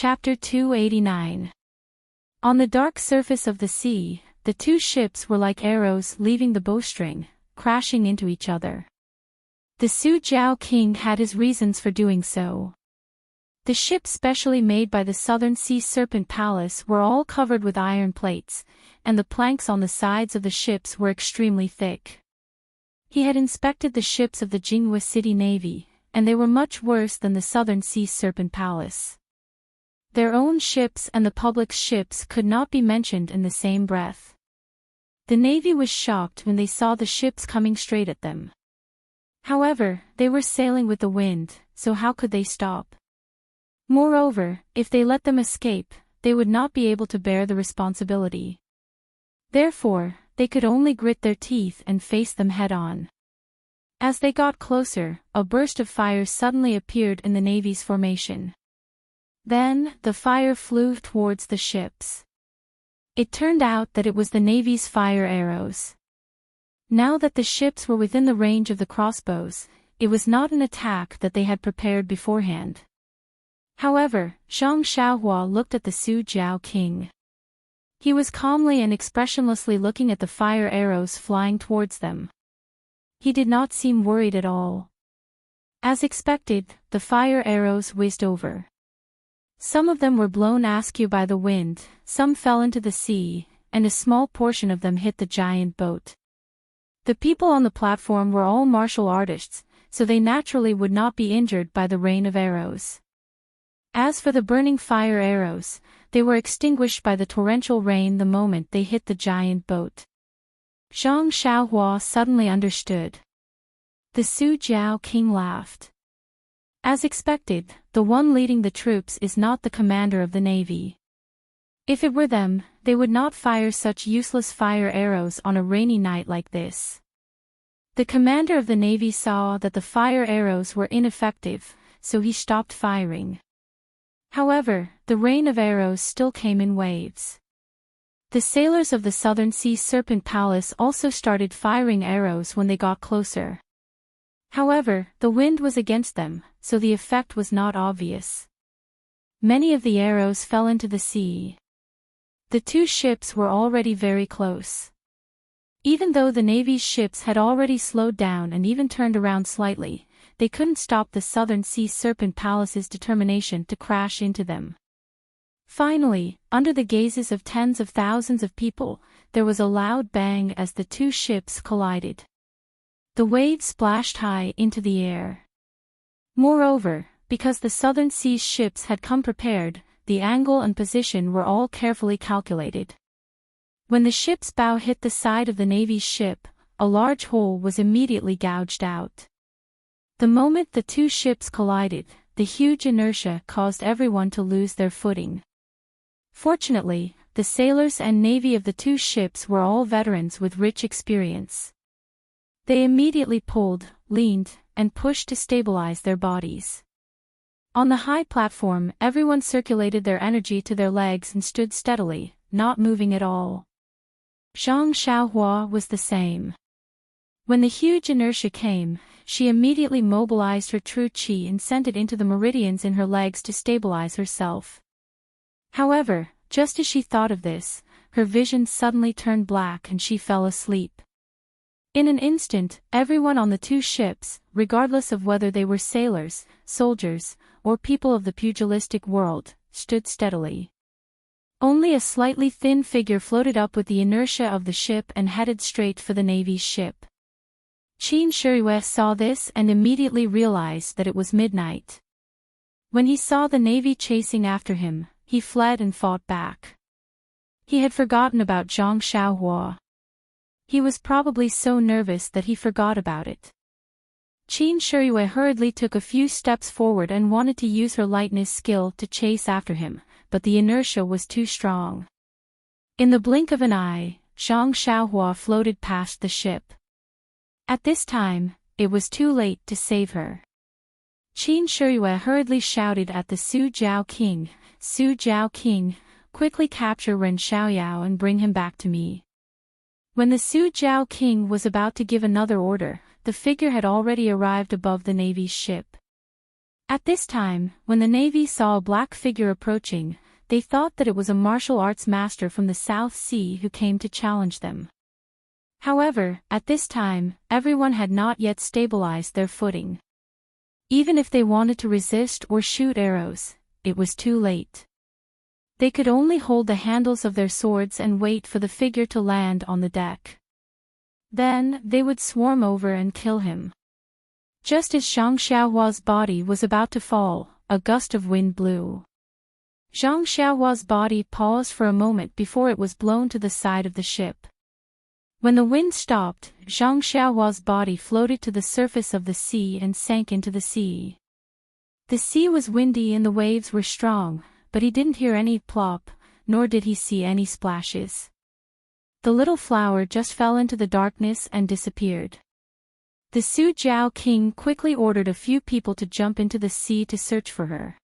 Chapter 289. On the dark surface of the sea, the two ships were like arrows leaving the bowstring, crashing into each other. The Su Jiao King had his reasons for doing so. The ships specially made by the Southern Sea Serpent Palace were all covered with iron plates, and the planks on the sides of the ships were extremely thick. He had inspected the ships of the Jinghua City Navy, and they were much worse than the Southern Sea Serpent Palace. Their own ships and the public's ships could not be mentioned in the same breath. The Navy was shocked when they saw the ships coming straight at them. However, they were sailing with the wind, so how could they stop? Moreover, if they let them escape, they would not be able to bear the responsibility. Therefore, they could only grit their teeth and face them head-on. As they got closer, a burst of fire suddenly appeared in the Navy's formation. Then, the fire flew towards the ships. It turned out that it was the Navy's fire arrows. Now that the ships were within the range of the crossbows, it was not an attack that they had prepared beforehand. However, Zhang Xiaohua looked at the Su Jiao King. He was calmly and expressionlessly looking at the fire arrows flying towards them. He did not seem worried at all. As expected, the fire arrows whizzed over. Some of them were blown askew by the wind, some fell into the sea, and a small portion of them hit the giant boat. The people on the platform were all martial artists, so they naturally would not be injured by the rain of arrows. As for the burning fire arrows, they were extinguished by the torrential rain the moment they hit the giant boat. Zhang Xiaohua suddenly understood. The Su Jiao King laughed. As expected, the one leading the troops is not the commander of the Navy. If it were them, they would not fire such useless fire arrows on a rainy night like this. The commander of the Navy saw that the fire arrows were ineffective, so he stopped firing. However, the rain of arrows still came in waves. The sailors of the Southern Sea Serpent Palace also started firing arrows when they got closer. However, the wind was against them, so the effect was not obvious. Many of the arrows fell into the sea. The two ships were already very close. Even though the Navy's ships had already slowed down and even turned around slightly, they couldn't stop the Southern Sea Serpent Palace's determination to crash into them. Finally, under the gazes of tens of thousands of people, there was a loud bang as the two ships collided. The waves splashed high into the air. Moreover, because the Southern Sea's ships had come prepared, the angle and position were all carefully calculated. When the ship's bow hit the side of the Navy's ship, a large hole was immediately gouged out. The moment the two ships collided, the huge inertia caused everyone to lose their footing. Fortunately, the sailors and navy of the two ships were all veterans with rich experience. They immediately pulled, leaned, and pushed to stabilize their bodies. On the high platform, everyone circulated their energy to their legs and stood steadily, not moving at all. Zhang Xiaohua was the same. When the huge inertia came, she immediately mobilized her true qi and sent it into the meridians in her legs to stabilize herself. However, just as she thought of this, her vision suddenly turned black and she fell asleep. In an instant, everyone on the two ships, regardless of whether they were sailors, soldiers, or people of the pugilistic world, stood steadily. Only a slightly thin figure floated up with the inertia of the ship and headed straight for the Navy's ship. Qin Shiriyue saw this and immediately realized that it was midnight. When he saw the Navy chasing after him, he fled and fought back. He had forgotten about Zhang Xiaohua. He was probably so nervous that he forgot about it. Qin Shiriyue hurriedly took a few steps forward and wanted to use her lightness skill to chase after him, but the inertia was too strong. In the blink of an eye, Zhang Xiaohua floated past the ship. At this time, it was too late to save her. Qin Shiriyue hurriedly shouted at the Su Jiao King, "Su Jiao King, quickly capture Ren Xiaoyao and bring him back to me." When the Su Jiao King was about to give another order, the figure had already arrived above the Navy's ship. At this time, when the Navy saw a black figure approaching, they thought that it was a martial arts master from the South Sea who came to challenge them. However, at this time, everyone had not yet stabilized their footing. Even if they wanted to resist or shoot arrows, it was too late. They could only hold the handles of their swords and wait for the figure to land on the deck. Then, they would swarm over and kill him. Just as Zhang Xiaohua's body was about to fall, a gust of wind blew. Zhang Xiaohua's body paused for a moment before it was blown to the side of the ship. When the wind stopped, Zhang Xiaohua's body floated to the surface of the sea and sank into the sea. The sea was windy and the waves were strong, but he didn't hear any plop, nor did he see any splashes. The little flower just fell into the darkness and disappeared. The Suzhou king quickly ordered a few people to jump into the sea to search for her.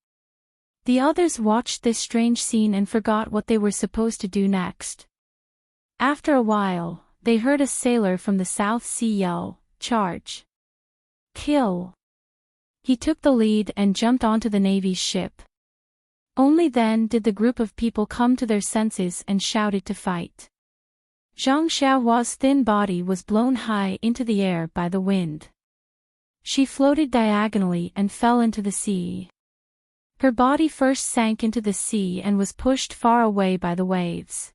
The others watched this strange scene and forgot what they were supposed to do next. After a while, they heard a sailor from the South Sea yell, "Charge! Kill!" He took the lead and jumped onto the Navy's ship. Only then did the group of people come to their senses and shouted to fight. Zhang Xiaohua's thin body was blown high into the air by the wind. She floated diagonally and fell into the sea. Her body first sank into the sea and was pushed far away by the waves.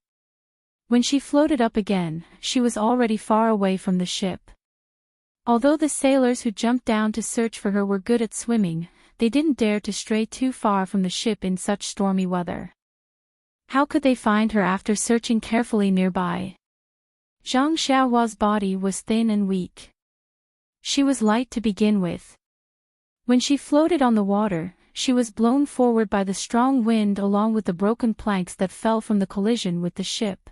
When she floated up again, she was already far away from the ship. Although the sailors who jumped down to search for her were good at swimming, they didn't dare to stray too far from the ship in such stormy weather. How could they find her after searching carefully nearby? Zhang Xiaohua's body was thin and weak. She was light to begin with. When she floated on the water, she was blown forward by the strong wind along with the broken planks that fell from the collision with the ship.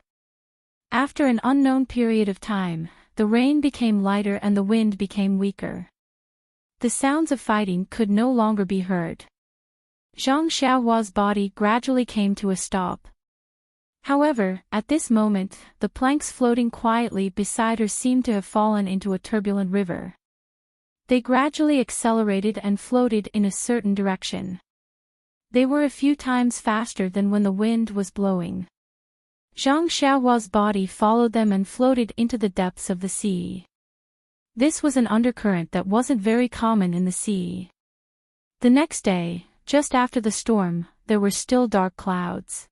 After an unknown period of time, the rain became lighter and the wind became weaker. The sounds of fighting could no longer be heard. Zhang Xiaohua's body gradually came to a stop. However, at this moment, the planks floating quietly beside her seemed to have fallen into a turbulent river. They gradually accelerated and floated in a certain direction. They were a few times faster than when the wind was blowing. Zhang Xiaohua's body followed them and floated into the depths of the sea. This was an undercurrent that wasn't very common in the sea. The next day, just after the storm, there were still dark clouds.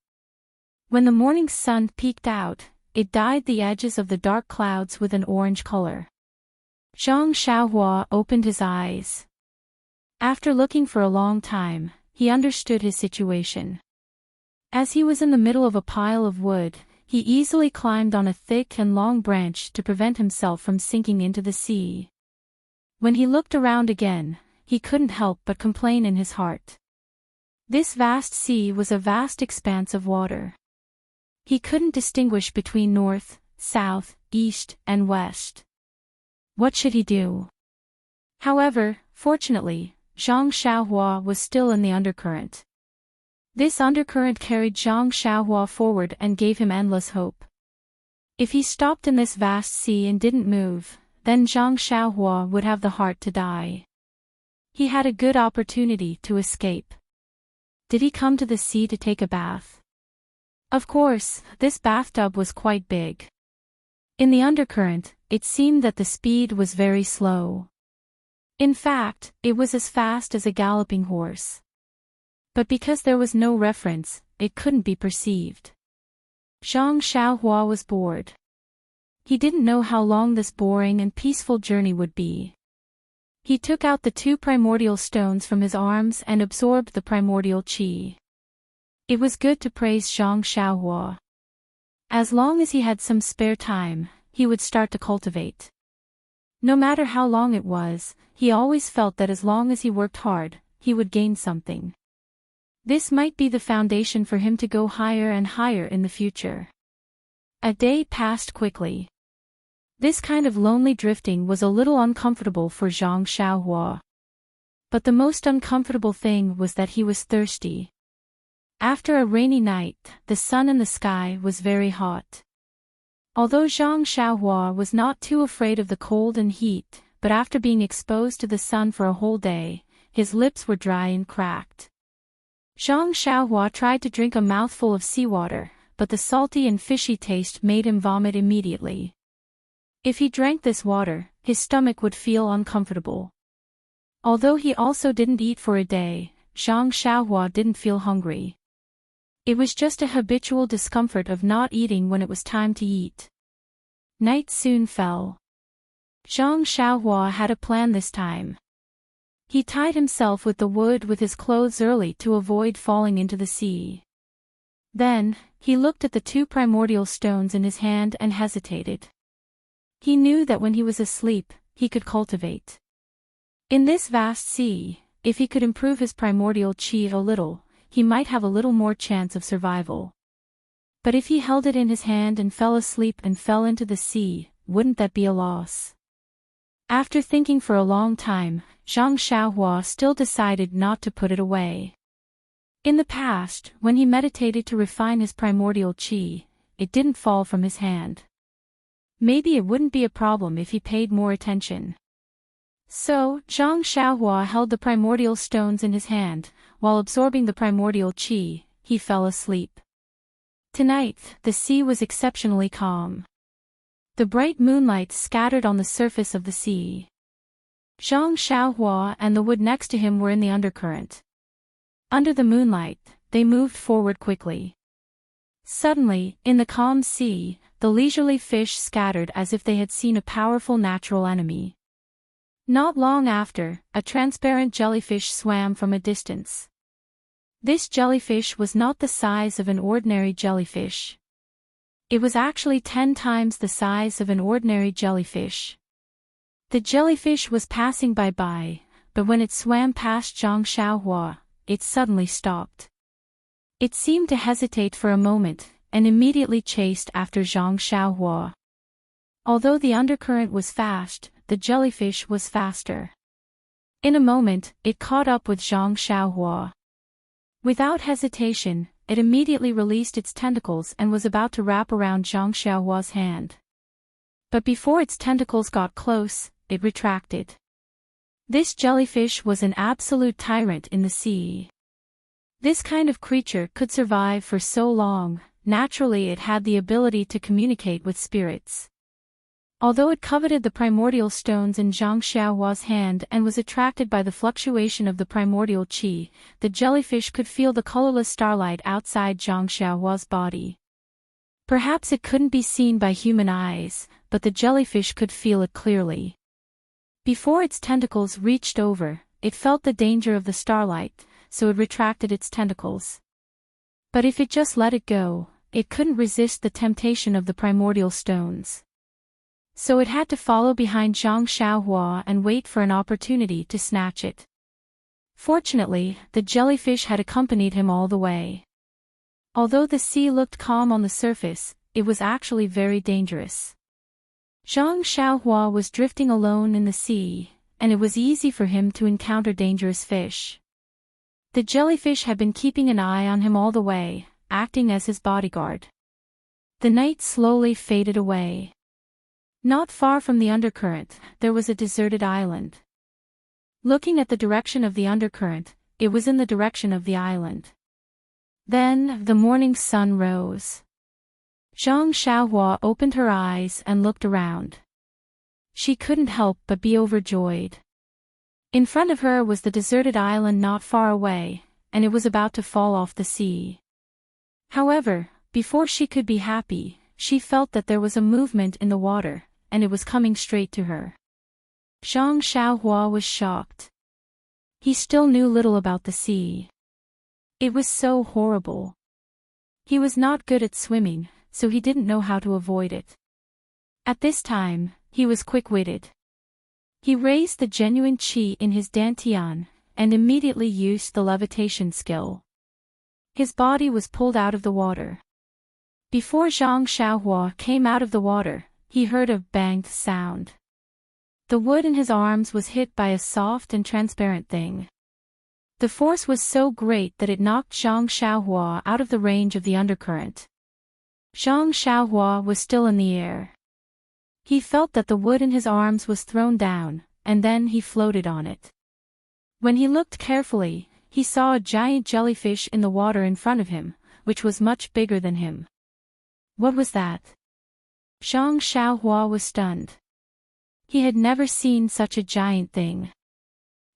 When the morning sun peeked out, it dyed the edges of the dark clouds with an orange color. Zhang Xiaohua opened his eyes. After looking for a long time, he understood his situation. As he was in the middle of a pile of wood, he easily climbed on a thick and long branch to prevent himself from sinking into the sea. When he looked around again, he couldn't help but complain in his heart. This vast sea was a vast expanse of water. He couldn't distinguish between north, south, east, and west. What should he do? However, fortunately, Zhang Xiaohua was still in the undercurrent. This undercurrent carried Zhang Xiaohua forward and gave him endless hope. If he stopped in this vast sea and didn't move, then Zhang Xiaohua would have the heart to die. He had a good opportunity to escape. Did he come to the sea to take a bath? Of course, this bathtub was quite big. In the undercurrent, it seemed that the speed was very slow. In fact, it was as fast as a galloping horse. But because there was no reference, it couldn't be perceived. Zhang Xiaohua was bored. He didn't know how long this boring and peaceful journey would be. He took out the 2 primordial stones from his arms and absorbed the primordial qi. It was good to praise Zhang Xiaohua. As long as he had some spare time, he would start to cultivate. No matter how long it was, he always felt that as long as he worked hard, he would gain something. This might be the foundation for him to go higher and higher in the future. A day passed quickly. This kind of lonely drifting was a little uncomfortable for Zhang Xiaohua. But the most uncomfortable thing was that he was thirsty. After a rainy night, the sun in the sky was very hot. Although Zhang Xiaohua was not too afraid of the cold and heat, but after being exposed to the sun for a whole day, his lips were dry and cracked. Zhang Xiaohua tried to drink a mouthful of seawater, but the salty and fishy taste made him vomit immediately. If he drank this water, his stomach would feel uncomfortable. Although he also didn't eat for a day, Zhang Xiaohua didn't feel hungry. It was just a habitual discomfort of not eating when it was time to eat. Night soon fell. Zhang Xiaohua had a plan this time. He tied himself with the wood with his clothes early to avoid falling into the sea. Then, he looked at the two primordial stones in his hand and hesitated. He knew that when he was asleep, he could cultivate. In this vast sea, if he could improve his primordial qi a little, he might have a little more chance of survival. But if he held it in his hand and fell asleep and fell into the sea, wouldn't that be a loss? After thinking for a long time, Zhang Xiaohua still decided not to put it away. In the past, when he meditated to refine his primordial qi, it didn't fall from his hand. Maybe it wouldn't be a problem if he paid more attention. So, Zhang Xiaohua held the primordial stones in his hand. While absorbing the primordial qi, he fell asleep. Tonight, the sea was exceptionally calm. The bright moonlight scattered on the surface of the sea. Zhang Xiaohua and the wood next to him were in the undercurrent. Under the moonlight, they moved forward quickly. Suddenly, in the calm sea, the leisurely fish scattered as if they had seen a powerful natural enemy. Not long after, a transparent jellyfish swam from a distance. This jellyfish was not the size of an ordinary jellyfish. It was actually 10 times the size of an ordinary jellyfish. The jellyfish was passing by, but when it swam past Zhang Xiaohua, it suddenly stopped. It seemed to hesitate for a moment, and immediately chased after Zhang Xiaohua. Although the undercurrent was fast, the jellyfish was faster. In a moment, it caught up with Zhang Xiaohua. Without hesitation, it immediately released its tentacles and was about to wrap around Zhang Xiaohua's hand. But before its tentacles got close, it retracted. This jellyfish was an absolute tyrant in the sea. This kind of creature could survive for so long. Naturally, it had the ability to communicate with spirits. Although it coveted the primordial stones in Zhang Xiaohua's hand and was attracted by the fluctuation of the primordial qi, the jellyfish could feel the colorless starlight outside Zhang Xiaohua's body. Perhaps it couldn't be seen by human eyes, but the jellyfish could feel it clearly. Before its tentacles reached over, it felt the danger of the starlight, so it retracted its tentacles. But if it just let it go, it couldn't resist the temptation of the primordial stones. So it had to follow behind Zhang Xiaohua and wait for an opportunity to snatch it. Fortunately, the jellyfish had accompanied him all the way. Although the sea looked calm on the surface, it was actually very dangerous. Zhang Xiaohua was drifting alone in the sea, and it was easy for him to encounter dangerous fish. The jellyfish had been keeping an eye on him all the way, acting as his bodyguard. The night slowly faded away. Not far from the undercurrent, there was a deserted island. Looking at the direction of the undercurrent, it was in the direction of the island. Then, the morning sun rose. Zhang Xiaohua opened her eyes and looked around. She couldn't help but be overjoyed. In front of her was the deserted island not far away, and it was about to fall off the sea. However, before she could be happy, she felt that there was a movement in the water, and it was coming straight to her. Zhang Xiaohua was shocked. He still knew little about the sea. It was so horrible. He was not good at swimming, so he didn't know how to avoid it. At this time, he was quick-witted. He raised the genuine qi in his dantian, and immediately used the levitation skill. His body was pulled out of the water. Before Zhang Xiaohua came out of the water, he heard a banged sound. The wood in his arms was hit by a soft and transparent thing. The force was so great that it knocked Zhang Xiaohua out of the range of the undercurrent. Zhang Xiaohua was still in the air. He felt that the wood in his arms was thrown down, and then he floated on it. When he looked carefully, he saw a giant jellyfish in the water in front of him, which was much bigger than him. What was that? Zhang Xiaohua was stunned. He had never seen such a giant thing.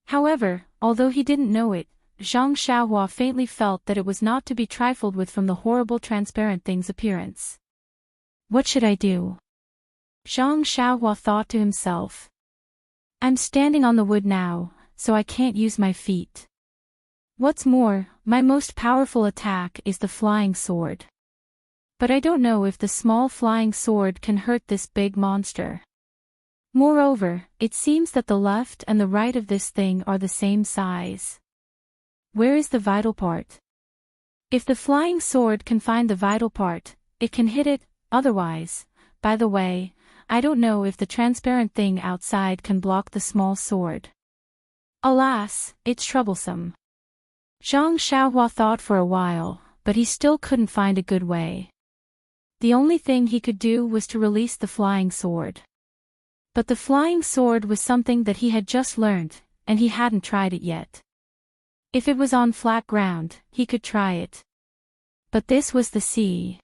However, although he didn't know it, Zhang Xiaohua faintly felt that it was not to be trifled with from the horrible transparent thing's appearance. What should I do? Zhang Xiaohua thought to himself. I'm standing on the wood now, so I can't use my feet. What's more, my most powerful attack is the flying sword. But I don't know if the small flying sword can hurt this big monster. Moreover, it seems that the left and the right of this thing are the same size. Where is the vital part? If the flying sword can find the vital part, it can hit it, otherwise, by the way, I don't know if the transparent thing outside can block the small sword. Alas, it's troublesome. Zhang Xiaohua thought for a while, but he still couldn't find a good way. The only thing he could do was to release the flying sword. But the flying sword was something that he had just learned, and he hadn't tried it yet. If it was on flat ground, he could try it. But this was the sea.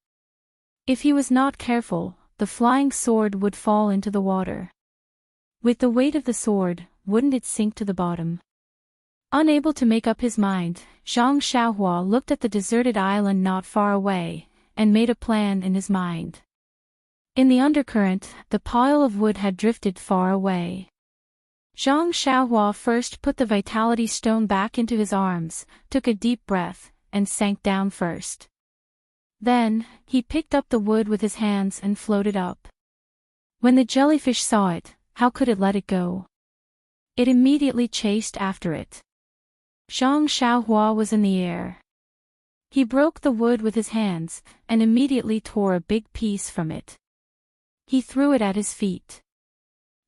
If he was not careful, the flying sword would fall into the water. With the weight of the sword, wouldn't it sink to the bottom? Unable to make up his mind, Zhang Xiaohua looked at the deserted island not far away, and made a plan in his mind. In the undercurrent, the pile of wood had drifted far away. Zhang Xiaohua first put the vitality stone back into his arms, took a deep breath, and sank down first. Then, he picked up the wood with his hands and floated up. When the jellyfish saw it, how could it let it go? It immediately chased after it. Zhang Xiaohua was in the air. He broke the wood with his hands, and immediately tore a big piece from it. He threw it at his feet.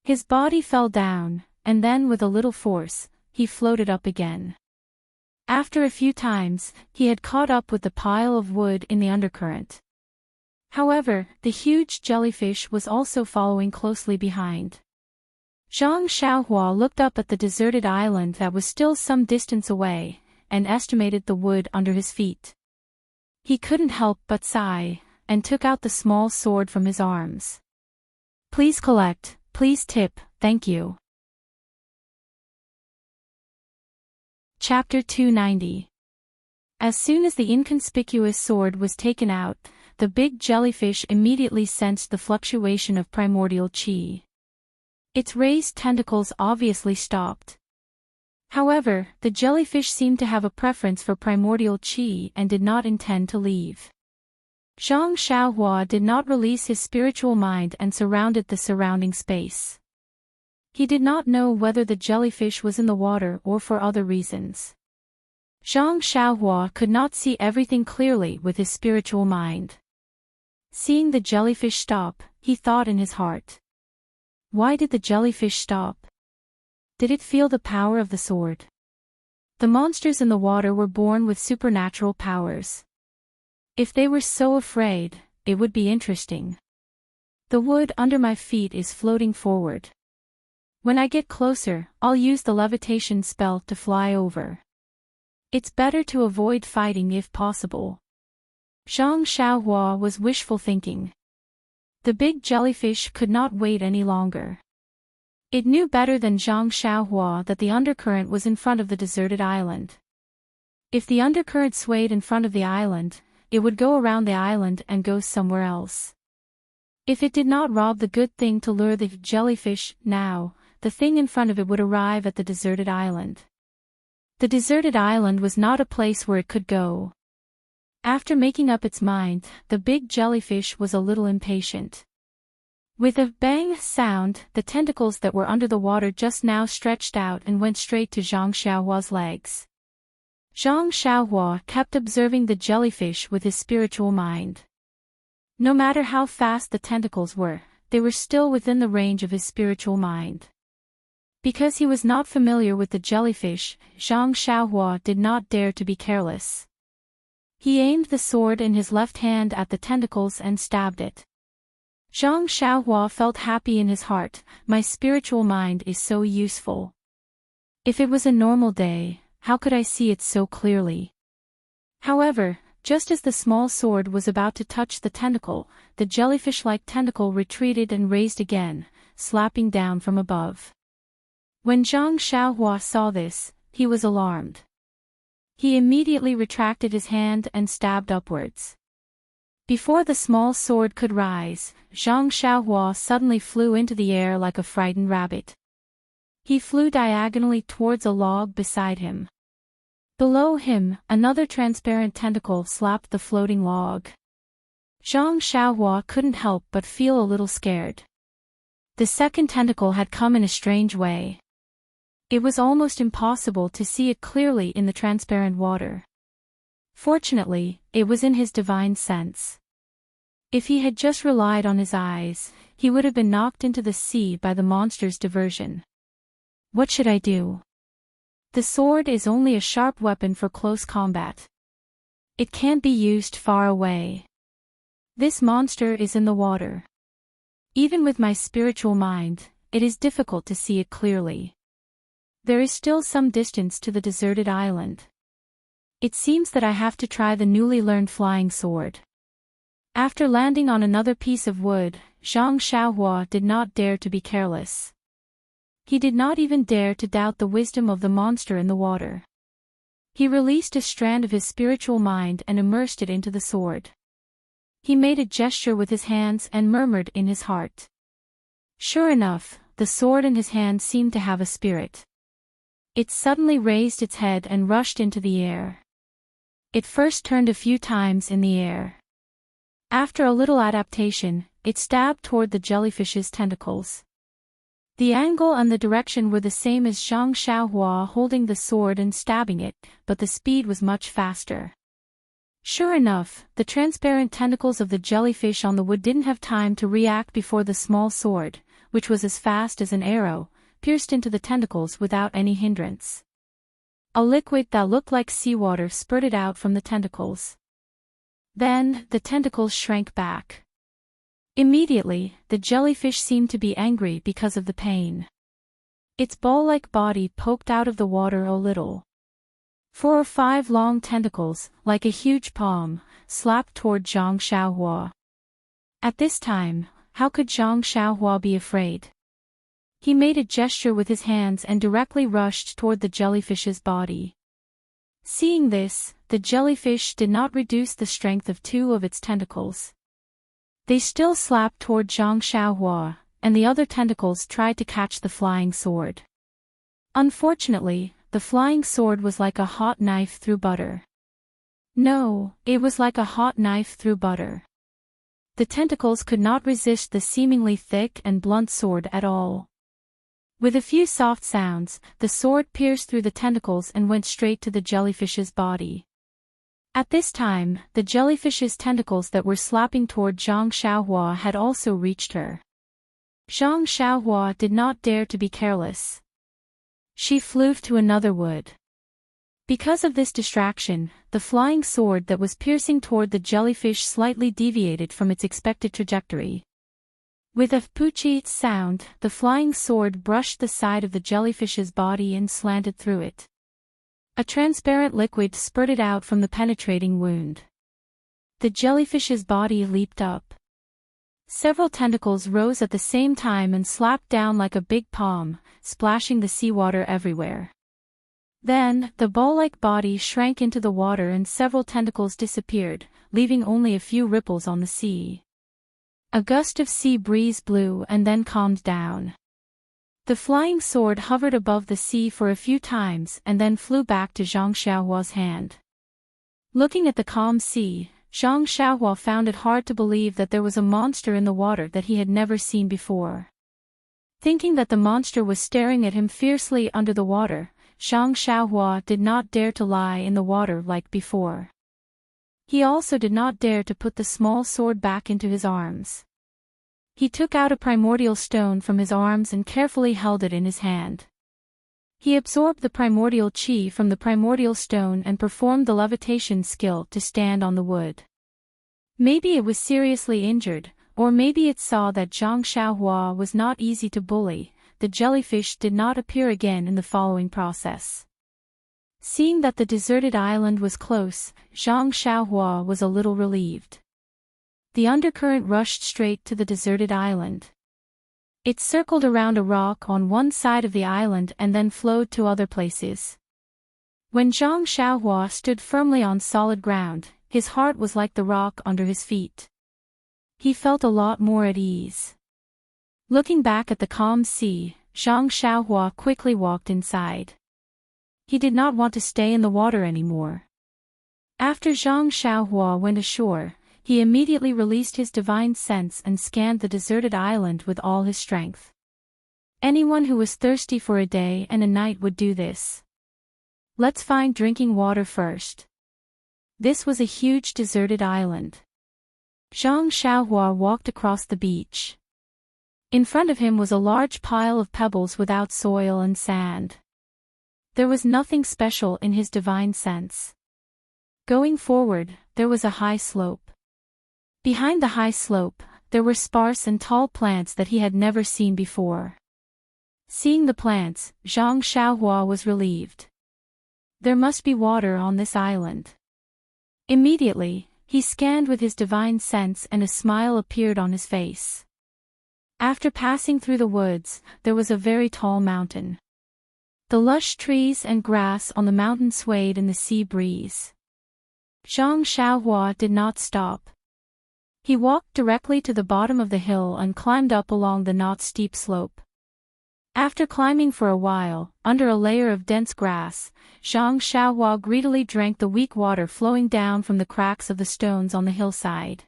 His body fell down, and then with a little force, he floated up again. After a few times, he had caught up with the pile of wood in the undercurrent. However, the huge jellyfish was also following closely behind. Zhang Xiaohua looked up at the deserted island that was still some distance away, and estimated the wood under his feet. He couldn't help but sigh, and took out the small sword from his arms. Please collect, please tip, thank you. Chapter 290. As soon as the inconspicuous sword was taken out, the big jellyfish immediately sensed the fluctuation of primordial qi. Its raised tentacles obviously stopped. However, the jellyfish seemed to have a preference for primordial qi and did not intend to leave. Zhang Xiaohua did not release his spiritual mind and surrounded the surrounding space. He did not know whether the jellyfish was in the water or for other reasons. Zhang Xiaohua could not see everything clearly with his spiritual mind. Seeing the jellyfish stop, he thought in his heart. Why did the jellyfish stop? Did it feel the power of the sword? The monsters in the water were born with supernatural powers. If they were so afraid, it would be interesting. The wood under my feet is floating forward. When I get closer, I'll use the levitation spell to fly over. It's better to avoid fighting if possible. Zhang Xiaohua was wishful thinking. The big jellyfish could not wait any longer. It knew better than Zhang Xiaohua that the undercurrent was in front of the deserted island. If the undercurrent swayed in front of the island, it would go around the island and go somewhere else. If it did not rob the good thing to lure the jellyfish, now, the thing in front of it would arrive at the deserted island. The deserted island was not a place where it could go. After making up its mind, the big jellyfish was a little impatient. With a bang sound, the tentacles that were under the water just now stretched out and went straight to Zhang Xiaohua's legs. Zhang Xiaohua kept observing the jellyfish with his spiritual mind. No matter how fast the tentacles were, they were still within the range of his spiritual mind. Because he was not familiar with the jellyfish, Zhang Xiaohua did not dare to be careless. He aimed the sword in his left hand at the tentacles and stabbed it. Zhang Xiaohua felt happy in his heart, my spiritual mind is so useful. If it was a normal day, how could I see it so clearly? However, just as the small sword was about to touch the tentacle, the jellyfish-like tentacle retreated and raised again, slapping down from above. When Zhang Xiaohua saw this, he was alarmed. He immediately retracted his hand and stabbed upwards. Before the small sword could rise, Zhang Xiaohua suddenly flew into the air like a frightened rabbit. He flew diagonally towards a log beside him. Below him, another transparent tentacle slapped the floating log. Zhang Xiaohua couldn't help but feel a little scared. The second tentacle had come in a strange way. It was almost impossible to see it clearly in the transparent water. Fortunately, it was in his divine sense. If he had just relied on his eyes, he would have been knocked into the sea by the monster's diversion. What should I do? The sword is only a sharp weapon for close combat. It can't be used far away. This monster is in the water. Even with my spiritual mind, it is difficult to see it clearly. There is still some distance to the deserted island. It seems that I have to try the newly learned flying sword. After landing on another piece of wood, Zhang Xiaohua did not dare to be careless. He did not even dare to doubt the wisdom of the monster in the water. He released a strand of his spiritual mind and immersed it into the sword. He made a gesture with his hands and murmured in his heart. Sure enough, the sword in his hand seemed to have a spirit. It suddenly raised its head and rushed into the air. It first turned a few times in the air. After a little adaptation, it stabbed toward the jellyfish's tentacles. The angle and the direction were the same as Zhang Xiaohua holding the sword and stabbing it, but the speed was much faster. Sure enough, the transparent tentacles of the jellyfish on the wood didn't have time to react before the small sword, which was as fast as an arrow, pierced into the tentacles without any hindrance. A liquid that looked like seawater spurted out from the tentacles. Then, the tentacles shrank back. Immediately, the jellyfish seemed to be angry because of the pain. Its ball-like body poked out of the water a little. 4 or 5 long tentacles, like a huge palm, slapped toward Zhang Xiaohua. At this time, how could Zhang Xiaohua be afraid? He made a gesture with his hands and directly rushed toward the jellyfish's body. Seeing this, the jellyfish did not reduce the strength of 2 of its tentacles. They still slapped toward Zhang Xiaohua, and the other tentacles tried to catch the flying sword. Unfortunately, the flying sword was like a hot knife through butter. No, it was like a hot knife through butter. The tentacles could not resist the seemingly thick and blunt sword at all. With a few soft sounds, the sword pierced through the tentacles and went straight to the jellyfish's body. At this time, the jellyfish's tentacles that were slapping toward Zhang Xiaohua had also reached her. Zhang Xiaohua did not dare to be careless. She flew to another wood. Because of this distraction, the flying sword that was piercing toward the jellyfish slightly deviated from its expected trajectory. With a poochie sound, the flying sword brushed the side of the jellyfish's body and slanted through it. A transparent liquid spurted out from the penetrating wound. The jellyfish's body leaped up. Several tentacles rose at the same time and slapped down like a big palm, splashing the seawater everywhere. Then, the ball-like body shrank into the water and several tentacles disappeared, leaving only a few ripples on the sea. A gust of sea breeze blew and then calmed down. The flying sword hovered above the sea for a few times and then flew back to Zhang Xiaohua's hand. Looking at the calm sea, Zhang Xiaohua found it hard to believe that there was a monster in the water that he had never seen before. Thinking that the monster was staring at him fiercely under the water, Zhang Xiaohua did not dare to lie in the water like before. He also did not dare to put the small sword back into his arms. He took out a primordial stone from his arms and carefully held it in his hand. He absorbed the primordial chi from the primordial stone and performed the levitation skill to stand on the wood. Maybe it was seriously injured, or maybe it saw that Zhang Xiaohua was not easy to bully, the jellyfish did not appear again in the following process. Seeing that the deserted island was close, Zhang Xiaohua was a little relieved. The undercurrent rushed straight to the deserted island. It circled around a rock on one side of the island and then flowed to other places. When Zhang Xiaohua stood firmly on solid ground, his heart was like the rock under his feet. He felt a lot more at ease. Looking back at the calm sea, Zhang Xiaohua quickly walked inside. He did not want to stay in the water anymore. After Zhang Xiaohua went ashore, he immediately released his divine sense and scanned the deserted island with all his strength. Anyone who was thirsty for a day and a night would do this. Let's find drinking water first. This was a huge deserted island. Zhang Xiaohua walked across the beach. In front of him was a large pile of pebbles without soil and sand. There was nothing special in his divine sense. Going forward, there was a high slope. Behind the high slope, there were sparse and tall plants that he had never seen before. Seeing the plants, Zhang Xiaohua was relieved. There must be water on this island. Immediately, he scanned with his divine sense and a smile appeared on his face. After passing through the woods, there was a very tall mountain. The lush trees and grass on the mountain swayed in the sea breeze. Zhang Xiaohua did not stop. He walked directly to the bottom of the hill and climbed up along the not steep slope. After climbing for a while, under a layer of dense grass, Zhang Xiaohua greedily drank the weak water flowing down from the cracks of the stones on the hillside.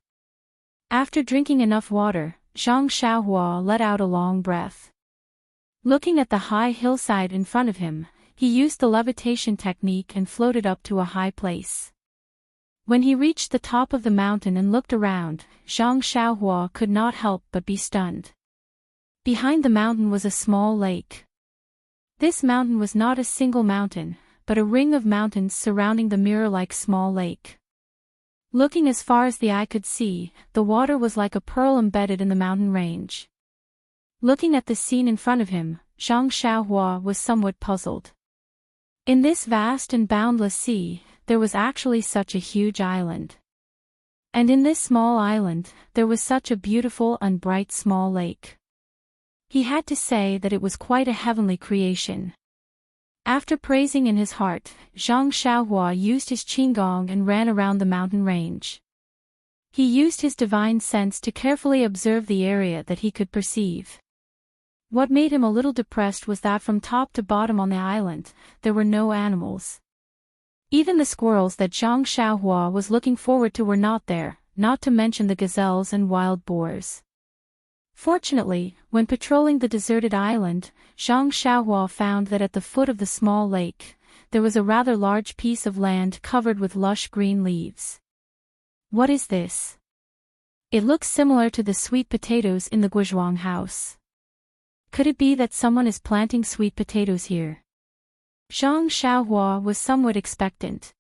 After drinking enough water, Zhang Xiaohua let out a long breath. Looking at the high hillside in front of him, he used the levitation technique and floated up to a high place. When he reached the top of the mountain and looked around, Zhang Xiaohua could not help but be stunned. Behind the mountain was a small lake. This mountain was not a single mountain, but a ring of mountains surrounding the mirror-like small lake. Looking as far as the eye could see, the water was like a pearl embedded in the mountain range. Looking at the scene in front of him, Zhang Xiaohua was somewhat puzzled. In this vast and boundless sea, there was actually such a huge island. And in this small island, there was such a beautiful and bright small lake. He had to say that it was quite a heavenly creation. After praising in his heart, Zhang Xiaohua used his qigong and ran around the mountain range. He used his divine sense to carefully observe the area that he could perceive. What made him a little depressed was that from top to bottom on the island, there were no animals. Even the squirrels that Zhang Xiaohua was looking forward to were not there, not to mention the gazelles and wild boars. Fortunately, when patrolling the deserted island, Zhang Xiaohua found that at the foot of the small lake, there was a rather large piece of land covered with lush green leaves. What is this? It looks similar to the sweet potatoes in the Guizhuang house. Could it be that someone is planting sweet potatoes here? Zhang Xiaohua was somewhat expectant.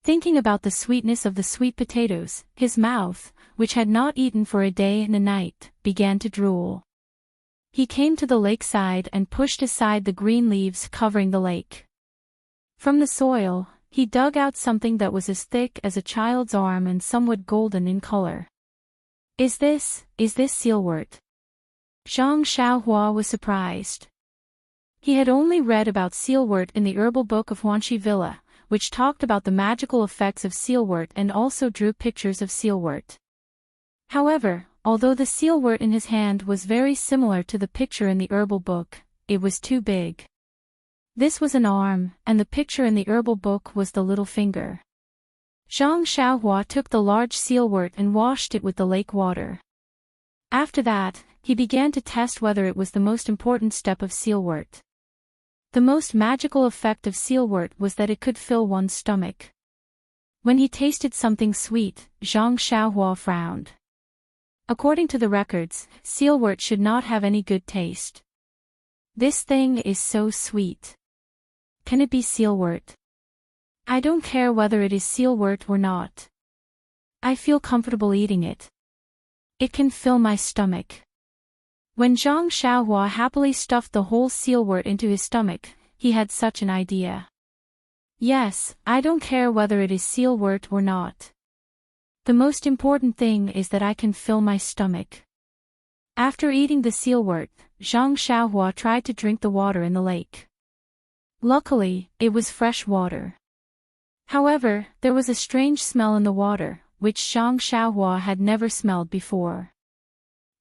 Thinking about the sweetness of the sweet potatoes, his mouth, which had not eaten for a day and a night, began to drool. He came to the lakeside and pushed aside the green leaves covering the lake. From the soil, he dug out something that was as thick as a child's arm and somewhat golden in color. Is this sealwort? Zhang Xiaohua was surprised. He had only read about sealwort in the herbal book of Huanxi Villa, which talked about the magical effects of sealwort and also drew pictures of sealwort. However, although the sealwort in his hand was very similar to the picture in the herbal book, it was too big. This was an arm, and the picture in the herbal book was the little finger. Zhang Xiaohua took the large sealwort and washed it with the lake water. After that, he began to test whether it was the most important step of sealwort. The most magical effect of sealwort was that it could fill one's stomach. When he tasted something sweet, Zhang Xiaohua frowned. According to the records, sealwort should not have any good taste. This thing is so sweet. Can it be sealwort? I don't care whether it is sealwort or not. I feel comfortable eating it. It can fill my stomach. When Zhang Xiaohua happily stuffed the whole sealwort into his stomach, he had such an idea. Yes, I don't care whether it is sealwort or not. The most important thing is that I can fill my stomach. After eating the sealwort, Zhang Xiaohua tried to drink the water in the lake. Luckily, it was fresh water. However, there was a strange smell in the water, which Zhang Xiaohua had never smelled before.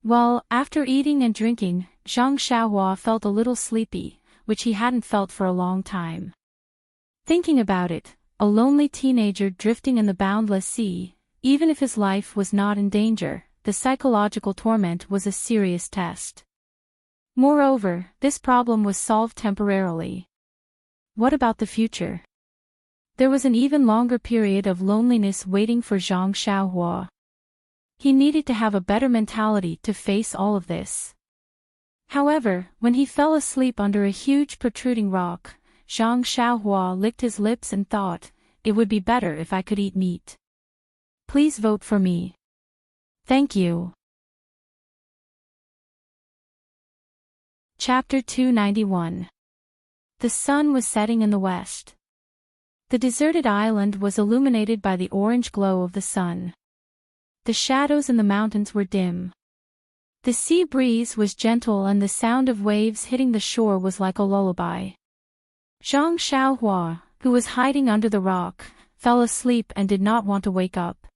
Well, after eating and drinking, Zhang Xiaohua felt a little sleepy, which he hadn't felt for a long time. Thinking about it, a lonely teenager drifting in the boundless sea, even if his life was not in danger, the psychological torment was a serious test. Moreover, this problem was solved temporarily. What about the future? There was an even longer period of loneliness waiting for Zhang Xiaohua. He needed to have a better mentality to face all of this. However, when he fell asleep under a huge protruding rock, Zhang Xiaohua licked his lips and thought, it would be better if I could eat meat. Please vote for me. Thank you. Chapter 291. The sun was setting in the west. The deserted island was illuminated by the orange glow of the sun. The shadows in the mountains were dim. The sea breeze was gentle and the sound of waves hitting the shore was like a lullaby. Zhang Xiaohua, who was hiding under the rock, fell asleep and did not want to wake up.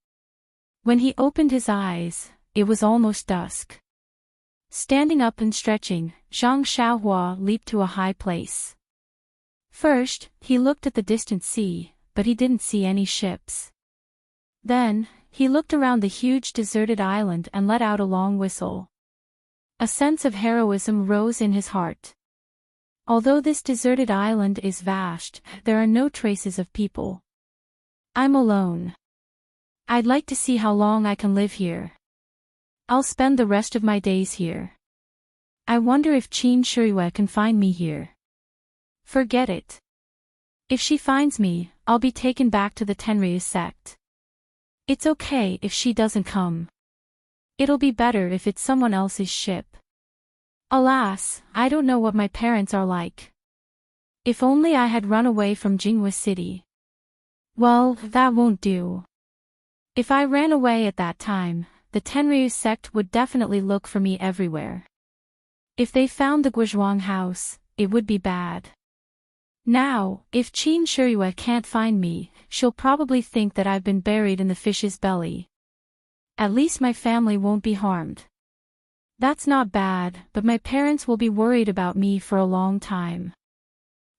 When he opened his eyes, it was almost dusk. Standing up and stretching, Zhang Xiaohua leaped to a high place. First, he looked at the distant sea, but he didn't see any ships. Then, he looked around the huge deserted island and let out a long whistle. A sense of heroism rose in his heart. Although this deserted island is vast, there are no traces of people. I'm alone. I'd like to see how long I can live here. I'll spend the rest of my days here. I wonder if Qin Shiyue can find me here. Forget it. If she finds me, I'll be taken back to the Tenryu sect. It's okay if she doesn't come. It'll be better if it's someone else's ship. Alas, I don't know what my parents are like. If only I had run away from Jinghua City. Well, that won't do. If I ran away at that time, the Tenryu sect would definitely look for me everywhere. If they found the Guizhuang house, it would be bad. Now, if Qin Shiyue can't find me, she'll probably think that I've been buried in the fish's belly. At least my family won't be harmed. That's not bad, but my parents will be worried about me for a long time.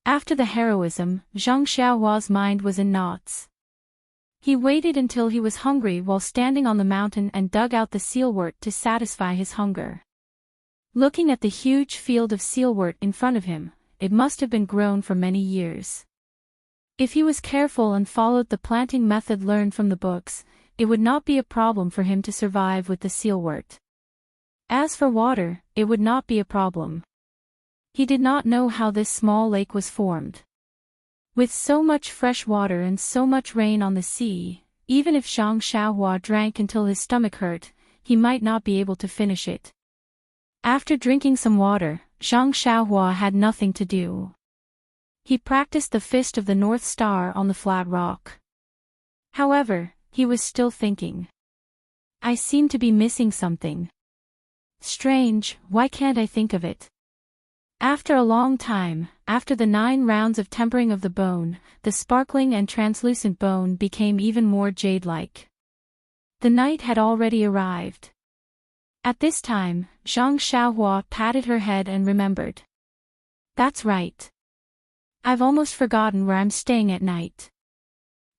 After the heroism, Zhang Xiaohua's mind was in knots. He waited until he was hungry while standing on the mountain and dug out the sealwort to satisfy his hunger. Looking at the huge field of sealwort in front of him, it must have been grown for many years. If he was careful and followed the planting method learned from the books, it would not be a problem for him to survive with the sealwort. As for water, it would not be a problem. He did not know how this small lake was formed. With so much fresh water and so much rain on the sea, even if Zhang Xiaohua drank until his stomach hurt, he might not be able to finish it. After drinking some water, Zhang Xiaohua had nothing to do. He practiced the fist of the North Star on the flat rock. However, he was still thinking. I seem to be missing something. Strange, why can't I think of it? After a long time, after the 9 rounds of tempering of the bone, the sparkling and translucent bone became even more jade-like. The night had already arrived. At this time, Zhang Xiaohua patted her head and remembered. That's right. I've almost forgotten where I'm staying at night.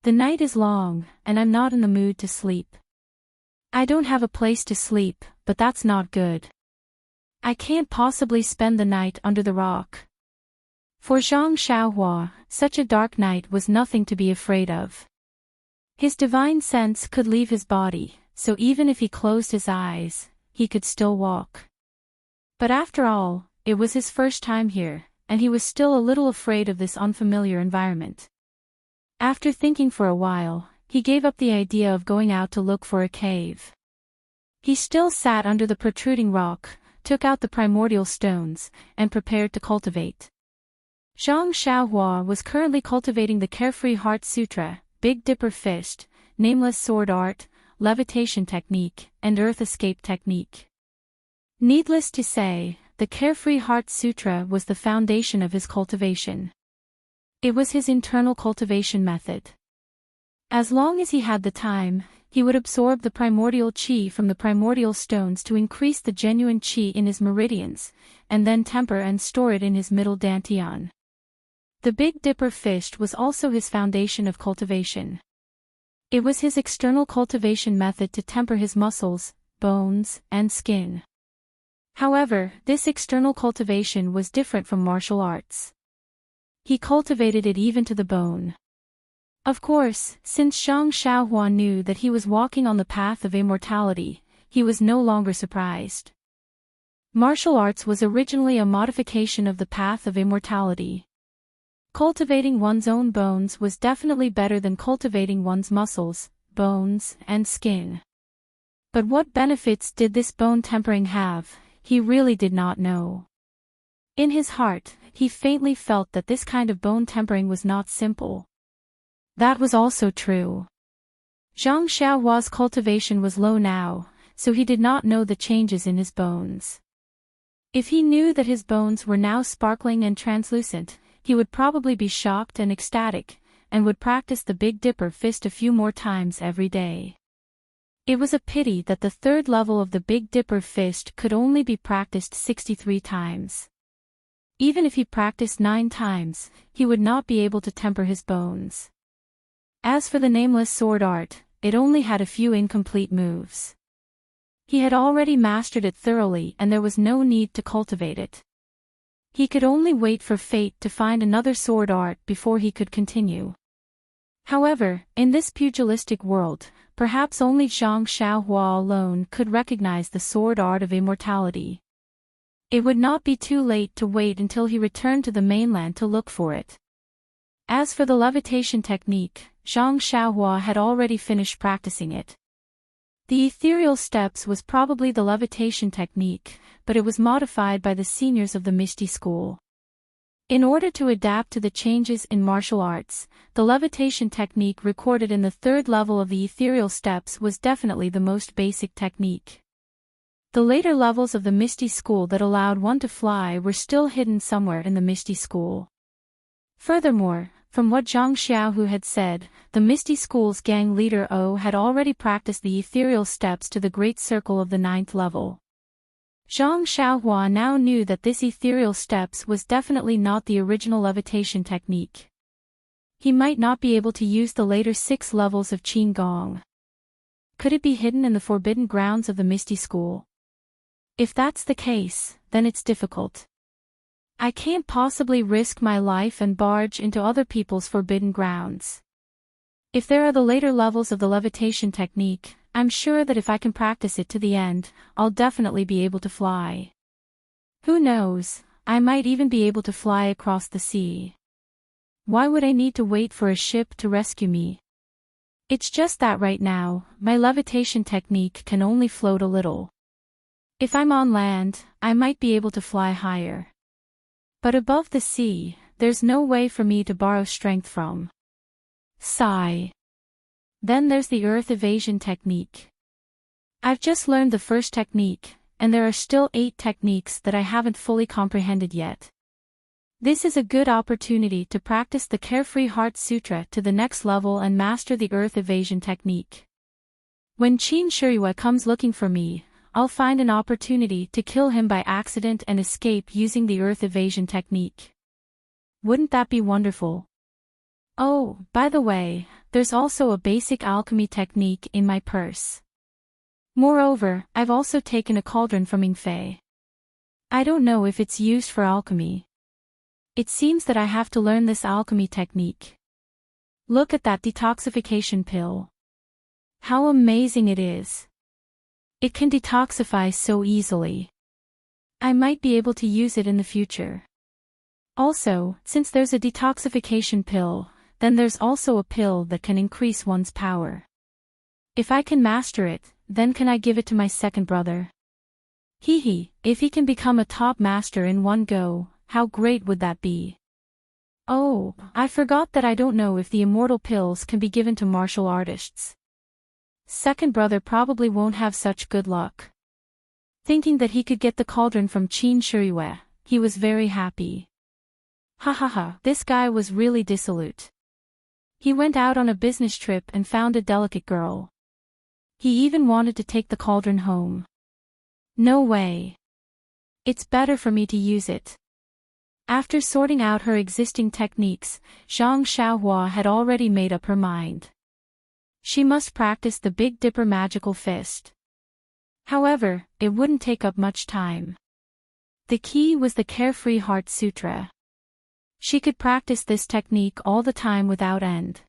The night is long, and I'm not in the mood to sleep. I don't have a place to sleep, but that's not good. I can't possibly spend the night under the rock. For Zhang Xiaohua, such a dark night was nothing to be afraid of. His divine sense could leave his body, so even if he closed his eyes, he could still walk. But after all, it was his first time here, and he was still a little afraid of this unfamiliar environment. After thinking for a while, he gave up the idea of going out to look for a cave. He still sat under the protruding rock, took out the primordial stones, and prepared to cultivate. Zhang Xiaohua was currently cultivating the Carefree Heart Sutra, Big Dipper Fist, Nameless Sword Art, Levitation Technique, and Earth Escape Technique. Needless to say, the Carefree Heart Sutra was the foundation of his cultivation. It was his internal cultivation method. As long as he had the time, he would absorb the primordial qi from the primordial stones to increase the genuine qi in his meridians, and then temper and store it in his middle dantian. The Big Dipper Fist was also his foundation of cultivation. It was his external cultivation method to temper his muscles, bones, and skin. However, this external cultivation was different from martial arts. He cultivated it even to the bone. Of course, since Zhang Xiaohua knew that he was walking on the path of immortality, he was no longer surprised. Martial arts was originally a modification of the path of immortality. Cultivating one's own bones was definitely better than cultivating one's muscles, bones, and skin. But what benefits did this bone tempering have? He really did not know. In his heart, he faintly felt that this kind of bone tempering was not simple. That was also true. Zhang Xiaohua's cultivation was low now, so he did not know the changes in his bones. If he knew that his bones were now sparkling and translucent, he would probably be shocked and ecstatic, and would practice the Big Dipper Fist a few more times every day. It was a pity that the third level of the Big Dipper Fist could only be practiced 63 times. Even if he practiced 9 times, he would not be able to temper his bones. As for the Nameless Sword Art, it only had a few incomplete moves. He had already mastered it thoroughly and there was no need to cultivate it. He could only wait for fate to find another sword art before he could continue. However, in this pugilistic world, perhaps only Zhang Xiaohua alone could recognize the sword art of immortality. It would not be too late to wait until he returned to the mainland to look for it. As for the levitation technique, Zhang Xiaohua had already finished practicing it. The ethereal steps was probably the levitation technique, but it was modified by the seniors of the Misty School. In order to adapt to the changes in martial arts, the levitation technique recorded in the third level of the ethereal steps was definitely the most basic technique. The later levels of the Misty School that allowed one to fly were still hidden somewhere in the Misty School. Furthermore, from what Zhang Xiaohu had said, the Misty School's gang leader O had already practiced the ethereal steps to the Great Circle of the 9th level. Zhang Xiaohua now knew that this ethereal steps was definitely not the original levitation technique. He might not be able to use the later 6 levels of Qin Gong. Could it be hidden in the forbidden grounds of the Misty School? If that's the case, then it's difficult. I can't possibly risk my life and barge into other people's forbidden grounds. If there are the later levels of the levitation technique, I'm sure that if I can practice it to the end, I'll definitely be able to fly. Who knows, I might even be able to fly across the sea. Why would I need to wait for a ship to rescue me? It's just that right now, my levitation technique can only float a little. If I'm on land, I might be able to fly higher. But above the sea, there's no way for me to borrow strength from. Sigh. Then there's the earth evasion technique. I've just learned the first technique, and there are still 8 techniques that I haven't fully comprehended yet. This is a good opportunity to practice the Carefree Heart Sutra to the next level and master the earth evasion technique. When Qin Shiyue comes looking for me, I'll find an opportunity to kill him by accident and escape using the earth evasion technique. Wouldn't that be wonderful? Oh, by the way, there's also a basic alchemy technique in my purse. Moreover, I've also taken a cauldron from Yingfei. I don't know if it's used for alchemy. It seems that I have to learn this alchemy technique. Look at that detoxification pill. How amazing it is. It can detoxify so easily. I might be able to use it in the future. Also, since there's a detoxification pill, then there's also a pill that can increase one's power. If I can master it, then can I give it to my second brother? Hee hee, if he can become a top master in one go, how great would that be? Oh, I forgot that I don't know if the immortal pills can be given to martial artists. Second brother probably won't have such good luck. Thinking that he could get the cauldron from Qin Shiyue, he was very happy. Ha ha ha, this guy was really dissolute. He went out on a business trip and found a delicate girl. He even wanted to take the cauldron home. No way. It's better for me to use it. After sorting out her existing techniques, Zhang Xiaohua had already made up her mind. She must practice the Big Dipper magical fist. However, it wouldn't take up much time. The key was the Carefree Heart Sutra. She could practice this technique all the time without end.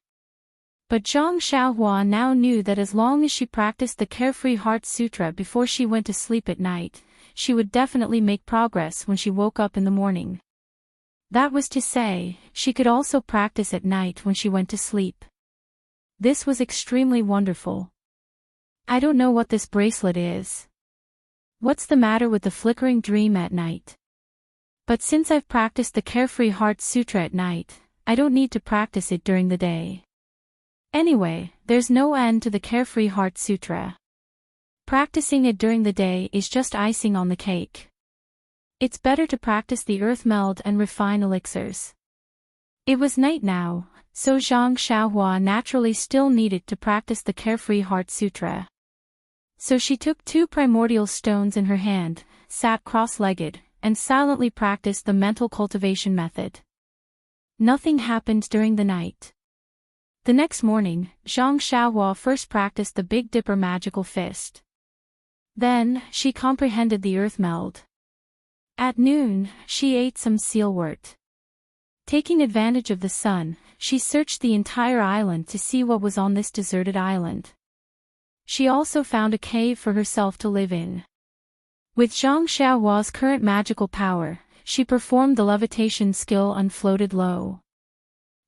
But Zhang Xiaohua now knew that as long as she practiced the Carefree Heart Sutra before she went to sleep at night, she would definitely make progress when she woke up in the morning. That was to say, she could also practice at night when she went to sleep. This was extremely wonderful. I don't know what this bracelet is. What's the matter with the flickering dream at night? But since I've practiced the Carefree Heart Sutra at night, I don't need to practice it during the day. Anyway, there's no end to the Carefree Heart Sutra. Practicing it during the day is just icing on the cake. It's better to practice the earth meld and refine elixirs. It was night now, so Zhang Xiaohua naturally still needed to practice the Carefree Heart Sutra. So she took 2 primordial stones in her hand, sat cross-legged, and silently practiced the mental cultivation method. Nothing happened during the night. The next morning, Zhang Xiaohua first practiced the Big Dipper magical fist. Then, she comprehended the earth meld. At noon, she ate some sealwort. Taking advantage of the sun, she searched the entire island to see what was on this deserted island. She also found a cave for herself to live in. With Zhang Xiaohua's current magical power, she performed the levitation skill and floated low.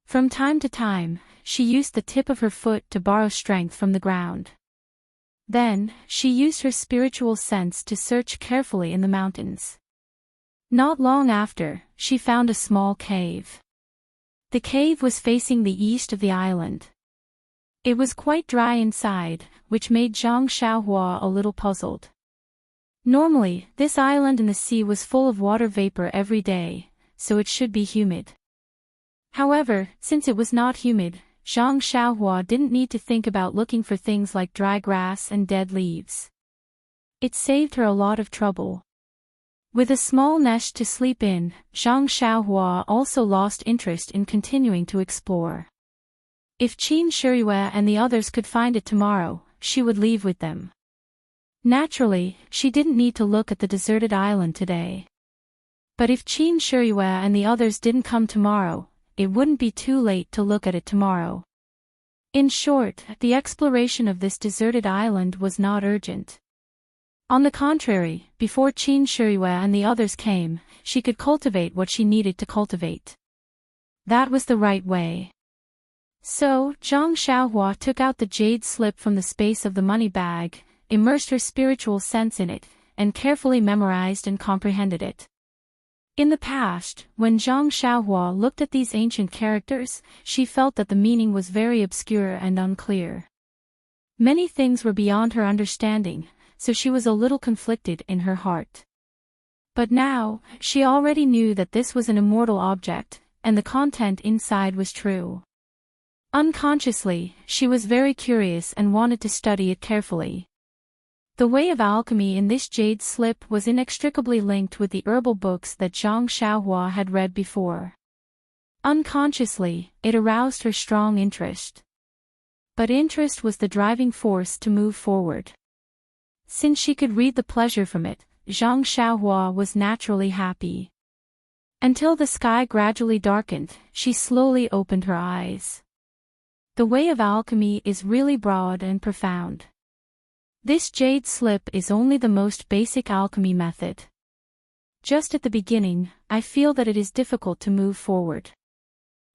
From time to time, she used the tip of her foot to borrow strength from the ground. Then, she used her spiritual sense to search carefully in the mountains. Not long after, she found a small cave. The cave was facing the east of the island. It was quite dry inside, which made Zhang Xiaohua a little puzzled. Normally, this island in the sea was full of water vapor every day, so it should be humid. However, since it was not humid, Zhang Xiaohua didn't need to think about looking for things like dry grass and dead leaves. It saved her a lot of trouble. With a small nest to sleep in, Zhang Xiaohua also lost interest in continuing to explore. If Qin Shiyue and the others could find it tomorrow, she would leave with them. Naturally, she didn't need to look at the deserted island today. But if Qin Shiyue and the others didn't come tomorrow, it wouldn't be too late to look at it tomorrow. In short, the exploration of this deserted island was not urgent. On the contrary, before Qin Shiyue and the others came, she could cultivate what she needed to cultivate. That was the right way. So, Zhang Xiaohua took out the jade slip from the space of the money bag, immersed her spiritual sense in it, and carefully memorized and comprehended it. In the past, when Zhang Xiaohua looked at these ancient characters, she felt that the meaning was very obscure and unclear. Many things were beyond her understanding, so she was a little conflicted in her heart. But now, she already knew that this was an immortal object, and the content inside was true. Unconsciously, she was very curious and wanted to study it carefully. The way of alchemy in this jade slip was inextricably linked with the herbal books that Zhang Xiaohua had read before. Unconsciously, it aroused her strong interest. But interest was the driving force to move forward. Since she could read the pleasure from it, Zhang Xiaohua was naturally happy. Until the sky gradually darkened, she slowly opened her eyes. The way of alchemy is really broad and profound. This jade slip is only the most basic alchemy method. Just at the beginning, I feel that it is difficult to move forward.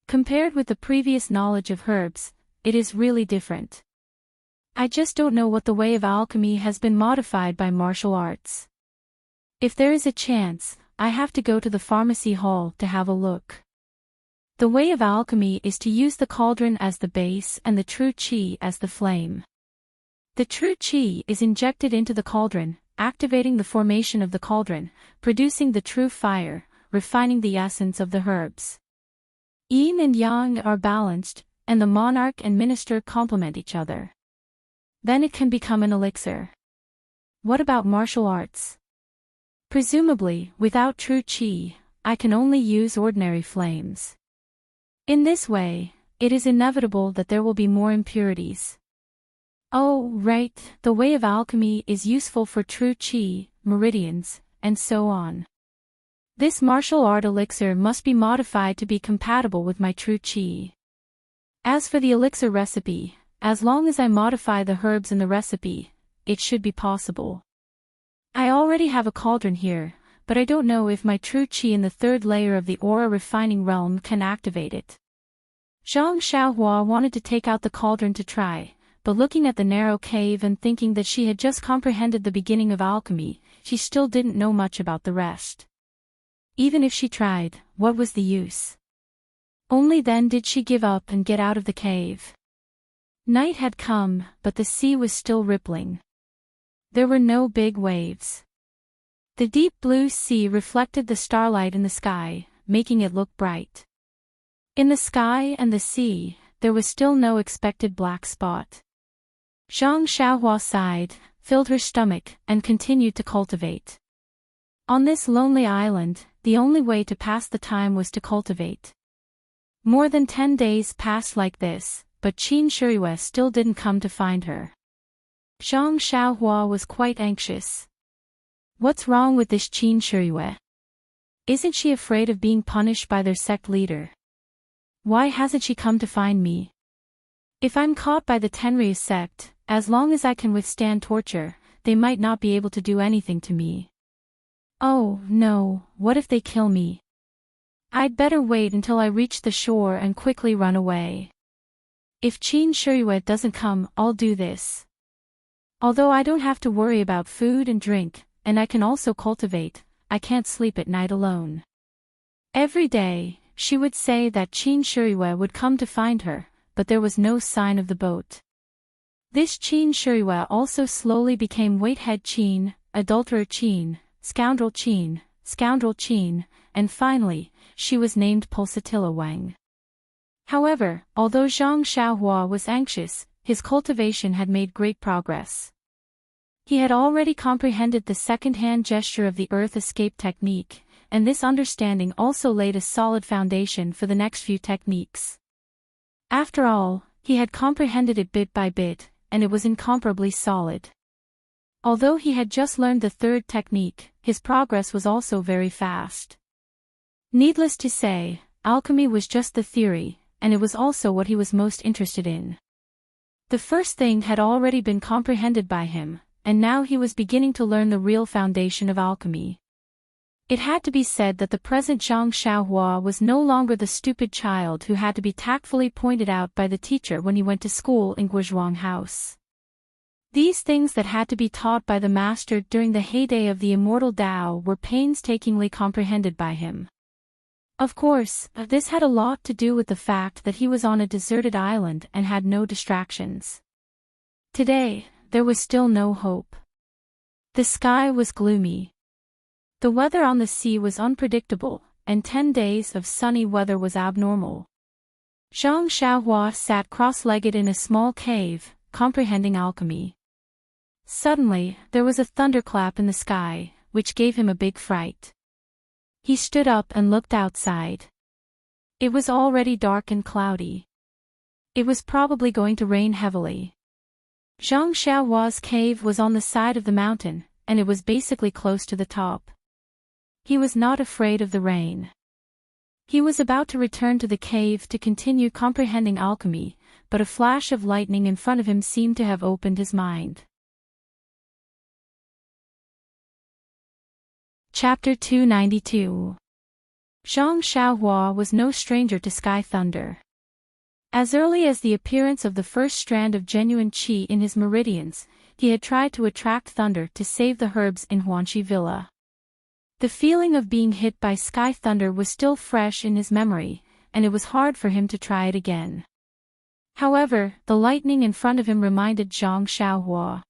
Compared with the previous knowledge of herbs, it is really different. I just don't know what the way of alchemy has been modified by martial arts. If there is a chance, I have to go to the pharmacy hall to have a look. The way of alchemy is to use the cauldron as the base and the true qi as the flame. The true qi is injected into the cauldron, activating the formation of the cauldron, producing the true fire, refining the essence of the herbs. Yin and yang are balanced, and the monarch and minister complement each other. Then it can become an elixir. What about martial arts? Presumably, without true qi, I can only use ordinary flames. In this way, it is inevitable that there will be more impurities. Oh, right, the way of alchemy is useful for true qi, meridians, and so on. This martial art elixir must be modified to be compatible with my true qi. As for the elixir recipe, as long as I modify the herbs in the recipe, it should be possible. I already have a cauldron here, but I don't know if my true qi in the third layer of the aura refining realm can activate it. Zhang Xiaohua wanted to take out the cauldron to try, but looking at the narrow cave and thinking that she had just comprehended the beginning of alchemy, she still didn't know much about the rest. Even if she tried, what was the use? Only then did she give up and get out of the cave. Night had come, but the sea was still rippling. There were no big waves. The deep blue sea reflected the starlight in the sky, making it look bright. In the sky and the sea, there was still no expected black spot. Zhang Xiaohua sighed, filled her stomach, and continued to cultivate. On this lonely island, the only way to pass the time was to cultivate. More than 10 days passed like this, but Qin Shiyue still didn't come to find her. Zhang Xiaohua was quite anxious. What's wrong with this Qin Shiyue? Isn't she afraid of being punished by their sect leader? Why hasn't she come to find me? If I'm caught by the Tenryu sect, as long as I can withstand torture, they might not be able to do anything to me. Oh, no, what if they kill me? I'd better wait until I reach the shore and quickly run away. If Qin Shiyue doesn't come, I'll do this. Although I don't have to worry about food and drink, and I can also cultivate, I can't sleep at night alone. Every day, she would say that Qin Shiyue would come to find her, but there was no sign of the boat. This Qin Shiyue also slowly became Weighthead Qin, Adulterer Qin, Scoundrel Qin, and finally, she was named Pulsatilla Wang. However, although Zhang Xiaohua was anxious, his cultivation had made great progress. He had already comprehended the second-hand gesture of the earth escape technique, and this understanding also laid a solid foundation for the next few techniques. After all, he had comprehended it bit by bit, and it was incomparably solid. Although he had just learned the third technique, his progress was also very fast. Needless to say, alchemy was just the theory, and it was also what he was most interested in. The first thing had already been comprehended by him, and now he was beginning to learn the real foundation of alchemy. It had to be said that the present Zhang Xiaohua was no longer the stupid child who had to be tactfully pointed out by the teacher when he went to school in Guizhuang House. These things that had to be taught by the master during the heyday of the immortal Tao were painstakingly comprehended by him. Of course, this had a lot to do with the fact that he was on a deserted island and had no distractions. Today, there was still no hope. The sky was gloomy. The weather on the sea was unpredictable, and 10 days of sunny weather was abnormal. Zhang Xiaohua sat cross-legged in a small cave, comprehending alchemy. Suddenly, there was a thunderclap in the sky, which gave him a big fright. He stood up and looked outside. It was already dark and cloudy. It was probably going to rain heavily. Zhang Xiaohua's cave was on the side of the mountain, and it was basically close to the top. He was not afraid of the rain. He was about to return to the cave to continue comprehending alchemy, but a flash of lightning in front of him seemed to have opened his mind. Chapter 292. Zhang Xiaohua was no stranger to sky thunder. As early as the appearance of the first strand of genuine qi in his meridians, he had tried to attract thunder to save the herbs in Huanxi Villa. The feeling of being hit by sky thunder was still fresh in his memory, and it was hard for him to try it again. However, the lightning in front of him reminded Zhang Xiaohua.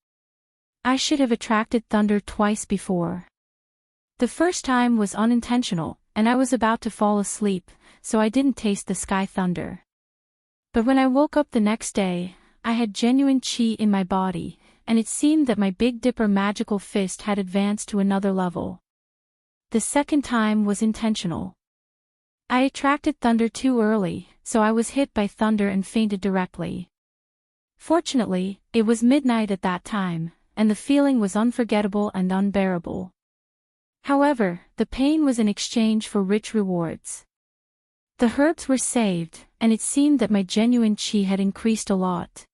I should have attracted thunder twice before. The first time was unintentional, and I was about to fall asleep, so I didn't taste the sky thunder. But when I woke up the next day, I had genuine qi in my body, and it seemed that my Big Dipper magical fist had advanced to another level. The second time was intentional. I attracted thunder too early, so I was hit by thunder and fainted directly. Fortunately, it was midnight at that time, and the feeling was unforgettable and unbearable. However, the pain was in exchange for rich rewards. The herbs were saved, and it seemed that my genuine qi had increased a lot.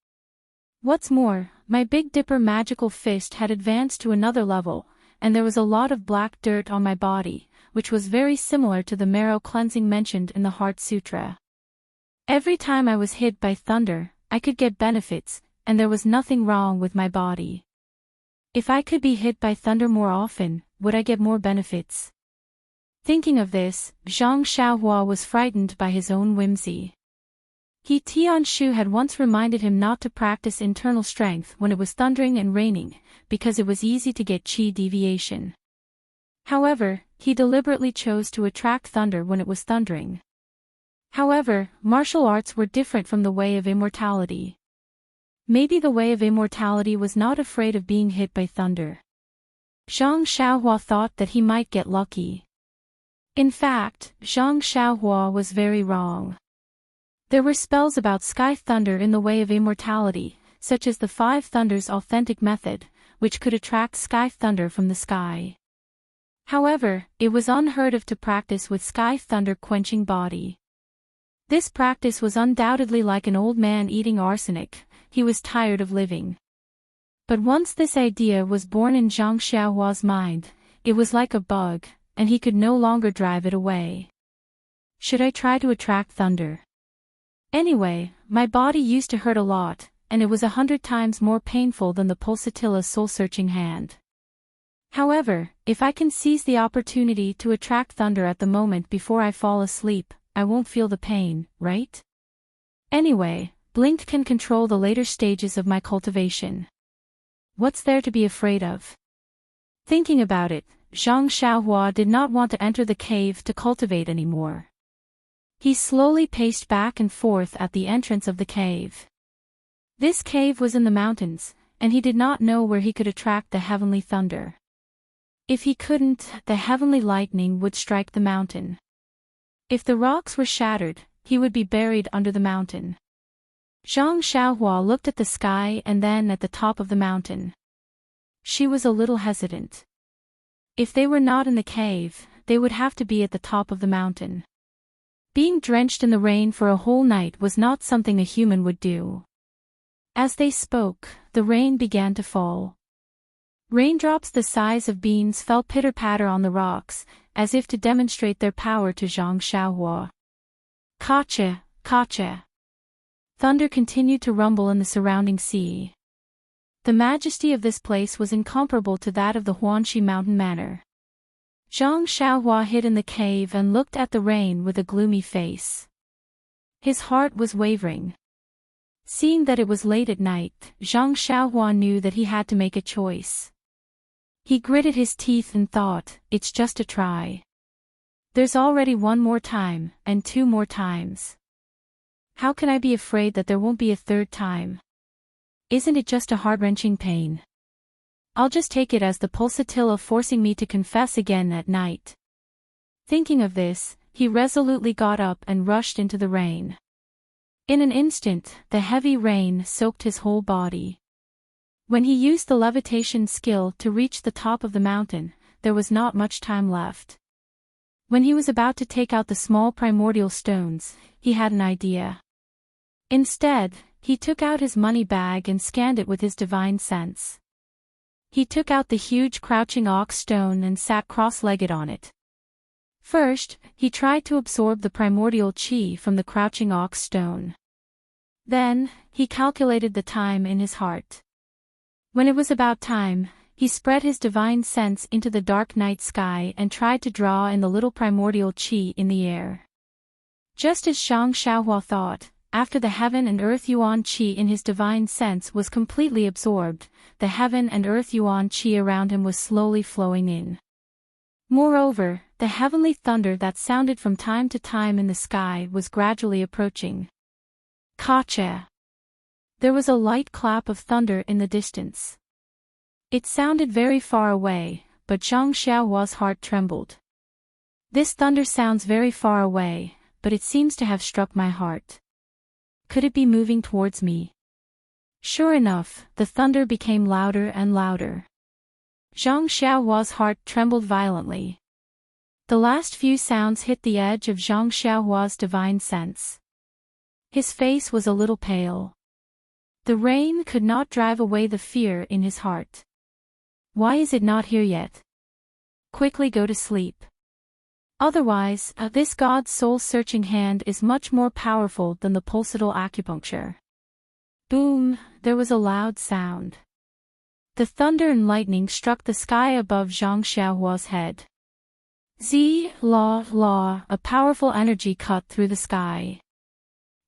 What's more, my Big Dipper magical fist had advanced to another level, and there was a lot of black dirt on my body, which was very similar to the marrow cleansing mentioned in the Heart Sutra. Every time I was hit by thunder, I could get benefits, and there was nothing wrong with my body. If I could be hit by thunder more often, would I get more benefits? Thinking of this, Zhang Xiaohua was frightened by his own whimsy. He Tianshu had once reminded him not to practice internal strength when it was thundering and raining, because it was easy to get qi deviation. However, he deliberately chose to attract thunder when it was thundering. However, martial arts were different from the way of immortality. Maybe the way of immortality was not afraid of being hit by thunder. Zhang Xiaohua thought that he might get lucky. In fact, Zhang Xiaohua was very wrong. There were spells about sky thunder in the way of immortality, such as the Five Thunders authentic method, which could attract sky thunder from the sky. However, it was unheard of to practice with sky thunder quenching body. This practice was undoubtedly like an old man eating arsenic. He was tired of living. But once this idea was born in Zhang Xiaohua's mind, it was like a bug, and he could no longer drive it away. Should I try to attract thunder? Anyway, my body used to hurt a lot, and it was 100 times more painful than the pulsatilla soul-searching hand. However, if I can seize the opportunity to attract thunder at the moment before I fall asleep, I won't feel the pain, right? Anyway, Blinked can control the later stages of my cultivation. What's there to be afraid of? Thinking about it, Zhang Xiaohua did not want to enter the cave to cultivate anymore. He slowly paced back and forth at the entrance of the cave. This cave was in the mountains, and he did not know where he could attract the heavenly thunder. If he couldn't, the heavenly lightning would strike the mountain. If the rocks were shattered, he would be buried under the mountain. Zhang Xiaohua looked at the sky and then at the top of the mountain. She was a little hesitant. If they were not in the cave, they would have to be at the top of the mountain. Being drenched in the rain for a whole night was not something a human would do. As they spoke, the rain began to fall. Raindrops the size of beans fell pitter-patter on the rocks, as if to demonstrate their power to Zhang Xiaohua. Kacha, kacha. Thunder continued to rumble in the surrounding sea. The majesty of this place was incomparable to that of the Huanxi mountain manor. Zhang Xiaohua hid in the cave and looked at the rain with a gloomy face. His heart was wavering. Seeing that it was late at night, Zhang Xiaohua knew that he had to make a choice. He gritted his teeth and thought, it's just a try. There's already one more time, and two more times. How can I be afraid that there won't be a third time? Isn't it just a heart-wrenching pain? I'll just take it as the pulsatilla forcing me to confess again at night. Thinking of this, he resolutely got up and rushed into the rain. In an instant, the heavy rain soaked his whole body. When he used the levitation skill to reach the top of the mountain, there was not much time left. When he was about to take out the small primordial stones, he had an idea. Instead, he took out his money bag and scanned it with his divine sense. He took out the huge crouching ox stone and sat cross-legged on it. First, he tried to absorb the primordial qi from the crouching ox stone. Then, he calculated the time in his heart. When it was about time, He spread his divine sense into the dark night sky and tried to draw in the little primordial qi in the air. Just as Zhang Xiaohua thought, after the heaven and earth yuan qi in his divine sense was completely absorbed, the heaven and earth yuan qi around him was slowly flowing in. Moreover, the heavenly thunder that sounded from time to time in the sky was gradually approaching. Kacha! There was a light clap of thunder in the distance. It sounded very far away, but Zhang Xiaohua's heart trembled. This thunder sounds very far away, but it seems to have struck my heart. Could it be moving towards me? Sure enough, the thunder became louder and louder. Zhang Xiaohua's heart trembled violently. The last few sounds hit the edge of Zhang Xiaohua's divine sense. His face was a little pale. The rain could not drive away the fear in his heart. Why is it not here yet? Quickly go to sleep. Otherwise, this God's soul-searching hand is much more powerful than the pulsatile acupuncture. Boom, there was a loud sound. The thunder and lightning struck the sky above Zhang Xiaohua's head. La, a powerful energy cut through the sky.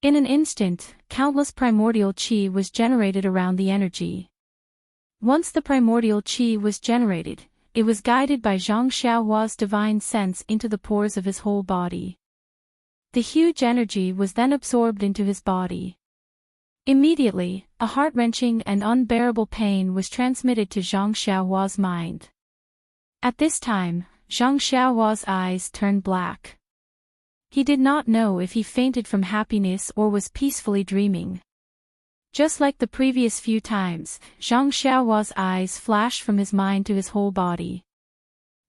In an instant, countless primordial qi was generated around the energy. Once the primordial qi was generated, it was guided by Zhang Xiaohua's divine sense into the pores of his whole body. The huge energy was then absorbed into his body. Immediately, a heart-wrenching and unbearable pain was transmitted to Zhang Xiaohua's mind. At this time, Zhang Xiaohua's eyes turned black. He did not know if he fainted from happiness or was peacefully dreaming. Just like the previous few times, Zhang Xiaohua's eyes flashed from his mind to his whole body.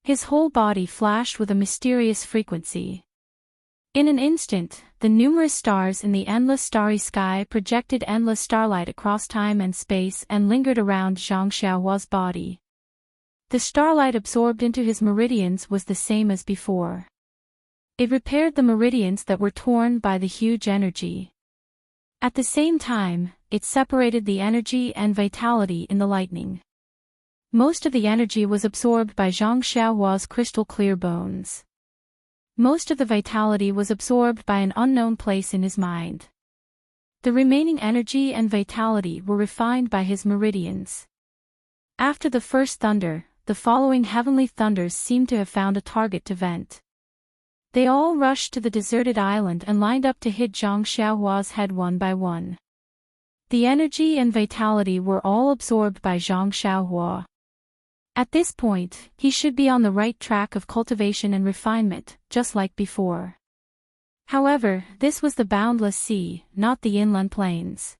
His whole body flashed with a mysterious frequency. In an instant, the numerous stars in the endless starry sky projected endless starlight across time and space and lingered around Zhang Xiaohua's body. The starlight absorbed into his meridians was the same as before. It repaired the meridians that were torn by the huge energy. At the same time, it separated the energy and vitality in the lightning. Most of the energy was absorbed by Zhang Xiaohua's crystal-clear bones. Most of the vitality was absorbed by an unknown place in his mind. The remaining energy and vitality were refined by his meridians. After the first thunder, the following heavenly thunders seemed to have found a target to vent. They all rushed to the deserted island and lined up to hit Zhang Xiaohua's head one by one. The energy and vitality were all absorbed by Zhang Xiaohua. At this point, he should be on the right track of cultivation and refinement, just like before. However, this was the boundless sea, not the inland plains.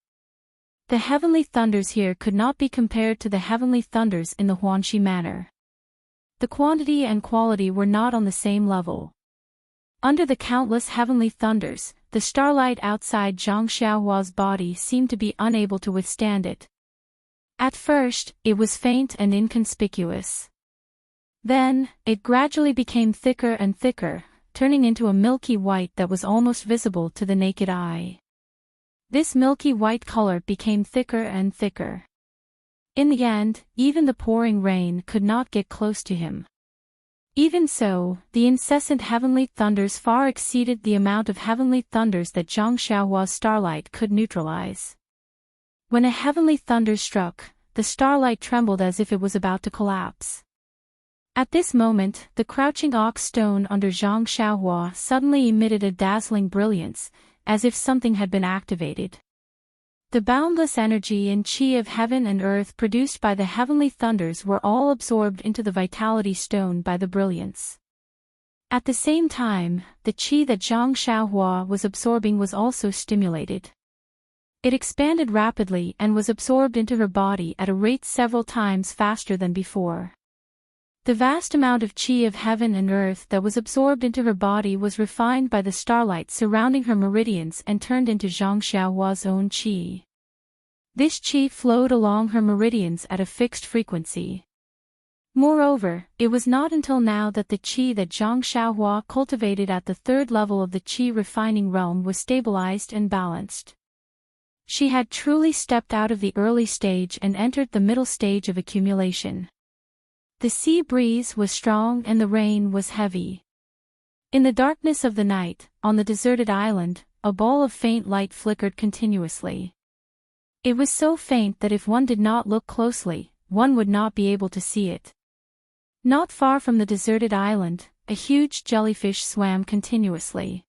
The heavenly thunders here could not be compared to the heavenly thunders in the Huanxi manor. The quantity and quality were not on the same level. Under the countless heavenly thunders, the starlight outside Zhang Xiaohua's body seemed to be unable to withstand it. At first, it was faint and inconspicuous. Then, it gradually became thicker and thicker, turning into a milky white that was almost visible to the naked eye. This milky white color became thicker and thicker. In the end, even the pouring rain could not get close to him. Even so, the incessant heavenly thunders far exceeded the amount of heavenly thunders that Zhang Xiaohua's starlight could neutralize. When a heavenly thunder struck, the starlight trembled as if it was about to collapse. At this moment, the crouching ox stone under Zhang Xiaohua suddenly emitted a dazzling brilliance, as if something had been activated. The boundless energy and qi of heaven and earth produced by the heavenly thunders were all absorbed into the vitality stone by the brilliance. At the same time, the qi that Zhang Xiaohua was absorbing was also stimulated. It expanded rapidly and was absorbed into her body at a rate several times faster than before. The vast amount of qi of heaven and earth that was absorbed into her body was refined by the starlight surrounding her meridians and turned into Zhang Xiaohua's own qi. This qi flowed along her meridians at a fixed frequency. Moreover, it was not until now that the qi that Zhang Xiaohua cultivated at the third level of the qi refining realm was stabilized and balanced. She had truly stepped out of the early stage and entered the middle stage of accumulation. The sea breeze was strong and the rain was heavy. In the darkness of the night, on the deserted island, a ball of faint light flickered continuously. It was so faint that if one did not look closely, one would not be able to see it. Not far from the deserted island, a huge jellyfish swam continuously.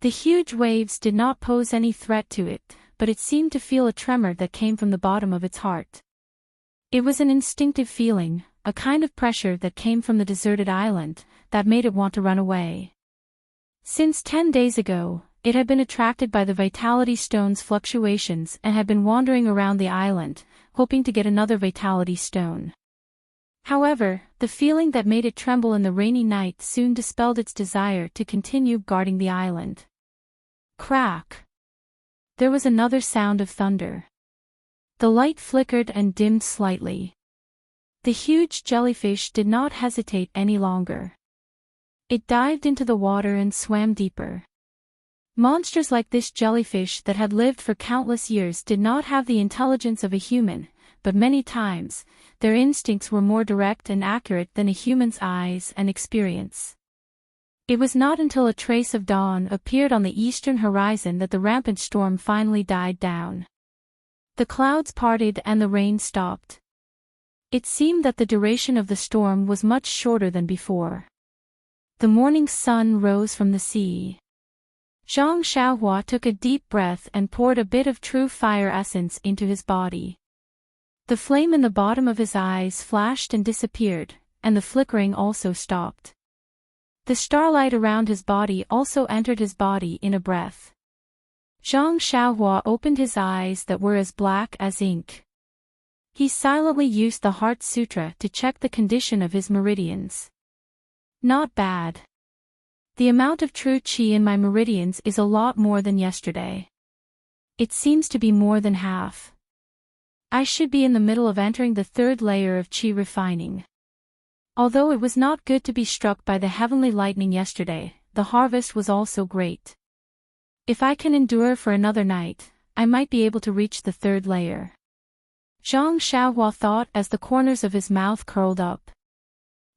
The huge waves did not pose any threat to it, but it seemed to feel a tremor that came from the bottom of its heart. It was an instinctive feeling, a kind of pressure that came from the deserted island, that made it want to run away. Since 10 days ago, it had been attracted by the Vitality Stone's fluctuations and had been wandering around the island, hoping to get another Vitality Stone. However, the feeling that made it tremble in the rainy night soon dispelled its desire to continue guarding the island. Crack! There was another sound of thunder. The light flickered and dimmed slightly. The huge jellyfish did not hesitate any longer. It dived into the water and swam deeper. Monsters like this jellyfish that had lived for countless years did not have the intelligence of a human, but many times, their instincts were more direct and accurate than a human's eyes and experience. It was not until a trace of dawn appeared on the eastern horizon that the rampant storm finally died down. The clouds parted and the rain stopped. It seemed that the duration of the storm was much shorter than before. The morning sun rose from the sea. Zhang Xiaohua took a deep breath and poured a bit of true fire essence into his body. The flame in the bottom of his eyes flashed and disappeared, and the flickering also stopped. The starlight around his body also entered his body in a breath. Zhang Xiaohua opened his eyes that were as black as ink. He silently used the Heart Sutra to check the condition of his meridians. Not bad. The amount of true qi in my meridians is a lot more than yesterday. It seems to be more than half. I should be in the middle of entering the third layer of qi refining. Although it was not good to be struck by the heavenly lightning yesterday, the harvest was also great. If I can endure for another night, I might be able to reach the third layer. Zhang Xiaohua thought as the corners of his mouth curled up.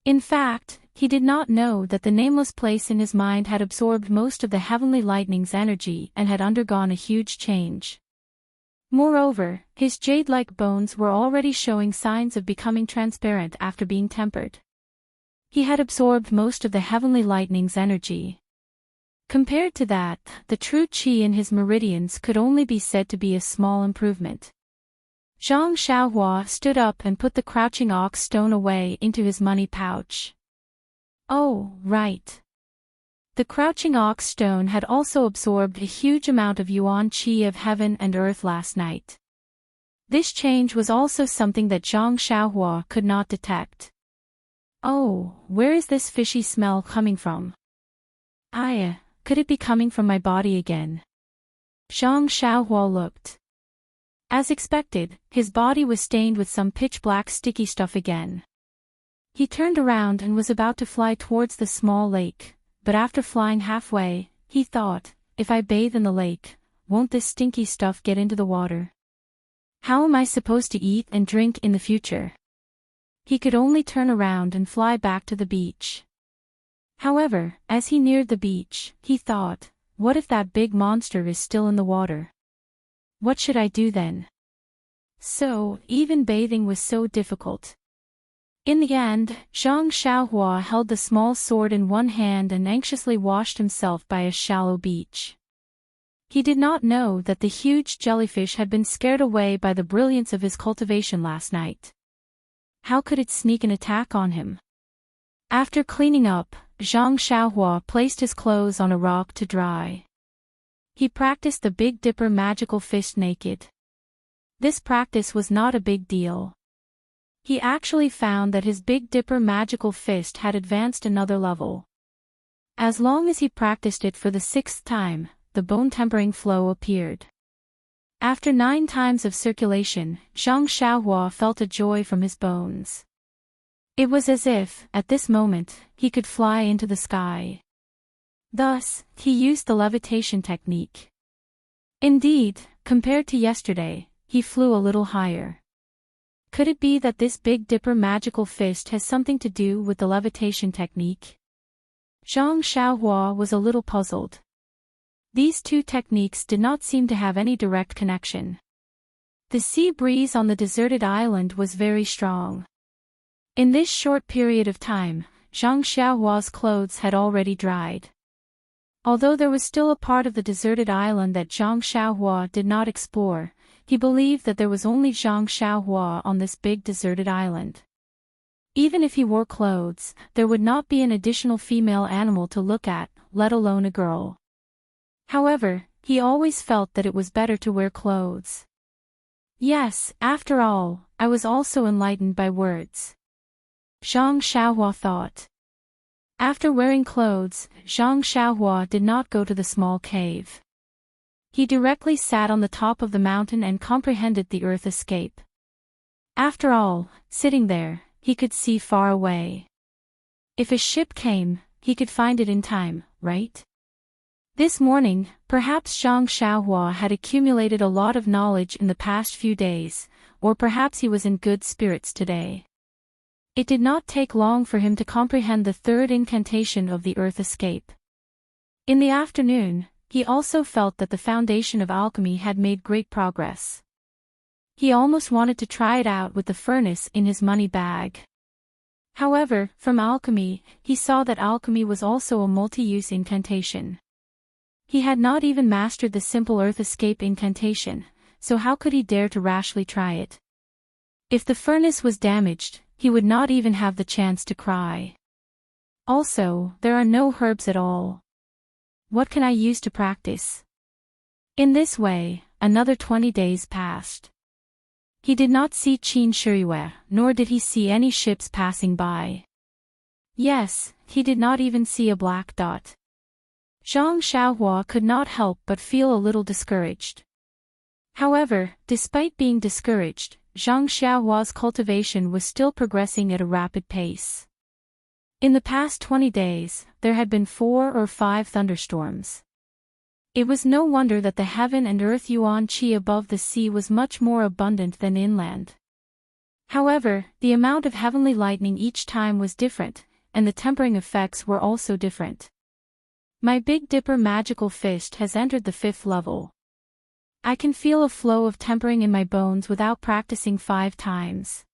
In fact, he did not know that the nameless place in his mind had absorbed most of the heavenly lightning's energy and had undergone a huge change. Moreover, his jade-like bones were already showing signs of becoming transparent after being tempered. He had absorbed most of the heavenly lightning's energy. Compared to that, the true qi in his meridians could only be said to be a small improvement. Zhang Xiaohua stood up and put the crouching ox stone away into his money pouch. Oh, right. The crouching ox stone had also absorbed a huge amount of yuan qi of heaven and earth last night. This change was also something that Zhang Xiaohua could not detect. Oh, where is this fishy smell coming from? Could it be coming from my body again? Zhang Xiaohua looked. As expected, his body was stained with some pitch-black sticky stuff again. He turned around and was about to fly towards the small lake, but after flying halfway, he thought, if I bathe in the lake, won't this stinky stuff get into the water? How am I supposed to eat and drink in the future? He could only turn around and fly back to the beach. However, as he neared the beach, he thought, what if that big monster is still in the water? What should I do then? So, even bathing was so difficult. In the end, Zhang Xiaohua held the small sword in one hand and anxiously washed himself by a shallow beach. He did not know that the huge jellyfish had been scared away by the brilliance of his cultivation last night. How could it sneak an attack on him? After cleaning up, Zhang Xiaohua placed his clothes on a rock to dry. He practiced the Big Dipper magical fist naked. This practice was not a big deal. He actually found that his Big Dipper magical fist had advanced another level. As long as he practiced it for the 6th time, the bone-tempering flow appeared. After 9 times of circulation, Zhang Xiaohua felt a joy from his bones. It was as if, at this moment, he could fly into the sky. Thus, he used the levitation technique. Indeed, compared to yesterday, he flew a little higher. Could it be that this Big Dipper magical fist has something to do with the levitation technique? Zhang Xiaohua was a little puzzled. These two techniques did not seem to have any direct connection. The sea breeze on the deserted island was very strong. In this short period of time, Zhang Xiaohua's clothes had already dried. Although there was still a part of the deserted island that Zhang Xiaohua did not explore, he believed that there was only Zhang Xiaohua on this big deserted island. Even if he wore clothes, there would not be an additional female animal to look at, let alone a girl. However, he always felt that it was better to wear clothes. Yes, after all, I was also enlightened by words. Zhang Xiaohua thought. After wearing clothes, Zhang Xiaohua did not go to the small cave. He directly sat on the top of the mountain and comprehended the earth escape. After all, sitting there, he could see far away. If a ship came, he could find it in time, right? This morning, perhaps Zhang Xiaohua had accumulated a lot of knowledge in the past few days, or perhaps he was in good spirits today. It did not take long for him to comprehend the third incantation of the earth escape. In the afternoon, he also felt that the foundation of alchemy had made great progress. He almost wanted to try it out with the furnace in his money bag. However, from alchemy, he saw that alchemy was also a multi-use incantation. He had not even mastered the simple earth escape incantation, so how could he dare to rashly try it? If the furnace was damaged, he would not even have the chance to cry. Also, there are no herbs at all. What can I use to practice? In this way, another 20 days passed. He did not see Qin Shiyue, nor did he see any ships passing by. Yes, he did not even see a black dot. Zhang Xiaohua could not help but feel a little discouraged. However, despite being discouraged, Zhang Xiaohua's cultivation was still progressing at a rapid pace. In the past 20 days, there had been 4 or 5 thunderstorms. It was no wonder that the heaven and earth yuan qi above the sea was much more abundant than inland. However, the amount of heavenly lightning each time was different, and the tempering effects were also different. My Big Dipper magical fist has entered the 5th level. I can feel a flow of tempering in my bones without practicing 5 times.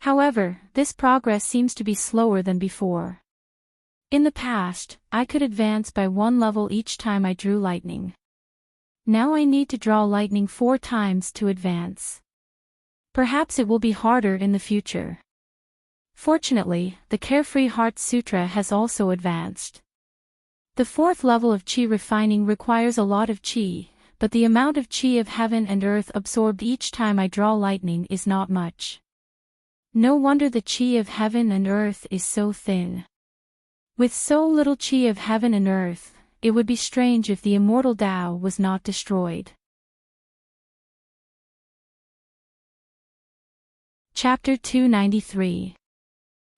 However, this progress seems to be slower than before. In the past, I could advance by 1 level each time I drew lightning. Now I need to draw lightning 4 times to advance. Perhaps it will be harder in the future. Fortunately, the Carefree Heart Sutra has also advanced. The 4th level of Qi refining requires a lot of Qi, but the amount of Qi of heaven and earth absorbed each time I draw lightning is not much. No wonder the Qi of heaven and earth is so thin. With so little Qi of heaven and earth, it would be strange if the immortal Tao was not destroyed. Chapter 293.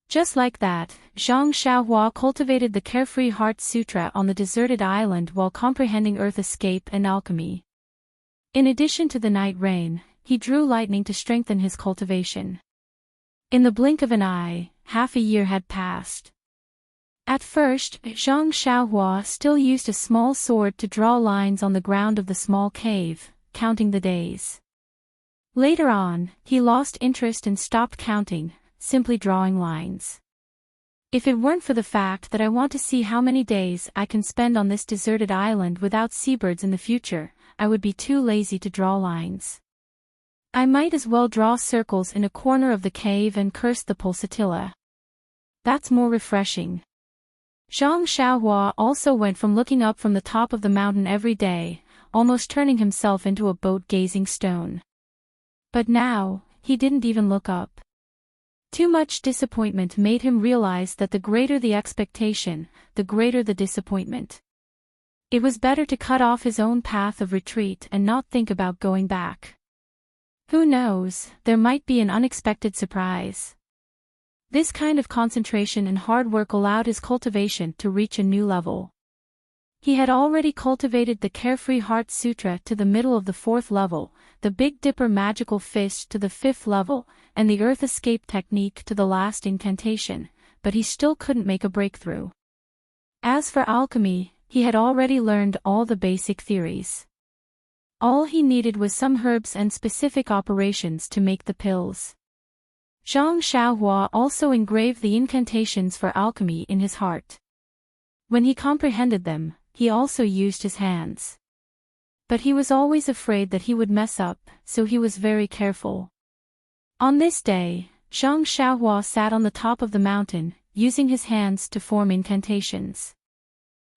Just like that, Zhang Xiaohua cultivated the Carefree Heart Sutra on the deserted island while comprehending earth escape and alchemy. In addition to the night rain, he drew lightning to strengthen his cultivation. In the blink of an eye, half a year had passed. At first, Zhang Xiaohua still used a small sword to draw lines on the ground of the small cave, counting the days. Later on, he lost interest and stopped counting, simply drawing lines. If it weren't for the fact that I want to see how many days I can spend on this deserted island without seabirds in the future, I would be too lazy to draw lines. I might as well draw circles in a corner of the cave and curse the pulsatilla. That's more refreshing. Zhang Xiaohua also went from looking up from the top of the mountain every day, almost turning himself into a boat-gazing stone. But now, he didn't even look up. Too much disappointment made him realize that the greater the expectation, the greater the disappointment. It was better to cut off his own path of retreat and not think about going back. Who knows, there might be an unexpected surprise. This kind of concentration and hard work allowed his cultivation to reach a new level. He had already cultivated the Carefree Heart Sutra to the middle of the 4th level, the Big Dipper Magical Fist to the 5th level, and the Earth Escape Technique to the last incantation, but he still couldn't make a breakthrough. As for alchemy, he had already learned all the basic theories. All he needed was some herbs and specific operations to make the pills. Zhang Xiaohua also engraved the incantations for alchemy in his heart. When he comprehended them, he also used his hands. But he was always afraid that he would mess up, so he was very careful. On this day, Zhang Xiaohua sat on the top of the mountain, using his hands to form incantations.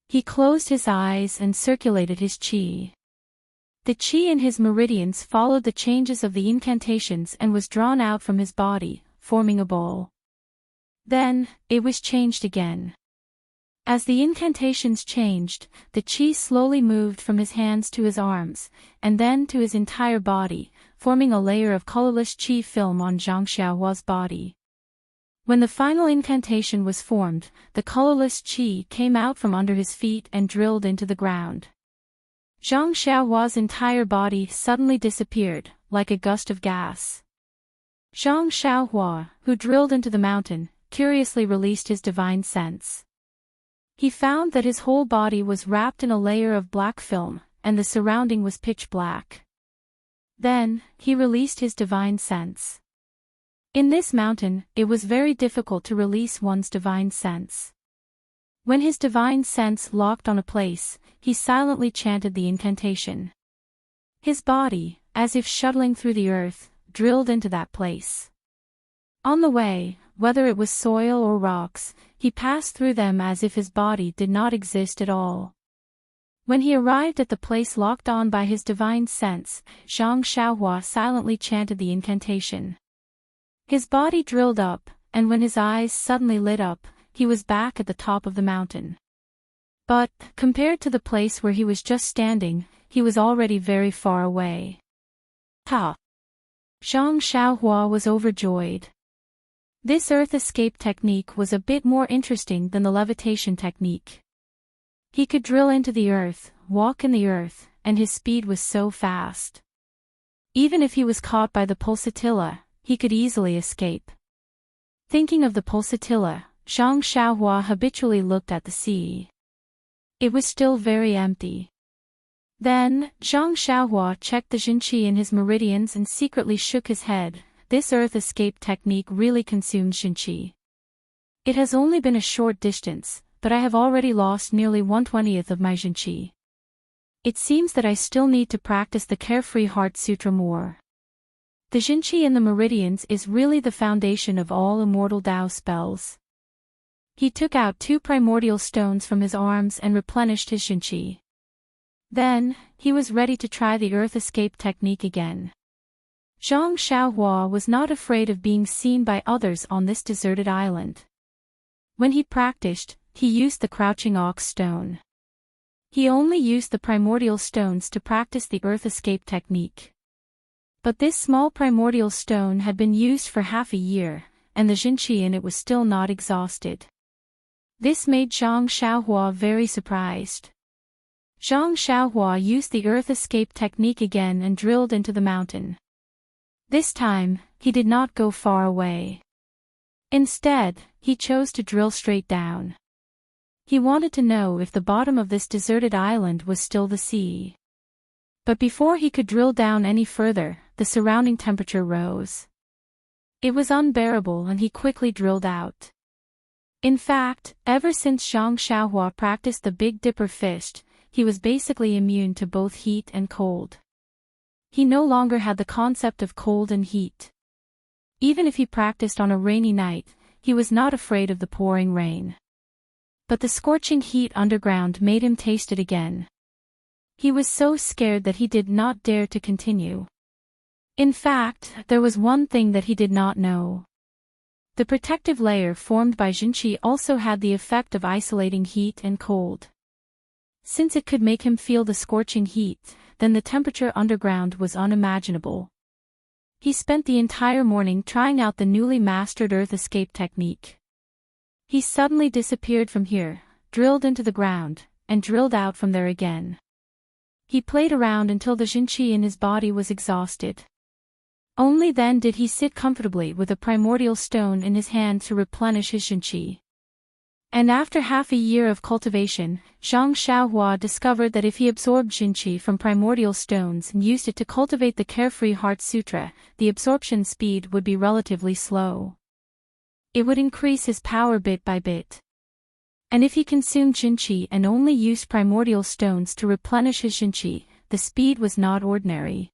He closed his eyes and circulated his qi. The qi in his meridians followed the changes of the incantations and was drawn out from his body, forming a ball. Then, it was changed again. As the incantations changed, the qi slowly moved from his hands to his arms, and then to his entire body, forming a layer of colorless qi film on Zhang Xiaohua's body. When the final incantation was formed, the colorless qi came out from under his feet and drilled into the ground. Zhang Xiaohua's entire body suddenly disappeared, like a gust of gas. Zhang Xiaohua, who drilled into the mountain, curiously released his divine sense. He found that his whole body was wrapped in a layer of black film, and the surrounding was pitch black. Then, he released his divine sense. In this mountain, it was very difficult to release one's divine sense. When his divine sense locked on a place, he silently chanted the incantation. His body, as if shuttling through the earth, drilled into that place. On the way, whether it was soil or rocks, he passed through them as if his body did not exist at all. When he arrived at the place locked on by his divine sense, Zhang Xiaohua silently chanted the incantation. His body drilled up, and when his eyes suddenly lit up, he was back at the top of the mountain. But, compared to the place where he was just standing, he was already very far away. Ha! Zhang Xiaohua was overjoyed. This earth escape technique was a bit more interesting than the levitation technique. He could drill into the earth, walk in the earth, and his speed was so fast. Even if he was caught by the pulsatilla, he could easily escape. Thinking of the pulsatilla, Zhang Xiaohua habitually looked at the sea. It was still very empty. Then, Zhang Xiaohua checked the Jinqi in his meridians and secretly shook his head. This earth escape technique really consumed Jinqi. It has only been a short distance, but I have already lost nearly 1/20th of my Jinqi. It seems that I still need to practice the Carefree Heart Sutra more. The Jinqi in the meridians is really the foundation of all immortal Dao spells. He took out 2 primordial stones from his arms and replenished his Jinqi. Then, he was ready to try the earth escape technique again. Zhang Xiaohua was not afraid of being seen by others on this deserted island. When he practiced, he used the crouching ox stone. He only used the primordial stones to practice the earth escape technique. But this small primordial stone had been used for half a year, and the Jinqi in it was still not exhausted. This made Zhang Xiaohua very surprised. Zhang Xiaohua used the earth escape technique again and drilled into the mountain. This time, he did not go far away. Instead, he chose to drill straight down. He wanted to know if the bottom of this deserted island was still the sea. But before he could drill down any further, the surrounding temperature rose. It was unbearable and he quickly drilled out. In fact, ever since Zhang Xiaohua practiced the Big Dipper Fist, he was basically immune to both heat and cold. He no longer had the concept of cold and heat. Even if he practiced on a rainy night, he was not afraid of the pouring rain. But the scorching heat underground made him taste it again. He was so scared that he did not dare to continue. In fact, there was one thing that he did not know. The protective layer formed by Jinqi also had the effect of isolating heat and cold. Since it could make him feel the scorching heat, then the temperature underground was unimaginable. He spent the entire morning trying out the newly mastered earth escape technique. He suddenly disappeared from here, drilled into the ground, and drilled out from there again. He played around until the Jinqi in his body was exhausted. Only then did he sit comfortably with a primordial stone in his hand to replenish his Jinqi. And after half a year of cultivation, Zhang Xiaohua discovered that if he absorbed Jinqi from primordial stones and used it to cultivate the Carefree Heart Sutra, the absorption speed would be relatively slow. It would increase his power bit by bit. And if he consumed Jinqi and only used primordial stones to replenish his Jinqi, the speed was not ordinary.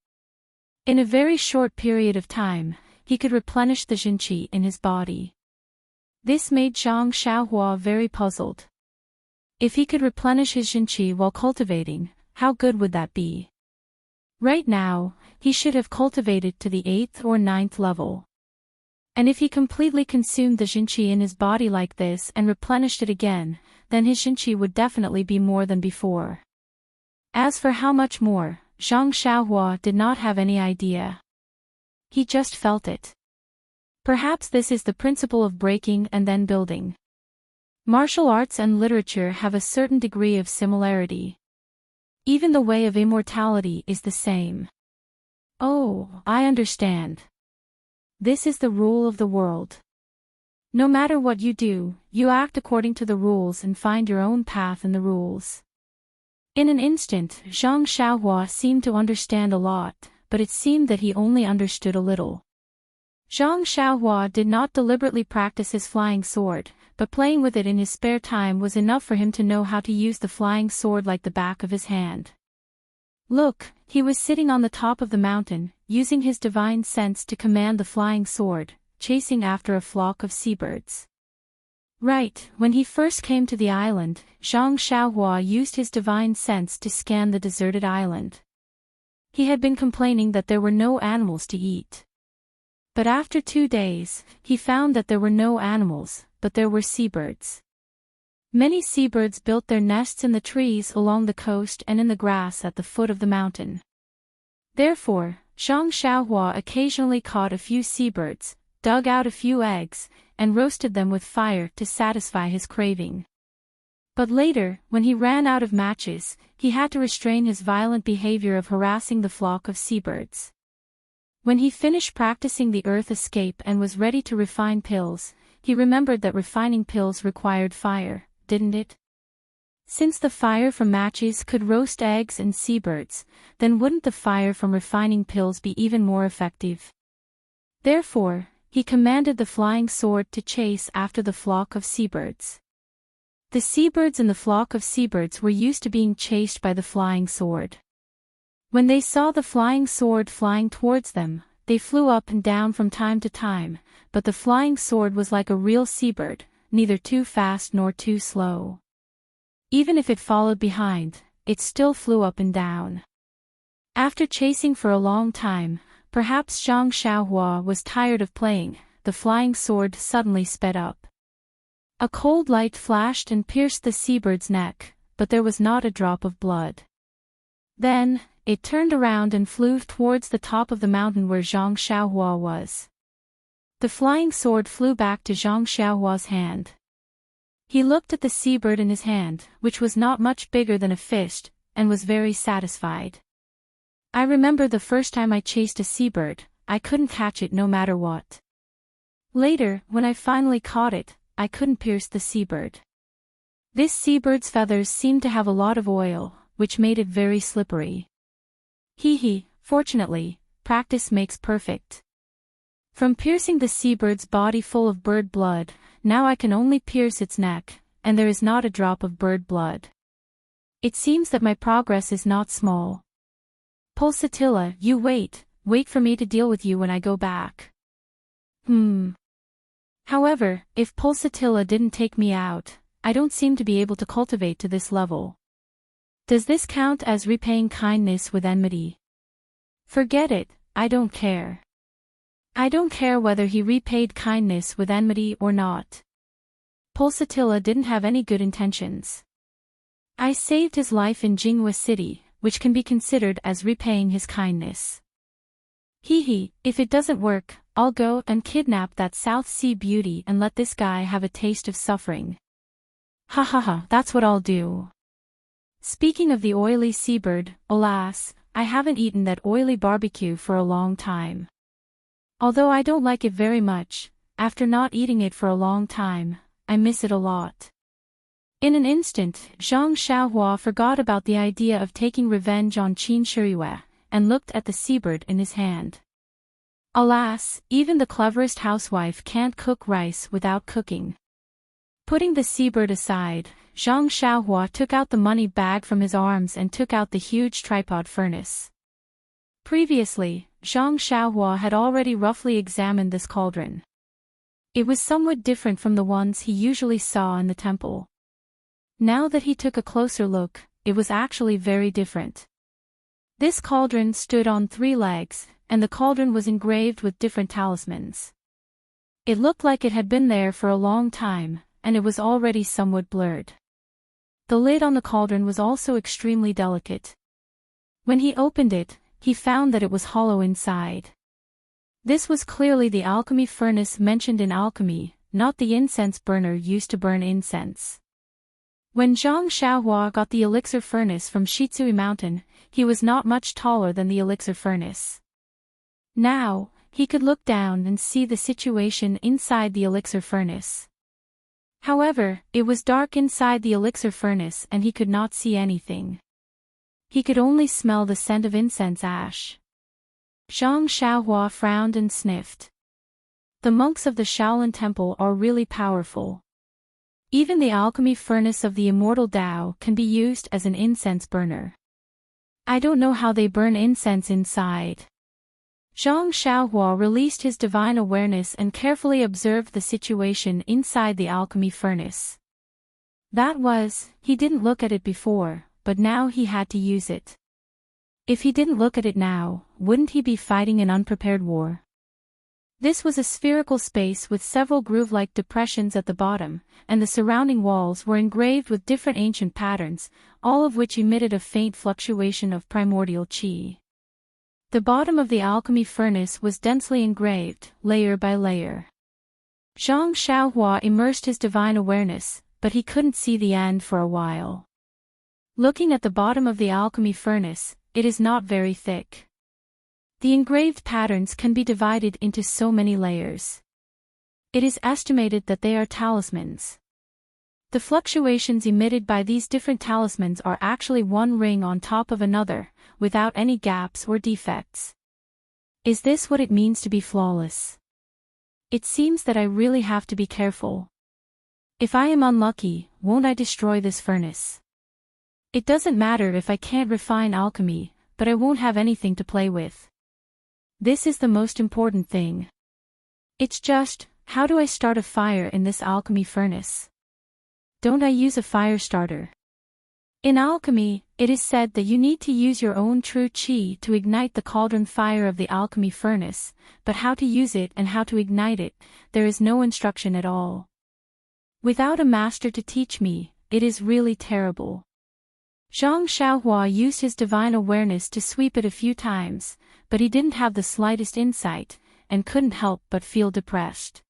In a very short period of time, he could replenish the Jinqi in his body. This made Zhang Xiaohua very puzzled. If he could replenish his Jinqi while cultivating, how good would that be? Right now, he should have cultivated to the 8th or 9th level. And if he completely consumed the Jinqi in his body like this and replenished it again, then his Jinqi would definitely be more than before. As for how much more, Zhang Xiaohua did not have any idea. He just felt it. Perhaps this is the principle of breaking and then building. Martial arts and literature have a certain degree of similarity. Even the way of immortality is the same. Oh, I understand. This is the rule of the world. No matter what you do, you act according to the rules and find your own path in the rules. In an instant, Zhang Xiaohua seemed to understand a lot, but it seemed that he only understood a little. Zhang Xiaohua did not deliberately practice his flying sword, but playing with it in his spare time was enough for him to know how to use the flying sword like the back of his hand. Look, he was sitting on the top of the mountain, using his divine sense to command the flying sword, chasing after a flock of seabirds. Right, when he first came to the island, Zhang Xiaohua used his divine sense to scan the deserted island. He had been complaining that there were no animals to eat. But after 2 days, he found that there were no animals, but there were seabirds. Many seabirds built their nests in the trees along the coast and in the grass at the foot of the mountain. Therefore, Zhang Xiaohua occasionally caught a few seabirds, dug out a few eggs, and roasted them with fire to satisfy his craving. But later, when he ran out of matches, he had to restrain his violent behavior of harassing the flock of seabirds. When he finished practicing the earth escape and was ready to refine pills, he remembered that refining pills required fire, didn't it? Since the fire from matches could roast eggs and seabirds, then wouldn't the fire from refining pills be even more effective? Therefore, he commanded the flying sword to chase after the flock of seabirds. The seabirds in the flock of seabirds were used to being chased by the flying sword. When they saw the flying sword flying towards them, they flew up and down from time to time, but the flying sword was like a real seabird, neither too fast nor too slow. Even if it followed behind, it still flew up and down. After chasing for a long time, perhaps Zhang Xiaohua was tired of playing, the flying sword suddenly sped up. A cold light flashed and pierced the seabird's neck, but there was not a drop of blood. Then, it turned around and flew towards the top of the mountain where Zhang Xiaohua was. The flying sword flew back to Zhang Xiaohua's hand. He looked at the seabird in his hand, which was not much bigger than a fist, and was very satisfied. I remember the first time I chased a seabird, I couldn't catch it no matter what. Later, when I finally caught it, I couldn't pierce the seabird. This seabird's feathers seemed to have a lot of oil, which made it very slippery. Fortunately, practice makes perfect. From piercing the seabird's body full of bird blood, now I can only pierce its neck, and there is not a drop of bird blood. It seems that my progress is not small. Pulsatilla, you wait for me to deal with you when I go back. However, if Pulsatilla didn't take me out, I don't seem to be able to cultivate to this level. Does this count as repaying kindness with enmity? Forget it, I don't care. I don't care whether he repaid kindness with enmity or not. Pulsatilla didn't have any good intentions. I saved his life in Jinghua City, which can be considered as repaying his kindness. If it doesn't work, I'll go and kidnap that South Sea beauty and let this guy have a taste of suffering. That's what I'll do. Speaking of the oily seabird, alas, I haven't eaten that oily barbecue for a long time. Although I don't like it very much, after not eating it for a long time, I miss it a lot. In an instant, Zhang Xiaohua forgot about the idea of taking revenge on Qin Shiyue, and looked at the seabird in his hand. Alas, even the cleverest housewife can't cook rice without cooking. Putting the seabird aside, Zhang Xiaohua took out the money bag from his arms and took out the huge tripod furnace. Previously, Zhang Xiaohua had already roughly examined this cauldron. It was somewhat different from the ones he usually saw in the temple. Now that he took a closer look, it was actually very different. This cauldron stood on 3 legs, and the cauldron was engraved with different talismans. It looked like it had been there for a long time, and it was already somewhat blurred. The lid on the cauldron was also extremely delicate. When he opened it, he found that it was hollow inside. This was clearly the alchemy furnace mentioned in alchemy, not the incense burner used to burn incense. When Zhang Xiaohua got the elixir furnace from Shizui Mountain, he was not much taller than the elixir furnace. Now, he could look down and see the situation inside the elixir furnace. However, it was dark inside the elixir furnace and he could not see anything. He could only smell the scent of incense ash. Zhang Xiaohua frowned and sniffed. The monks of the Shaolin Temple are really powerful. Even the alchemy furnace of the immortal Tao can be used as an incense burner. I don't know how they burn incense inside. Zhang Xiaohua released his divine awareness and carefully observed the situation inside the alchemy furnace. He didn't look at it before, but now he had to use it. If he didn't look at it now, wouldn't he be fighting an unprepared war? This was a spherical space with several groove-like depressions at the bottom, and the surrounding walls were engraved with different ancient patterns, all of which emitted a faint fluctuation of primordial qi. The bottom of the alchemy furnace was densely engraved, layer by layer. Zhang Xiaohua immersed his divine awareness, but he couldn't see the end for a while. Looking at the bottom of the alchemy furnace, it is not very thick. The engraved patterns can be divided into so many layers. It is estimated that they are talismans. The fluctuations emitted by these different talismans are actually one ring on top of another, without any gaps or defects. Is this what it means to be flawless? It seems that I really have to be careful. If I am unlucky, won't I destroy this furnace? It doesn't matter if I can't refine alchemy, but I won't have anything to play with. This is the most important thing. It's just, how do I start a fire in this alchemy furnace? Don't I use a fire starter? In alchemy, it is said that you need to use your own true qi to ignite the cauldron fire of the alchemy furnace, but how to use it and how to ignite it, there is no instruction at all. Without a master to teach me, it is really terrible. Zhang Xiaohua used his divine awareness to sweep it a few times, but he didn't have the slightest insight, and couldn't help but feel depressed.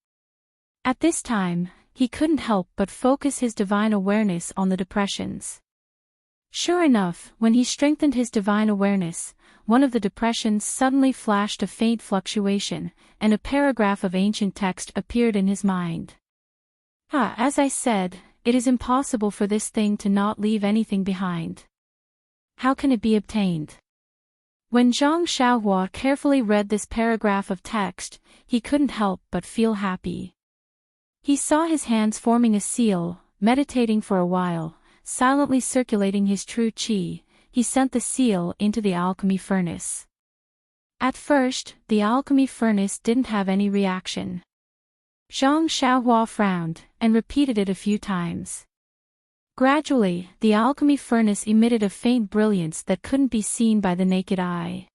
At this time, he couldn't help but focus his divine awareness on the depressions. Sure enough, when he strengthened his divine awareness, one of the depressions suddenly flashed a faint fluctuation, and a paragraph of ancient text appeared in his mind. As I said, it is impossible for this thing to not leave anything behind. How can it be obtained? When Zhang Xiaohua carefully read this paragraph of text, he couldn't help but feel happy. He saw his hands forming a seal, meditating for a while, silently circulating his true qi. He sent the seal into the alchemy furnace. At first, the alchemy furnace didn't have any reaction. Zhang Xiaohua frowned, and repeated it a few times. Gradually, the alchemy furnace emitted a faint brilliance that couldn't be seen by the naked eye.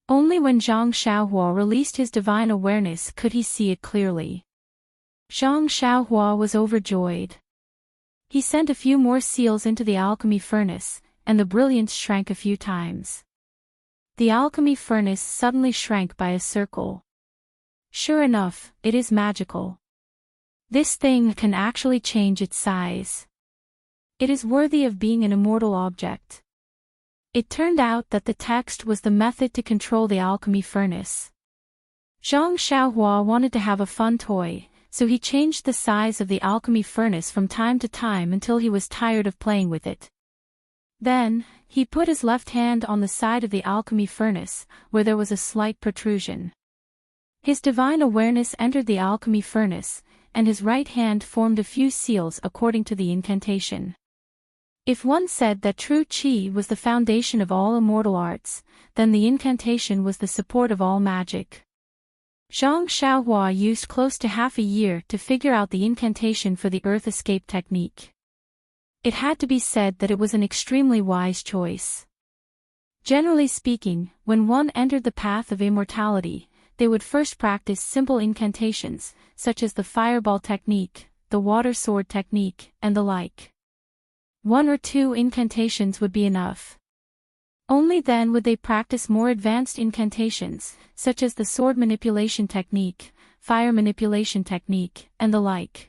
Only when Zhang Xiaohua released his divine awareness could he see it clearly. Zhang Xiaohua was overjoyed. He sent a few more seals into the alchemy furnace, and the brilliance shrank a few times. The alchemy furnace suddenly shrank by a circle. Sure enough, it is magical. This thing can actually change its size. It is worthy of being an immortal object. It turned out that the text was the method to control the alchemy furnace. Zhang Xiaohua wanted to have a fun toy, so he changed the size of the alchemy furnace from time to time until he was tired of playing with it. Then, he put his left hand on the side of the alchemy furnace, where there was a slight protrusion. His divine awareness entered the alchemy furnace, and his right hand formed a few seals according to the incantation. If one said that true qi was the foundation of all immortal arts, then the incantation was the support of all magic. Zhang Xiaohua used close to half a year to figure out the incantation for the earth escape technique. It had to be said that it was an extremely wise choice. Generally speaking, when one entered the path of immortality, they would first practice simple incantations, such as the fireball technique, the water sword technique, and the like. 1 or 2 incantations would be enough. Only then would they practice more advanced incantations, such as the sword manipulation technique, fire manipulation technique, and the like.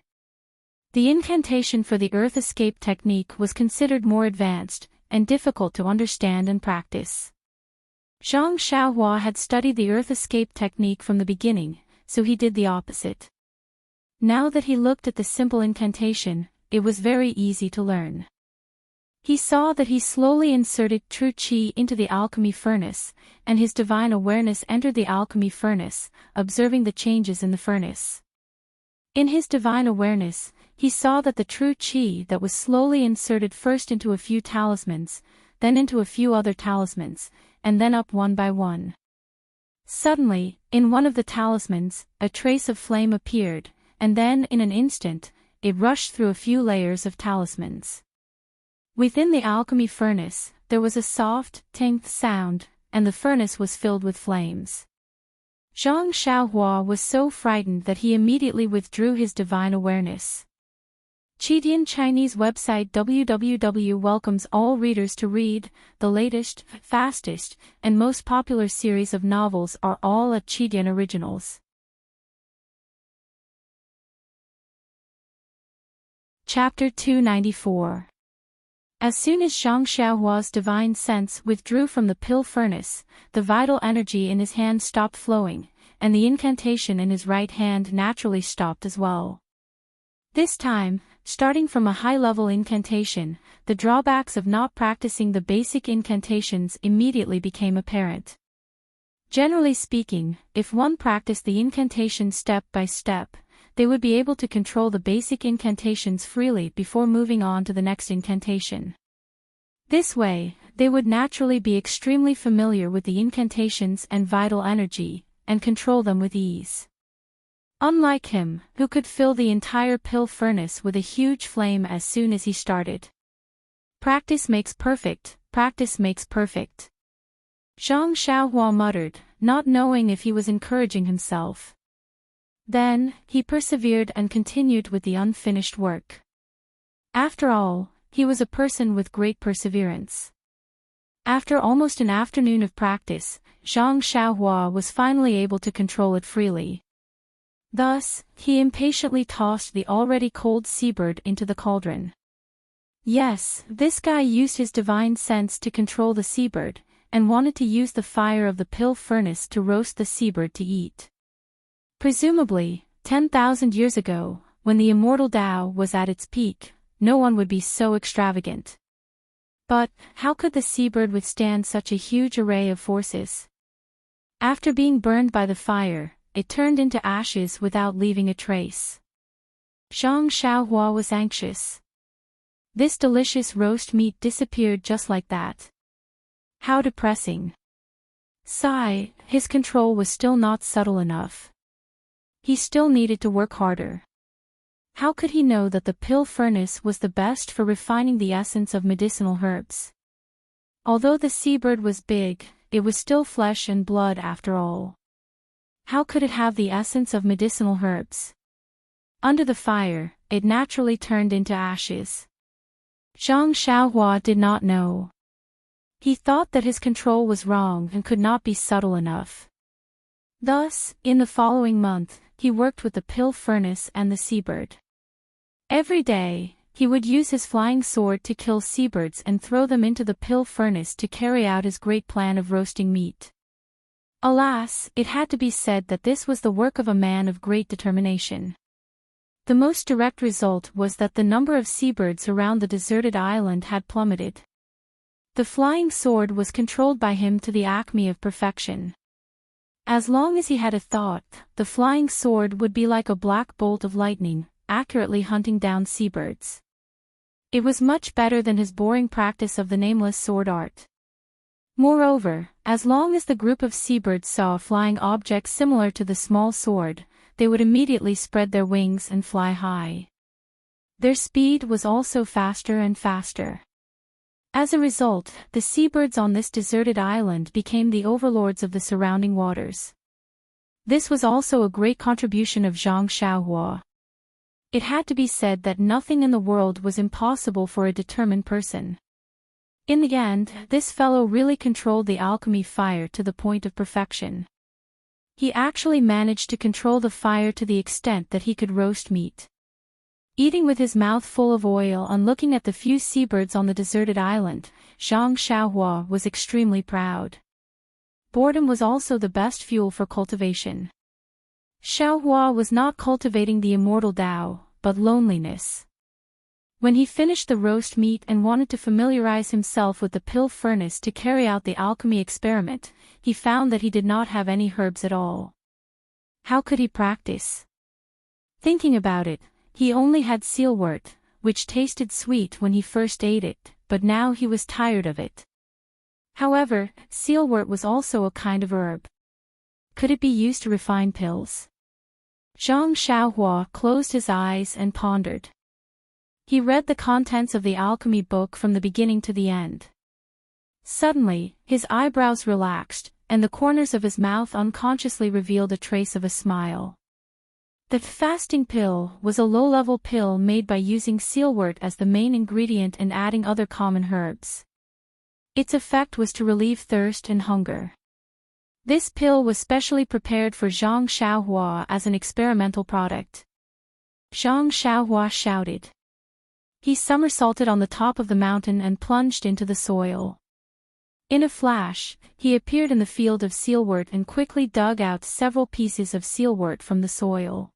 The incantation for the earth escape technique was considered more advanced, and difficult to understand and practice. Zhang Xiaohua had studied the earth escape technique from the beginning, so he did the opposite. Now that he looked at the simple incantation, it was very easy to learn. He saw that he slowly inserted true qi into the alchemy furnace, and his divine awareness entered the alchemy furnace, observing the changes in the furnace. In his divine awareness, he saw that the true qi that was slowly inserted first into a few talismans, then into a few other talismans, and then up one by one. Suddenly, in one of the talismans, a trace of flame appeared, and then in an instant, it rushed through a few layers of talismans. Within the alchemy furnace, there was a soft, ting sound, and the furnace was filled with flames. Zhang Xiaohua was so frightened that he immediately withdrew his divine awareness. Qidian Chinese website www welcomes all readers to read. The latest, fastest, and most popular series of novels are all at Qidian Originals. Chapter 294. As soon as Zhang Xiaohua's divine sense withdrew from the pill furnace, the vital energy in his hand stopped flowing, and the incantation in his right hand naturally stopped as well. This time, starting from a high-level incantation, the drawbacks of not practicing the basic incantations immediately became apparent. Generally speaking, if one practiced the incantation step by step, they would be able to control the basic incantations freely before moving on to the next incantation. This way, they would naturally be extremely familiar with the incantations and vital energy, and control them with ease. Unlike him, who could fill the entire pill furnace with a huge flame as soon as he started. Practice makes perfect, practice makes perfect. Zhang Xiaohua muttered, not knowing if he was encouraging himself. Then, he persevered and continued with the unfinished work. After all, he was a person with great perseverance. After almost an afternoon of practice, Zhang Xiaohua was finally able to control it freely. Thus, he impatiently tossed the already cold seabird into the cauldron. Yes, this guy used his divine sense to control the seabird, and wanted to use the fire of the pill furnace to roast the seabird to eat. Presumably, 10,000 years ago, when the immortal Tao was at its peak, no one would be so extravagant. But, how could the seabird withstand such a huge array of forces? After being burned by the fire, it turned into ashes without leaving a trace. Zhang Xiaohua was anxious. This delicious roast meat disappeared just like that. How depressing. Sigh, his control was still not subtle enough. He still needed to work harder. How could he know that the pill furnace was the best for refining the essence of medicinal herbs? Although the seabird was big, it was still flesh and blood after all. How could it have the essence of medicinal herbs? Under the fire, it naturally turned into ashes. Zhang Xiaohua did not know. He thought that his control was wrong and could not be subtle enough. Thus, in the following month, he worked with the pill furnace and the seabird. Every day, He would use his flying sword to kill seabirds and throw them into the pill furnace to carry out his great plan of roasting meat. Alas, it had to be said that this was the work of a man of great determination. The most direct result was that the number of seabirds around the deserted island had plummeted. The flying sword was controlled by him to the acme of perfection. As long as he had a thought, the flying sword would be like a black bolt of lightning, accurately hunting down seabirds. It was much better than his boring practice of the nameless sword art. Moreover, as long as the group of seabirds saw a flying object similar to the small sword, they would immediately spread their wings and fly high. Their speed was also faster and faster. As a result, the seabirds on this deserted island became the overlords of the surrounding waters. This was also a great contribution of Zhang Xiaohua. It had to be said that nothing in the world was impossible for a determined person. In the end, this fellow really controlled the alchemy fire to the point of perfection. He actually managed to control the fire to the extent that he could roast meat. Eating with his mouth full of oil and looking at the few seabirds on the deserted island, Zhang Xiaohua was extremely proud. Boredom was also the best fuel for cultivation. Xiaohua was not cultivating the immortal Tao, but loneliness. When he finished the roast meat and wanted to familiarize himself with the pill furnace to carry out the alchemy experiment, he found that he did not have any herbs at all. How could he practice? Thinking about it, he only had sealwort, which tasted sweet when he first ate it, but now he was tired of it. However, sealwort was also a kind of herb. Could it be used to refine pills? Zhang Xiaohua closed his eyes and pondered. He read the contents of the alchemy book from the beginning to the end. Suddenly, his eyebrows relaxed, and the corners of his mouth unconsciously revealed a trace of a smile. The fasting pill was a low-level pill made by using sealwort as the main ingredient and adding other common herbs. Its effect was to relieve thirst and hunger. This pill was specially prepared for Zhang Xiaohua as an experimental product. Zhang Xiaohua shouted. He somersaulted on the top of the mountain and plunged into the soil. In a flash, he appeared in the field of sealwort and quickly dug out several pieces of sealwort from the soil.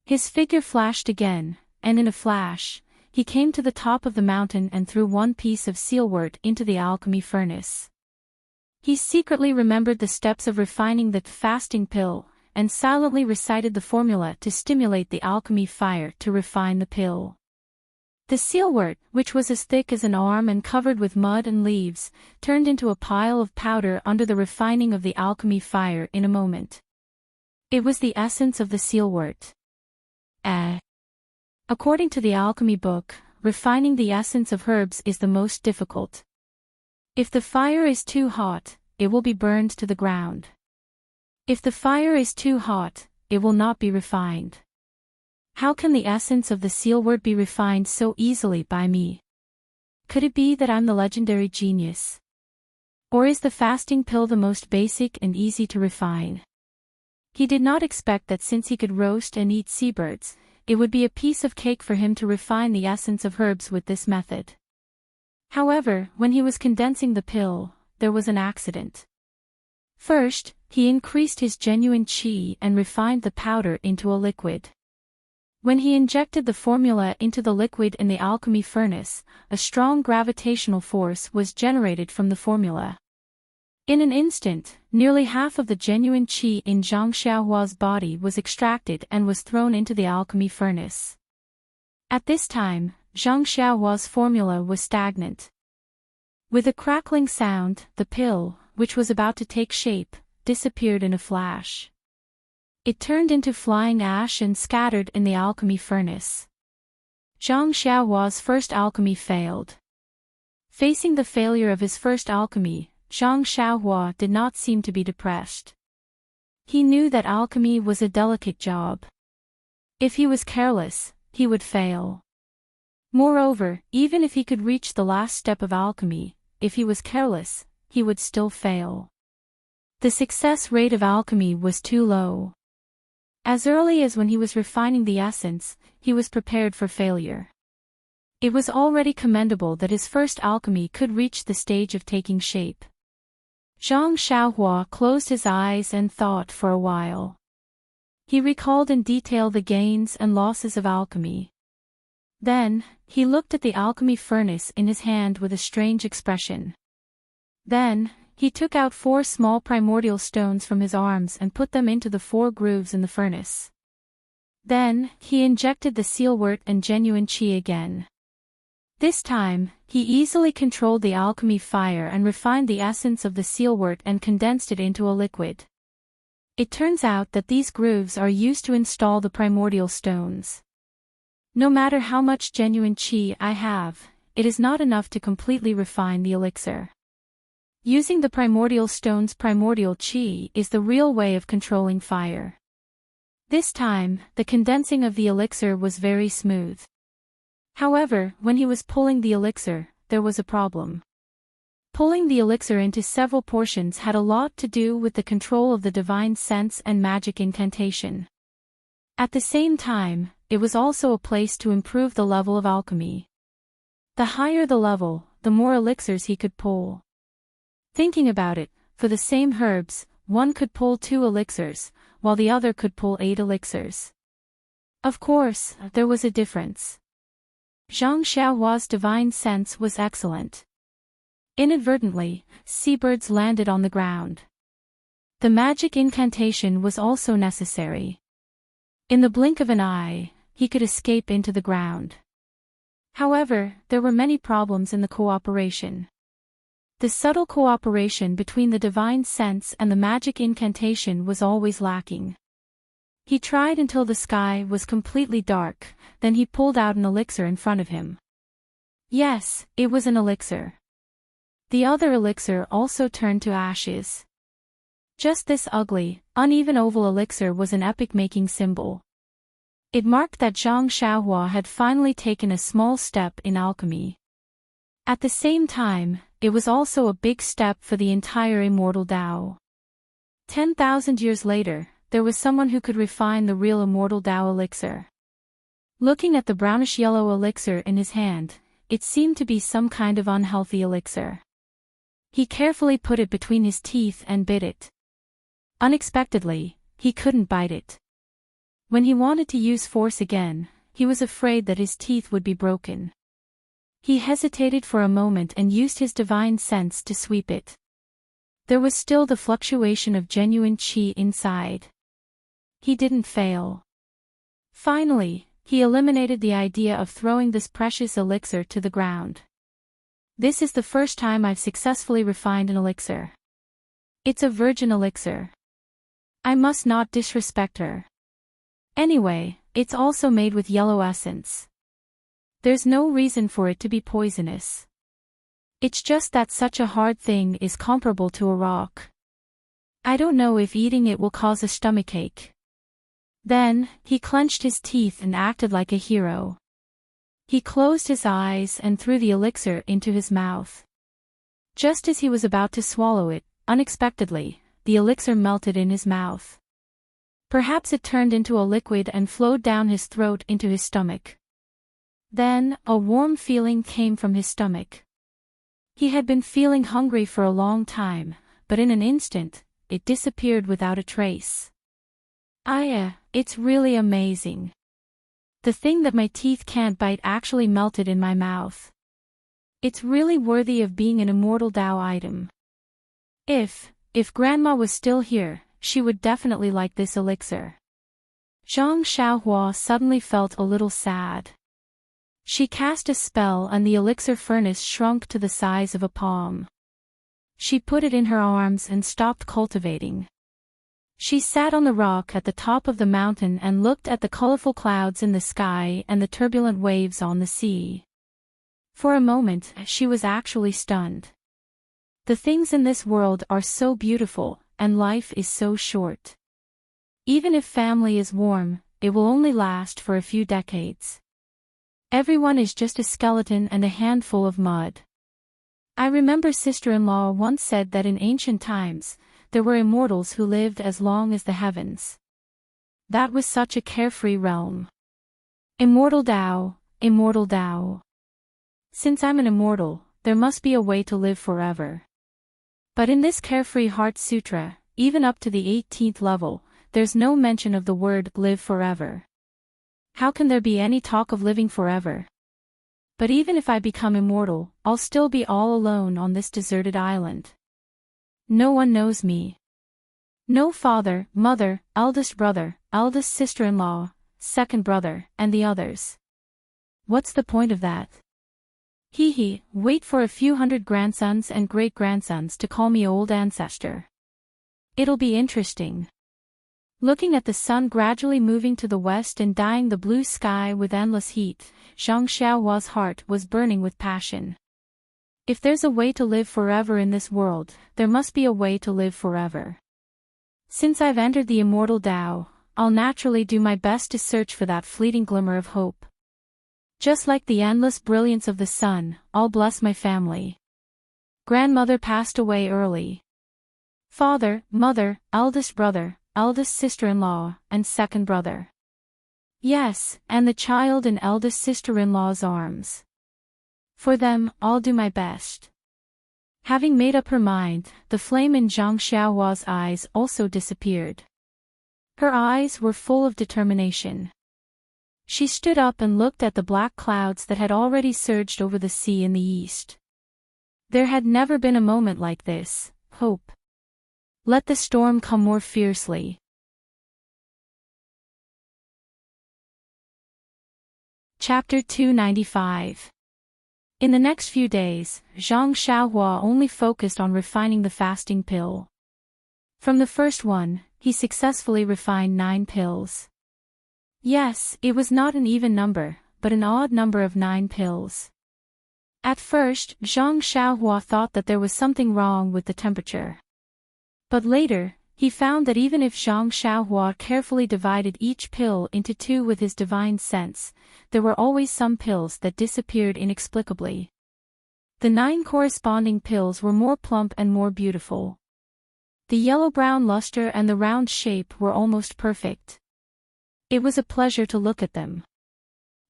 His figure flashed again, and in a flash, he came to the top of the mountain and threw one piece of sealwort into the alchemy furnace. He secretly remembered the steps of refining the fasting pill, and silently recited the formula to stimulate the alchemy fire to refine the pill. The sealwort, which was as thick as an arm and covered with mud and leaves, turned into a pile of powder under the refining of the alchemy fire in a moment. It was the essence of the sealwort. According to the alchemy book, refining the essence of herbs is the most difficult. If the fire is too hot, it will be burned to the ground. If the fire is too hot, it will not be refined. How can the essence of the sealwort be refined so easily by me? Could it be that I'm the legendary genius? Or is the fasting pill the most basic and easy to refine? He did not expect that since he could roast and eat seabirds, it would be a piece of cake for him to refine the essence of herbs with this method. However, when he was condensing the pill, there was an accident. First, he increased his genuine qi and refined the powder into a liquid. When he injected the formula into the liquid in the alchemy furnace, a strong gravitational force was generated from the formula. In an instant, nearly half of the genuine qi in Zhang Xiaohua's body was extracted and was thrown into the alchemy furnace. At this time, Zhang Xiaohua's formula was stagnant. With a crackling sound, the pill, which was about to take shape, disappeared in a flash. It turned into flying ash and scattered in the alchemy furnace. Zhang Xiaohua's first alchemy failed. Facing the failure of his first alchemy, Zhang Xiaohua did not seem to be depressed. He knew that alchemy was a delicate job. If he was careless, he would fail. Moreover, even if he could reach the last step of alchemy, if he was careless, he would still fail. The success rate of alchemy was too low. As early as when he was refining the essence, he was prepared for failure. It was already commendable that his first alchemy could reach the stage of taking shape. Zhang Xiaohua closed his eyes and thought for a while. He recalled in detail the gains and losses of alchemy. Then, he looked at the alchemy furnace in his hand with a strange expression. Then, he took out 4 small primordial stones from his arms and put them into the 4 grooves in the furnace. Then, he injected the sealwort and genuine qi again. This time, he easily controlled the alchemy fire and refined the essence of the sealwort and condensed it into a liquid. It turns out that these grooves are used to install the primordial stones. No matter how much genuine qi I have, it is not enough to completely refine the elixir. Using the primordial stone's primordial qi is the real way of controlling fire. This time, the condensing of the elixir was very smooth. However, when he was pulling the elixir, there was a problem. Pulling the elixir into several portions had a lot to do with the control of the divine sense and magic incantation. At the same time, it was also a place to improve the level of alchemy. The higher the level, the more elixirs he could pull. Thinking about it, for the same herbs, one could pull 2 elixirs, while the other could pull 8 elixirs. Of course, there was a difference. Zhang Xiaohua's divine sense was excellent. Inadvertently, seabirds landed on the ground. The magic incantation was also necessary. In the blink of an eye, he could escape into the ground. However, there were many problems in the cooperation. The subtle cooperation between the divine sense and the magic incantation was always lacking. He tried until the sky was completely dark, then he pulled out an elixir in front of him. Yes, it was an elixir. The other elixir also turned to ashes. Just this ugly, uneven oval elixir was an epic-making symbol. It marked that Zhang Xiaohua had finally taken a small step in alchemy. At the same time, it was also a big step for the entire immortal Tao. 10,000 years later, there was someone who could refine the real immortal Tao elixir. Looking at the brownish-yellow elixir in his hand, it seemed to be some kind of unhealthy elixir. He carefully put it between his teeth and bit it. Unexpectedly, he couldn't bite it. When he wanted to use force again, he was afraid that his teeth would be broken. He hesitated for a moment and used his divine sense to sweep it. There was still the fluctuation of genuine qi inside. He didn't fail. Finally, he eliminated the idea of throwing this precious elixir to the ground. This is the first time I've successfully refined an elixir. It's a virgin elixir. I must not disrespect her. Anyway, it's also made with yellow essence. There's no reason for it to be poisonous. It's just that such a hard thing is comparable to a rock. I don't know if eating it will cause a stomachache. Then, he clenched his teeth and acted like a hero. He closed his eyes and threw the elixir into his mouth. Just as he was about to swallow it, unexpectedly, the elixir melted in his mouth. Perhaps it turned into a liquid and flowed down his throat into his stomach. Then, a warm feeling came from his stomach. He had been feeling hungry for a long time, but in an instant, it disappeared without a trace. It's really amazing. The thing that my teeth can't bite actually melted in my mouth. It's really worthy of being an immortal Tao item. If Grandma was still here, she would definitely like this elixir. Zhang Xiaohua suddenly felt a little sad. She cast a spell and the elixir furnace shrunk to the size of a palm. She put it in her arms and stopped cultivating. She sat on the rock at the top of the mountain and looked at the colorful clouds in the sky and the turbulent waves on the sea. For a moment, she was actually stunned. The things in this world are so beautiful, and life is so short. Even if family is warm, it will only last for a few decades. Everyone is just a skeleton and a handful of mud. I remember sister-in-law once said that in ancient times, there were immortals who lived as long as the heavens. That was such a carefree realm. Immortal Tao, immortal Tao. Since I'm an immortal, there must be a way to live forever. But in this carefree Heart Sutra, even up to the 18th level, there's no mention of the word live forever. How can there be any talk of living forever? But even if I become immortal, I'll still be all alone on this deserted island. No one knows me. No father, mother, eldest brother, eldest sister-in-law, second brother, and the others. What's the point of that? Wait for a few hundred grandsons and great-grandsons to call me old ancestor. It'll be interesting. Looking at the sun gradually moving to the west and dyeing the blue sky with endless heat, Zhang Xiaohua's heart was burning with passion. If there's a way to live forever in this world, there must be a way to live forever. Since I've entered the immortal Tao, I'll naturally do my best to search for that fleeting glimmer of hope. Just like the endless brilliance of the sun, I'll bless my family. Grandmother passed away early. Father, mother, eldest brother, eldest sister-in-law, and second brother. Yes, and the child in eldest sister-in-law's arms. For them, I'll do my best. Having made up her mind, the flame in Zhang Xiaohua's eyes also disappeared. Her eyes were full of determination. She stood up and looked at the black clouds that had already surged over the sea in the east. There had never been a moment like this. Hope. Let the storm come more fiercely. Chapter 295. In the next few days, Zhang Xiaohua only focused on refining the fasting pill. From the first one, he successfully refined 9 pills. Yes, it was not an even number, but an odd number of 9 pills. At first, Zhang Xiaohua thought that there was something wrong with the temperature. But later, he found that even if Zhang Xiaohua carefully divided each pill into 2 with his divine sense, there were always some pills that disappeared inexplicably. The 9 corresponding pills were more plump and more beautiful. The yellow-brown luster and the round shape were almost perfect. It was a pleasure to look at them.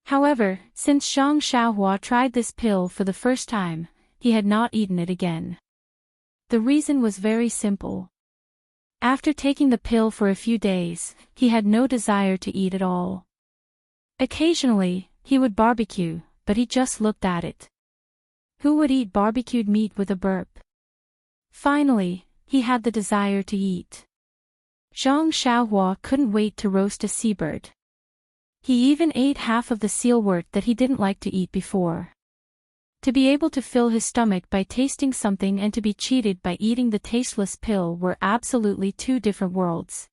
However, since Zhang Xiaohua tried this pill for the first time, he had not eaten it again. The reason was very simple. After taking the pill for a few days, he had no desire to eat at all. Occasionally, he would barbecue, but he just looked at it. Who would eat barbecued meat with a burp? Finally, he had the desire to eat. Zhang Xiaohua couldn't wait to roast a seabird. He even ate half of the sealwort that he didn't like to eat before. To be able to fill his stomach by tasting something and to be cheated by eating the tasteless pill were absolutely 2 different worlds.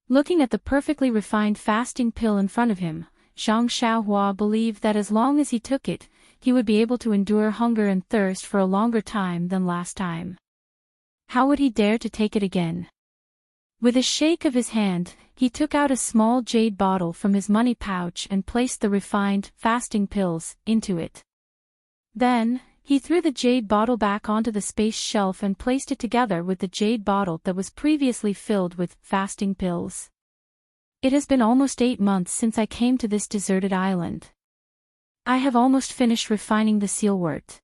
Looking at the perfectly refined fasting pill in front of him, Zhang Xiaohua believed that as long as he took it, he would be able to endure hunger and thirst for a longer time than last time. How would he dare to take it again? With a shake of his hand, he took out a small jade bottle from his money pouch and placed the refined, fasting pills into it. Then, he threw the jade bottle back onto the space shelf and placed it together with the jade bottle that was previously filled with fasting pills. It has been almost 8 months since I came to this deserted island. I have almost finished refining the sealwort.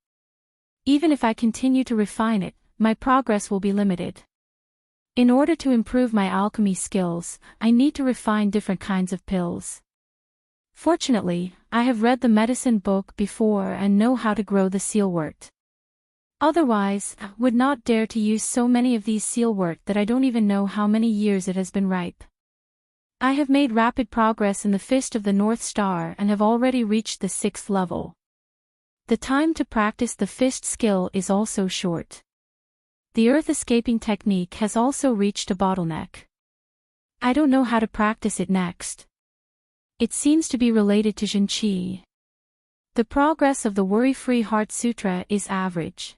Even if I continue to refine it, my progress will be limited. In order to improve my alchemy skills, I need to refine different kinds of pills. Fortunately, I have read the medicine book before and know how to grow the sealwort. Otherwise, I would not dare to use so many of these sealwort that I don't even know how many years it has been ripe. I have made rapid progress in the Fist of the North Star and have already reached the 6th level. The time to practice the fist skill is also short. The earth escaping technique has also reached a bottleneck. I don't know how to practice it next. It seems to be related to Jinqi. The progress of the Worry-Free Heart Sutra is average.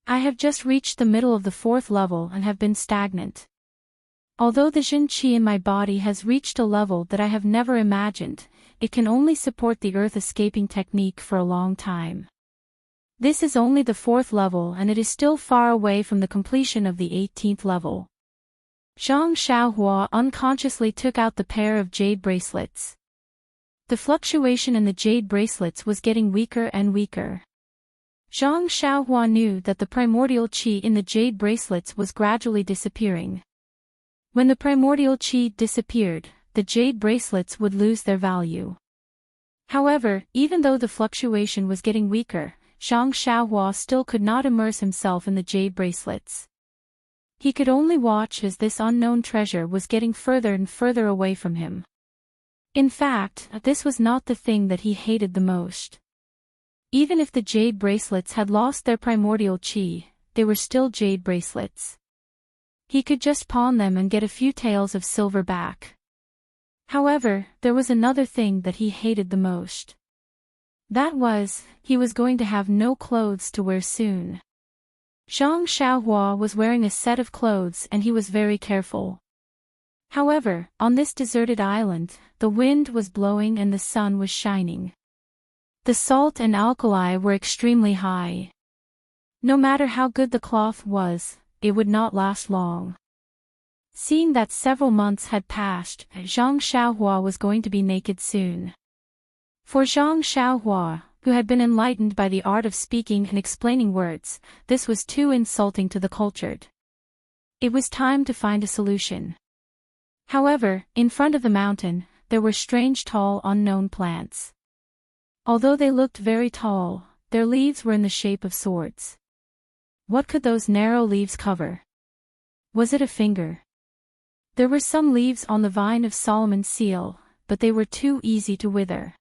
I have just reached the middle of the 4th level and have been stagnant. Although the Jinqi in my body has reached a level that I have never imagined, it can only support the earth escaping technique for a long time. This is only the 4th level and it is still far away from the completion of the 18th level. Zhang Xiaohua unconsciously took out the pair of jade bracelets. The fluctuation in the jade bracelets was getting weaker and weaker. Zhang Xiaohua knew that the primordial qi in the jade bracelets was gradually disappearing. When the primordial qi disappeared, the jade bracelets would lose their value. However, even though the fluctuation was getting weaker, Zhang Xiaohua still could not immerse himself in the jade bracelets. He could only watch as this unknown treasure was getting further and further away from him. In fact, this was not the thing that he hated the most. Even if the jade bracelets had lost their primordial qi, they were still jade bracelets. He could just pawn them and get a few taels of silver back. However, there was another thing that he hated the most. That was, he was going to have no clothes to wear soon. Zhang Xiaohua was wearing a set of clothes and he was very careful. However, on this deserted island, the wind was blowing and the sun was shining. The salt and alkali were extremely high. No matter how good the cloth was, it would not last long. Seeing that several months had passed, Zhang Xiaohua was going to be naked soon. For Zhang Xiaohua, who had been enlightened by the art of speaking and explaining words, this was too insulting to the cultured. It was time to find a solution. However, in front of the mountain, there were strange tall unknown plants. Although they looked very tall, their leaves were in the shape of swords. What could those narrow leaves cover? Was it a finger? There were some leaves on the vine of Solomon's seal, but they were too easy to wither.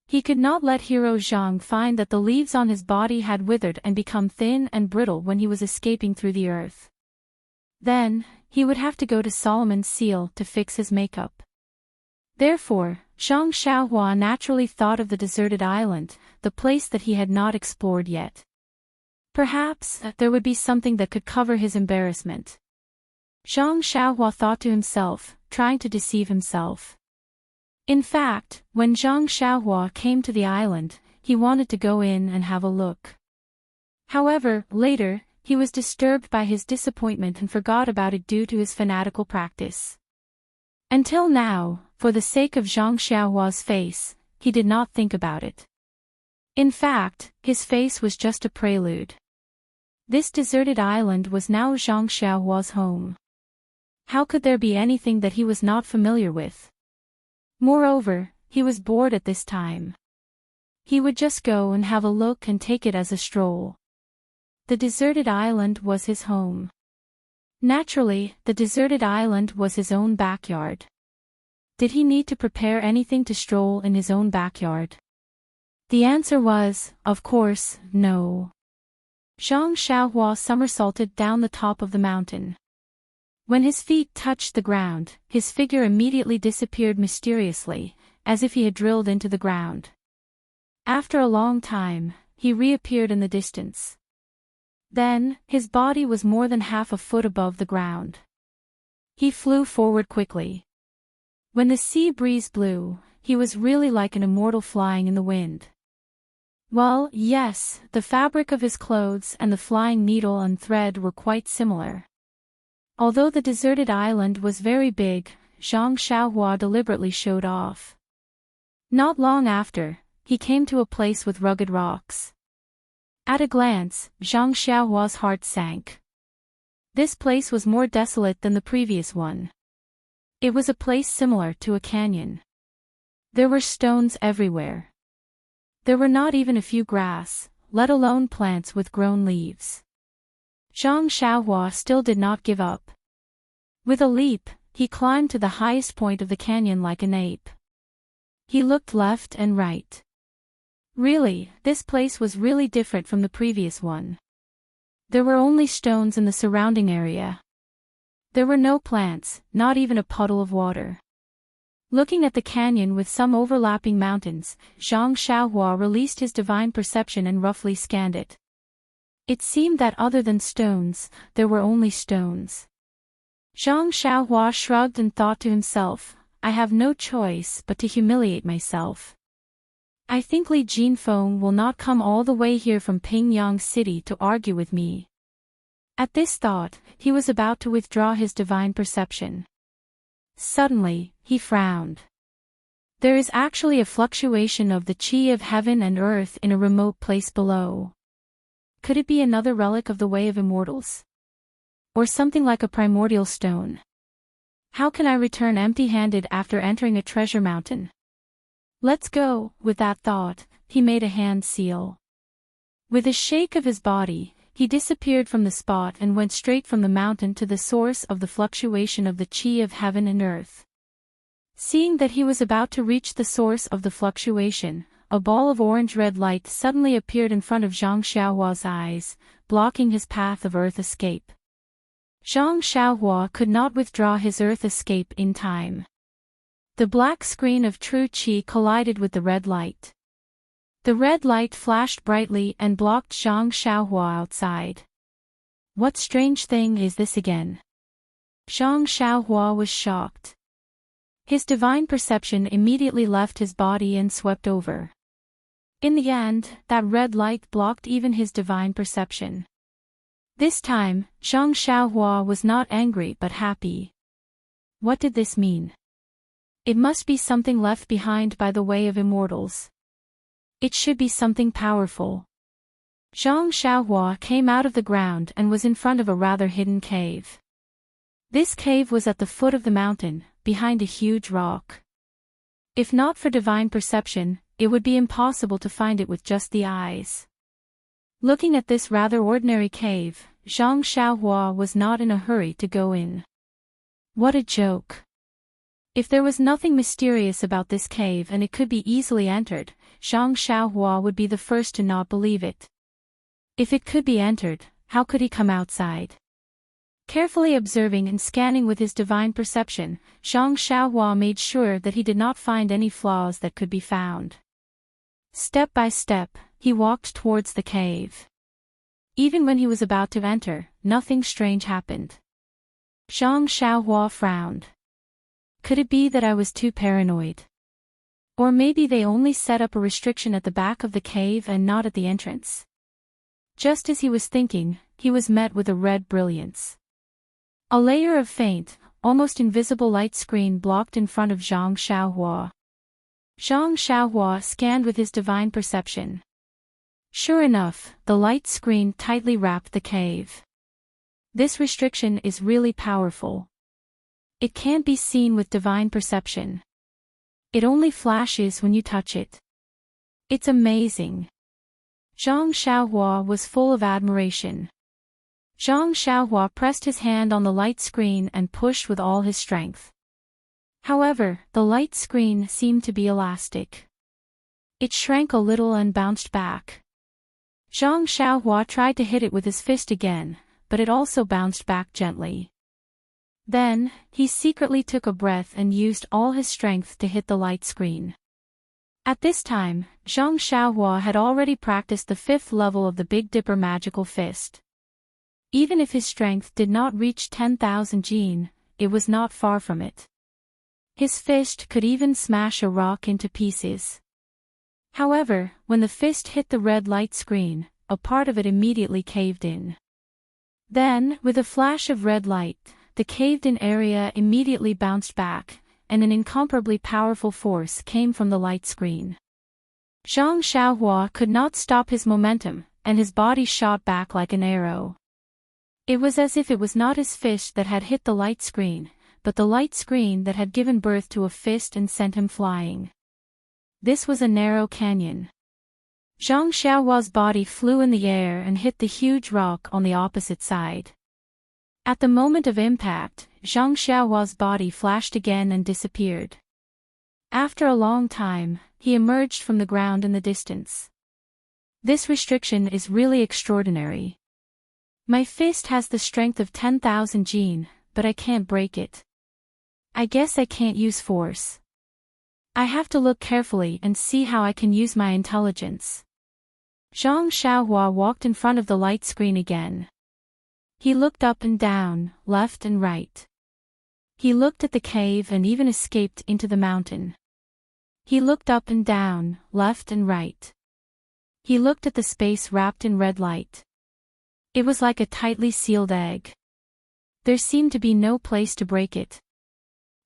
He could not let Hero Zhang find that the leaves on his body had withered and become thin and brittle when he was escaping through the earth. Then, he would have to go to Solomon's seal to fix his makeup. Therefore, Zhang Xiaohua naturally thought of the deserted island, the place that he had not explored yet. Perhaps, there would be something that could cover his embarrassment. Zhang Xiaohua thought to himself, trying to deceive himself. In fact, when Zhang Xiaohua came to the island, he wanted to go in and have a look. However, later, he was disturbed by his disappointment and forgot about it due to his fanatical practice. Until now, for the sake of Zhang Xiaohua's face, he did not think about it. In fact, his face was just a prelude. This deserted island was now Zhang Xiaohua's home. How could there be anything that he was not familiar with? Moreover, he was bored at this time. He would just go and have a look and take it as a stroll. The deserted island was his home. Naturally, the deserted island was his own backyard. Did he need to prepare anything to stroll in his own backyard? The answer was, of course, no. Zhang Xiaohua somersaulted down the top of the mountain. When his feet touched the ground, his figure immediately disappeared mysteriously, as if he had drilled into the ground. After a long time, he reappeared in the distance. Then, his body was more than half a foot above the ground. He flew forward quickly. When the sea breeze blew, he was really like an immortal flying in the wind. Well, yes, the fabric of his clothes and the flying needle and thread were quite similar. Although the deserted island was very big, Zhang Xiaohua deliberately showed off. Not long after, he came to a place with rugged rocks. At a glance, Zhang Xiaohua's heart sank. This place was more desolate than the previous one. It was a place similar to a canyon. There were stones everywhere. There were not even a few grass, let alone plants with grown leaves. Zhang Xiaohua still did not give up. With a leap, he climbed to the highest point of the canyon like an ape. He looked left and right. Really, this place was really different from the previous one. There were only stones in the surrounding area. There were no plants, not even a puddle of water. Looking at the canyon with some overlapping mountains, Zhang Xiaohua released his divine perception and roughly scanned it. It seemed that other than stones, there were only stones. Zhang Xiaohua shrugged and thought to himself, I have no choice but to humiliate myself. I think Li Jinfeng will not come all the way here from Pingyang City to argue with me. At this thought, he was about to withdraw his divine perception. Suddenly, he frowned. There is actually a fluctuation of the chi of heaven and earth in a remote place below. Could it be another relic of the Way of Immortals? Or something like a primordial stone? How can I return empty-handed after entering a treasure mountain? Let's go. With that thought, he made a hand seal. With a shake of his body, he disappeared from the spot and went straight from the mountain to the source of the fluctuation of the chi of heaven and earth. Seeing that he was about to reach the source of the fluctuation, a ball of orange-red light suddenly appeared in front of Zhang Xiaohua's eyes, blocking his path of earth escape. Zhang Xiaohua could not withdraw his earth escape in time. The black screen of true chi collided with the red light. The red light flashed brightly and blocked Zhang Xiaohua outside. What strange thing is this again? Zhang Xiaohua was shocked. His divine perception immediately left his body and swept over. In the end, that red light blocked even his divine perception. This time, Zhang Xiaohua was not angry but happy. What did this mean? It must be something left behind by the Way of Immortals. It should be something powerful. Zhang Xiaohua came out of the ground and was in front of a rather hidden cave. This cave was at the foot of the mountain, behind a huge rock. If not for divine perception, it would be impossible to find it with just the eyes. Looking at this rather ordinary cave, Zhang Xiaohua was not in a hurry to go in. What a joke! If there was nothing mysterious about this cave and it could be easily entered, Zhang Xiaohua would be the first to not believe it. If it could be entered, how could he come outside? Carefully observing and scanning with his divine perception, Zhang Xiaohua made sure that he did not find any flaws that could be found. Step by step, he walked towards the cave. Even when he was about to enter, nothing strange happened. Zhang Xiaohua frowned. Could it be that I was too paranoid? Or maybe they only set up a restriction at the back of the cave and not at the entrance? Just as he was thinking, he was met with a red brilliance. A layer of faint, almost invisible light screen blocked in front of Zhang Xiaohua. Zhang Xiaohua scanned with his divine perception. Sure enough, the light screen tightly wrapped the cave. This restriction is really powerful. It can't be seen with divine perception. It only flashes when you touch it. It's amazing. Zhang Xiaohua was full of admiration. Zhang Xiaohua pressed his hand on the light screen and pushed with all his strength. However, the light screen seemed to be elastic. It shrank a little and bounced back. Zhang Xiaohua tried to hit it with his fist again, but it also bounced back gently. Then, he secretly took a breath and used all his strength to hit the light screen. At this time, Zhang Xiaohua had already practiced the 5th level of the Big Dipper magical fist. Even if his strength did not reach 10,000 jin, it was not far from it. His fist could even smash a rock into pieces. However, when the fist hit the red light screen, a part of it immediately caved in. Then, with a flash of red light, the caved-in area immediately bounced back, and an incomparably powerful force came from the light screen. Zhang Xiaohua could not stop his momentum, and his body shot back like an arrow. It was as if it was not his fist that had hit the light screen, but the light screen that had given birth to a fist and sent him flying. This was a narrow canyon. Zhang Xiaohua's body flew in the air and hit the huge rock on the opposite side. At the moment of impact, Zhang Xiaohua's body flashed again and disappeared. After a long time, he emerged from the ground in the distance. This restriction is really extraordinary. My fist has the strength of 10,000 jin, but I can't break it. I guess I can't use force. I have to look carefully and see how I can use my intelligence. Zhang Xiaohua walked in front of the light screen again. He looked up and down, left and right. He looked at the cave and even escaped into the mountain. He looked up and down, left and right. He looked at the space wrapped in red light. It was like a tightly sealed egg. There seemed to be no place to break it.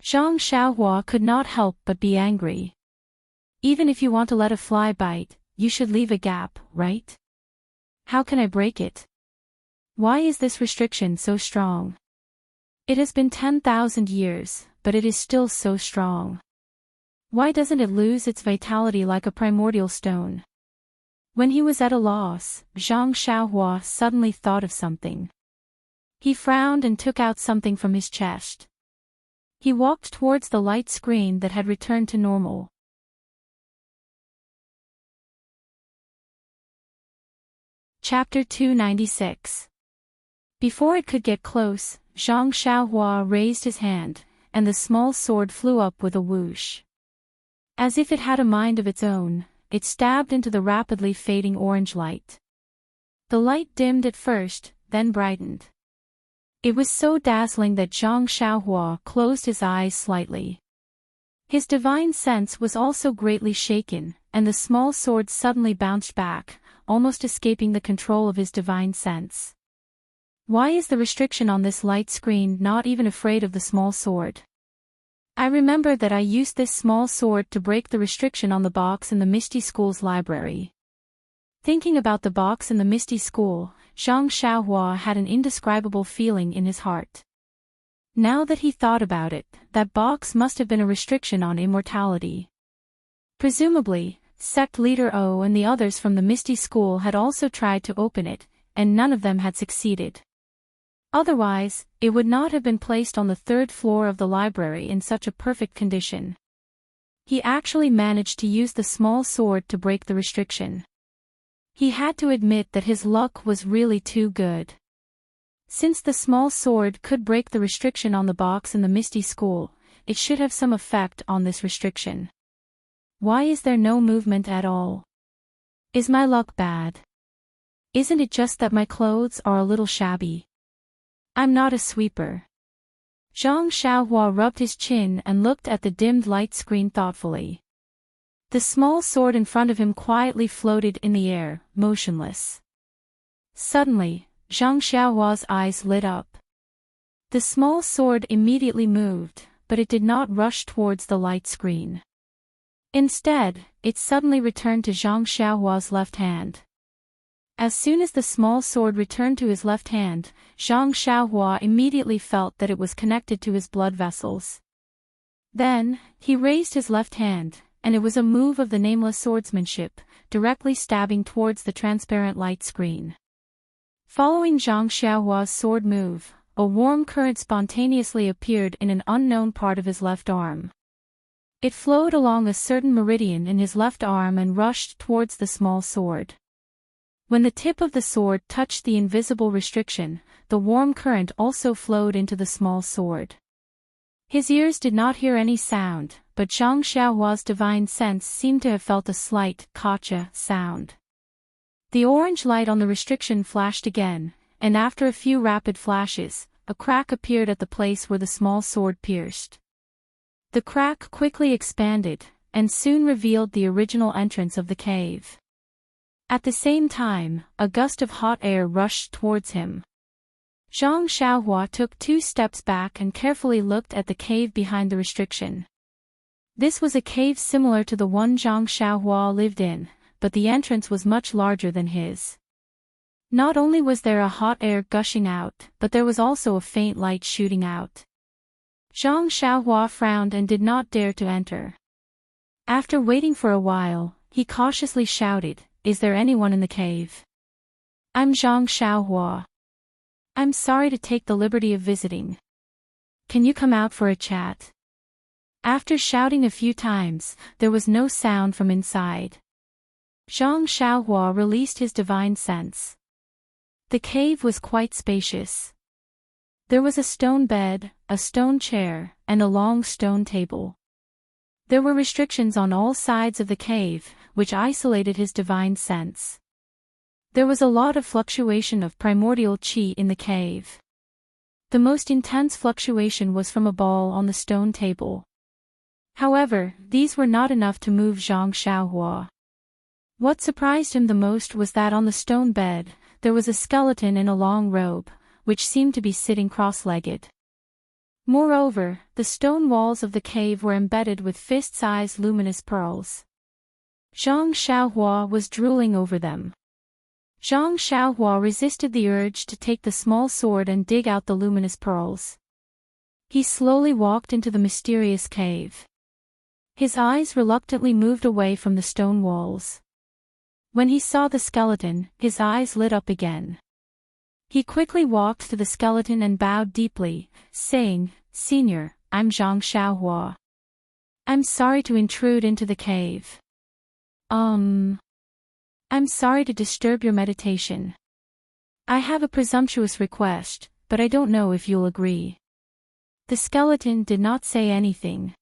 Zhang Xiaohua could not help but be angry. Even if you want to let a fly bite, you should leave a gap, right? How can I break it? Why is this restriction so strong? It has been 10,000 years, but it is still so strong. Why doesn't it lose its vitality like a primordial stone? When he was at a loss, Zhang Xiaohua suddenly thought of something. He frowned and took out something from his chest. He walked towards the light screen that had returned to normal. Chapter 296. Before it could get close, Zhang Xiaohua raised his hand, and the small sword flew up with a whoosh. As if it had a mind of its own, it stabbed into the rapidly fading orange light. The light dimmed at first, then brightened. It was so dazzling that Zhang Xiaohua closed his eyes slightly. His divine sense was also greatly shaken, and the small sword suddenly bounced back, almost escaping the control of his divine sense. Why is the restriction on this light screen not even afraid of the small sword? I remember that I used this small sword to break the restriction on the box in the Misty School's library. Thinking about the box in the Misty School, Zhang Xiaohua had an indescribable feeling in his heart. Now that he thought about it, that box must have been a restriction on immortality. Presumably, Sect Leader O and the others from the Misty School had also tried to open it, and none of them had succeeded. Otherwise, it would not have been placed on the third floor of the library in such a perfect condition. He actually managed to use the small sword to break the restriction. He had to admit that his luck was really too good. Since the small sword could break the restriction on the box in the Misty School, it should have some effect on this restriction. Why is there no movement at all? Is my luck bad? Isn't it just that my clothes are a little shabby? I'm not a sweeper. Zhang Xiaohua rubbed his chin and looked at the dimmed light screen thoughtfully. The small sword in front of him quietly floated in the air, motionless. Suddenly, Zhang Xiaohua's eyes lit up. The small sword immediately moved, but it did not rush towards the light screen. Instead, it suddenly returned to Zhang Xiaohua's left hand. As soon as the small sword returned to his left hand, Zhang Xiaohua immediately felt that it was connected to his blood vessels. Then, he raised his left hand, and it was a move of the nameless swordsmanship, directly stabbing towards the transparent light screen. Following Zhang Xiaohua's sword move, a warm current spontaneously appeared in an unknown part of his left arm. It flowed along a certain meridian in his left arm and rushed towards the small sword. When the tip of the sword touched the invisible restriction, the warm current also flowed into the small sword. His ears did not hear any sound, but Zhang Xiaohua's divine sense seemed to have felt a slight "kacha" sound. The orange light on the restriction flashed again, and after a few rapid flashes, a crack appeared at the place where the small sword pierced. The crack quickly expanded, and soon revealed the original entrance of the cave. At the same time, a gust of hot air rushed towards him. Zhang Xiaohua took 2 steps back and carefully looked at the cave behind the restriction. This was a cave similar to the one Zhang Xiaohua lived in, but the entrance was much larger than his. Not only was there a hot air gushing out, but there was also a faint light shooting out. Zhang Xiaohua frowned and did not dare to enter. After waiting for a while, he cautiously shouted, "Is there anyone in the cave? I'm Zhang Xiaohua. I'm sorry to take the liberty of visiting. Can you come out for a chat?" After shouting a few times, there was no sound from inside. Zhang Xiaohua released his divine sense. The cave was quite spacious. There was a stone bed, a stone chair, and a long stone table. There were restrictions on all sides of the cave, which isolated his divine sense. There was a lot of fluctuation of primordial qi in the cave. The most intense fluctuation was from a ball on the stone table. However, these were not enough to move Zhang Xiaohua. What surprised him the most was that on the stone bed, there was a skeleton in a long robe, which seemed to be sitting cross-legged. Moreover, the stone walls of the cave were embedded with fist-sized luminous pearls. Zhang Xiaohua was drooling over them. Zhang Xiaohua resisted the urge to take the small sword and dig out the luminous pearls. He slowly walked into the mysterious cave. His eyes reluctantly moved away from the stone walls. When he saw the skeleton, his eyes lit up again. He quickly walked to the skeleton and bowed deeply, saying, "Senior, I'm Zhang Xiaohua. I'm sorry to intrude into the cave. I'm sorry to disturb your meditation. I have a presumptuous request, but I don't know if you'll agree." The skeleton did not say anything.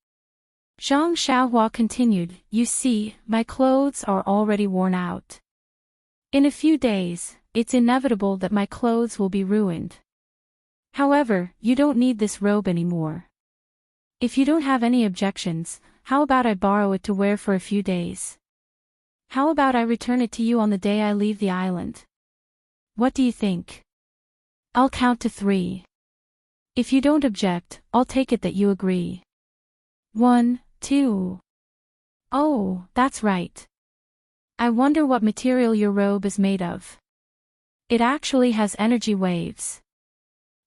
Zhang Xiaohua continued, "You see, my clothes are already worn out. In a few days, it's inevitable that my clothes will be ruined. However, you don't need this robe anymore. If you don't have any objections, how about I borrow it to wear for a few days? How about I return it to you on the day I leave the island? What do you think? I'll count to 3. If you don't object, I'll take it that you agree. 1, 2. Oh, that's right. I wonder what material your robe is made of. It actually has energy waves.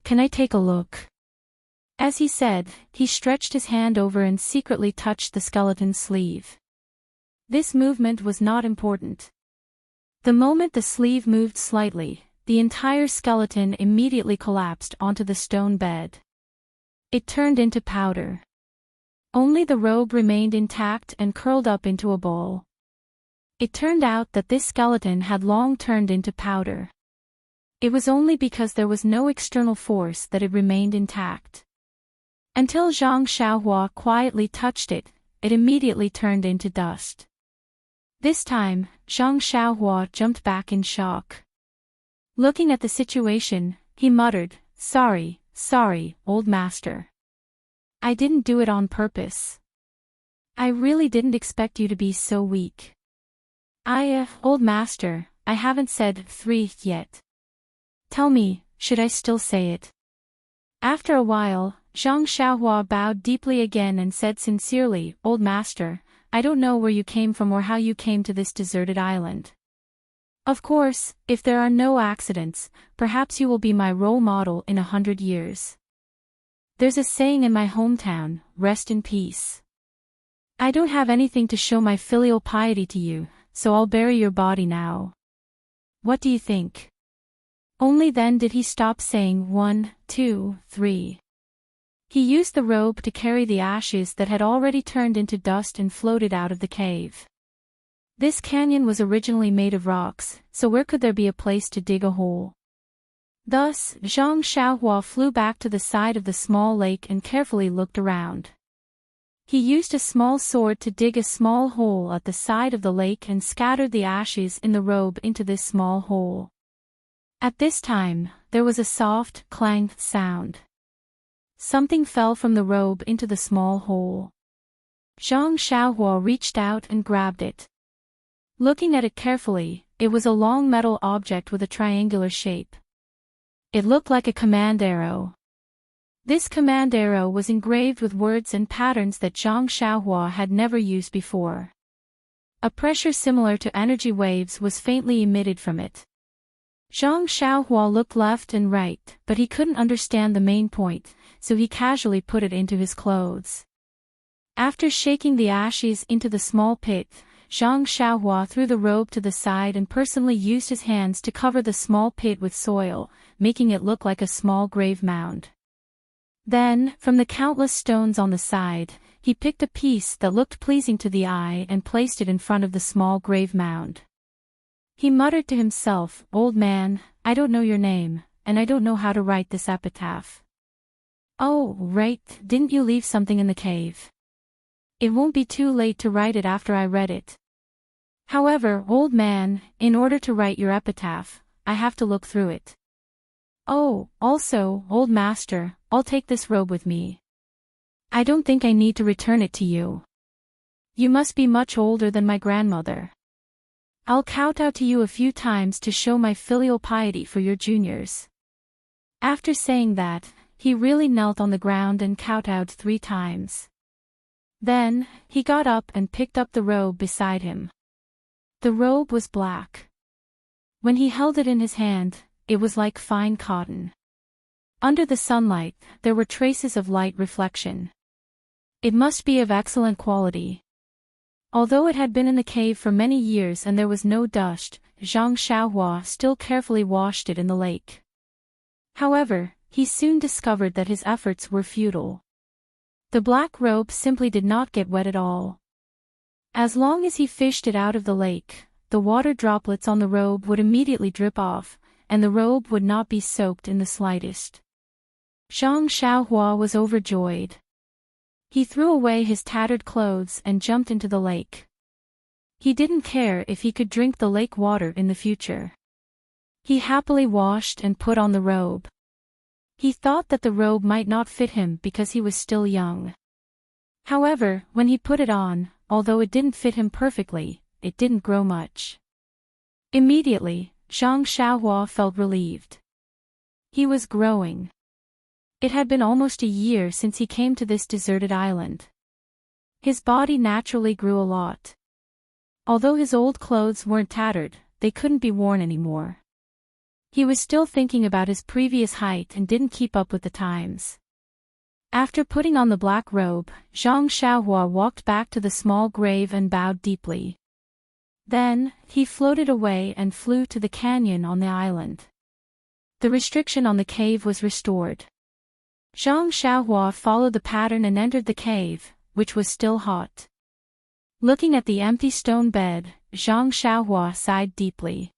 Can I take a look?" As he said, he stretched his hand over and secretly touched the skeleton's sleeve. This movement was not important. The moment the sleeve moved slightly, the entire skeleton immediately collapsed onto the stone bed. It turned into powder. Only the robe remained intact and curled up into a ball. It turned out that this skeleton had long turned into powder. It was only because there was no external force that it remained intact. Until Zhang Xiaohua quietly touched it, it immediately turned into dust. This time, Zhang Xiaohua jumped back in shock. Looking at the situation, he muttered, sorry, old master. I didn't do it on purpose. I really didn't expect you to be so weak. Old master, I haven't said 3 yet. Tell me, should I still say it?" After a while, Zhang Xiaohua bowed deeply again and said sincerely, "Old master, I don't know where you came from or how you came to this deserted island. Of course, if there are no accidents, perhaps you will be my role model in 100 years. There's a saying in my hometown, rest in peace. I don't have anything to show my filial piety to you, so I'll bury your body now. What do you think?" Only then did he stop saying 1, 2, 3. He used the robe to carry the ashes that had already turned into dust and floated out of the cave. This canyon was originally made of rocks, so where could there be a place to dig a hole? Thus, Zhang Xiaohua flew back to the side of the small lake and carefully looked around. He used a small sword to dig a small hole at the side of the lake and scattered the ashes in the robe into this small hole. At this time, there was a soft, clang sound. Something fell from the robe into the small hole. Zhang Xiaohua reached out and grabbed it. Looking at it carefully, it was a long metal object with a triangular shape. It looked like a command arrow. This command arrow was engraved with words and patterns that Zhang Xiaohua had never used before. A pressure similar to energy waves was faintly emitted from it. Zhang Xiaohua looked left and right, but he couldn't understand the main point, so he casually put it into his clothes. After shaking the ashes into the small pit, Zhang Xiaohua threw the robe to the side and personally used his hands to cover the small pit with soil, making it look like a small grave mound. Then, from the countless stones on the side, he picked a piece that looked pleasing to the eye and placed it in front of the small grave mound. He muttered to himself, "Old man, I don't know your name, and I don't know how to write this epitaph." "Oh, right, didn't you leave something in the cave? It won't be too late to write it after I read it. However, old man, in order to write your epitaph, I have to look through it. Oh, also, old master, I'll take this robe with me. I don't think I need to return it to you. You must be much older than my grandmother. I'll kowtow to you a few times to show my filial piety for your juniors." After saying that, he really knelt on the ground and kowtowed 3 times. Then, he got up and picked up the robe beside him. The robe was black. When he held it in his hand, it was like fine cotton. Under the sunlight, there were traces of light reflection. It must be of excellent quality. Although it had been in the cave for many years and there was no dust, Zhang Xiaohua still carefully washed it in the lake. However, he soon discovered that his efforts were futile. The black robe simply did not get wet at all. As long as he fished it out of the lake, the water droplets on the robe would immediately drip off, and the robe would not be soaked in the slightest. Zhang Xiaohua was overjoyed. He threw away his tattered clothes and jumped into the lake. He didn't care if he could drink the lake water in the future. He happily washed and put on the robe. He thought that the robe might not fit him because he was still young. However, when he put it on, although it didn't fit him perfectly, it didn't grow much. Immediately, Zhang Xiaohua felt relieved. He was growing. It had been almost a year since he came to this deserted island. His body naturally grew a lot. Although his old clothes weren't tattered, they couldn't be worn anymore. He was still thinking about his previous height and didn't keep up with the times. After putting on the black robe, Zhang Xiaohua walked back to the small grave and bowed deeply. Then, he floated away and flew to the canyon on the island. The restriction on the cave was restored. Zhang Xiaohua followed the pattern and entered the cave, which was still hot. Looking at the empty stone bed, Zhang Xiaohua sighed deeply.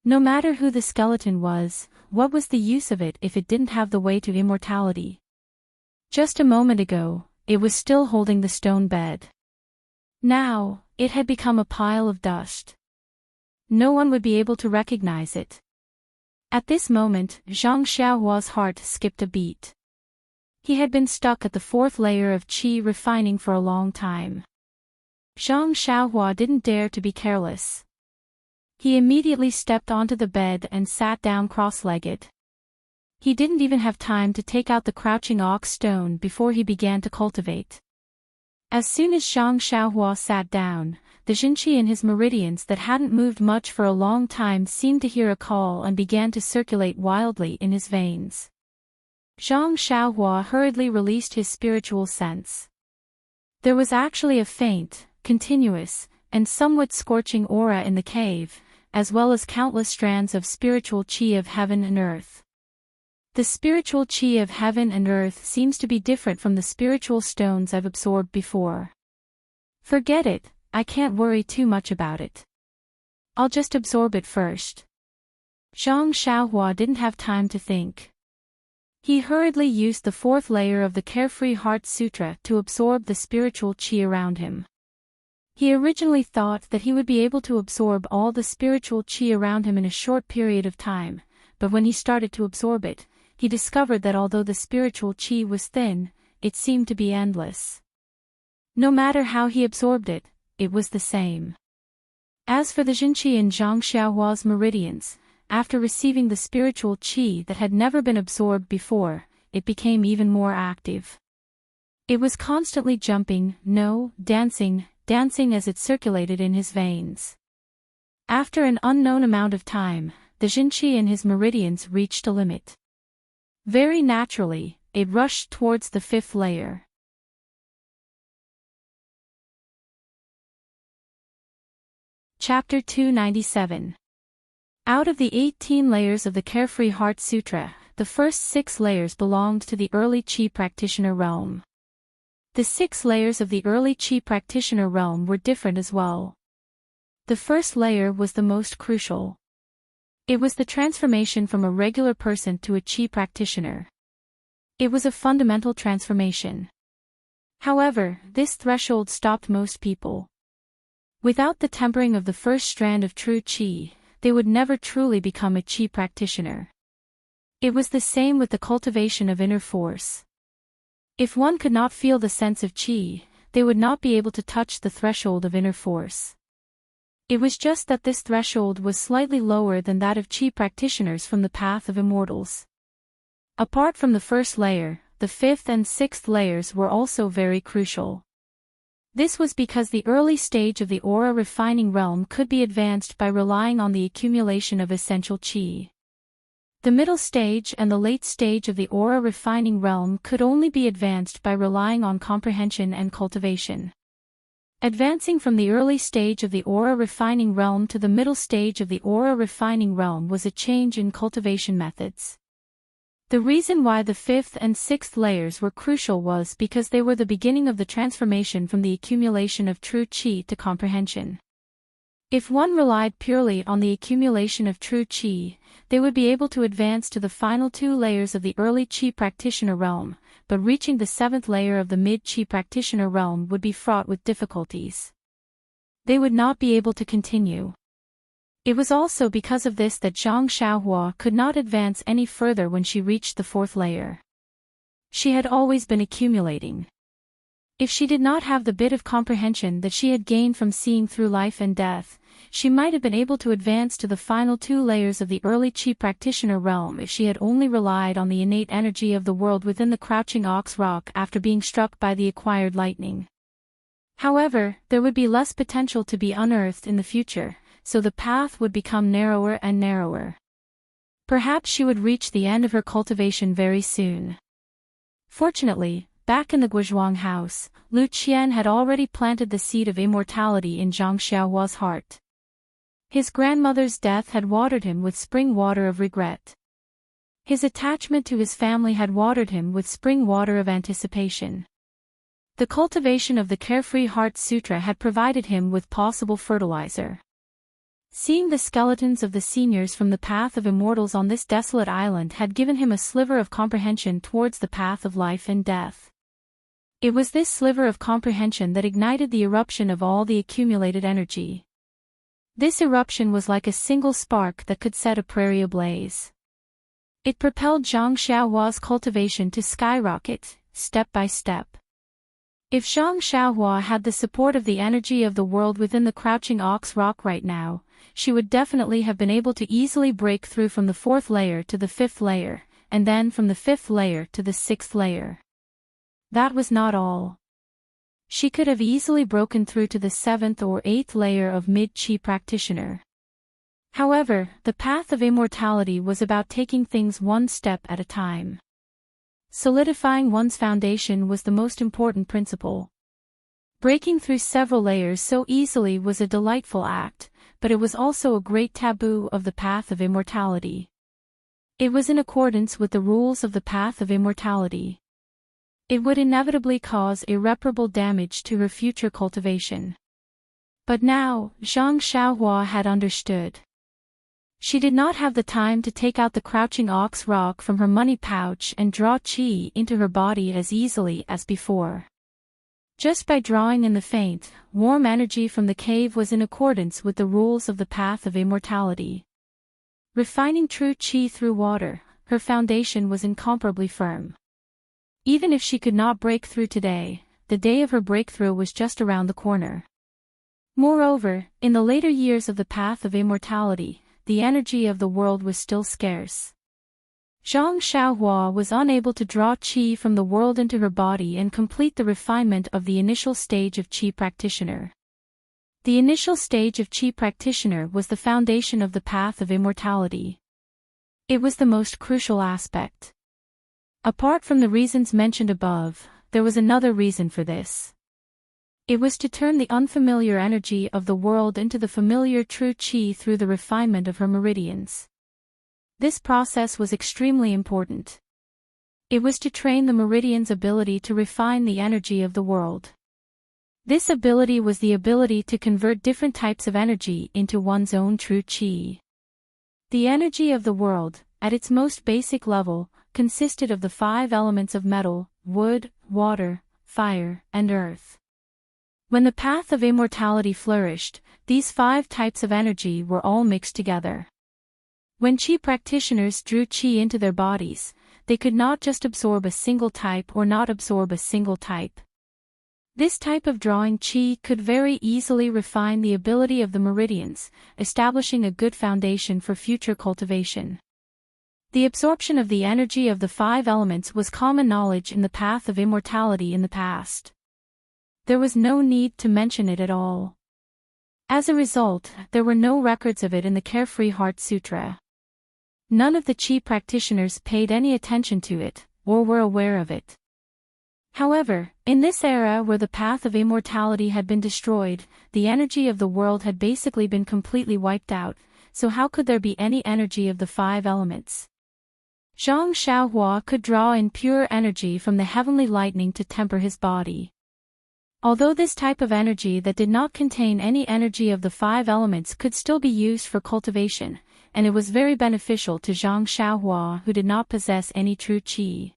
No matter who the skeleton was, what was the use of it if it didn't have the way to immortality? Just a moment ago, it was still holding the stone bed. Now, it had become a pile of dust. No one would be able to recognize it. At this moment, Zhang Xiaohua's heart skipped a beat. He had been stuck at the fourth layer of qi refining for a long time. Zhang Xiaohua didn't dare to be careless. He immediately stepped onto the bed and sat down cross-legged. He didn't even have time to take out the crouching ox stone before he began to cultivate. As soon as Zhang Xiaohua sat down, the Jinqi in his meridians that hadn't moved much for a long time seemed to hear a call and began to circulate wildly in his veins. Zhang Xiaohua hurriedly released his spiritual sense. There was actually a faint, continuous, and somewhat scorching aura in the cave, as well as countless strands of spiritual qi of heaven and earth. The spiritual qi of heaven and earth seems to be different from the spiritual stones I've absorbed before. Forget it, I can't worry too much about it. I'll just absorb it first. Zhang Xiaohua didn't have time to think. He hurriedly used the fourth layer of the Carefree Heart Sutra to absorb the spiritual qi around him. He originally thought that he would be able to absorb all the spiritual qi around him in a short period of time, but when he started to absorb it, he discovered that although the spiritual qi was thin, it seemed to be endless. No matter how he absorbed it, it was the same. As for the Jinqi in Zhang Xiaohua's meridians, after receiving the spiritual qi that had never been absorbed before, it became even more active. It was constantly jumping, dancing as it circulated in his veins. After an unknown amount of time, the Jinqi in his meridians reached a limit. Very naturally, it rushed towards the fifth layer. Chapter 297. Out of the 18 layers of the Carefree Heart Sutra, the first 6 layers belonged to the early Qi practitioner realm. The 6 layers of the early Qi practitioner realm were different as well. The first layer was the most crucial. It was the transformation from a regular person to a Qi practitioner. It was a fundamental transformation. However, this threshold stopped most people. Without the tempering of the first strand of true Qi, they would never truly become a Qi practitioner. It was the same with the cultivation of inner force. If one could not feel the sense of Qi, they would not be able to touch the threshold of inner force. It was just that this threshold was slightly lower than that of Qi practitioners from the path of immortals. Apart from the first layer, the 5th and 6th layers were also very crucial. This was because the early stage of the aura refining realm could be advanced by relying on the accumulation of essential qi. The middle stage and the late stage of the aura refining realm could only be advanced by relying on comprehension and cultivation. Advancing from the early stage of the aura refining realm to the middle stage of the aura refining realm was a change in cultivation methods. The reason why the fifth and sixth layers were crucial was because they were the beginning of the transformation from the accumulation of true qi to comprehension. If one relied purely on the accumulation of true qi, they would be able to advance to the final two layers of the early qi practitioner realm, but reaching the seventh layer of the mid-qi practitioner realm would be fraught with difficulties. They would not be able to continue. It was also because of this that Zhang Xiaohua could not advance any further when she reached the fourth layer. She had always been accumulating. If she did not have the bit of comprehension that she had gained from seeing through life and death, she might have been able to advance to the final two layers of the early qi practitioner realm if she had only relied on the innate energy of the world within the crouching ox rock after being struck by the acquired lightning. However, there would be less potential to be unearthed in the future, so the path would become narrower and narrower. Perhaps she would reach the end of her cultivation very soon. Fortunately, back in the Guozhuang house, Lu Qian had already planted the seed of immortality in Zhang Xiaohua's heart. His grandmother's death had watered him with spring water of regret. His attachment to his family had watered him with spring water of anticipation. The cultivation of the Carefree Heart Sutra had provided him with possible fertilizer. Seeing the skeletons of the seniors from the path of immortals on this desolate island had given him a sliver of comprehension towards the path of life and death. It was this sliver of comprehension that ignited the eruption of all the accumulated energy. This eruption was like a single spark that could set a prairie ablaze. It propelled Zhang Xiaohua's cultivation to skyrocket, step by step. If Zhang Xiaohua had the support of the energy of the world within the crouching ox rock right now, she would definitely have been able to easily break through from the fourth layer to the fifth layer, and then from the fifth layer to the sixth layer. That was not all. She could have easily broken through to the seventh or eighth layer of mid-qi practitioner. However, the path of immortality was about taking things one step at a time. Solidifying one's foundation was the most important principle. Breaking through several layers so easily was a delightful act, but it was also a great taboo of the path of immortality. It was in accordance with the rules of the path of immortality. It would inevitably cause irreparable damage to her future cultivation. But now, Zhang Xiaohua had understood. She did not have the time to take out the crouching ox rock from her money pouch and draw qi into her body as easily as before. Just by drawing in the faint, warm energy from the cave was in accordance with the rules of the path of immortality. Refining true qi through water, her foundation was incomparably firm. Even if she could not break through today, the day of her breakthrough was just around the corner. Moreover, in the later years of the path of immortality, the energy of the world was still scarce. Zhang Xiaohua was unable to draw qi from the world into her body and complete the refinement of the initial stage of qi practitioner. The initial stage of qi practitioner was the foundation of the path of immortality. It was the most crucial aspect. Apart from the reasons mentioned above, there was another reason for this. It was to turn the unfamiliar energy of the world into the familiar true qi through the refinement of her meridians. This process was extremely important. It was to train the meridian's ability to refine the energy of the world. This ability was the ability to convert different types of energy into one's own true qi. The energy of the world, at its most basic level, consisted of the 5 elements of metal, wood, water, fire, and earth. When the path of immortality flourished, these 5 types of energy were all mixed together. When qi practitioners drew qi into their bodies, they could not just absorb a single type or not absorb a single type. This type of drawing qi could very easily refine the ability of the meridians, establishing a good foundation for future cultivation. The absorption of the energy of the 5 elements was common knowledge in the path of immortality in the past. there was no need to mention it at all. As a result, there were no records of it in the Carefree Heart Sutra. None of the Qi practitioners paid any attention to it, or were aware of it. However, in this era where the path of immortality had been destroyed, the energy of the world had basically been completely wiped out, so how could there be any energy of the 5 elements? Zhang Xiaohua could draw in pure energy from the heavenly lightning to temper his body. Although this type of energy that did not contain any energy of the 5 elements could still be used for cultivation, and it was very beneficial to Zhang Xiaohua who did not possess any true qi.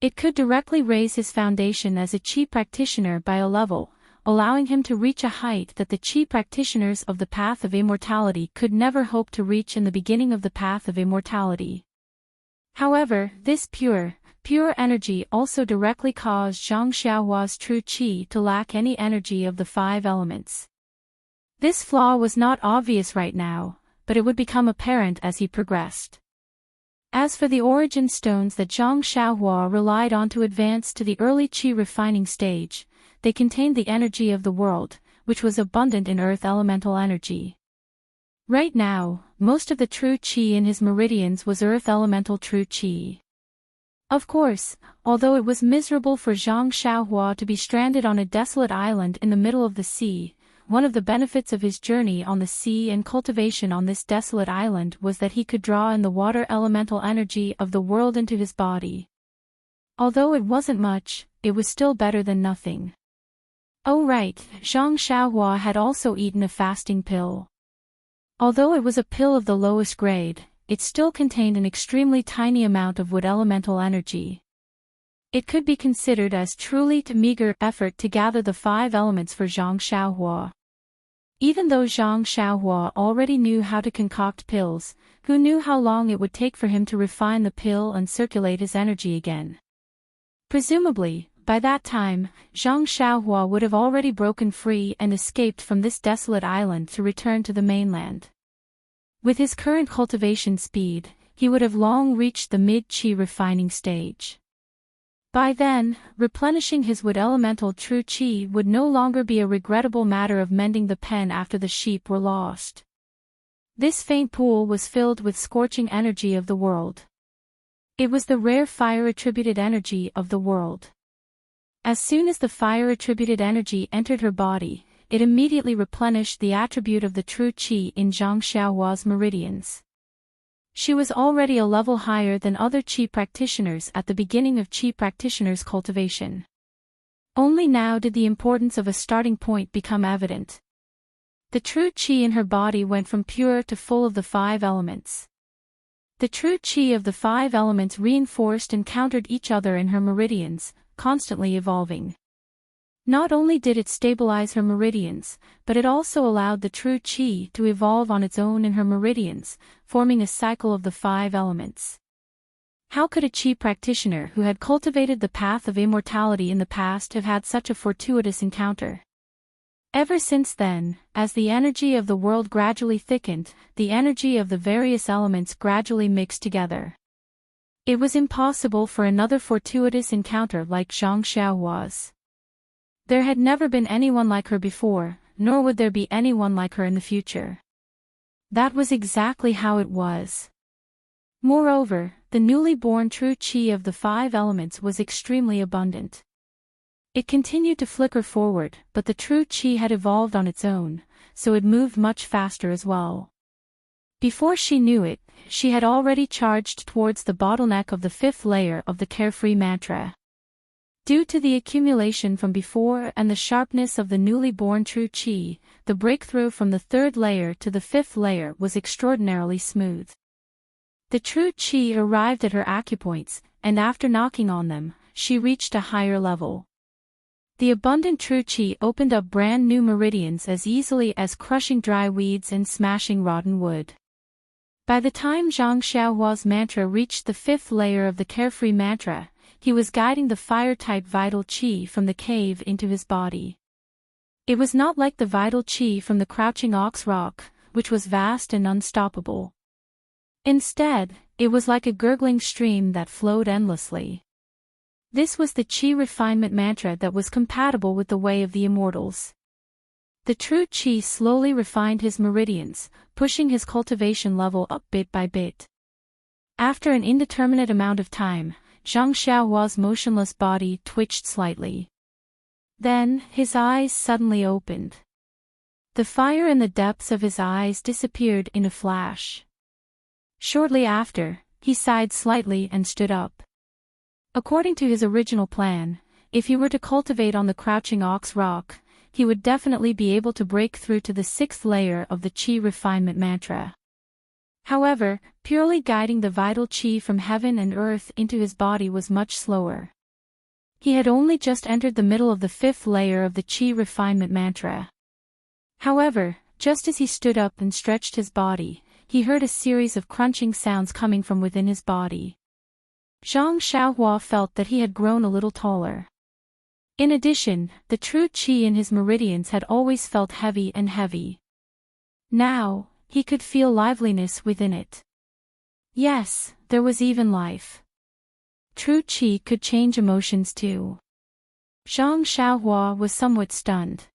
It could directly raise his foundation as a qi practitioner by a level, allowing him to reach a height that the qi practitioners of the path of immortality could never hope to reach in the beginning of the path of immortality. However, this pure energy also directly caused Zhang Xiaohua's true qi to lack any energy of the 5 elements. This flaw was not obvious right now, but it would become apparent as he progressed. As for the origin stones that Zhang Xiaohua relied on to advance to the early qi refining stage, they contained the energy of the world, which was abundant in earth elemental energy. Right now, most of the true qi in his meridians was earth elemental true qi. Of course, although it was miserable for Zhang Xiaohua to be stranded on a desolate island in the middle of the sea, one of the benefits of his journey on the sea and cultivation on this desolate island was that he could draw in the water elemental energy of the world into his body. Although it wasn't much, it was still better than nothing. Oh right, Zhang Xiaohua had also eaten a fasting pill. Although it was a pill of the lowest grade, it still contained an extremely tiny amount of wood elemental energy. It could be considered as truly a meager effort to gather the 5 elements for Zhang Xiaohua. Even though Zhang Xiaohua already knew how to concoct pills, who knew how long it would take for him to refine the pill and circulate his energy again? Presumably, by that time, Zhang Xiaohua would have already broken free and escaped from this desolate island to return to the mainland. With his current cultivation speed, he would have long reached the mid-qi refining stage. By then, replenishing his wood elemental true qi would no longer be a regrettable matter of mending the pen after the sheep were lost. This faint pool was filled with scorching energy of the world. It was the rare fire-attributed energy of the world. As soon as the fire-attributed energy entered her body, it immediately replenished the attribute of the true qi in Zhang Xiaohua's meridians. She was already a level higher than other qi practitioners at the beginning of qi practitioners' cultivation. Only now did the importance of a starting point become evident. The true qi in her body went from pure to full of the 5 elements. The true qi of the 5 elements reinforced and countered each other in her meridians, constantly evolving. Not only did it stabilize her meridians, but it also allowed the true qi to evolve on its own in her meridians, forming a cycle of the 5 elements. How could a qi practitioner who had cultivated the path of immortality in the past have had such a fortuitous encounter? Ever since then, as the energy of the world gradually thickened, the energy of the various elements gradually mixed together. It was impossible for another fortuitous encounter like Zhang Xiaohua's. There had never been anyone like her before, nor would there be anyone like her in the future. That was exactly how it was. Moreover, the newly born true qi of the 5 elements was extremely abundant. It continued to flicker forward, but the true qi had evolved on its own, so it moved much faster as well. Before she knew it, she had already charged towards the bottleneck of the 5th layer of the Carefree mantra. Due to the accumulation from before and the sharpness of the newly born true qi, the breakthrough from the 3rd layer to the 5th layer was extraordinarily smooth. The true qi arrived at her acupoints, and after knocking on them, she reached a higher level. The abundant true qi opened up brand new meridians as easily as crushing dry weeds and smashing rotten wood. By the time Zhang Xiaohua's mantra reached the 5th layer of the Carefree mantra, he was guiding the fire-type vital qi from the cave into his body. It was not like the vital qi from the crouching ox rock, which was vast and unstoppable. Instead, it was like a gurgling stream that flowed endlessly. This was the Qi refinement mantra that was compatible with the way of the immortals. The true Qi slowly refined his meridians, pushing his cultivation level up bit by bit. After an indeterminate amount of time, Zhang Xiaohua's motionless body twitched slightly. Then, his eyes suddenly opened. The fire in the depths of his eyes disappeared in a flash. Shortly after, he sighed slightly and stood up. According to his original plan, if he were to cultivate on the Crouching Ox Rock, he would definitely be able to break through to the 6th layer of the Qi refinement mantra. However, purely guiding the vital Qi from heaven and earth into his body was much slower. He had only just entered the middle of the 5th layer of the Qi refinement mantra. However, just as he stood up and stretched his body, he heard a series of crunching sounds coming from within his body. Zhang Xiaohua felt that he had grown a little taller. In addition, the true Qi in his meridians had always felt heavy and heavy. Now, he could feel liveliness within it. Yes, there was even life. True Qi could change emotions too. Zhang Xiaohua was somewhat stunned.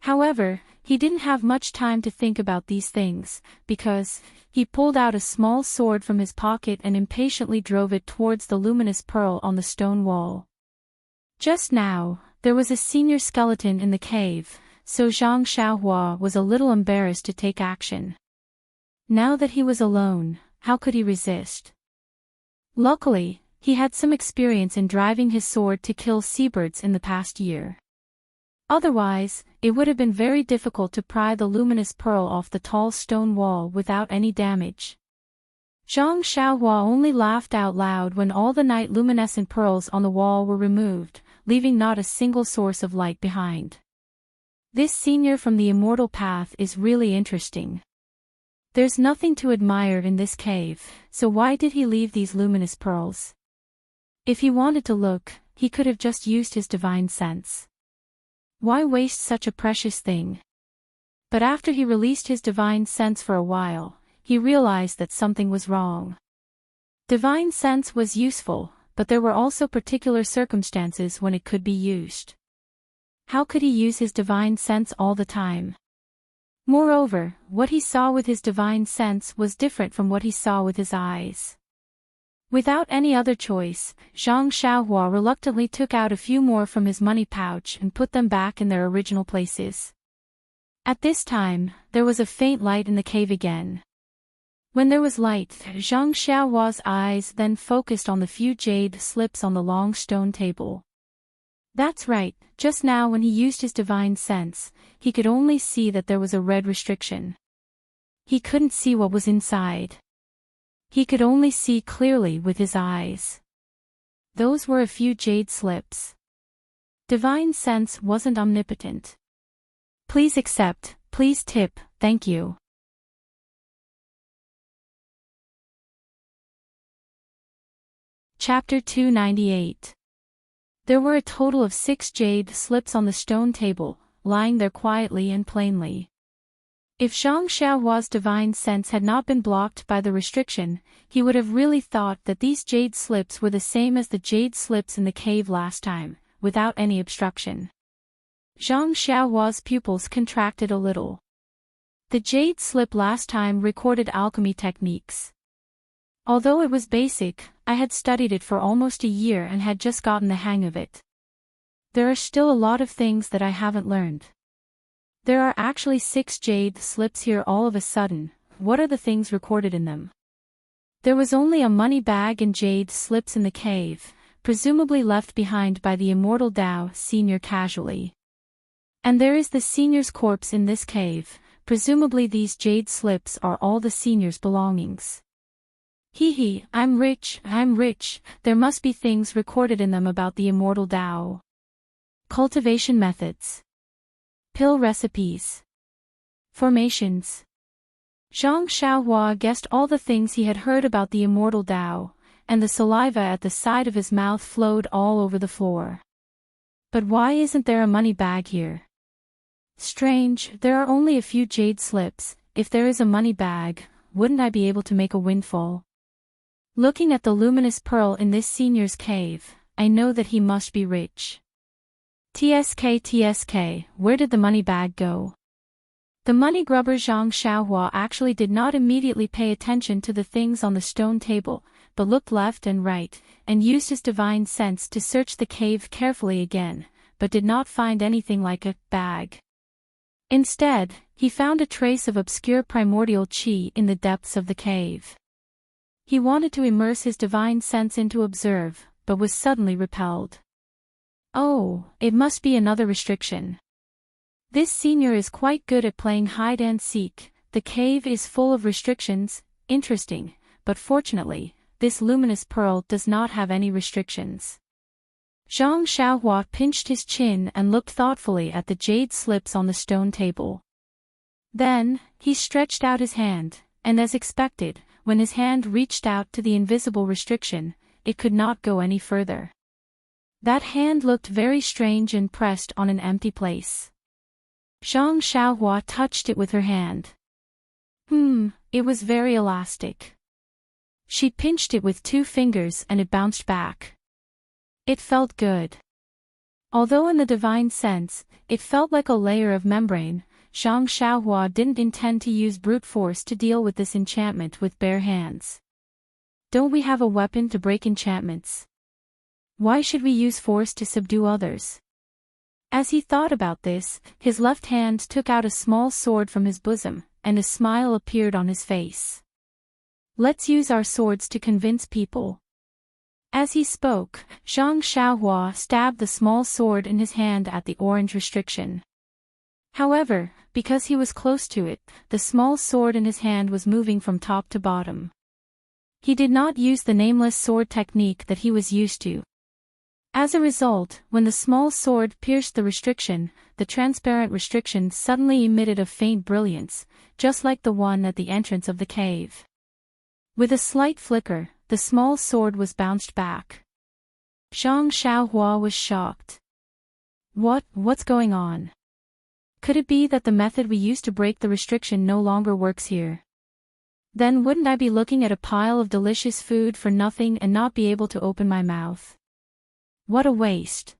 However, he didn't have much time to think about these things, because he pulled out a small sword from his pocket and impatiently drove it towards the luminous pearl on the stone wall. Just now, there was a senior skeleton in the cave, so Zhang Xiaohua was a little embarrassed to take action. Now that he was alone, how could he resist? Luckily, he had some experience in driving his sword to kill seabirds in the past year. Otherwise, it would have been very difficult to pry the luminous pearl off the tall stone wall without any damage. Zhang Xiaohua only laughed out loud when all the night luminescent pearls on the wall were removed, leaving not a single source of light behind. This senior from the immortal path is really interesting. There's nothing to admire in this cave, so why did he leave these luminous pearls? If he wanted to look, he could have just used his divine sense. Why waste such a precious thing? But after he released his divine sense for a while, he realized that something was wrong. Divine sense was useful, but there were also particular circumstances when it could be used. How could he use his divine sense all the time? Moreover, what he saw with his divine sense was different from what he saw with his eyes. Without any other choice, Zhang Xiaohua reluctantly took out a few more from his money pouch and put them back in their original places. At this time, there was a faint light in the cave again. When there was light, Zhang Xiaohua's eyes then focused on the few jade slips on the long stone table. That's right, just now when he used his divine sense, he could only see that there was a red restriction. He couldn't see what was inside. He could only see clearly with his eyes. Those were a few jade slips. Divine sense wasn't omnipotent. Please accept, please tip, thank you. Chapter 298. There were a total of 6 jade slips on the stone table, lying there quietly and plainly. If Zhang Xiaohua's divine sense had not been blocked by the restriction, he would have really thought that these jade slips were the same as the jade slips in the cave last time, without any obstruction. Zhang Xiaohua's pupils contracted a little. The jade slip last time recorded alchemy techniques. Although it was basic, I had studied it for almost a year and had just gotten the hang of it. There are still a lot of things that I haven't learned. There are actually 6 jade slips here all of a sudden. What are the things recorded in them? There was only a money bag and jade slips in the cave, presumably left behind by the immortal Dao senior casually. And there is the senior's corpse in this cave, presumably these jade slips are all the senior's belongings. Hee, I'm rich, there must be things recorded in them about the immortal Dao. Cultivation methods. Pill recipes. Formations. Zhang Xiaohua guessed all the things he had heard about the immortal Dao, and the saliva at the side of his mouth flowed all over the floor. But why isn't there a money bag here? Strange, there are only a few jade slips. If there is a money bag, wouldn't I be able to make a windfall? Looking at the luminous pearl in this senior's cave, I know that he must be rich. TSK, where did the money bag go? The money grubber Zhang Xiaohua actually did not immediately pay attention to the things on the stone table, but looked left and right, and used his divine sense to search the cave carefully again, but did not find anything like a bag. Instead, he found a trace of obscure primordial qi in the depths of the cave. He wanted to immerse his divine sense into observe, but was suddenly repelled. Oh, it must be another restriction. This senior is quite good at playing hide and seek. The cave is full of restrictions, interesting, but fortunately, this luminous pearl does not have any restrictions. Zhang Xiaohua pinched his chin and looked thoughtfully at the jade slips on the stone table. Then, he stretched out his hand, and as expected, when his hand reached out to the invisible restriction, it could not go any further. That hand looked very strange and pressed on an empty place. Zhang Xiaohua touched it with her hand. It was very elastic. She pinched it with 2 fingers and it bounced back. It felt good. Although in the divine sense, it felt like a layer of membrane, Zhang Xiaohua didn't intend to use brute force to deal with this enchantment with bare hands. Don't we have a weapon to break enchantments? Why should we use force to subdue others? As he thought about this, his left hand took out a small sword from his bosom, and a smile appeared on his face. Let's use our swords to convince people. As he spoke, Zhang Xiaohua stabbed the small sword in his hand at the orange restriction. However, because he was close to it, the small sword in his hand was moving from top to bottom. He did not use the nameless sword technique that he was used to. As a result, when the small sword pierced the restriction, the transparent restriction suddenly emitted a faint brilliance, just like the one at the entrance of the cave. With a slight flicker, the small sword was bounced back. Zhang Xiaohua was shocked. What's going on? Could it be that the method we used to break the restriction no longer works here? Then wouldn't I be looking at a pile of delicious food for nothing and not be able to open my mouth? What a waste.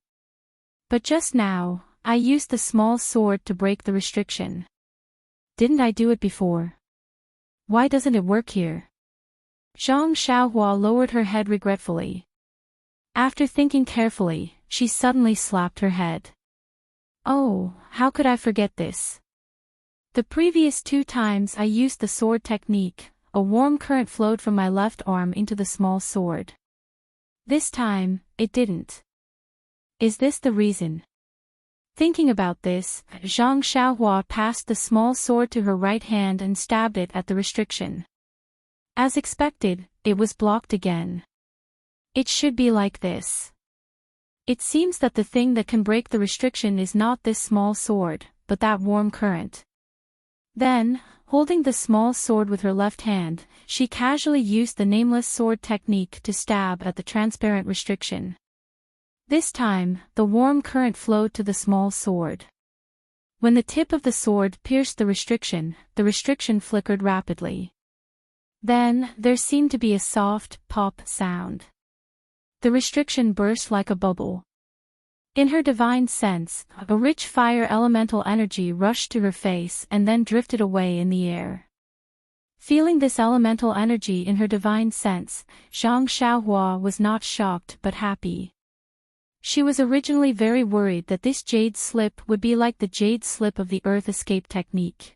But just now, I used the small sword to break the restriction. Didn't I do it before? Why doesn't it work here? Zhang Xiaohua lowered her head regretfully. After thinking carefully, she suddenly slapped her head. Oh, how could I forget this? The previous 2 times I used the sword technique, a warm current flowed from my left arm into the small sword. This time, it didn't. Is this the reason? Thinking about this, Zhang Xiaohua passed the small sword to her right hand and stabbed it at the restriction. As expected, it was blocked again. It should be like this. It seems that the thing that can break the restriction is not this small sword, but that warm current. Then, holding the small sword with her left hand, she casually used the nameless sword technique to stab at the transparent restriction. This time, the warm current flowed to the small sword. When the tip of the sword pierced the restriction flickered rapidly. Then, there seemed to be a soft, pop sound. The restriction burst like a bubble. In her divine sense, a rich fire elemental energy rushed to her face and then drifted away in the air. Feeling this elemental energy in her divine sense, Zhang Xiaohua was not shocked but happy. She was originally very worried that this jade slip would be like the jade slip of the earth escape technique.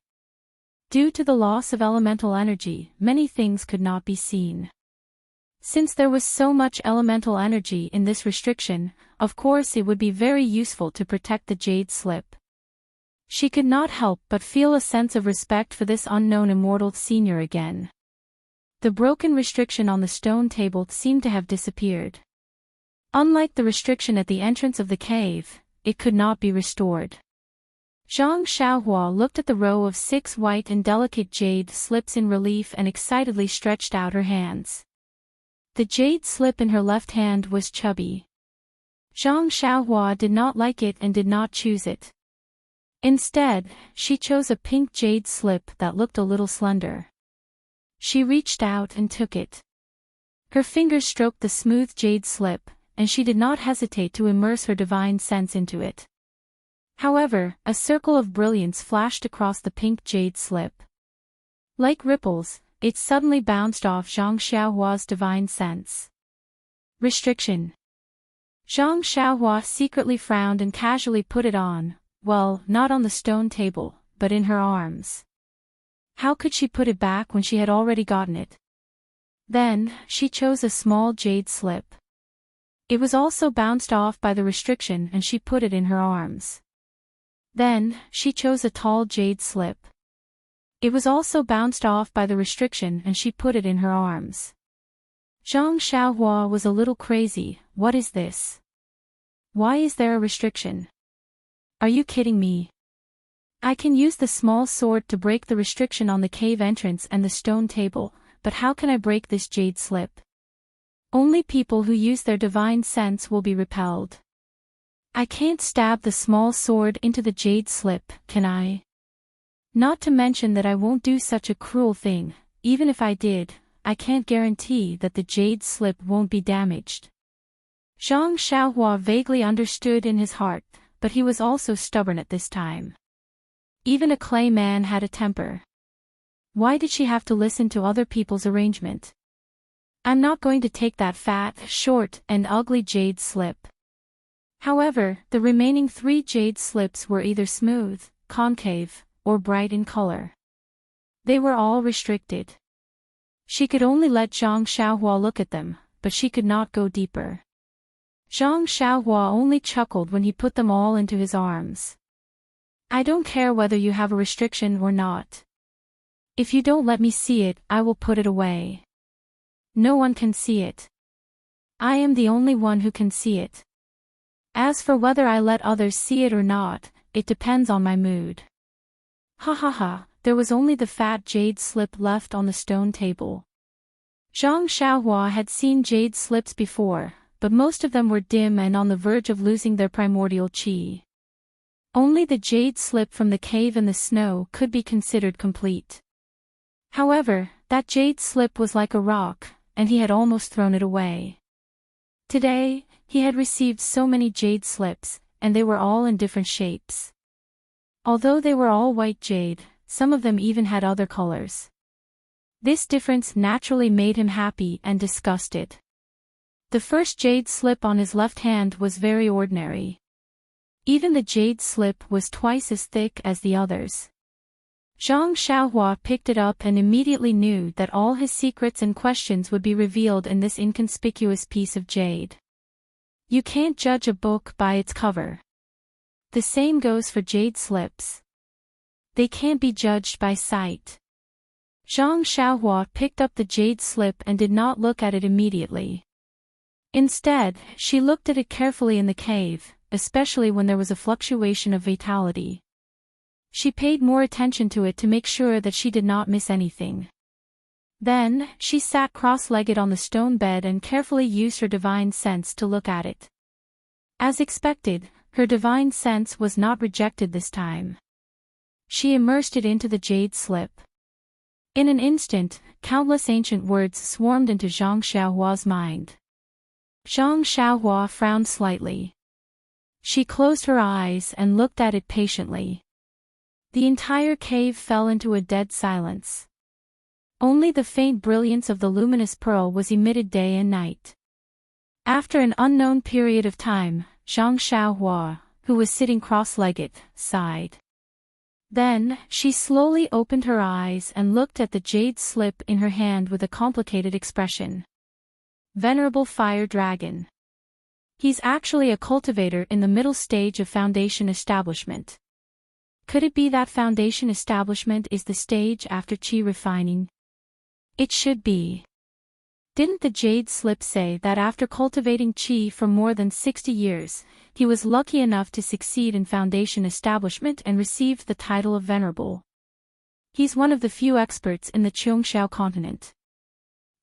Due to the loss of elemental energy, many things could not be seen. Since there was so much elemental energy in this restriction, of course it would be very useful to protect the jade slip. She could not help but feel a sense of respect for this unknown immortal senior again. The broken restriction on the stone table seemed to have disappeared. Unlike the restriction at the entrance of the cave, it could not be restored. Zhang Xiaohua looked at the row of 6 white and delicate jade slips in relief and excitedly stretched out her hands. The jade slip in her left hand was chubby. Zhang Xiaohua did not like it and did not choose it. Instead, she chose a pink jade slip that looked a little slender. She reached out and took it. Her fingers stroked the smooth jade slip, and she did not hesitate to immerse her divine sense into it. However, a circle of brilliance flashed across the pink jade slip. Like ripples, it suddenly bounced off Zhang Xiaohua's divine sense. Restriction. Zhang Xiaohua secretly frowned and casually put it on, well, not on the stone table, but in her arms. How could she put it back when she had already gotten it? Then, she chose a small jade slip. It was also bounced off by the restriction and she put it in her arms. Then, she chose a tall jade slip. It was also bounced off by the restriction and she put it in her arms. Zhang Xiaohua was a little crazy. What is this? Why is there a restriction? Are you kidding me? I can use the small sword to break the restriction on the cave entrance and the stone table, but how can I break this jade slip? Only people who use their divine sense will be repelled. I can't stab the small sword into the jade slip, can I? Not to mention that I won't do such a cruel thing. Even if I did, I can't guarantee that the jade slip won't be damaged. Zhang Xiaohua vaguely understood in his heart, but he was also stubborn at this time. Even a clay man had a temper. Why did she have to listen to other people's arrangement? I'm not going to take that fat, short, and ugly jade slip. However, the remaining 3 jade slips were either smooth, concave, or bright in color. They were all restricted. She could only let Zhang Xiaohua look at them, but she could not go deeper. Zhang Xiaohua only chuckled when he put them all into his arms. I don't care whether you have a restriction or not. If you don't let me see it, I will put it away. No one can see it. I am the only one who can see it. As for whether I let others see it or not, it depends on my mood. Ha ha ha, there was only the fat jade slip left on the stone table. Zhang Xiaohua had seen jade slips before, but most of them were dim and on the verge of losing their primordial qi. Only the jade slip from the cave in the snow could be considered complete. However, that jade slip was like a rock, and he had almost thrown it away. Today, he had received so many jade slips, and they were all in different shapes. Although they were all white jade, some of them even had other colors. This difference naturally made him happy and disgusted. The first jade slip on his left hand was very ordinary. Even the jade slip was twice as thick as the others. Zhang Xiaohua picked it up and immediately knew that all his secrets and questions would be revealed in this inconspicuous piece of jade. You can't judge a book by its cover. The same goes for jade slips. They can't be judged by sight. Zhang Xiaohua picked up the jade slip and did not look at it immediately. Instead, she looked at it carefully in the cave, especially when there was a fluctuation of vitality. She paid more attention to it to make sure that she did not miss anything. Then, she sat cross-legged on the stone bed and carefully used her divine sense to look at it. As expected, her divine sense was not rejected this time. She immersed it into the jade slip. In an instant, countless ancient words swarmed into Zhang Xiaohua's mind. Zhang Xiaohua frowned slightly. She closed her eyes and looked at it patiently. The entire cave fell into a dead silence. Only the faint brilliance of the luminous pearl was emitted day and night. After an unknown period of time, Zhang Xiaohua, who was sitting cross-legged, sighed. Then, she slowly opened her eyes and looked at the jade slip in her hand with a complicated expression. Venerable Fire Dragon. He's actually a cultivator in the middle stage of Foundation Establishment. Could it be that Foundation Establishment is the stage after Qi refining? It should be. Didn't the jade slip say that after cultivating Qi for more than 60 years, he was lucky enough to succeed in Foundation Establishment and received the title of Venerable? He's one of the few experts in the Qiongxiao continent.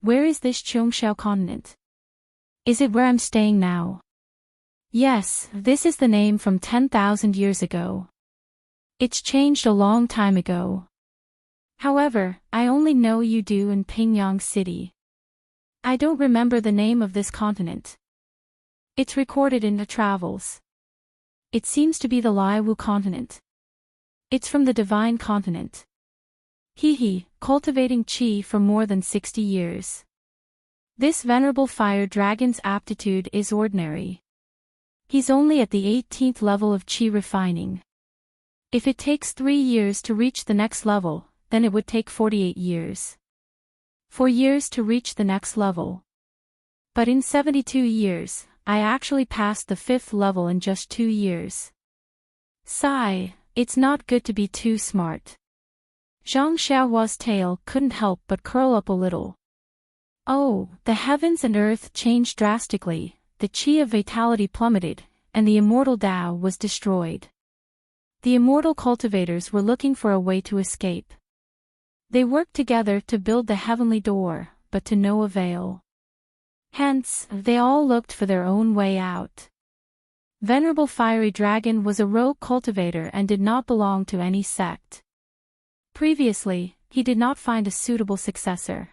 Where is this Qiongxiao continent? Is it where I'm staying now? Yes, this is the name from 10,000 years ago. It's changed a long time ago. However, I only know Yudu and Pingyang City. I don't remember the name of this continent. It's recorded in the travels. It seems to be the Liwu continent. It's from the divine continent. Cultivating chi for more than 60 years. This venerable fire dragon's aptitude is ordinary. He's only at the 18th level of chi refining. If it takes 3 years to reach the next level, then it would take 48 years. 4 years to reach the next level. But in 72 years, I actually passed the 5th level in just 2 years. Sigh, it's not good to be too smart. Zhang Xiaohua's tail couldn't help but curl up a little. Oh, the heavens and earth changed drastically, the chi of vitality plummeted, and the immortal Tao was destroyed. The immortal cultivators were looking for a way to escape. They worked together to build the heavenly door, but to no avail. Hence, they all looked for their own way out. Venerable Fiery Dragon was a rogue cultivator and did not belong to any sect. Previously, he did not find a suitable successor.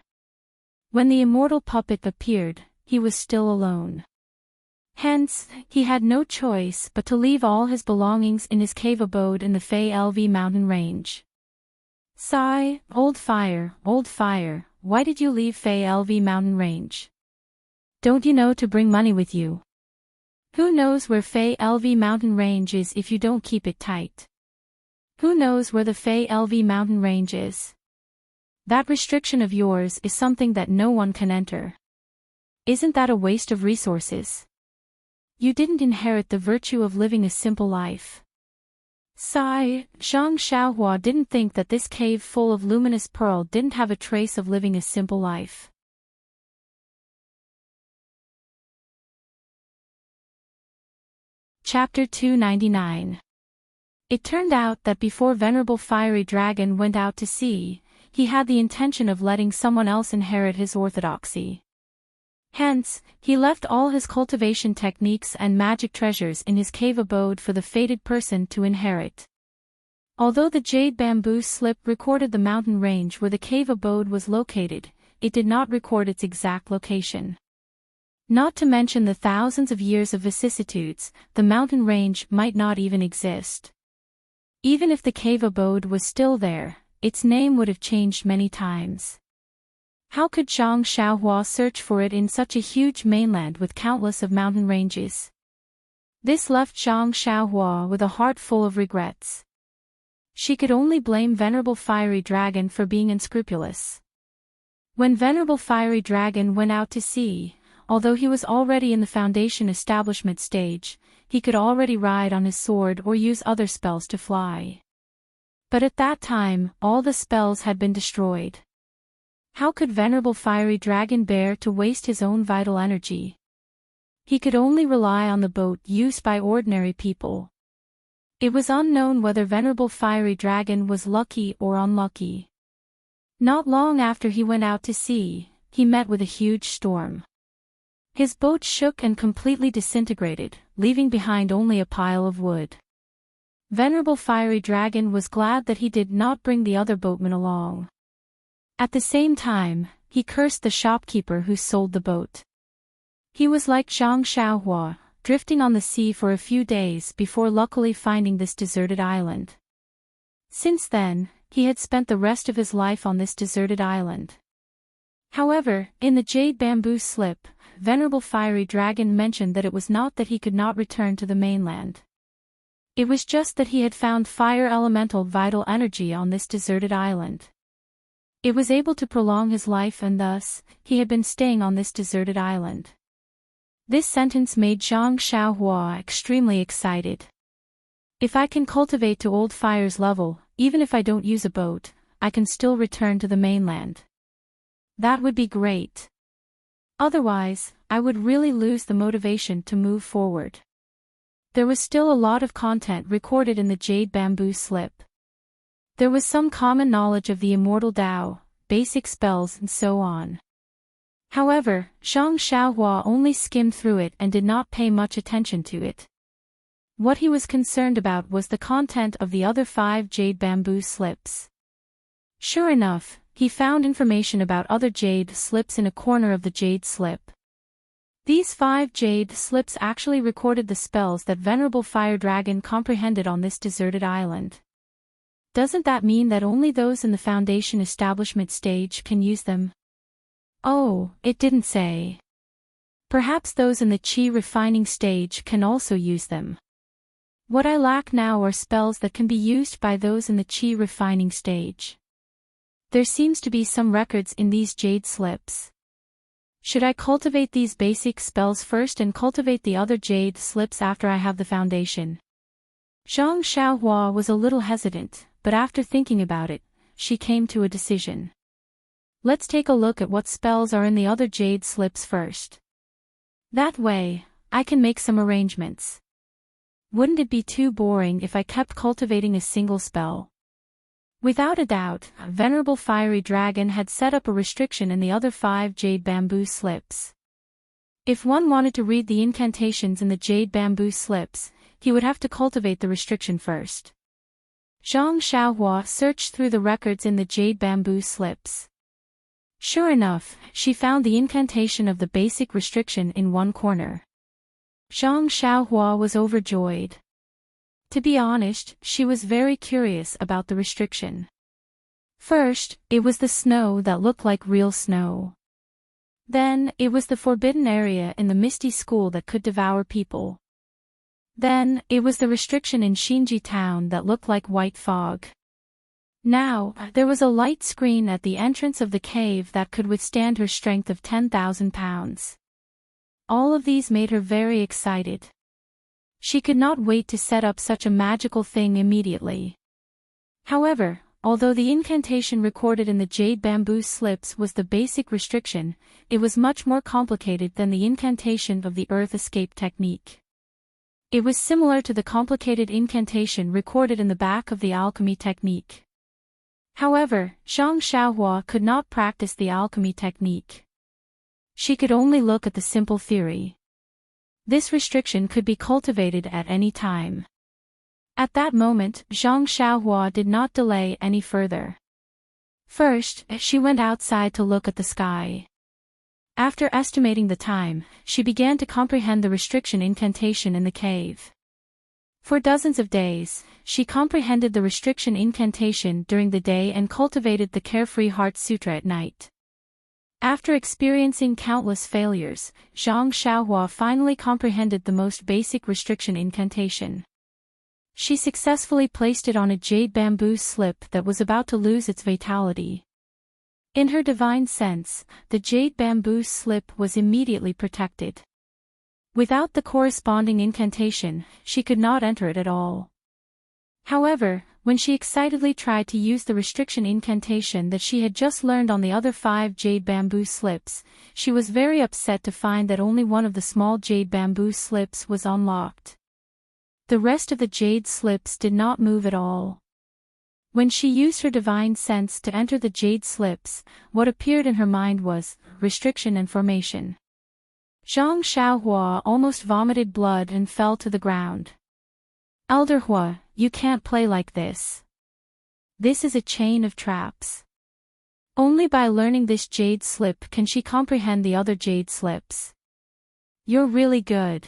When the immortal puppet appeared, he was still alone. Hence, he had no choice but to leave all his belongings in his cave abode in the Fei LV mountain range. Sigh, old fire, why did you leave Fei LV mountain range? Don't you know to bring money with you? Who knows where Fei LV mountain range is if you don't keep it tight? Who knows where the Fei LV mountain range is? That restriction of yours is something that no one can enter. Isn't that a waste of resources? You didn't inherit the virtue of living a simple life. Sigh, Zhang Xiaohua didn't think that this cave full of luminous pearl didn't have a trace of living a simple life. Chapter 299. It turned out that before Venerable Fiery Dragon went out to sea, he had the intention of letting someone else inherit his orthodoxy. Hence, he left all his cultivation techniques and magic treasures in his cave abode for the fated person to inherit. Although the jade bamboo slip recorded the mountain range where the cave abode was located, it did not record its exact location. Not to mention the thousands of years of vicissitudes, the mountain range might not even exist. Even if the cave abode was still there, its name would have changed many times. How could Zhang Xiaohua search for it in such a huge mainland with countless of mountain ranges? This left Zhang Xiaohua with a heart full of regrets. She could only blame Venerable Fiery Dragon for being unscrupulous. When Venerable Fiery Dragon went out to sea, although he was already in the foundation establishment stage, he could already ride on his sword or use other spells to fly. But at that time, all the spells had been destroyed. How could Venerable Fiery Dragon bear to waste his own vital energy? He could only rely on the boat used by ordinary people. It was unknown whether Venerable Fiery Dragon was lucky or unlucky. Not long after he went out to sea, he met with a huge storm. His boat shook and completely disintegrated, leaving behind only a pile of wood. Venerable Fiery Dragon was glad that he did not bring the other boatmen along. At the same time, he cursed the shopkeeper who sold the boat. He was like Zhang Xiaohua, drifting on the sea for a few days before luckily finding this deserted island. Since then, he had spent the rest of his life on this deserted island. However, in the jade bamboo slip, Venerable Fiery Dragon mentioned that it was not that he could not return to the mainland. It was just that he had found fire elemental vital energy on this deserted island. It was able to prolong his life and thus, he had been staying on this deserted island. This sentence made Zhang Xiaohua extremely excited. If I can cultivate to old fire's level, even if I don't use a boat, I can still return to the mainland. That would be great. Otherwise, I would really lose the motivation to move forward. There was still a lot of content recorded in the jade bamboo slip. There was some common knowledge of the immortal Tao, basic spells and so on. However, Zhang Xiaohua only skimmed through it and did not pay much attention to it. What he was concerned about was the content of the other 5 jade bamboo slips. Sure enough, he found information about other jade slips in a corner of the jade slip. These 5 jade slips actually recorded the spells that Venerable Fire Dragon comprehended on this deserted island. Doesn't that mean that only those in the Foundation establishment stage can use them? Oh, it didn't say. Perhaps those in the Chi refining stage can also use them. What I lack now are spells that can be used by those in the Chi refining stage. There seems to be some records in these jade slips. Should I cultivate these basic spells first and cultivate the other jade slips after I have the foundation? Zhang Xiaohua was a little hesitant, but after thinking about it, she came to a decision. Let's take a look at what spells are in the other jade slips first. That way, I can make some arrangements. Wouldn't it be too boring if I kept cultivating a single spell? Without a doubt, Venerable Fiery Dragon had set up a restriction in the other 5 jade bamboo slips. If one wanted to read the incantations in the jade bamboo slips, he would have to cultivate the restriction first. Zhang Xiaohua searched through the records in the jade bamboo slips. Sure enough, she found the incantation of the basic restriction in one corner. Zhang Xiaohua was overjoyed. To be honest, she was very curious about the restriction. First, it was the snow that looked like real snow. Then, it was the forbidden area in the misty school that could devour people. Then, it was the restriction in Xinji town that looked like white fog. Now, there was a light screen at the entrance of the cave that could withstand her strength of 10,000 pounds. All of these made her very excited. She could not wait to set up such a magical thing immediately. However, although the incantation recorded in the jade bamboo slips was the basic restriction, it was much more complicated than the incantation of the earth escape technique. It was similar to the complicated incantation recorded in the back of the alchemy technique. However, Zhang Xiaohua could not practice the alchemy technique. She could only look at the simple theory. This restriction could be cultivated at any time. At that moment, Zhang Xiaohua did not delay any further. First, she went outside to look at the sky. After estimating the time, she began to comprehend the restriction incantation in the cave. For dozens of days, she comprehended the restriction incantation during the day and cultivated the Carefree Heart Sutra at night. After experiencing countless failures, Zhang Xiaohua finally comprehended the most basic restriction incantation. She successfully placed it on a jade bamboo slip that was about to lose its vitality. In her divine sense, the jade bamboo slip was immediately protected. Without the corresponding incantation, she could not enter it at all. However, when she excitedly tried to use the restriction incantation that she had just learned on the other 5 jade bamboo slips, she was very upset to find that only one of the small jade bamboo slips was unlocked. The rest of the jade slips did not move at all. When she used her divine sense to enter the jade slips, what appeared in her mind was restriction and formation. Zhang Xiaohua almost vomited blood and fell to the ground. Elder Hua, you can't play like this. This is a chain of traps. Only by learning this jade slip can she comprehend the other jade slips. You're really good.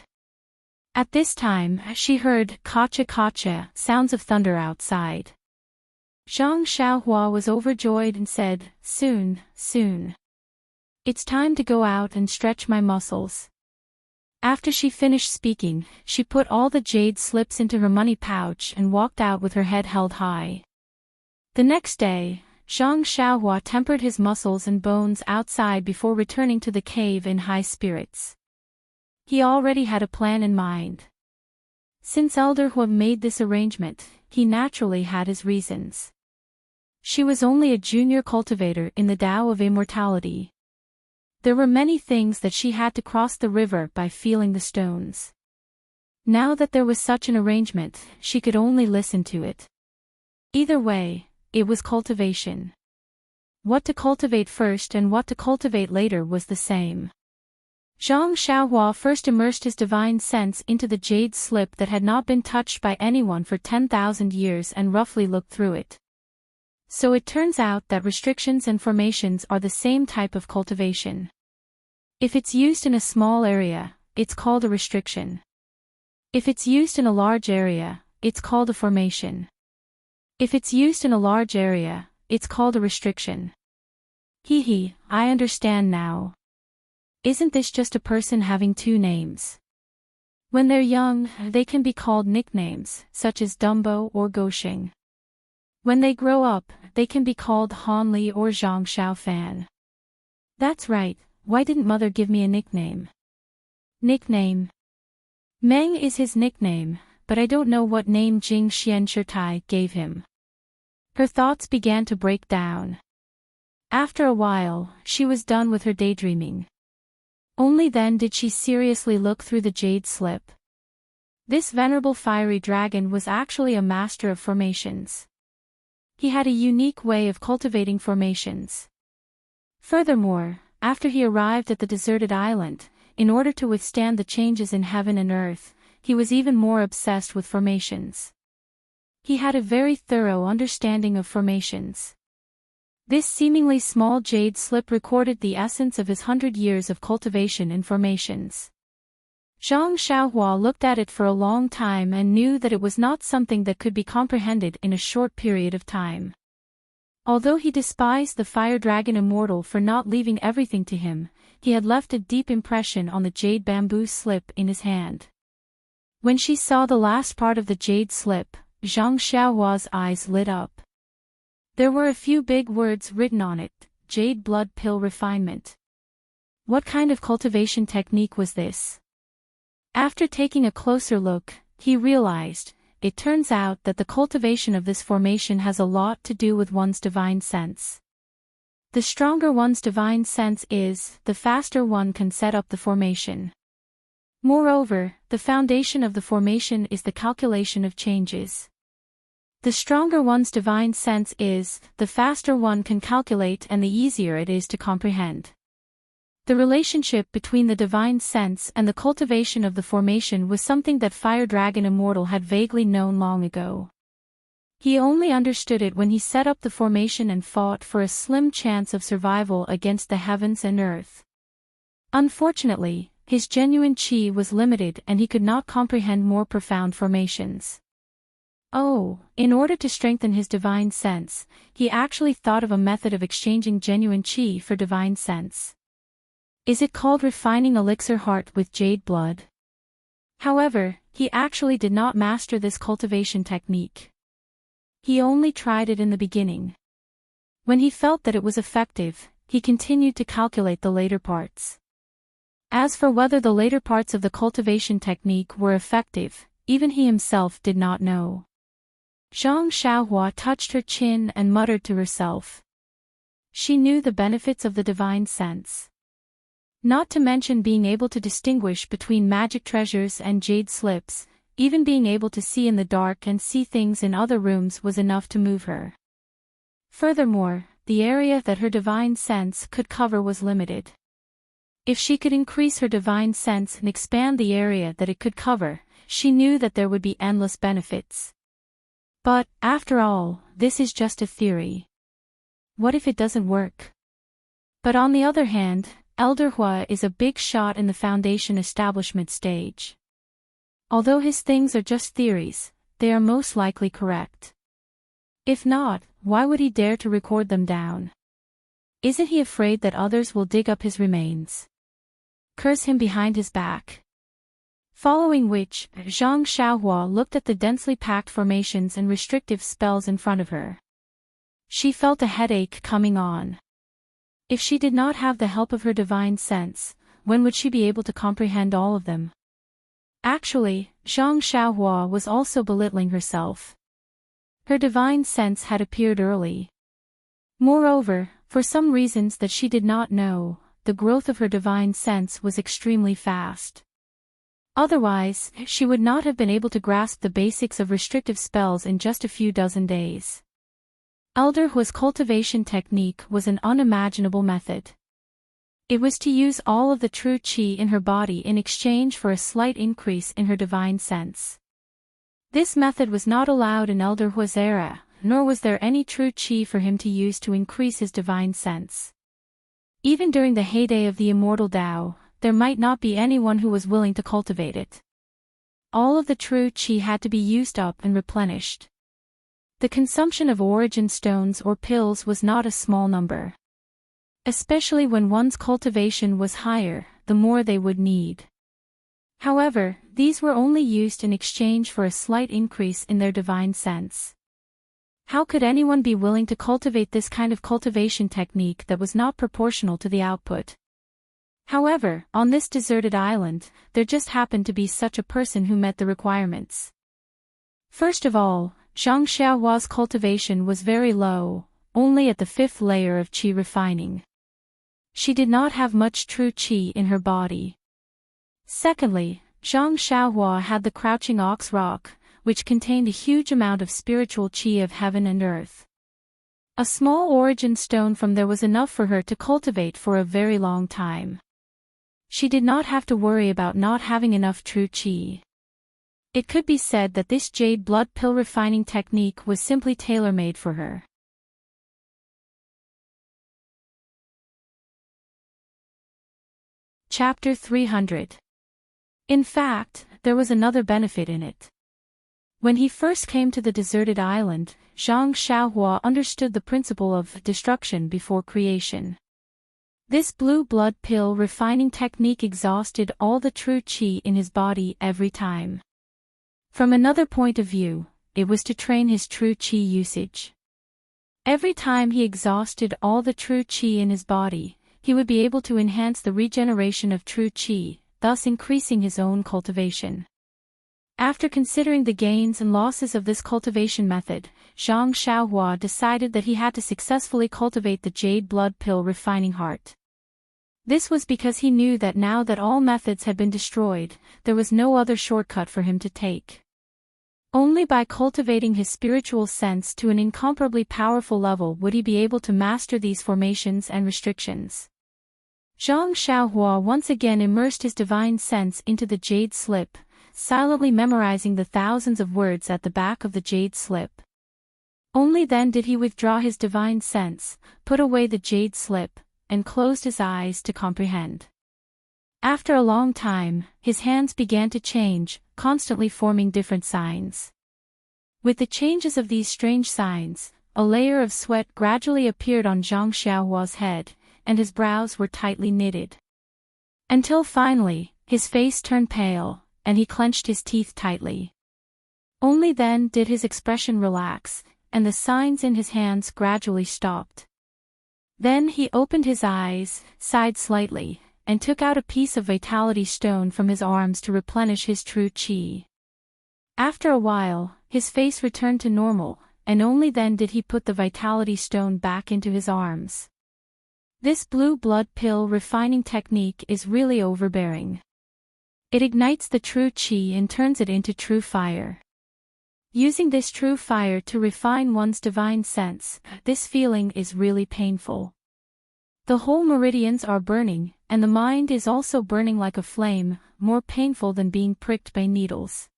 At this time, she heard kacha-kacha sounds of thunder outside. Zhang Xiaohua was overjoyed and said, soon, soon. It's time to go out and stretch my muscles. After she finished speaking, she put all the jade slips into her money pouch and walked out with her head held high. The next day, Zhang Xiaohua tempered his muscles and bones outside before returning to the cave in high spirits. He already had a plan in mind. Since Elder Hua made this arrangement, he naturally had his reasons. She was only a junior cultivator in the Tao of Immortality. There were many things that she had to cross the river by feeling the stones. Now that there was such an arrangement, she could only listen to it. Either way, it was cultivation. What to cultivate first and what to cultivate later was the same. Zhang Xiaohua first immersed his divine sense into the jade slip that had not been touched by anyone for 10,000 years and roughly looked through it. So it turns out that restrictions and formations are the same type of cultivation. If it's used in a small area, it's called a restriction. If it's used in a large area, it's called a formation. If it's used in a large area, it's called a restriction. Hee, I understand now. Isn't this just a person having two names? When they're young, they can be called nicknames, such as Dumbo or Goshing. When they grow up, they can be called Hanli or Zhang Xiaofan. That's right, why didn't mother give me a nickname? Nickname. Meng is his nickname, but I don't know what name Jing Xianshirtai gave him. Her thoughts began to break down. After a while, she was done with her daydreaming. Only then did she seriously look through the jade slip. This venerable fiery dragon was actually a master of formations. He had a unique way of cultivating formations. Furthermore, after he arrived at the deserted island, in order to withstand the changes in heaven and earth, he was even more obsessed with formations. He had a very thorough understanding of formations. This seemingly small jade slip recorded the essence of his 100 years of cultivation in formations. Zhang Xiaohua looked at it for a long time and knew that it was not something that could be comprehended in a short period of time. Although he despised the fire dragon immortal for not leaving everything to him, he had left a deep impression on the jade bamboo slip in his hand. When she saw the last part of the jade slip, Zhang Xiaohua's eyes lit up. There were a few big words written on it: Jade Blood Pill Refinement. What kind of cultivation technique was this? After taking a closer look, he realized, it turns out that the cultivation of this formation has a lot to do with one's divine sense. The stronger one's divine sense is, the faster one can set up the formation. Moreover, the foundation of the formation is the calculation of changes. The stronger one's divine sense is, the faster one can calculate and the easier it is to comprehend. The relationship between the divine sense and the cultivation of the formation was something that Fire Dragon Immortal had vaguely known long ago. He only understood it when he set up the formation and fought for a slim chance of survival against the heavens and earth. Unfortunately, his genuine chi was limited and he could not comprehend more profound formations. Oh, in order to strengthen his divine sense, he actually thought of a method of exchanging genuine chi for divine sense. Is it called refining elixir heart with jade blood? However, he actually did not master this cultivation technique. He only tried it in the beginning. When he felt that it was effective, he continued to calculate the later parts. As for whether the later parts of the cultivation technique were effective, even he himself did not know. Zhang Xiaohua touched her chin and muttered to herself. She knew the benefits of the divine sense. Not to mention being able to distinguish between magic treasures and jade slips, even being able to see in the dark and see things in other rooms was enough to move her. Furthermore, the area that her divine sense could cover was limited. If she could increase her divine sense and expand the area that it could cover, she knew that there would be endless benefits. But, after all, this is just a theory. What if it doesn't work? But on the other hand, Elder Hua is a big shot in the foundation establishment stage. Although his things are just theories, they are most likely correct. If not, why would he dare to record them down? Isn't he afraid that others will dig up his remains? Curse him behind his back. Following which, Zhang Xiaohua looked at the densely packed formations and restrictive spells in front of her. She felt a headache coming on. If she did not have the help of her divine sense, when would she be able to comprehend all of them? Actually, Zhang Xiaohua was also belittling herself. Her divine sense had appeared early. Moreover, for some reasons that she did not know, the growth of her divine sense was extremely fast. Otherwise, she would not have been able to grasp the basics of restrictive spells in just a few dozen days. Elder Hua's cultivation technique was an unimaginable method. It was to use all of the true qi in her body in exchange for a slight increase in her divine sense. This method was not allowed in Elder Hua's era, nor was there any true qi for him to use to increase his divine sense. Even during the heyday of the immortal Tao, there might not be anyone who was willing to cultivate it. All of the true qi had to be used up and replenished. The consumption of origin stones or pills was not a small number. Especially when one's cultivation was higher, the more they would need. However, these were only used in exchange for a slight increase in their divine sense. How could anyone be willing to cultivate this kind of cultivation technique that was not proportional to the output? However, on this deserted island, there just happened to be such a person who met the requirements. First of all, Zhang Xiaohua's cultivation was very low, only at the 5th layer of qi refining. She did not have much true qi in her body. Secondly, Zhang Xiaohua had the crouching ox rock, which contained a huge amount of spiritual qi of heaven and earth. A small origin stone from there was enough for her to cultivate for a very long time. She did not have to worry about not having enough true qi. It could be said that this jade blood pill refining technique was simply tailor-made for her. Chapter 300. In fact, there was another benefit in it. When he first came to the deserted island, Zhang Xiaohua understood the principle of destruction before creation. This blue blood pill refining technique exhausted all the true qi in his body every time. From another point of view, it was to train his true qi usage. Every time he exhausted all the true qi in his body, he would be able to enhance the regeneration of true qi, thus increasing his own cultivation. After considering the gains and losses of this cultivation method, Zhang Xiaohua decided that he had to successfully cultivate the jade blood pill refining heart. This was because he knew that now that all methods had been destroyed, there was no other shortcut for him to take. Only by cultivating his spiritual sense to an incomparably powerful level would he be able to master these formations and restrictions. Zhang Xiaohua once again immersed his divine sense into the jade slip, silently memorizing the thousands of words at the back of the jade slip. Only then did he withdraw his divine sense, put away the jade slip, and closed his eyes to comprehend. After a long time, his hands began to change, constantly forming different signs. With the changes of these strange signs, a layer of sweat gradually appeared on Zhang Xiaohua's head, and his brows were tightly knitted. Until finally, his face turned pale, and he clenched his teeth tightly. Only then did his expression relax, and the signs in his hands gradually stopped. Then he opened his eyes, sighed slightly, and took out a piece of vitality stone from his arms to replenish his true qi. After a while, his face returned to normal, and only then did he put the vitality stone back into his arms. This blue blood pill refining technique is really overbearing. It ignites the true qi and turns it into true fire. Using this true fire to refine one's divine sense, this feeling is really painful. The whole meridians are burning, and the mind is also burning like a flame, more painful than being pricked by needles.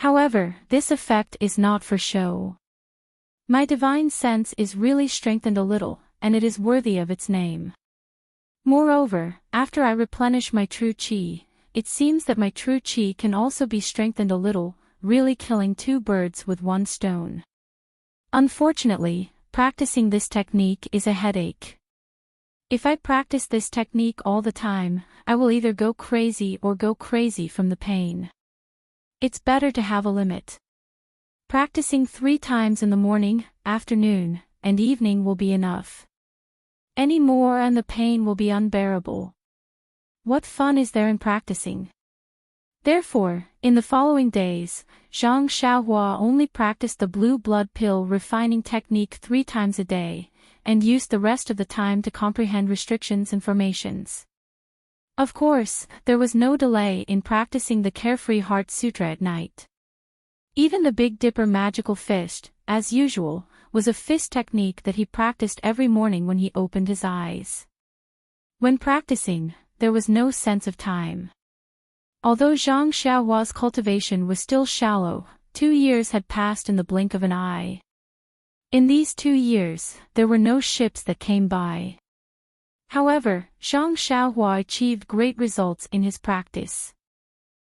However, this effect is not for show. My divine sense is really strengthened a little, and it is worthy of its name. Moreover, after I replenish my true qi, it seems that my true qi can also be strengthened a little, really killing two birds with one stone. Unfortunately, practicing this technique is a headache. If I practice this technique all the time, I will either go crazy or go crazy from the pain. It's better to have a limit. Practicing 3 times in the morning, afternoon, and evening will be enough. Any more and the pain will be unbearable. What fun is there in practicing? Therefore, in the following days, Zhang Xiaohua only practiced the blue blood pill refining technique 3 times a day, and used the rest of the time to comprehend restrictions and formations. Of course, there was no delay in practicing the Carefree Heart Sutra at night. Even the Big Dipper magical fist, as usual, was a fist technique that he practiced every morning when he opened his eyes. When practicing, there was no sense of time. Although Zhang Xiaohua's cultivation was still shallow, 2 years had passed in the blink of an eye. In these 2 years, there were no ships that came by. However, Zhang Xiaohua achieved great results in his practice.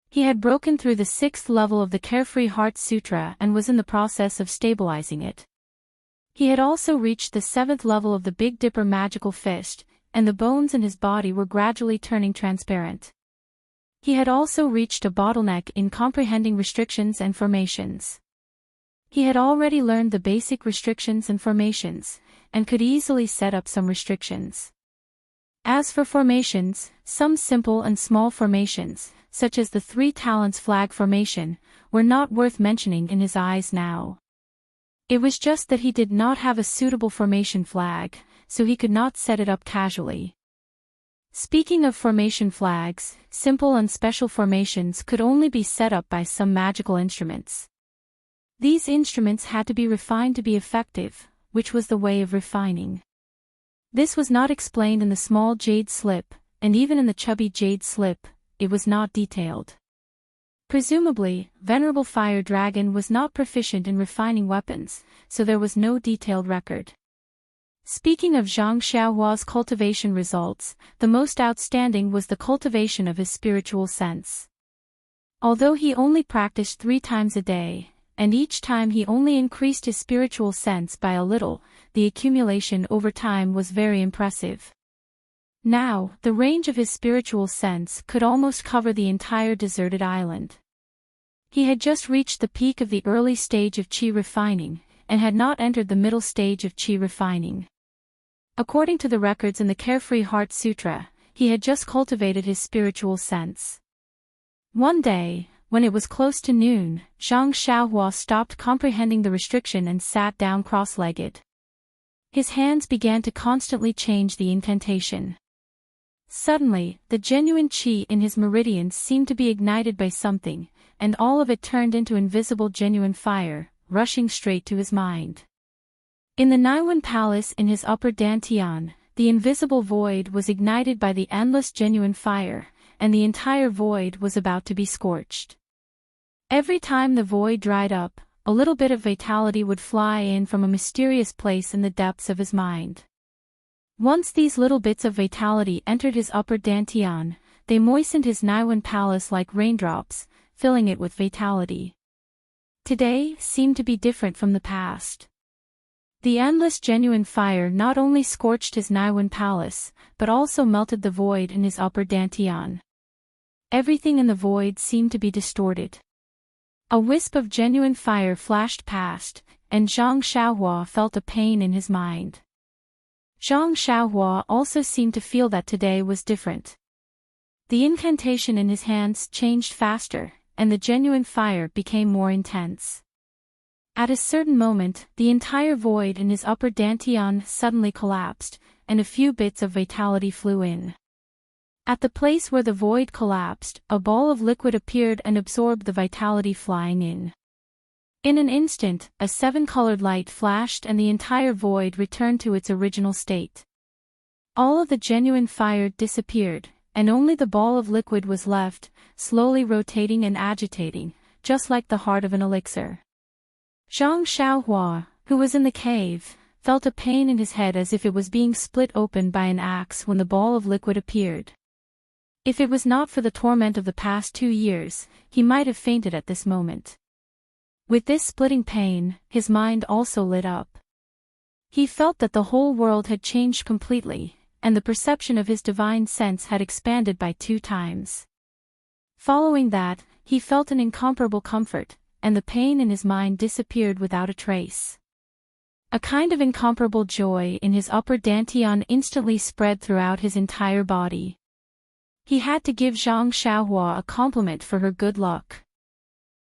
He had broken through the 6th level of the Carefree Heart Sutra and was in the process of stabilizing it. He had also reached the 7th level of the Big Dipper Magical Fist, and the bones in his body were gradually turning transparent. He had also reached a bottleneck in comprehending restrictions and formations. He had already learned the basic restrictions and formations, and could easily set up some restrictions. As for formations, some simple and small formations, such as the 3 Talents flag formation, were not worth mentioning in his eyes now. It was just that he did not have a suitable formation flag, so he could not set it up casually. Speaking of formation flags, simple and special formations could only be set up by some magical instruments. These instruments had to be refined to be effective, which was the way of refining. This was not explained in the small jade slip, and even in the chubby jade slip, it was not detailed. Presumably, Venerable Fire Dragon was not proficient in refining weapons, so there was no detailed record. Speaking of Zhang Xiaohua's cultivation results, the most outstanding was the cultivation of his spiritual sense. Although he only practiced 3 times a day, and each time he only increased his spiritual sense by a little, the accumulation over time was very impressive. Now, the range of his spiritual sense could almost cover the entire deserted island. He had just reached the peak of the early stage of qi refining, and had not entered the middle stage of qi refining. According to the records in the Carefree Heart Sutra, he had just cultivated his spiritual sense. One day, when it was close to noon, Zhang Xiaohua stopped comprehending the restriction and sat down cross-legged. His hands began to constantly change the incantation. Suddenly, the genuine qi in his meridians seemed to be ignited by something, and all of it turned into invisible genuine fire, rushing straight to his mind. In the Naiwen Palace in his upper dantian, the invisible void was ignited by the endless genuine fire, and the entire void was about to be scorched. Every time the void dried up, a little bit of vitality would fly in from a mysterious place in the depths of his mind. Once these little bits of vitality entered his upper dantian, they moistened his Naiwen Palace like raindrops, filling it with vitality. Today seemed to be different from the past. The endless genuine fire not only scorched his Naiwen Palace, but also melted the void in his upper dantian. Everything in the void seemed to be distorted. A wisp of genuine fire flashed past, and Zhang Xiaohua felt a pain in his mind. Zhang Xiaohua also seemed to feel that today was different. The incantation in his hands changed faster, and the genuine fire became more intense. At a certain moment, the entire void in his upper dantian suddenly collapsed, and a few bits of vitality flew in. At the place where the void collapsed, a ball of liquid appeared and absorbed the vitality flying in. In an instant, a 7-colored light flashed and the entire void returned to its original state. All of the genuine fire disappeared, and only the ball of liquid was left, slowly rotating and agitating, just like the heart of an elixir. Zhang Xiaohua, who was in the cave, felt a pain in his head as if it was being split open by an axe when the ball of liquid appeared. If it was not for the torment of the past 2 years, he might have fainted at this moment. With this splitting pain, his mind also lit up. He felt that the whole world had changed completely, and the perception of his divine sense had expanded by 2 times. Following that, he felt an incomparable comfort, and the pain in his mind disappeared without a trace. A kind of incomparable joy in his upper dantian instantly spread throughout his entire body. He had to give Zhang Xiaohua a compliment for her good luck.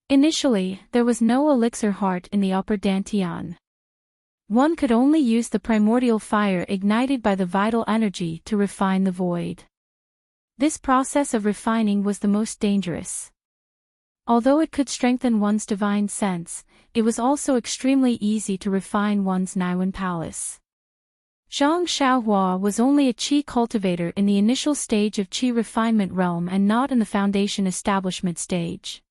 Initially, there was no elixir heart in the upper dantian. One could only use the primordial fire ignited by the vital energy to refine the void. This process of refining was the most dangerous. Although it could strengthen one's divine sense, it was also extremely easy to refine one's Naiwen Palace. Zhang Xiaohua was only a qi cultivator in the initial stage of qi refinement realm and not in the foundation establishment stage.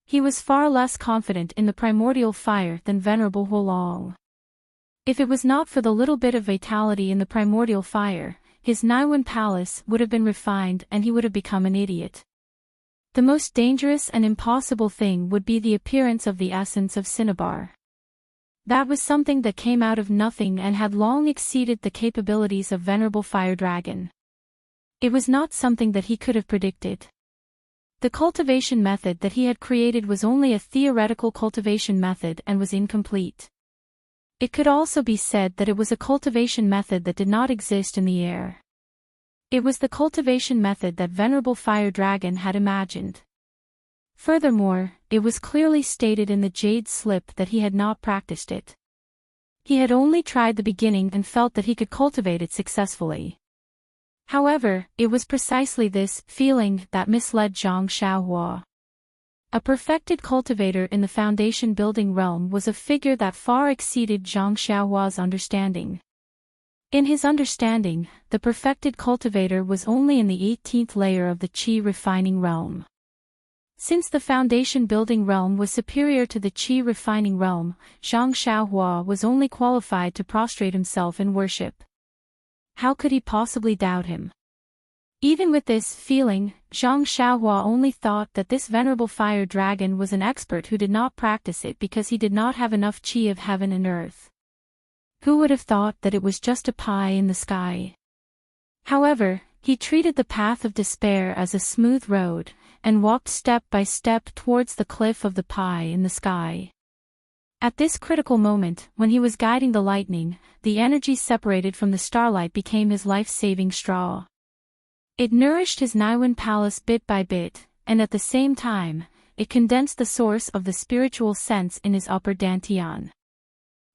He was far less confident in the primordial fire than Venerable Huolong. If it was not for the little bit of vitality in the primordial fire, his Naiwan palace would have been refined and he would have become an idiot. The most dangerous and impossible thing would be the appearance of the essence of cinnabar. That was something that came out of nothing and had long exceeded the capabilities of venerable fire dragon. It was not something that he could have predicted. The cultivation method that he had created was only a theoretical cultivation method and was incomplete. It could also be said that it was a cultivation method that did not exist in the air. It was the cultivation method that venerable fire dragon had imagined. Furthermore, it was clearly stated in the jade slip that he had not practiced it. He had only tried the beginning and felt that he could cultivate it successfully. However, it was precisely this feeling that misled Zhang Xiaohua. A perfected cultivator in the foundation building realm was a figure that far exceeded Zhang Xiaohua's understanding. In his understanding, the perfected cultivator was only in the 18th layer of the qi refining realm. Since the foundation building realm was superior to the qi refining realm, Zhang Xiaohua was only qualified to prostrate himself in worship. How could he possibly doubt him? Even with this feeling, Zhang Xiaohua only thought that this venerable fire dragon was an expert who did not practice it because he did not have enough qi of heaven and earth. Who would have thought that it was just a pie in the sky? However, he treated the path of despair as a smooth road, and walked step by step towards the cliff of the pie in the sky. At this critical moment, when he was guiding the lightning, the energy separated from the starlight became his life-saving straw. It nourished his Naiwan palace bit by bit, and at the same time, it condensed the source of the spiritual sense in his upper dantian.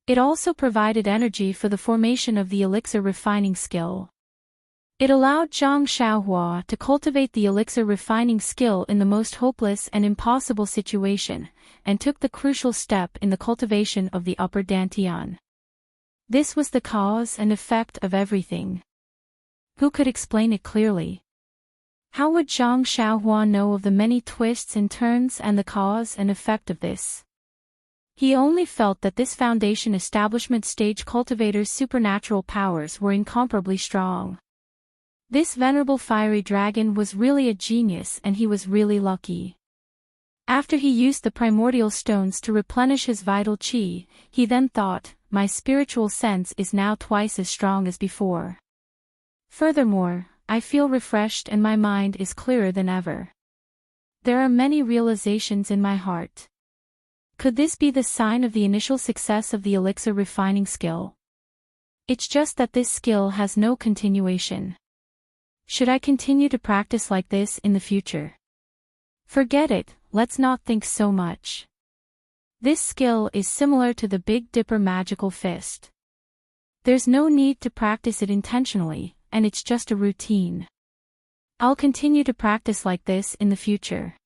It also provided energy for the formation of the elixir refining skill. It allowed Zhang Xiaohua to cultivate the elixir refining skill in the most hopeless and impossible situation, and took the crucial step in the cultivation of the upper dantian. This was the cause and effect of everything. Who could explain it clearly? How would Zhang Xiaohua know of the many twists and turns and the cause and effect of this? He only felt that this foundation establishment stage cultivator's supernatural powers were incomparably strong. This venerable fiery dragon was really a genius and he was really lucky. After he used the primordial stones to replenish his vital qi, he then thought, my spiritual sense is now twice as strong as before. Furthermore, I feel refreshed and my mind is clearer than ever. There are many realizations in my heart. Could this be the sign of the initial success of the elixir refining skill? It's just that this skill has no continuation. Should I continue to practice like this in the future? Forget it, let's not think so much. This skill is similar to the Big Dipper magical fist. There's no need to practice it intentionally, and it's just a routine. I'll continue to practice like this in the future.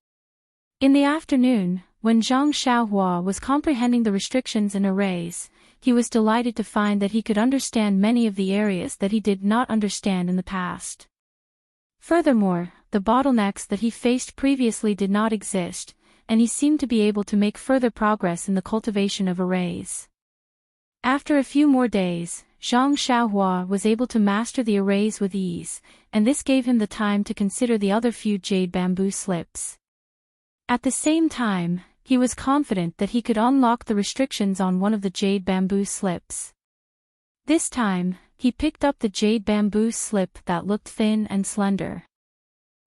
In the afternoon, when Zhang Xiaohua was comprehending the restrictions and arrays, he was delighted to find that he could understand many of the areas that he did not understand in the past. Furthermore, the bottlenecks that he faced previously did not exist, and he seemed to be able to make further progress in the cultivation of arrays. After a few more days, Zhang Xiaohua was able to master the arrays with ease, and this gave him the time to consider the other few jade bamboo slips. At the same time, he was confident that he could unlock the restrictions on one of the jade bamboo slips. This time, he picked up the jade bamboo slip that looked thin and slender.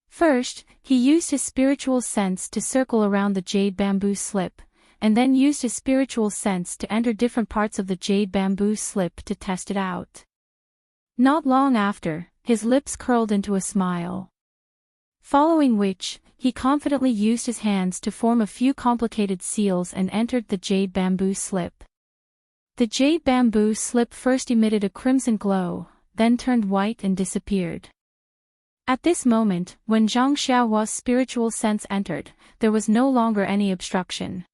First, he used his spiritual sense to circle around the jade bamboo slip, and then used his spiritual sense to enter different parts of the jade bamboo slip to test it out. Not long after, his lips curled into a smile. Following which, he confidently used his hands to form a few complicated seals and entered the jade bamboo slip. The jade bamboo slip first emitted a crimson glow, then turned white and disappeared. At this moment, when Zhang Xiaohua's spiritual sense entered, there was no longer any obstruction.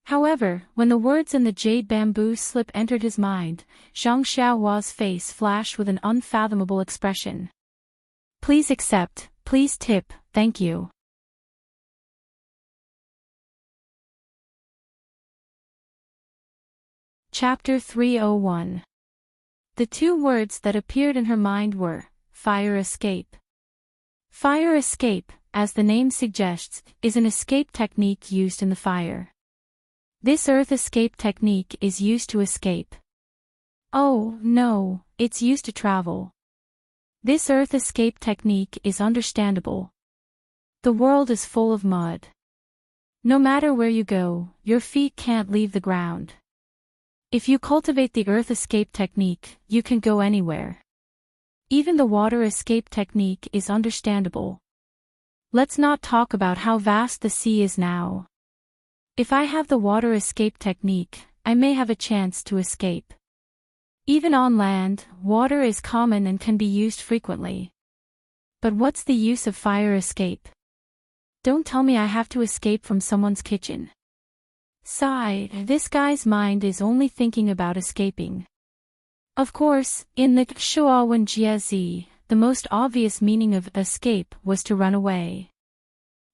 However, when the words in the jade bamboo slip entered his mind, Zhang Xiaohua's face flashed with an unfathomable expression. Please accept, please tip, thank you. Chapter 301. The two words that appeared in her mind were, fire escape. Fire escape, as the name suggests, is an escape technique used in the fire. This earth escape technique is used to escape. Oh, no, it's used to travel. This earth escape technique is understandable. The world is full of mud. No matter where you go, your feet can't leave the ground. If you cultivate the earth escape technique, you can go anywhere. Even the water escape technique is understandable. Let's not talk about how vast the sea is now. If I have the water escape technique, I may have a chance to escape. Even on land, water is common and can be used frequently. But what's the use of fire escape? Don't tell me I have to escape from someone's kitchen. Sigh, this guy's mind is only thinking about escaping. Of course, in the Shuawan Jiezi, the most obvious meaning of escape was to run away.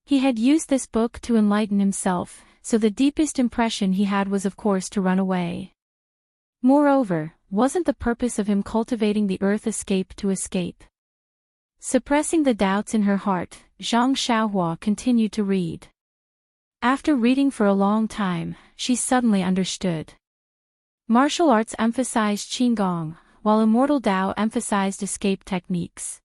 He had used this book to enlighten himself, so the deepest impression he had was of course to run away. Moreover, wasn't the purpose of him cultivating the earth escape to escape? Suppressing the doubts in her heart, Zhang Xiaohua continued to read. After reading for a long time, she suddenly understood. Martial arts emphasized Qigong, while Immortal Tao emphasized escape techniques.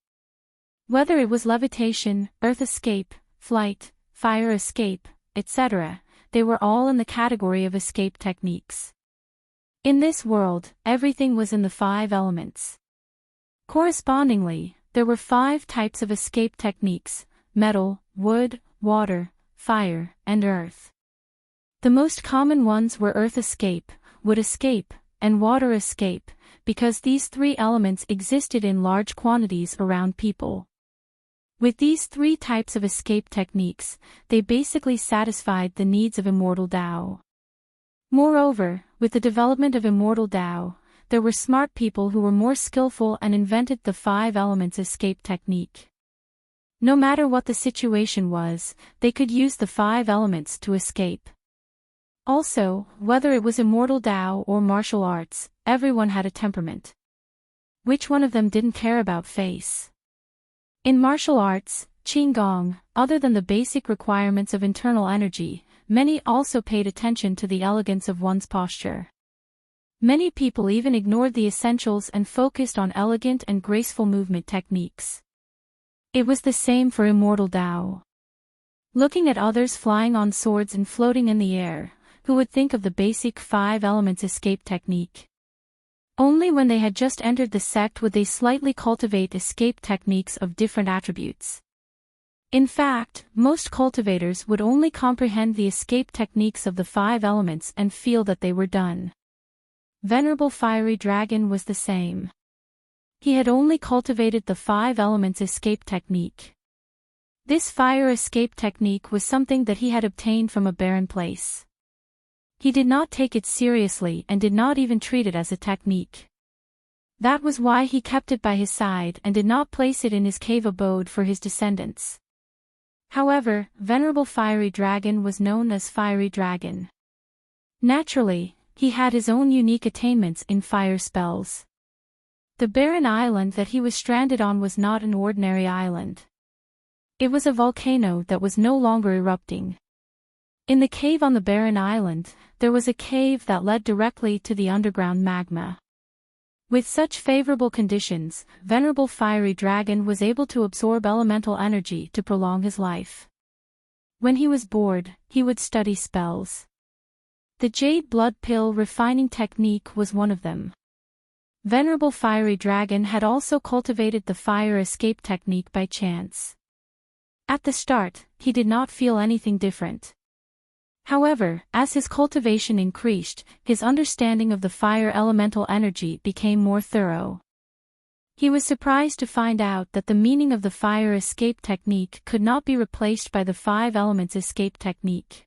Whether it was levitation, earth escape, flight, fire escape, etc., they were all in the category of escape techniques. In this world, everything was in the 5 elements. Correspondingly, there were 5 types of escape techniques: metal, wood, water, fire, and earth. The most common ones were earth escape, wood escape, and water escape, because these 3 elements existed in large quantities around people. With these 3 types of escape techniques, they basically satisfied the needs of Immortal Tao. Moreover, with the development of Immortal Tao, there were smart people who were more skillful and invented the 5 elements escape technique. No matter what the situation was, they could use the 5 elements to escape. Also, whether it was Immortal Tao or martial arts, everyone had a temperament. Which one of them didn't care about face? In martial arts, Qigong, other than the basic requirements of internal energy, many also paid attention to the elegance of one's posture. Many people even ignored the essentials and focused on elegant and graceful movement techniques. It was the same for Immortal Tao. Looking at others flying on swords and floating in the air, who would think of the basic 5 elements escape technique? Only when they had just entered the sect would they slightly cultivate escape techniques of different attributes. In fact, most cultivators would only comprehend the escape techniques of the 5 elements and feel that they were done. Venerable Fiery Dragon was the same. He had only cultivated the 5 elements escape technique. This fire escape technique was something that he had obtained from a barren place. He did not take it seriously and did not even treat it as a technique. That was why he kept it by his side and did not place it in his cave abode for his descendants. However, Venerable Fiery Dragon was known as Fiery Dragon. Naturally, he had his own unique attainments in fire spells. The barren island that he was stranded on was not an ordinary island. It was a volcano that was no longer erupting. In the cave on the barren island, there was a cave that led directly to the underground magma. With such favorable conditions, Venerable Fiery Dragon was able to absorb elemental energy to prolong his life. When he was bored, he would study spells. The Jade Blood Pill refining technique was one of them. Venerable Fiery Dragon had also cultivated the fire escape technique by chance. At the start, he did not feel anything different. However, as his cultivation increased, his understanding of the fire elemental energy became more thorough. He was surprised to find out that the meaning of the fire escape technique could not be replaced by the 5 elements escape technique.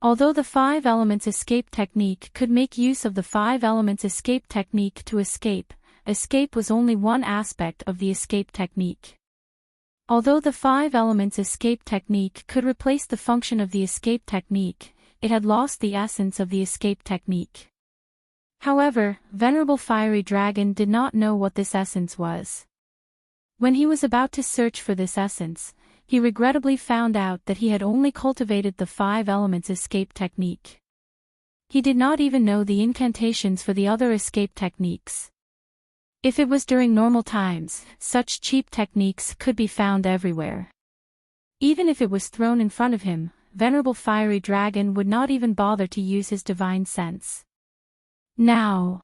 Although the 5 elements escape technique could make use of the 5 elements escape technique to escape, escape was only one aspect of the escape technique. Although the 5 elements escape technique could replace the function of the escape technique, it had lost the essence of the escape technique. However, Venerable Fiery Dragon did not know what this essence was. When he was about to search for this essence, he regrettably found out that he had only cultivated the 5 elements escape technique. He did not even know the incantations for the other escape techniques. If it was during normal times, such cheap techniques could be found everywhere. Even if it was thrown in front of him, Venerable Fiery Dragon would not even bother to use his divine sense. Now,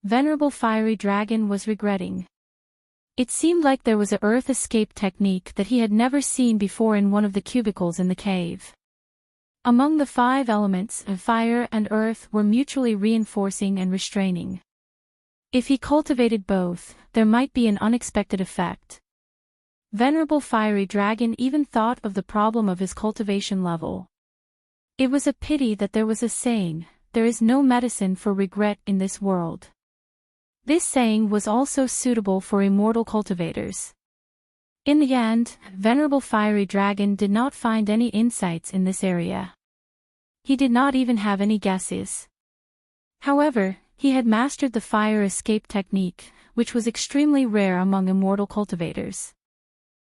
Venerable Fiery Dragon was regretting. It seemed like there was a earth escape technique that he had never seen before in one of the cubicles in the cave. Among the 5 elements, fire and earth were mutually reinforcing and restraining. If he cultivated both, there might be an unexpected effect. Venerable Fiery Dragon even thought of the problem of his cultivation level. It was a pity that there was a saying, "There is no medicine for regret in this world." This saying was also suitable for immortal cultivators. In the end, Venerable Fiery Dragon did not find any insights in this area. He did not even have any guesses. However, he had mastered the fire escape technique, which was extremely rare among immortal cultivators.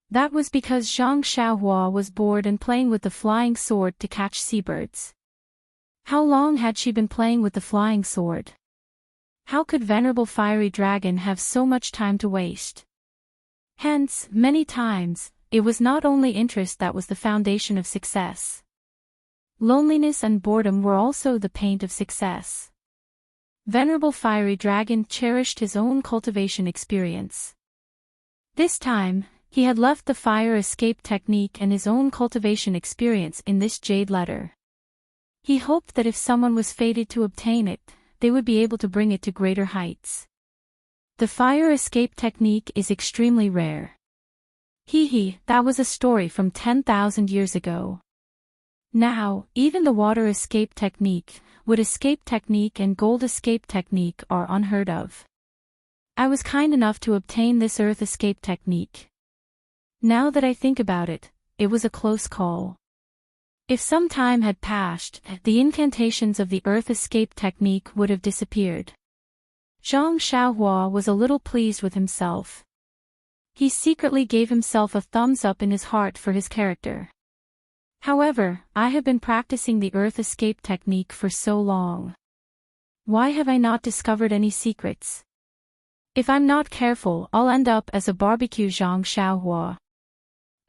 That was because Zhang Xiaohua was bored and playing with the flying sword to catch seabirds. How long had she been playing with the flying sword? How could Venerable Fiery Dragon have so much time to waste? Hence, many times, it was not only interest that was the foundation of success. Loneliness and boredom were also the paint of success. Venerable Fiery Dragon cherished his own cultivation experience. This time, he had left the fire escape technique and his own cultivation experience in this jade letter. He hoped that if someone was fated to obtain it, they would be able to bring it to greater heights. The fire escape technique is extremely rare. That was a story from 10,000 years ago. Now, even the water escape technique, wood escape technique and gold escape technique are unheard of. I was kind enough to obtain this earth escape technique. Now that I think about it, it was a close call. If some time had passed, the incantations of the earth escape technique would have disappeared. Zhang Xiaohua was a little pleased with himself. He secretly gave himself a thumbs up in his heart for his character. However, I have been practicing the earth escape technique for so long. Why have I not discovered any secrets? If I'm not careful, I'll end up as a barbecue Zhang Xiaohua.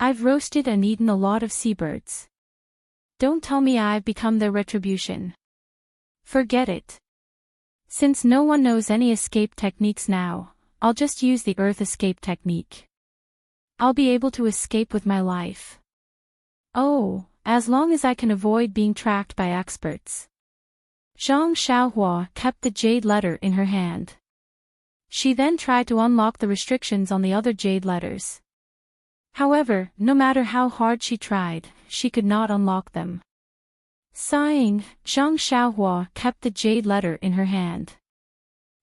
I've roasted and eaten a lot of seabirds. Don't tell me I've become their retribution. Forget it. Since no one knows any escape techniques now, I'll just use the earth escape technique. I'll be able to escape with my life. Oh, as long as I can avoid being tracked by experts. Zhang Xiaohua kept the jade letter in her hand. She then tried to unlock the restrictions on the other jade letters. However, no matter how hard she tried, she could not unlock them. Sighing, Zhang Xiaohua kept the jade letter in her hand.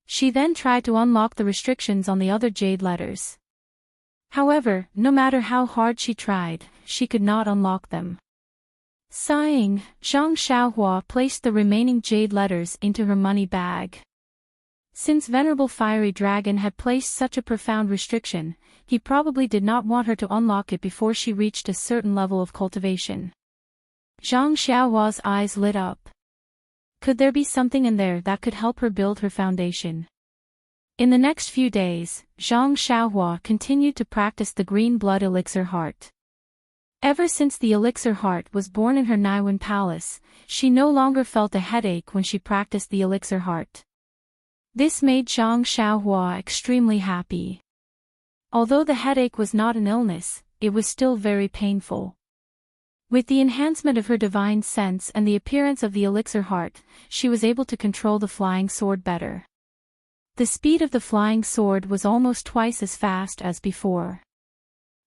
She then tried to unlock the restrictions on the other jade letters. However, no matter how hard she tried, she could not unlock them. Sighing, Zhang Xiaohua placed the remaining jade letters into her money bag. Since Venerable Fiery Dragon had placed such a profound restriction, he probably did not want her to unlock it before she reached a certain level of cultivation. Zhang Xiaohua's eyes lit up. Could there be something in there that could help her build her foundation? In the next few days, Zhang Xiaohua continued to practice the green blood elixir heart. Ever since the elixir heart was born in her Naiwan palace, she no longer felt a headache when she practiced the elixir heart. This made Zhang Xiaohua extremely happy. Although the headache was not an illness, it was still very painful. With the enhancement of her divine sense and the appearance of the elixir heart, she was able to control the flying sword better. The speed of the flying sword was almost twice as fast as before.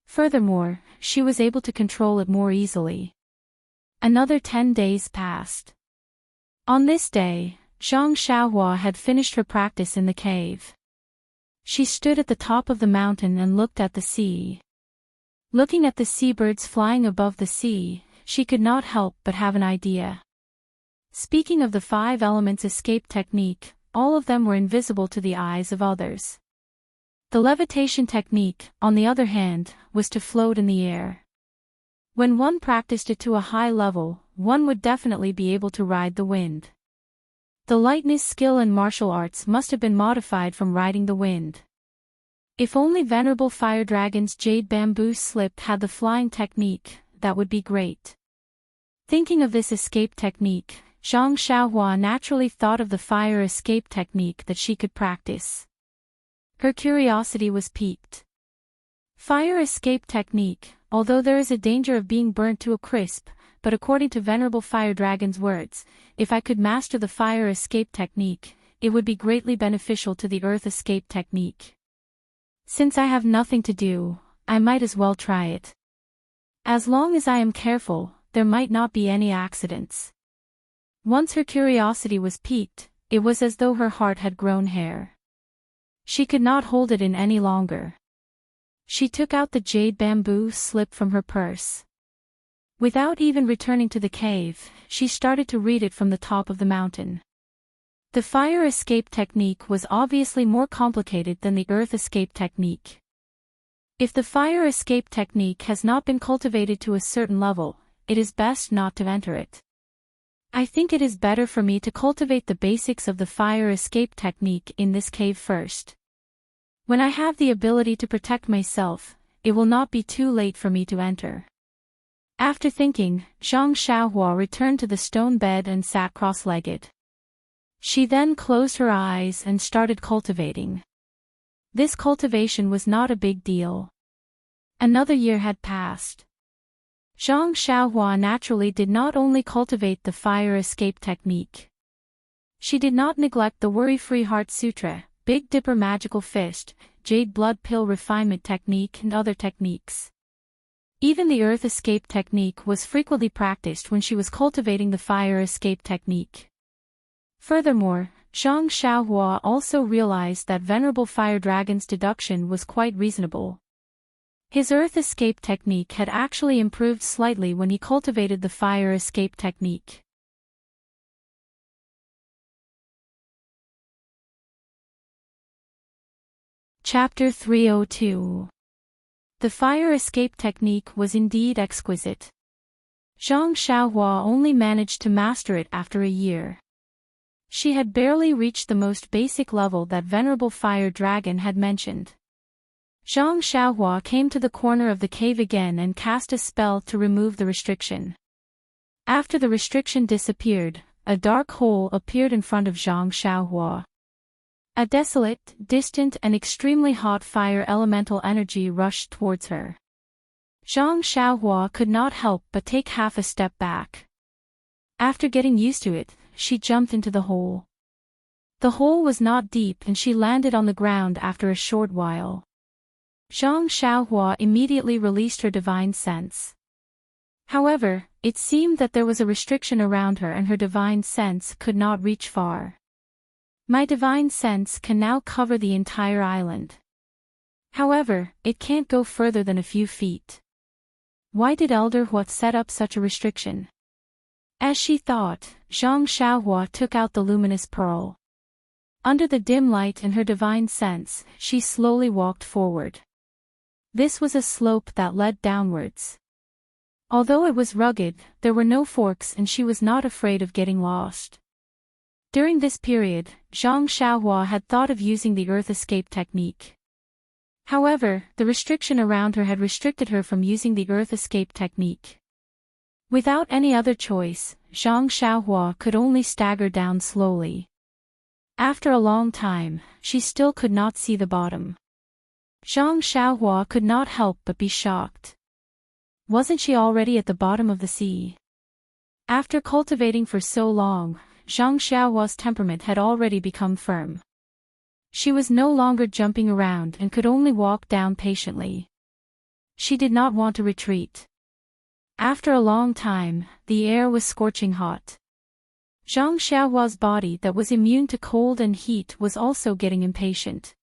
Furthermore, she was able to control it more easily. Another 10 days passed. On this day, Zhang Xiaohua had finished her practice in the cave. She stood at the top of the mountain and looked at the sea. Looking at the seabirds flying above the sea, she could not help but have an idea. Speaking of the 5 elements escape technique, all of them were invisible to the eyes of others. The levitation technique, on the other hand, was to float in the air. When one practiced it to a high level, one would definitely be able to ride the wind. The lightness skill in martial arts must have been modified from riding the wind. If only Venerable Fire Dragon's jade bamboo slip had the flying technique, that would be great. Thinking of this escape technique, Zhang Xiaohua naturally thought of the fire escape technique that she could practice. Her curiosity was piqued. Fire escape technique, although there is a danger of being burnt to a crisp, but according to Venerable Fire Dragon's words, if I could master the fire escape technique, it would be greatly beneficial to the earth escape technique. Since I have nothing to do, I might as well try it. As long as I am careful, there might not be any accidents. Once her curiosity was piqued, it was as though her heart had grown hair. She could not hold it in any longer. She took out the jade bamboo slip from her purse. Without even returning to the cave, she started to read it from the top of the mountain. The fire escape technique was obviously more complicated than the earth escape technique. If the fire escape technique has not been cultivated to a certain level, it is best not to enter it. I think it is better for me to cultivate the basics of the fire escape technique in this cave first. When I have the ability to protect myself, it will not be too late for me to enter. After thinking, Zhang Xiaohua returned to the stone bed and sat cross-legged. She then closed her eyes and started cultivating. This cultivation was not a big deal. Another year had passed. Zhang Xiaohua naturally did not only cultivate the fire escape technique. She did not neglect the Worry-Free Heart Sutra, Big Dipper Magical Fist, Jade Blood Pill Refinement Technique and other techniques. Even the Earth Escape Technique was frequently practiced when she was cultivating the Fire Escape Technique. Furthermore, Zhang Xiaohua also realized that Venerable Fire Dragon's deduction was quite reasonable. His Earth Escape Technique had actually improved slightly when he cultivated the Fire Escape Technique. Chapter 302. The fire escape technique was indeed exquisite. Zhang Xiaohua only managed to master it after a year. She had barely reached the most basic level that Venerable Fire Dragon had mentioned. Zhang Xiaohua came to the corner of the cave again and cast a spell to remove the restriction. After the restriction disappeared, a dark hole appeared in front of Zhang Xiaohua. A desolate, distant and extremely hot fire elemental energy rushed towards her. Zhang Xiaohua could not help but take half a step back. After getting used to it, she jumped into the hole. The hole was not deep and she landed on the ground after a short while. Zhang Xiaohua immediately released her divine sense. However, it seemed that there was a restriction around her and her divine sense could not reach far. My divine sense can now cover the entire island. However, it can't go further than a few feet. Why did Elder Huat set up such a restriction? As she thought, Zhang Xiaohua took out the luminous pearl. Under the dim light and her divine sense, she slowly walked forward. This was a slope that led downwards. Although it was rugged, there were no forks and she was not afraid of getting lost. During this period, Zhang Xiaohua had thought of using the Earth Escape Technique. However, the restriction around her had restricted her from using the Earth Escape Technique. Without any other choice, Zhang Xiaohua could only stagger down slowly. After a long time, she still could not see the bottom. Zhang Xiaohua could not help but be shocked. Wasn't she already at the bottom of the sea? After cultivating for so long, Zhang Xiaohua's temperament had already become firm. She was no longer jumping around and could only walk down patiently. She did not want to retreat. After a long time, the air was scorching hot. Zhang Xiaohua's body that was immune to cold and heat was also getting impatient.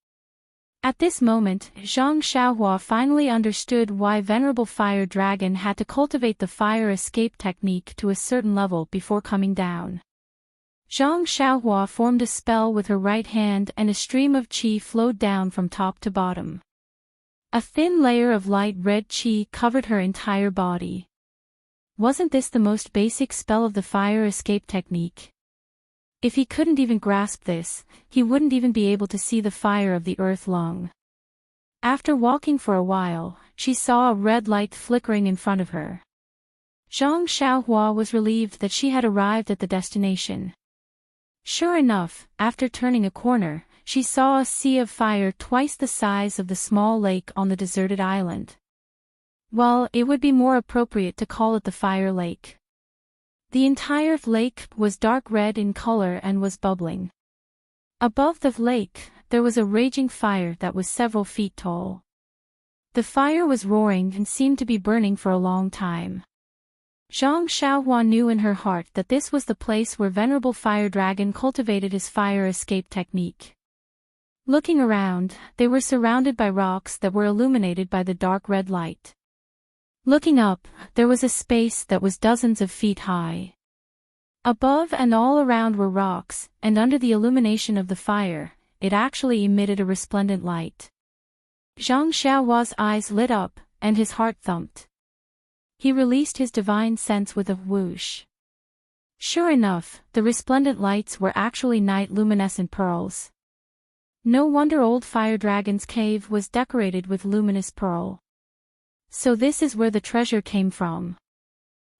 At this moment, Zhang Xiaohua finally understood why Venerable Fire Dragon had to cultivate the fire escape technique to a certain level before coming down. Zhang Xiaohua formed a spell with her right hand and a stream of qi flowed down from top to bottom. A thin layer of light red qi covered her entire body. Wasn't this the most basic spell of the fire escape technique? If he couldn't even grasp this, he wouldn't even be able to see the fire of the earth lung. After walking for a while, she saw a red light flickering in front of her. Zhang Xiaohua was relieved that she had arrived at the destination. Sure enough, after turning a corner, she saw a sea of fire twice the size of the small lake on the deserted island. Well, it would be more appropriate to call it the fire lake. The entire lake was dark red in color and was bubbling. Above the lake, there was a raging fire that was several feet tall. The fire was roaring and seemed to be burning for a long time. Zhang Xiaohua knew in her heart that this was the place where Venerable Fire Dragon cultivated his fire escape technique. Looking around, they were surrounded by rocks that were illuminated by the dark red light. Looking up, there was a space that was dozens of feet high. Above and all around were rocks, and under the illumination of the fire, it actually emitted a resplendent light. Zhang Xiaohua's eyes lit up, and his heart thumped. He released his divine sense with a whoosh. Sure enough, the resplendent lights were actually night luminescent pearls. No wonder old Fire Dragon's cave was decorated with luminous pearl. So this is where the treasure came from.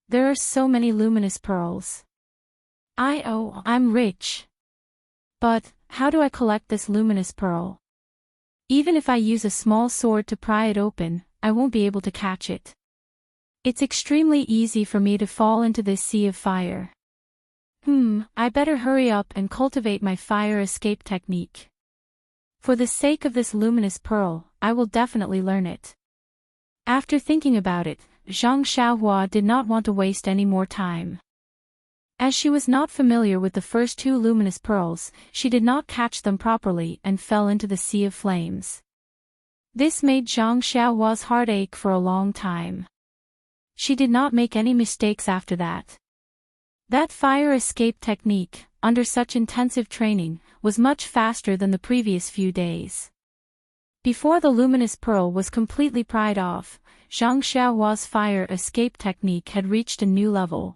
There are so many luminous pearls. I'm rich. But, how do I collect this luminous pearl? Even if I use a small sword to pry it open, I won't be able to catch it. It's extremely easy for me to fall into this sea of fire. I better hurry up and cultivate my fire escape technique. For the sake of this luminous pearl, I will definitely learn it. After thinking about it, Zhang Xiaohua did not want to waste any more time. As she was not familiar with the first two luminous pearls, she did not catch them properly and fell into the sea of flames. This made Zhang Xiaohua's heart ache for a long time. She did not make any mistakes after that. That fire escape technique, under such intensive training, was much faster than the previous few days. Before the luminous pearl was completely pried off, Zhang Xiaohua's fire escape technique had reached a new level.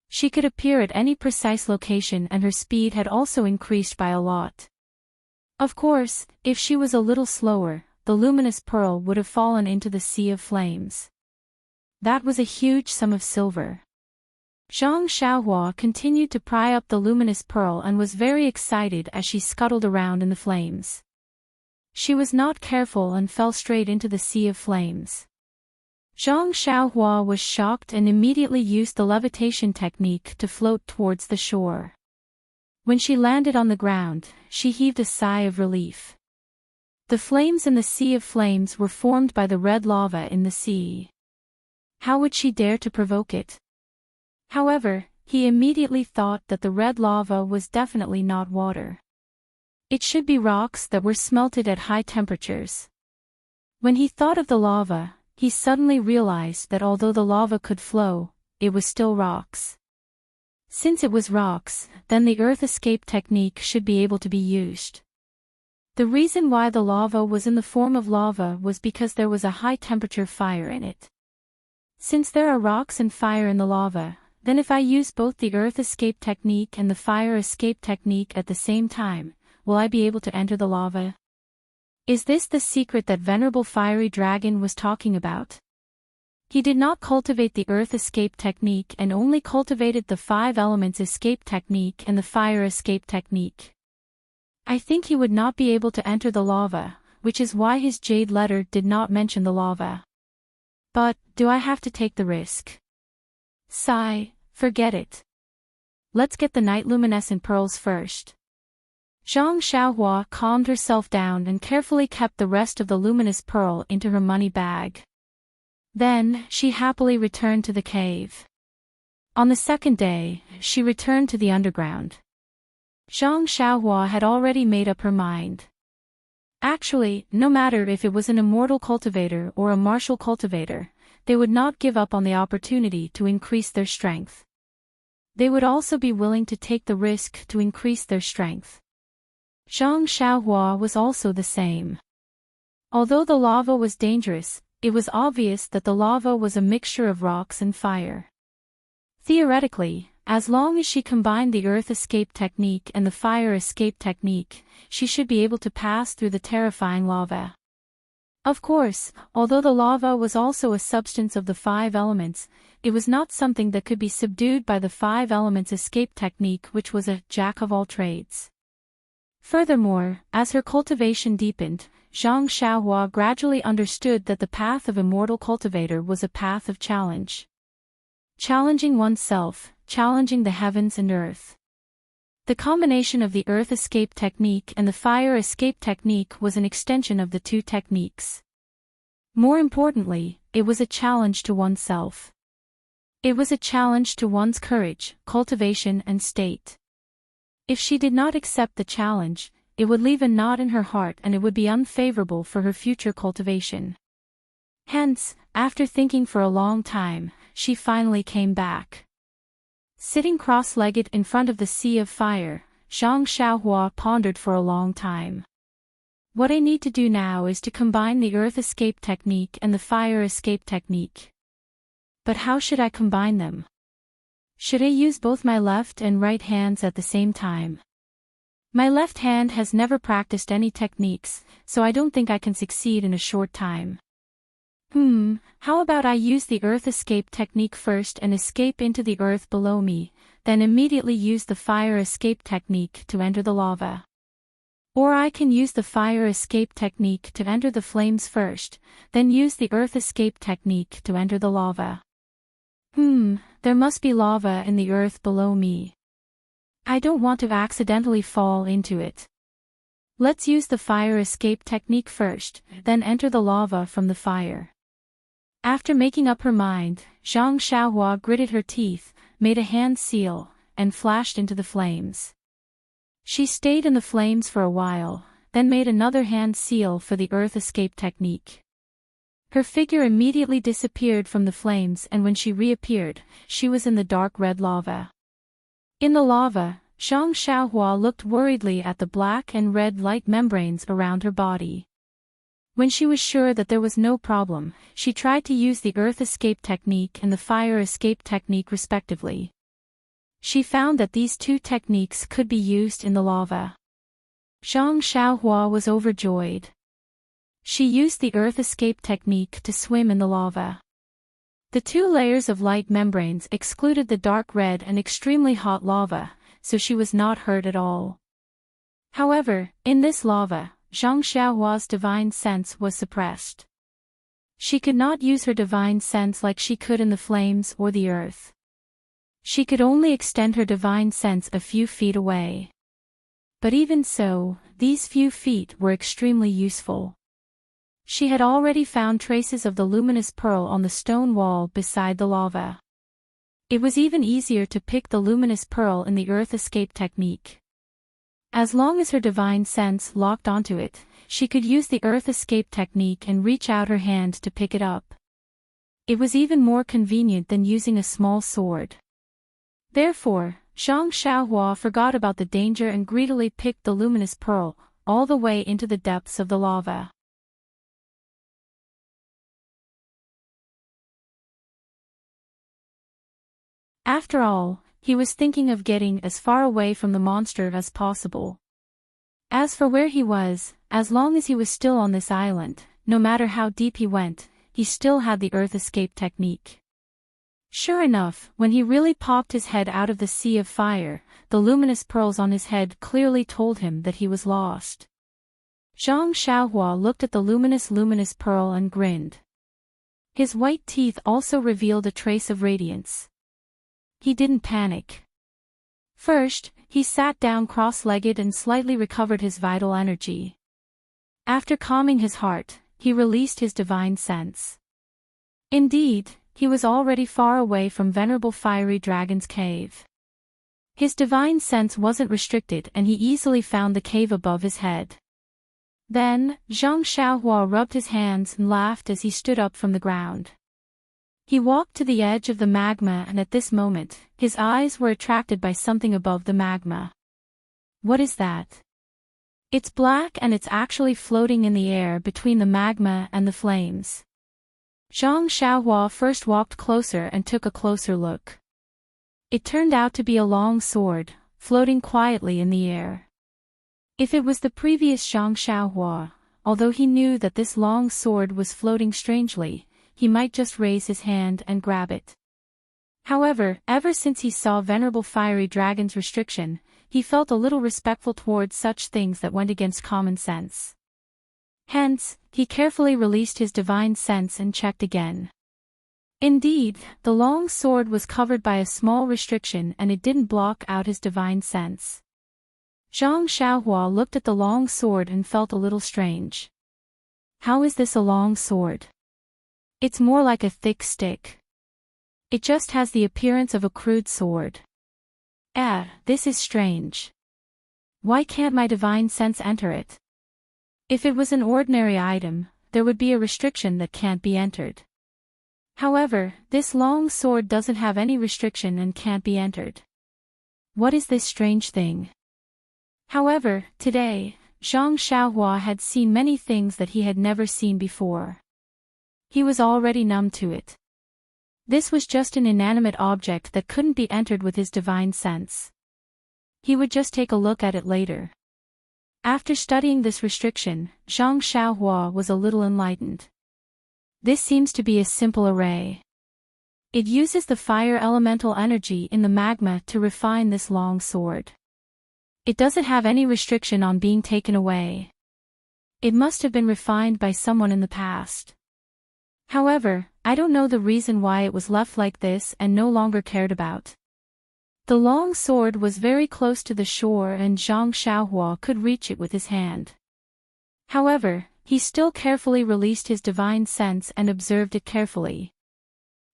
She could appear at any precise location and her speed had also increased by a lot. Of course, if she was a little slower, the luminous pearl would have fallen into the sea of flames. That was a huge sum of silver. Zhang Xiaohua continued to pry up the luminous pearl and was very excited as she scuttled around in the flames. She was not careful and fell straight into the sea of flames. Zhang Xiaohua was shocked and immediately used the levitation technique to float towards the shore. When she landed on the ground, she heaved a sigh of relief. The flames in the sea of flames were formed by the red lava in the sea. How would she dare to provoke it? However, he immediately thought that the red lava was definitely not water. It should be rocks that were smelted at high temperatures. When he thought of the lava, he suddenly realized that although the lava could flow, it was still rocks. Since it was rocks, then the earth escape technique should be able to be used. The reason why the lava was in the form of lava was because there was a high temperature fire in it. Since there are rocks and fire in the lava, then if I use both the earth escape technique and the fire escape technique at the same time, will I be able to enter the lava? Is this the secret that Venerable Fiery Dragon was talking about? He did not cultivate the earth escape technique and only cultivated the 5 elements escape technique and the fire escape technique. I think he would not be able to enter the lava, which is why his jade letter did not mention the lava. But, do I have to take the risk? Sigh, forget it. Let's get the night luminescent pearls first. Zhang Xiaohua calmed herself down and carefully kept the rest of the luminous pearl into her money bag. Then, she happily returned to the cave. On the second day, she returned to the underground. Zhang Xiaohua had already made up her mind. Actually, no matter if it was an immortal cultivator or a martial cultivator, they would not give up on the opportunity to increase their strength. they would also be willing to take the risk to increase their strength. Zhang Xiaohua was also the same. Although the lava was dangerous, it was obvious that the lava was a mixture of rocks and fire. Theoretically, as long as she combined the earth escape technique and the fire escape technique, she should be able to pass through the terrifying lava. Of course, although the lava was also a substance of the 5 elements, it was not something that could be subdued by the 5 elements escape technique, which was a jack of all trades. Furthermore, as her cultivation deepened, Zhang Xiaohua gradually understood that the path of immortal cultivator was a path of challenge. Challenging oneself, challenging the heavens and earth. The combination of the earth escape technique and the fire escape technique was an extension of the 2 techniques. More importantly, it was a challenge to oneself. It was a challenge to one's courage, cultivation and state. If she did not accept the challenge, it would leave a knot in her heart and it would be unfavorable for her future cultivation. Hence, after thinking for a long time, she finally came back. Sitting cross-legged in front of the sea of fire, Zhang Xiaohua pondered for a long time. What I need to do now is to combine the earth escape technique and the fire escape technique. But how should I combine them? Should I use both my left and right hands at the same time? My left hand has never practiced any techniques, so I don't think I can succeed in a short time. How about I use the earth escape technique first and escape into the earth below me, then immediately use the fire escape technique to enter the lava. Or I can use the fire escape technique to enter the flames first, then use the earth escape technique to enter the lava. There must be lava in the earth below me. I don't want to accidentally fall into it. Let's use the fire escape technique first, then enter the lava from the fire. After making up her mind, Zhang Xiaohua gritted her teeth, made a hand seal, and flashed into the flames. She stayed in the flames for a while, then made another hand seal for the earth escape technique. Her figure immediately disappeared from the flames, and when she reappeared, she was in the dark red lava. In the lava, Zhang Xiaohua looked worriedly at the black and red light membranes around her body. When she was sure that there was no problem, she tried to use the earth escape technique and the fire escape technique respectively. She found that these 2 techniques could be used in the lava. Zhang Xiaohua was overjoyed. She used the earth escape technique to swim in the lava. The 2 layers of light membranes excluded the dark red and extremely hot lava, so she was not hurt at all. However, in this lava, Zhang Xiaohua's divine sense was suppressed. She could not use her divine sense like she could in the flames or the earth. She could only extend her divine sense a few feet away. But even so, these few feet were extremely useful. She had already found traces of the luminous pearl on the stone wall beside the lava. It was even easier to pick the luminous pearl in the earth escape technique. As long as her divine sense locked onto it, she could use the earth escape technique and reach out her hand to pick it up. It was even more convenient than using a small sword. Therefore, Zhang Xiaohua forgot about the danger and greedily picked the luminous pearl, all the way into the depths of the lava. After all, he was thinking of getting as far away from the monster as possible. As for where he was, as long as he was still on this island, no matter how deep he went, he still had the earth escape technique. Sure enough, when he really popped his head out of the sea of fire, the luminous pearls on his head clearly told him that he was lost. Zhang Xiaohua looked at the luminous pearl and grinned. His white teeth also revealed a trace of radiance. He didn't panic. First, he sat down cross-legged and slightly recovered his vital energy. After calming his heart, he released his divine sense. Indeed, he was already far away from Venerable Fiery Dragon's cave. His divine sense wasn't restricted and he easily found the cave above his head. Then, Zhang Xiaohua rubbed his hands and laughed as he stood up from the ground. He walked to the edge of the magma, and at this moment, his eyes were attracted by something above the magma. What is that? It's black and it's actually floating in the air between the magma and the flames. Zhang Xiaohua first walked closer and took a closer look. It turned out to be a long sword, floating quietly in the air. If it was the previous Zhang Xiaohua, although he knew that this long sword was floating strangely, he might just raise his hand and grab it. However, ever since he saw Venerable Fiery Dragon's restriction, he felt a little respectful towards such things that went against common sense. Hence, he carefully released his divine sense and checked again. Indeed, the long sword was covered by a small restriction and it didn't block out his divine sense. Zhang Xiaohua looked at the long sword and felt a little strange. How is this a long sword? It's more like a thick stick. It just has the appearance of a crude sword. This is strange. Why can't my divine sense enter it? If it was an ordinary item, there would be a restriction that can't be entered. However, this long sword doesn't have any restriction and can't be entered. What is this strange thing? However, today, Zhang Xiaohua had seen many things that he had never seen before. He was already numb to it. This was just an inanimate object that couldn't be entered with his divine sense. He would just take a look at it later. After studying this restriction, Zhang Xiaohua was a little enlightened. This seems to be a simple array. It uses the fire elemental energy in the magma to refine this long sword. It doesn't have any restriction on being taken away. It must have been refined by someone in the past. However, I don't know the reason why it was left like this and no longer cared about. The long sword was very close to the shore and Zhang Xiaohua could reach it with his hand. However, he still carefully released his divine sense and observed it carefully.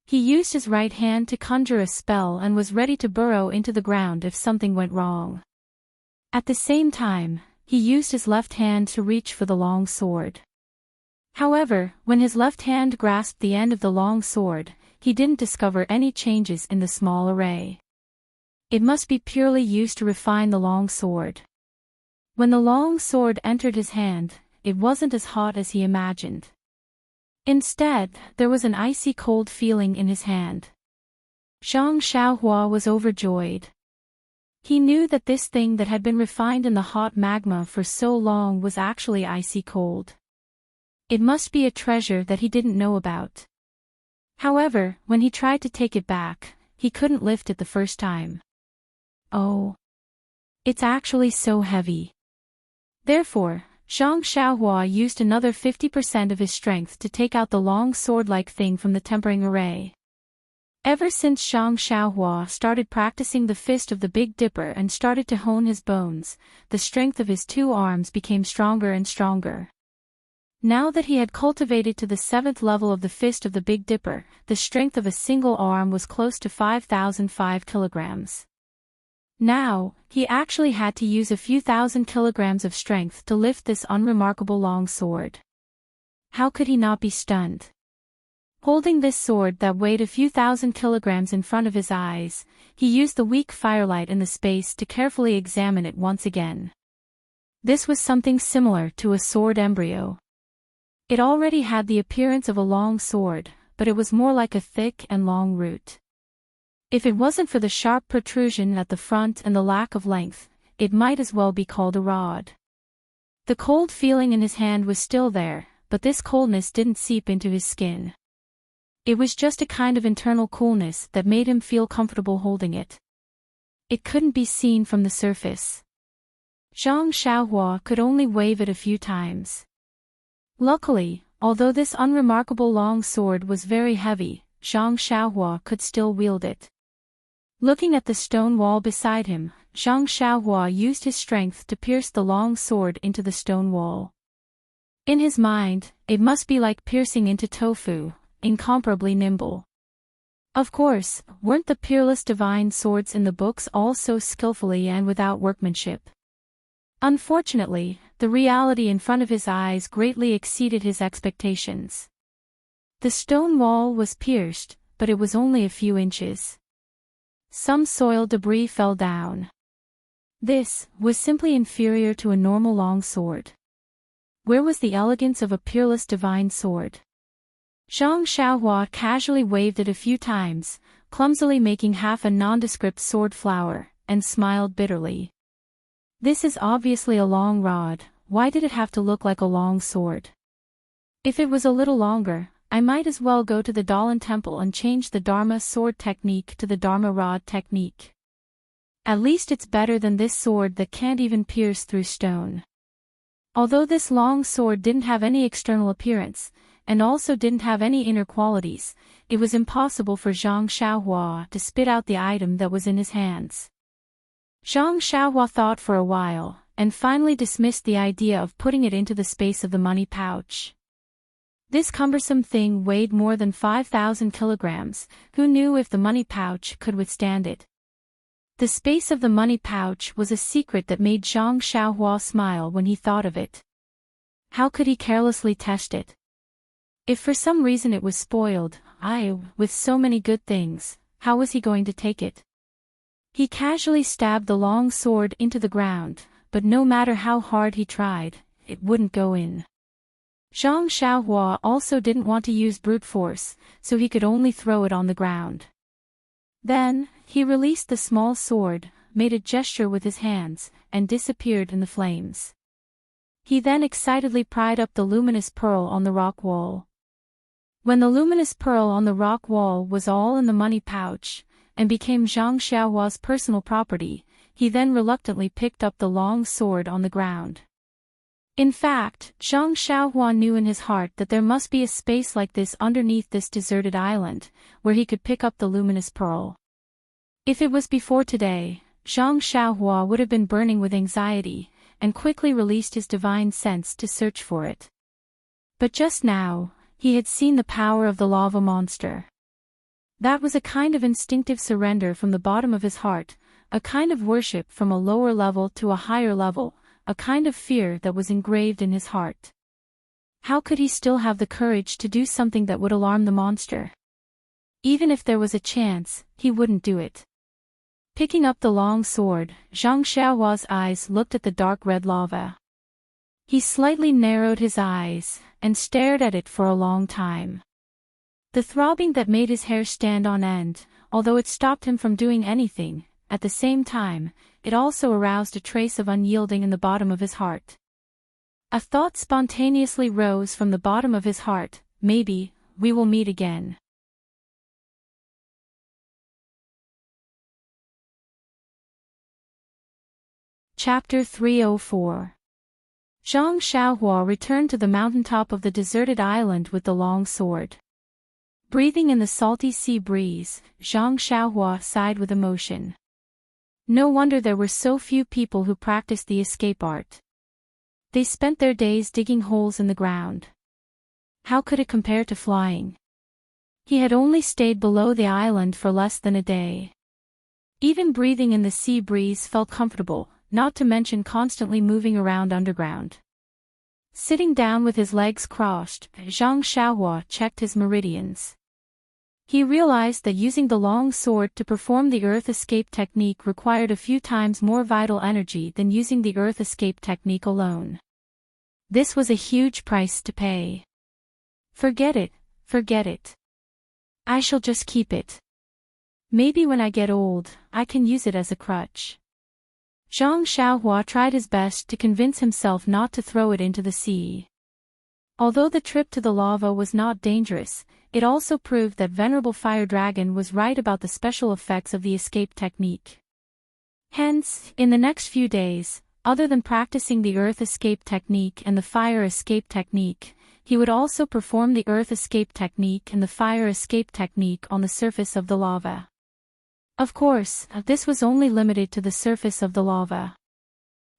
He used his right hand to conjure a spell and was ready to burrow into the ground if something went wrong. At the same time, he used his left hand to reach for the long sword. However, when his left hand grasped the end of the long sword, he didn't discover any changes in the small array. It must be purely used to refine the long sword. When the long sword entered his hand, it wasn't as hot as he imagined. Instead, there was an icy cold feeling in his hand. Zhang Xiaohua was overjoyed. He knew that this thing that had been refined in the hot magma for so long was actually icy cold. It must be a treasure that he didn't know about. However, when he tried to take it back, he couldn't lift it the first time. Oh. It's actually so heavy. Therefore, Zhang Xiaohua used another 50% of his strength to take out the long sword-like thing from the tempering array. Ever since Zhang Xiaohua started practicing the fist of the Big Dipper and started to hone his bones, the strength of his two arms became stronger and stronger. Now that he had cultivated to the 7th level of the fist of the Big Dipper, the strength of a single arm was close to 5,005 kilograms. Now, he actually had to use a few thousand kilograms of strength to lift this unremarkable long sword. How could he not be stunned? Holding this sword that weighed a few thousand kilograms in front of his eyes, he used the weak firelight in the space to carefully examine it once again. This was something similar to a sword embryo. It already had the appearance of a long sword, but it was more like a thick and long root. If it wasn't for the sharp protrusion at the front and the lack of length, it might as well be called a rod. The cold feeling in his hand was still there, but this coldness didn't seep into his skin. It was just a kind of internal coolness that made him feel comfortable holding it. It couldn't be seen from the surface. Zhang Xiaohua could only wave it a few times. Luckily, although this unremarkable long sword was very heavy, Zhang Xiaohua could still wield it. Looking at the stone wall beside him, Zhang Xiaohua used his strength to pierce the long sword into the stone wall. In his mind, it must be like piercing into tofu, incomparably nimble. Of course, weren't the peerless divine swords in the books all so skillfully and without workmanship? Unfortunately, the reality in front of his eyes greatly exceeded his expectations. The stone wall was pierced, but it was only a few inches. Some soil debris fell down. This was simply inferior to a normal long sword. Where was the elegance of a peerless divine sword? Zhang Xiaohua casually waved it a few times, clumsily making half a nondescript sword flower, and smiled bitterly. This is obviously a long rod, why did it have to look like a long sword? If it was a little longer, I might as well go to the Dalan temple and change the Dharma sword technique to the Dharma rod technique. At least it's better than this sword that can't even pierce through stone. Although this long sword didn't have any external appearance, and also didn't have any inner qualities, it was impossible for Zhang Xiaohua to spit out the item that was in his hands. Zhang Xiaohua thought for a while, and finally dismissed the idea of putting it into the space of the money pouch. This cumbersome thing weighed more than 5,000 kilograms, who knew if the money pouch could withstand it? The space of the money pouch was a secret that made Zhang Xiaohua smile when he thought of it. How could he carelessly test it? If for some reason it was spoiled, with so many good things, how was he going to take it? He casually stabbed the long sword into the ground, but no matter how hard he tried, it wouldn't go in. Zhang Xiaohua also didn't want to use brute force, so he could only throw it on the ground. Then, he released the small sword, made a gesture with his hands, and disappeared in the flames. He then excitedly pried up the luminous pearl on the rock wall. When the luminous pearl on the rock wall was all in the money pouch, and became Zhang Xiaohua's personal property, he then reluctantly picked up the long sword on the ground. In fact, Zhang Xiaohua knew in his heart that there must be a space like this underneath this deserted island, where he could pick up the luminous pearl. If it was before today, Zhang Xiaohua would have been burning with anxiety, and quickly released his divine sense to search for it. But just now, he had seen the power of the lava monster. That was a kind of instinctive surrender from the bottom of his heart, a kind of worship from a lower level to a higher level, a kind of fear that was engraved in his heart. How could he still have the courage to do something that would alarm the monster? Even if there was a chance, he wouldn't do it. Picking up the long sword, Zhang Xiaohua's eyes looked at the dark red lava. He slightly narrowed his eyes, and stared at it for a long time. The throbbing that made his hair stand on end, although it stopped him from doing anything, at the same time, it also aroused a trace of unyielding in the bottom of his heart. A thought spontaneously rose from the bottom of his heart, maybe, we will meet again. Chapter 304. Zhang Xiaohua returned to the mountaintop of the deserted island with the long sword. Breathing in the salty sea breeze, Zhang Xiaohua sighed with emotion. No wonder there were so few people who practiced the escape art. They spent their days digging holes in the ground. How could it compare to flying? He had only stayed below the island for less than a day. Even breathing in the sea breeze felt comfortable, not to mention constantly moving around underground. Sitting down with his legs crossed, Zhang Xiaohua checked his meridians. He realized that using the long sword to perform the earth escape technique required a few times more vital energy than using the earth escape technique alone. This was a huge price to pay. Forget it, forget it. I shall just keep it. Maybe when I get old, I can use it as a crutch. Zhang Xiaohua tried his best to convince himself not to throw it into the sea. Although the trip to the lava was not dangerous, it also proved that Venerable Fire Dragon was right about the special effects of the escape technique. Hence, in the next few days, other than practicing the earth escape technique and the fire escape technique, he would also perform the earth escape technique and the fire escape technique on the surface of the lava. Of course, this was only limited to the surface of the lava.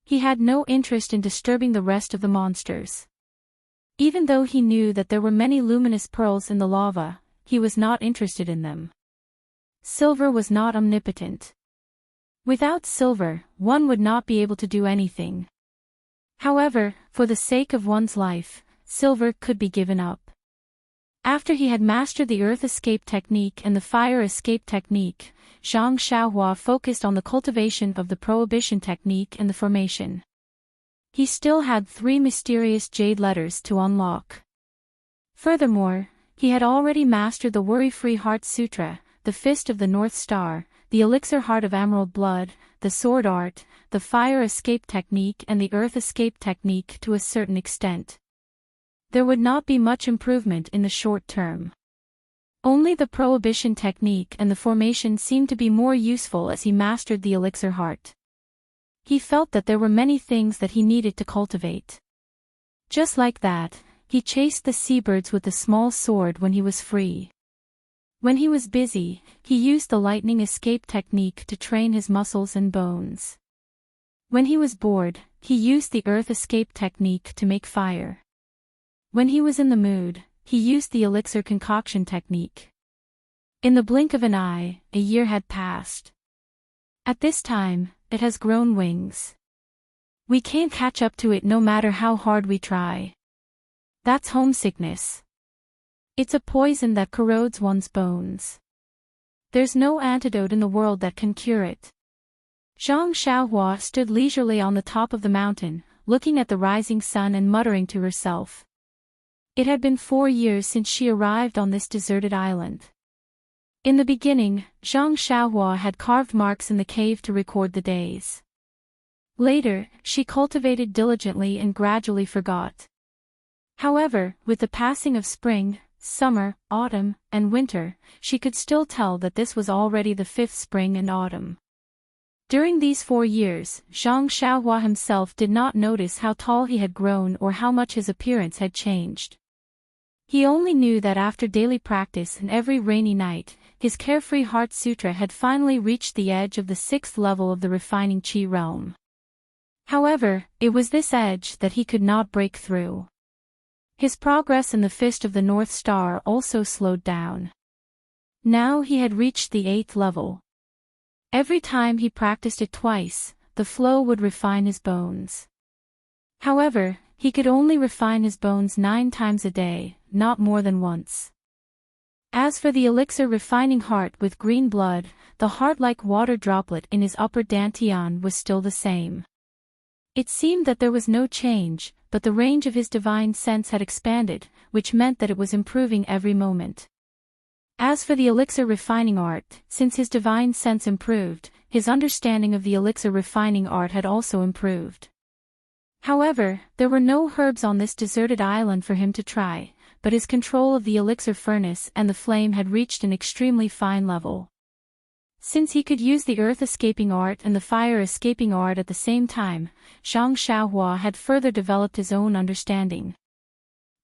He had no interest in disturbing the rest of the monsters. Even though he knew that there were many luminous pearls in the lava, he was not interested in them. Silver was not omnipotent. Without silver, one would not be able to do anything. However, for the sake of one's life, silver could be given up. After he had mastered the earth escape technique and the fire escape technique, Zhang Xiaohua focused on the cultivation of the prohibition technique and the formation. He still had 3 mysterious jade letters to unlock. Furthermore, he had already mastered the Worry-Free Heart Sutra, the Fist of the North Star, the Elixir Heart of Emerald Blood, the Sword Art, the Fire Escape Technique and the Earth Escape Technique to a certain extent. There would not be much improvement in the short term. Only the Prohibition Technique and the Formation seemed to be more useful as he mastered the Elixir Heart. He felt that there were many things that he needed to cultivate. Just like that, he chased the seabirds with the small sword when he was free. When he was busy, he used the lightning escape technique to train his muscles and bones. When he was bored, he used the earth escape technique to make fire. When he was in the mood, he used the elixir concoction technique. In the blink of an eye, a year had passed. At this time, it has grown wings. We can't catch up to it no matter how hard we try. That's homesickness. It's a poison that corrodes one's bones. There's no antidote in the world that can cure it. Zhang Xiaohua stood leisurely on the top of the mountain, looking at the rising sun and muttering to herself. It had been 4 years since she arrived on this deserted island. In the beginning, Zhang Xiaohua had carved marks in the cave to record the days. Later, she cultivated diligently and gradually forgot. However, with the passing of spring, summer, autumn, and winter, she could still tell that this was already the 5th spring and autumn. During these 4 years, Zhang Xiaohua himself did not notice how tall he had grown or how much his appearance had changed. He only knew that after daily practice and every rainy night, his carefree heart sutra had finally reached the edge of the 6th level of the refining chi realm. However, it was this edge that he could not break through. His progress in the Fist of the North Star also slowed down. Now he had reached the 8th level. Every time he practiced it twice, the flow would refine his bones. However, he could only refine his bones 9 times a day, not more than once. As for the elixir refining heart with green blood, the heart-like water droplet in his upper dantian was still the same. It seemed that there was no change, but the range of his divine sense had expanded, which meant that it was improving every moment. As for the elixir refining art, since his divine sense improved, his understanding of the elixir refining art had also improved. However, there were no herbs on this deserted island for him to try, but his control of the elixir furnace and the flame had reached an extremely fine level. Since he could use the earth escaping art and the fire escaping art at the same time, Zhang Xiaohua had further developed his own understanding.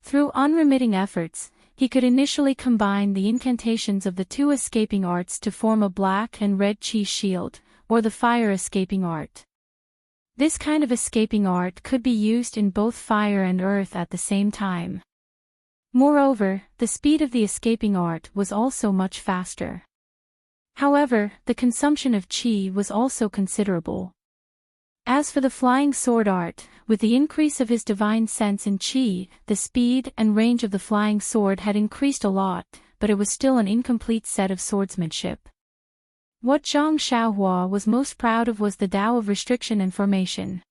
Through unremitting efforts, he could initially combine the incantations of the 2 escaping arts to form a black and red chi shield, or the fire escaping art. This kind of escaping art could be used in both fire and earth at the same time. Moreover, the speed of the escaping art was also much faster. However, the consumption of chi was also considerable. As for the flying sword art, with the increase of his divine sense in chi, the speed and range of the flying sword had increased a lot, but it was still an incomplete set of swordsmanship. What Zhang Xiaohua was most proud of was the Tao of restriction and formation.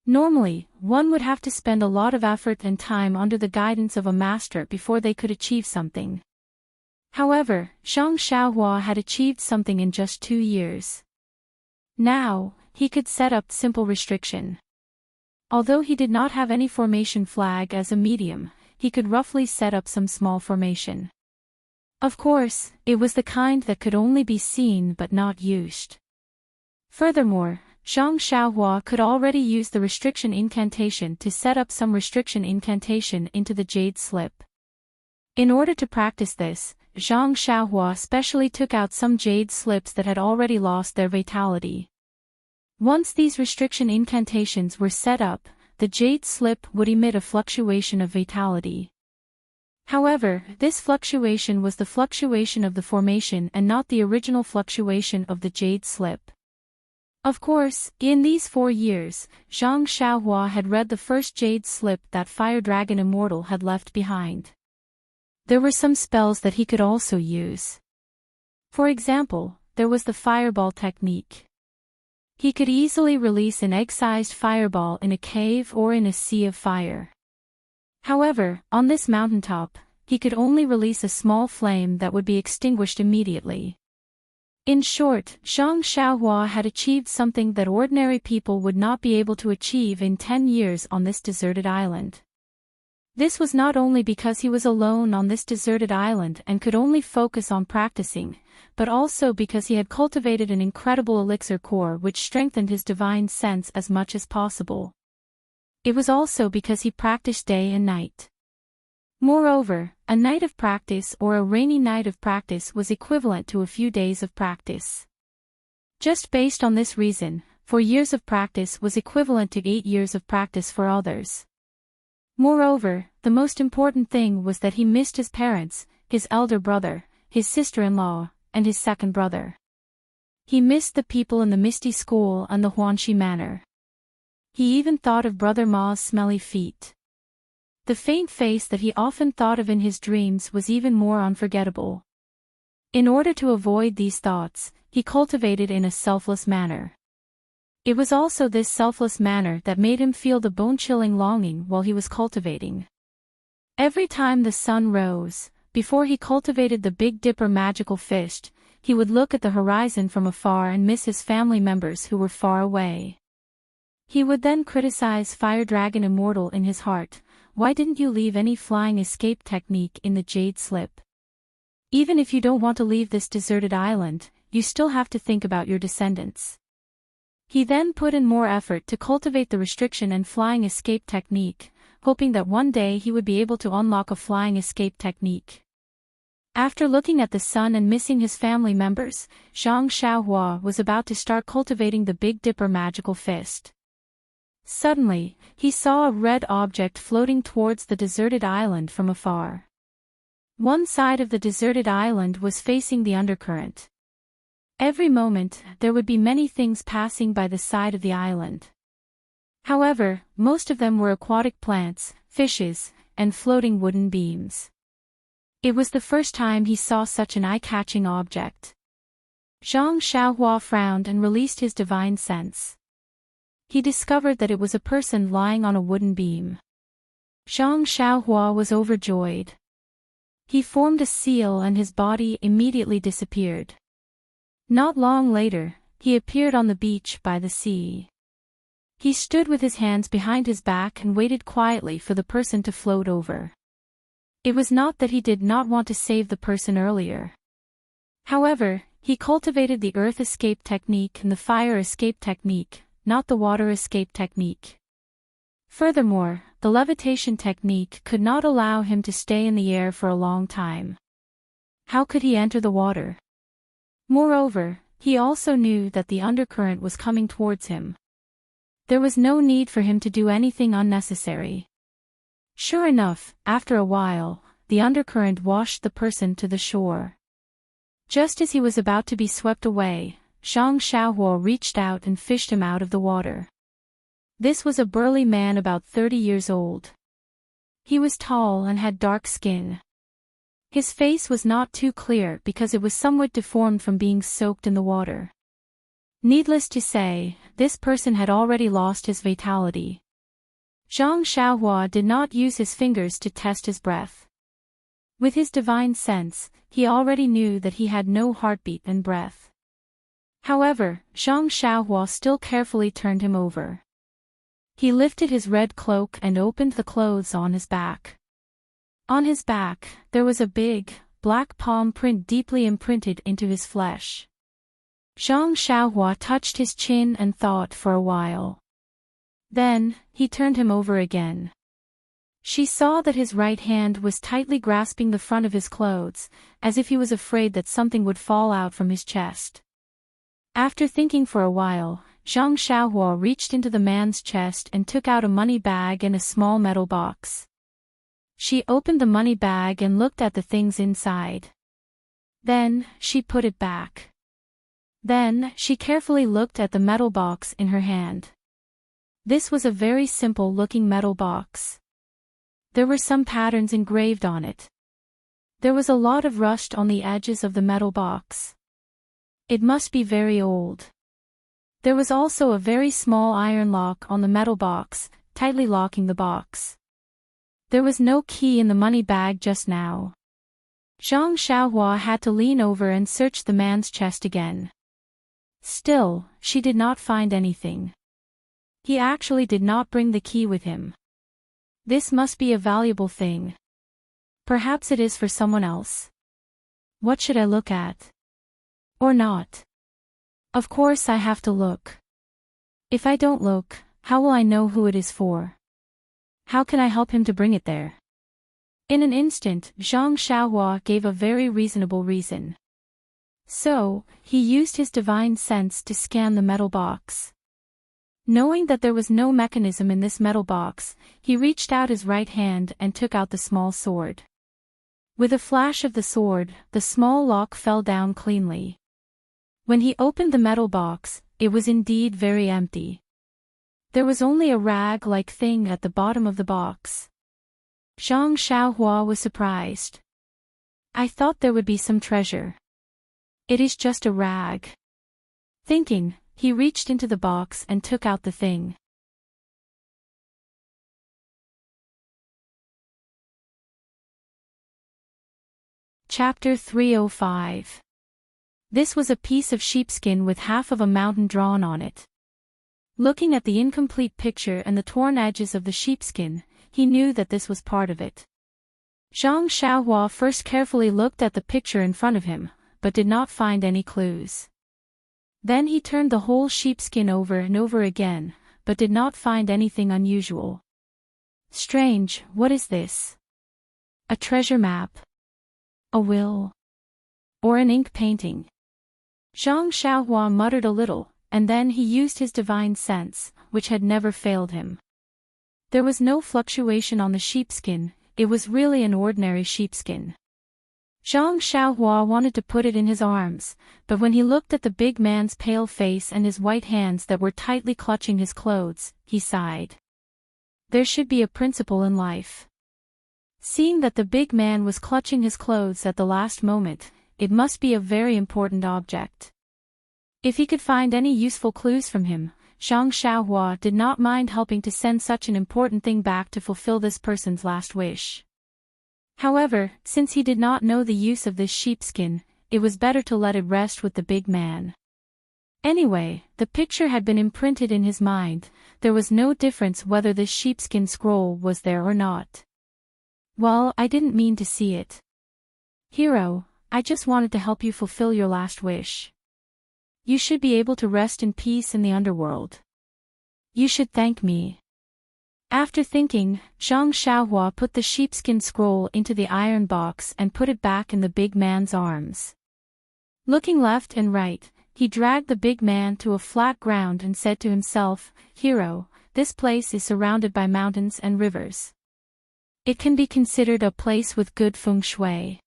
Normally, one would have to spend a lot of effort and time under the guidance of a master before they could achieve something. However, Zhang Xiaohua had achieved something in just 2 years. Now, he could set up simple restriction. Although he did not have any formation flag as a medium, he could roughly set up some small formation. Of course, it was the kind that could only be seen but not used. Furthermore, Zhang Xiaohua could already use the restriction incantation to set up some restriction incantation into the jade slip. In order to practice this, Zhang Xiaohua specially took out some jade slips that had already lost their vitality. Once these restriction incantations were set up, the jade slip would emit a fluctuation of vitality. However, this fluctuation was the fluctuation of the formation and not the original fluctuation of the jade slip. Of course, in these 4 years, Zhang Xiaohua had read the first jade slip that Fire Dragon Immortal had left behind. There were some spells that he could also use. For example, there was the fireball technique. He could easily release an egg-sized fireball in a cave or in a sea of fire. However, on this mountaintop, he could only release a small flame that would be extinguished immediately. In short, Zhang Xiaohua had achieved something that ordinary people would not be able to achieve in 10 years on this deserted island. This was not only because he was alone on this deserted island and could only focus on practicing, but also because he had cultivated an incredible elixir core which strengthened his divine sense as much as possible. It was also because he practiced day and night. Moreover, a night of practice or a rainy night of practice was equivalent to a few days of practice. Just based on this reason, 4 years of practice was equivalent to 8 years of practice for others. Moreover, the most important thing was that he missed his parents, his elder brother, his sister-in-law, and his second brother. He missed the people in the Misty School and the Huanxi Manor. He even thought of Brother Ma's smelly feet. The faint face that he often thought of in his dreams was even more unforgettable. In order to avoid these thoughts, he cultivated in a selfless manner. It was also this selfless manner that made him feel the bone-chilling longing while he was cultivating. Every time the sun rose, before he cultivated the Big Dipper magical fish, he would look at the horizon from afar and miss his family members who were far away. He would then criticize Fire Dragon Immortal in his heart. Why didn't you leave any flying escape technique in the Jade Slip? Even if you don't want to leave this deserted island, you still have to think about your descendants. He then put in more effort to cultivate the restriction and flying escape technique, hoping that one day he would be able to unlock a flying escape technique. After looking at the sun and missing his family members, Zhang Xiaohua was about to start cultivating the Big Dipper magical fist. Suddenly, he saw a red object floating towards the deserted island from afar. One side of the deserted island was facing the undercurrent. Every moment, there would be many things passing by the side of the island. However, most of them were aquatic plants, fishes, and floating wooden beams. It was the first time he saw such an eye-catching object. Zhang Xiaohua frowned and released his divine sense. He discovered that it was a person lying on a wooden beam. Zhang Xiaohua was overjoyed. He formed a seal and his body immediately disappeared. Not long later, he appeared on the beach by the sea. He stood with his hands behind his back and waited quietly for the person to float over. It was not that he did not want to save the person earlier. However, he cultivated the earth escape technique and the fire escape technique, not the water escape technique. Furthermore, the levitation technique could not allow him to stay in the air for a long time. How could he enter the water? Moreover, he also knew that the undercurrent was coming towards him. There was no need for him to do anything unnecessary. Sure enough, after a while, the undercurrent washed the person to the shore. Just as he was about to be swept away, Zhang Xiaohua reached out and fished him out of the water. This was a burly man about 30 years old. He was tall and had dark skin. His face was not too clear because it was somewhat deformed from being soaked in the water. Needless to say, this person had already lost his vitality. Zhang Xiaohua did not use his fingers to test his breath. With his divine sense, he already knew that he had no heartbeat and breath. However, Zhang Xiaohua still carefully turned him over. He lifted his red cloak and opened the clothes on his back. On his back, there was a big, black palm print deeply imprinted into his flesh. Zhang Xiaohua touched his chin and thought for a while. Then, he turned him over again. She saw that his right hand was tightly grasping the front of his clothes, as if he was afraid that something would fall out from his chest. After thinking for a while, Zhang Xiaohua reached into the man's chest and took out a money bag and a small metal box. She opened the money bag and looked at the things inside. Then, she put it back. Then, she carefully looked at the metal box in her hand. This was a very simple-looking metal box. There were some patterns engraved on it. There was a lot of rust on the edges of the metal box. It must be very old. There was also a very small iron lock on the metal box, tightly locking the box. There was no key in the money bag just now. Zhang Xiaohua had to lean over and search the man's chest again. Still, she did not find anything. He actually did not bring the key with him. This must be a valuable thing. Perhaps it is for someone else. What should I look at? Or not? Of course I have to look. If I don't look, how will I know who it is for? How can I help him to bring it there? In an instant, Zhang Xiaohua gave a very reasonable reason. So, he used his divine sense to scan the metal box. Knowing that there was no mechanism in this metal box, he reached out his right hand and took out the small sword. With a flash of the sword, the small lock fell down cleanly. When he opened the metal box, it was indeed very empty. There was only a rag-like thing at the bottom of the box. Zhang Xiaohua was surprised. I thought there would be some treasure. It is just a rag. Thinking, he reached into the box and took out the thing. Chapter 305. This was a piece of sheepskin with half of a mountain drawn on it. Looking at the incomplete picture and the torn edges of the sheepskin, he knew that this was part of it. Zhang Xiaohua first carefully looked at the picture in front of him, but did not find any clues. Then he turned the whole sheepskin over and over again, but did not find anything unusual. Strange, what is this? A treasure map? A will? Or an ink painting? Zhang Xiaohua muttered a little, and then he used his divine sense, which had never failed him. There was no fluctuation on the sheepskin, it was really an ordinary sheepskin. Zhang Xiaohua wanted to put it in his arms, but when he looked at the big man's pale face and his white hands that were tightly clutching his clothes, he sighed. There should be a principle in life. Seeing that the big man was clutching his clothes at the last moment, it must be a very important object. If he could find any useful clues from him, Zhang Xiaohua did not mind helping to send such an important thing back to fulfill this person's last wish. However, since he did not know the use of this sheepskin, it was better to let it rest with the big man. Anyway, the picture had been imprinted in his mind, there was no difference whether this sheepskin scroll was there or not. Well, I didn't mean to see it. Hero, I just wanted to help you fulfill your last wish. You should be able to rest in peace in the underworld. You should thank me. After thinking, Zhang Xiaohua put the sheepskin scroll into the iron box and put it back in the big man's arms. Looking left and right, he dragged the big man to a flat ground and said to himself, Hero, this place is surrounded by mountains and rivers. It can be considered a place with good feng shui.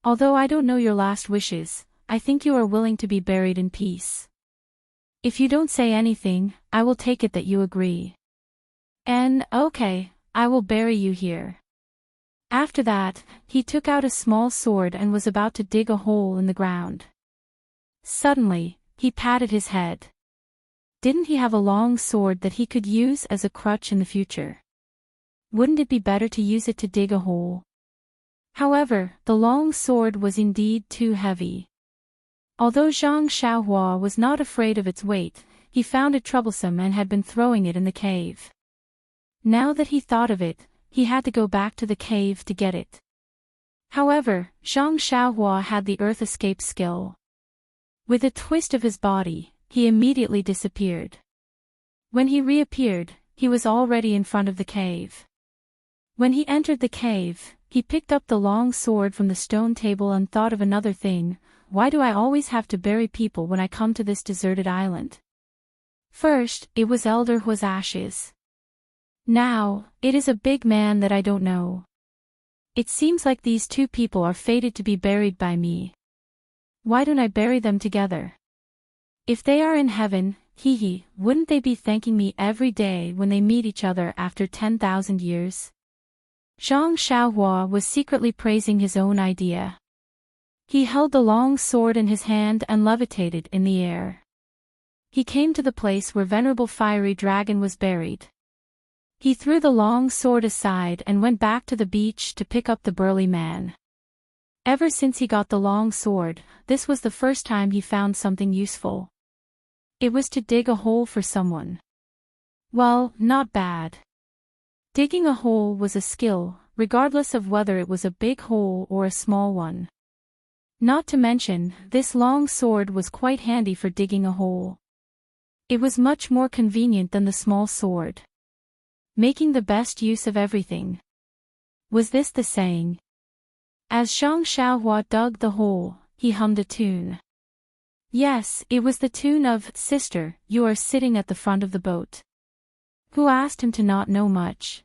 Although I don't know your last wishes, I think you are willing to be buried in peace. If you don't say anything, I will take it that you agree. And, okay, I will bury you here. After that, he took out a small sword and was about to dig a hole in the ground. Suddenly, he patted his head. Didn't he have a long sword that he could use as a crutch in the future? Wouldn't it be better to use it to dig a hole? However, the long sword was indeed too heavy. Although Zhang Xiaohua was not afraid of its weight, he found it troublesome and had been throwing it in the cave. Now that he thought of it, he had to go back to the cave to get it. However, Zhang Xiaohua had the earth escape skill. With a twist of his body, he immediately disappeared. When he reappeared, he was already in front of the cave. When he entered the cave, he picked up the long sword from the stone table and thought of another thing. Why do I always have to bury people when I come to this deserted island? First, it was Elder Hua's ashes. Now, it is a big man that I don't know. It seems like these two people are fated to be buried by me. Why don't I bury them together? If they are in heaven, wouldn't they be thanking me every day when they meet each other after 10,000 years? Zhang Xiaohua was secretly praising his own idea. He held the long sword in his hand and levitated in the air. He came to the place where venerable fiery dragon was buried. He threw the long sword aside and went back to the beach to pick up the burly man. Ever since he got the long sword, this was the first time he found something useful. It was to dig a hole for someone. Well, not bad. Digging a hole was a skill, regardless of whether it was a big hole or a small one. Not to mention, this long sword was quite handy for digging a hole. It was much more convenient than the small sword. Making the best use of everything. Was this the saying? As Zhang Xiaohua dug the hole, he hummed a tune. Yes, it was the tune of "Sister, you are sitting at the front of the boat." Who asked him to not know much?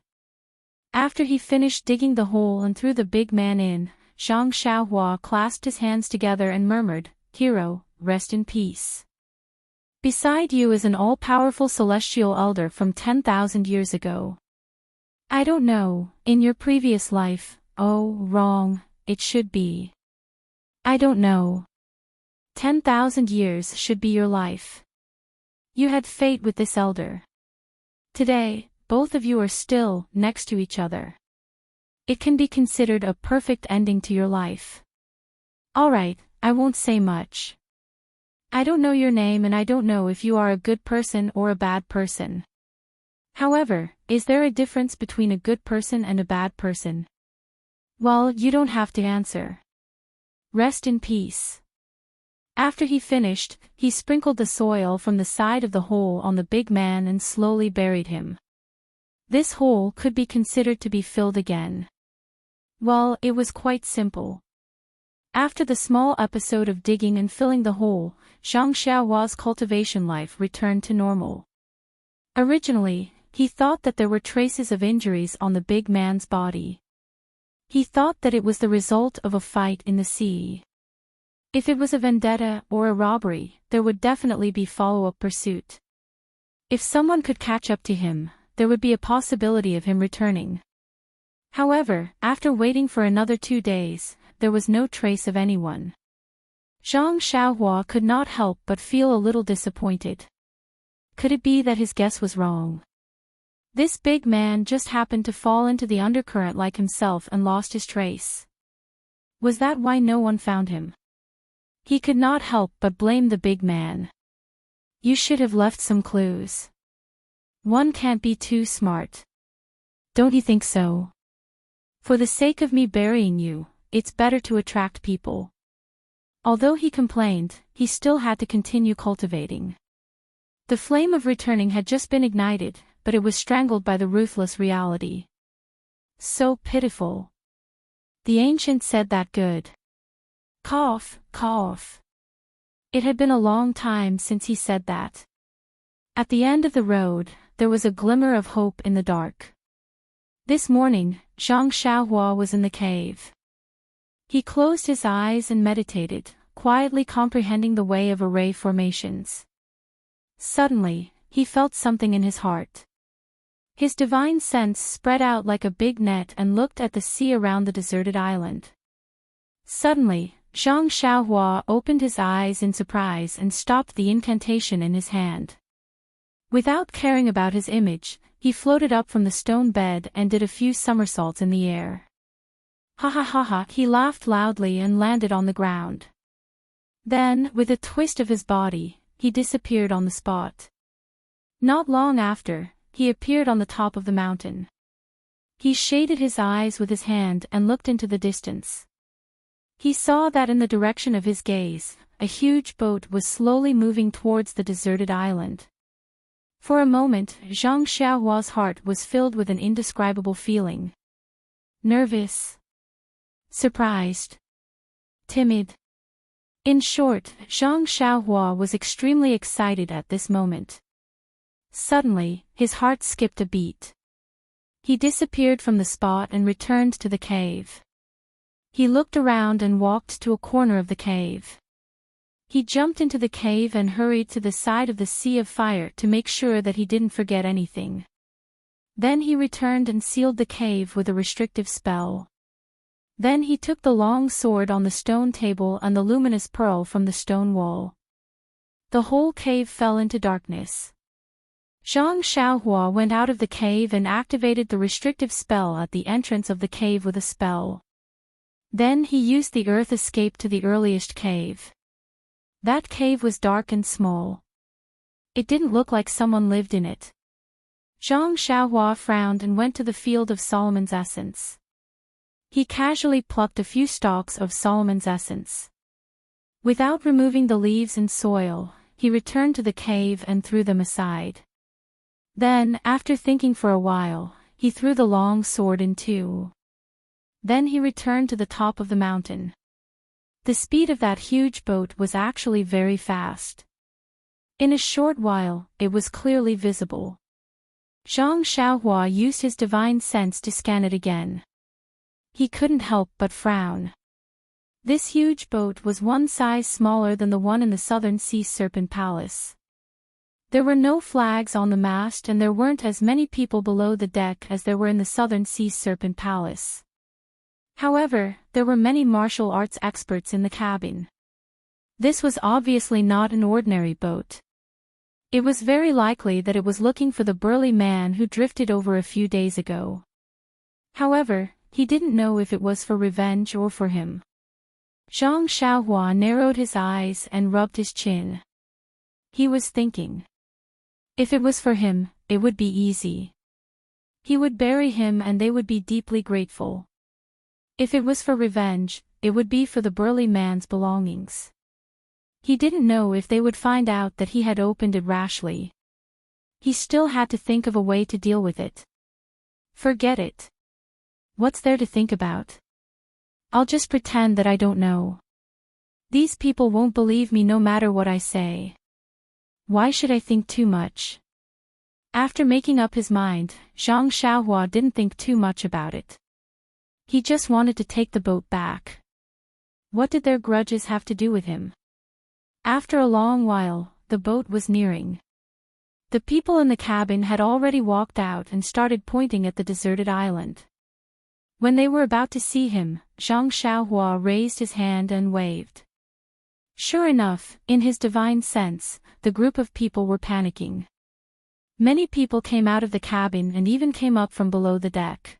After he finished digging the hole and threw the big man in, Zhang Xiaohua clasped his hands together and murmured, "Hero, rest in peace. Beside you is an all-powerful celestial elder from 10,000 years ago. I don't know, in your previous life, oh, wrong, it should be. I don't know. 10,000 years should be your life. You had fate with this elder. Today, both of you are still next to each other. It can be considered a perfect ending to your life. Alright, I won't say much. I don't know your name and I don't know if you are a good person or a bad person. However, is there a difference between a good person and a bad person? Well, you don't have to answer. Rest in peace." After he finished, he sprinkled the soil from the side of the hole on the big man and slowly buried him. This hole could be considered to be filled again. Well, it was quite simple. After the small episode of digging and filling the hole, Zhang Xiaohua's cultivation life returned to normal. Originally, he thought that there were traces of injuries on the big man's body. He thought that it was the result of a fight in the sea. If it was a vendetta or a robbery, there would definitely be follow-up pursuit. If someone could catch up to him, there would be a possibility of him returning. However, after waiting for another 2 days, there was no trace of anyone. Zhang Xiaohua could not help but feel a little disappointed. Could it be that his guess was wrong? This big man just happened to fall into the undercurrent like himself and lost his trace. Was that why no one found him? He could not help but blame the big man. You should have left some clues. One can't be too smart. Don't you think so? For the sake of me burying you, it's better to attract people. Although he complained, he still had to continue cultivating. The flame of returning had just been ignited, but it was strangled by the ruthless reality. So pitiful. The ancient said that good. Cough, cough. It had been a long time since he said that. At the end of the road, there was a glimmer of hope in the dark. This morning, Zhang Xiaohua was in the cave. He closed his eyes and meditated, quietly comprehending the way of array formations. Suddenly, he felt something in his heart. His divine sense spread out like a big net and looked at the sea around the deserted island. Suddenly, Zhang Xiaohua opened his eyes in surprise and stopped the incantation in his hand. Without caring about his image, he floated up from the stone bed and did a few somersaults in the air. Ha ha ha ha, he laughed loudly and landed on the ground. Then, with a twist of his body, he disappeared on the spot. Not long after, he appeared on the top of the mountain. He shaded his eyes with his hand and looked into the distance. He saw that in the direction of his gaze, a huge boat was slowly moving towards the deserted island. For a moment, Zhang Xiaohua's heart was filled with an indescribable feeling. Nervous. Surprised. Timid. In short, Zhang Xiaohua was extremely excited at this moment. Suddenly, his heart skipped a beat. He disappeared from the spot and returned to the cave. He looked around and walked to a corner of the cave. He jumped into the cave and hurried to the side of the sea of fire to make sure that he didn't forget anything. Then he returned and sealed the cave with a restrictive spell. Then he took the long sword on the stone table and the luminous pearl from the stone wall. The whole cave fell into darkness. Zhang Xiaohua went out of the cave and activated the restrictive spell at the entrance of the cave with a spell. Then he used the earth escape to the earliest cave. That cave was dark and small. It didn't look like someone lived in it. Zhang Xiaohua frowned and went to the field of Solomon's essence. He casually plucked a few stalks of Solomon's essence. Without removing the leaves and soil, he returned to the cave and threw them aside. Then, after thinking for a while, he threw the long sword in two. Then he returned to the top of the mountain. The speed of that huge boat was actually very fast. In a short while, it was clearly visible. Zhang Xiaohua used his divine sense to scan it again. He couldn't help but frown. This huge boat was one size smaller than the one in the Southern Sea Serpent Palace. There were no flags on the mast and there weren't as many people below the deck as there were in the Southern Sea Serpent Palace. However, there were many martial arts experts in the cabin. This was obviously not an ordinary boat. It was very likely that it was looking for the burly man who drifted over a few days ago. However, he didn't know if it was for revenge or for him. Zhang Xiaohua narrowed his eyes and rubbed his chin. He was thinking. If it was for him, it would be easy. He would bury him and they would be deeply grateful. If it was for revenge, it would be for the burly man's belongings. He didn't know if they would find out that he had opened it rashly. He still had to think of a way to deal with it. Forget it. What's there to think about? I'll just pretend that I don't know. These people won't believe me no matter what I say. Why should I think too much? After making up his mind, Zhang Xiaohua didn't think too much about it. He just wanted to take the boat back. What did their grudges have to do with him? After a long while, the boat was nearing. The people in the cabin had already walked out and started pointing at the deserted island. When they were about to see him, Zhang Xiaohua raised his hand and waved. Sure enough, in his divine sense, the group of people were panicking. Many people came out of the cabin and even came up from below the deck.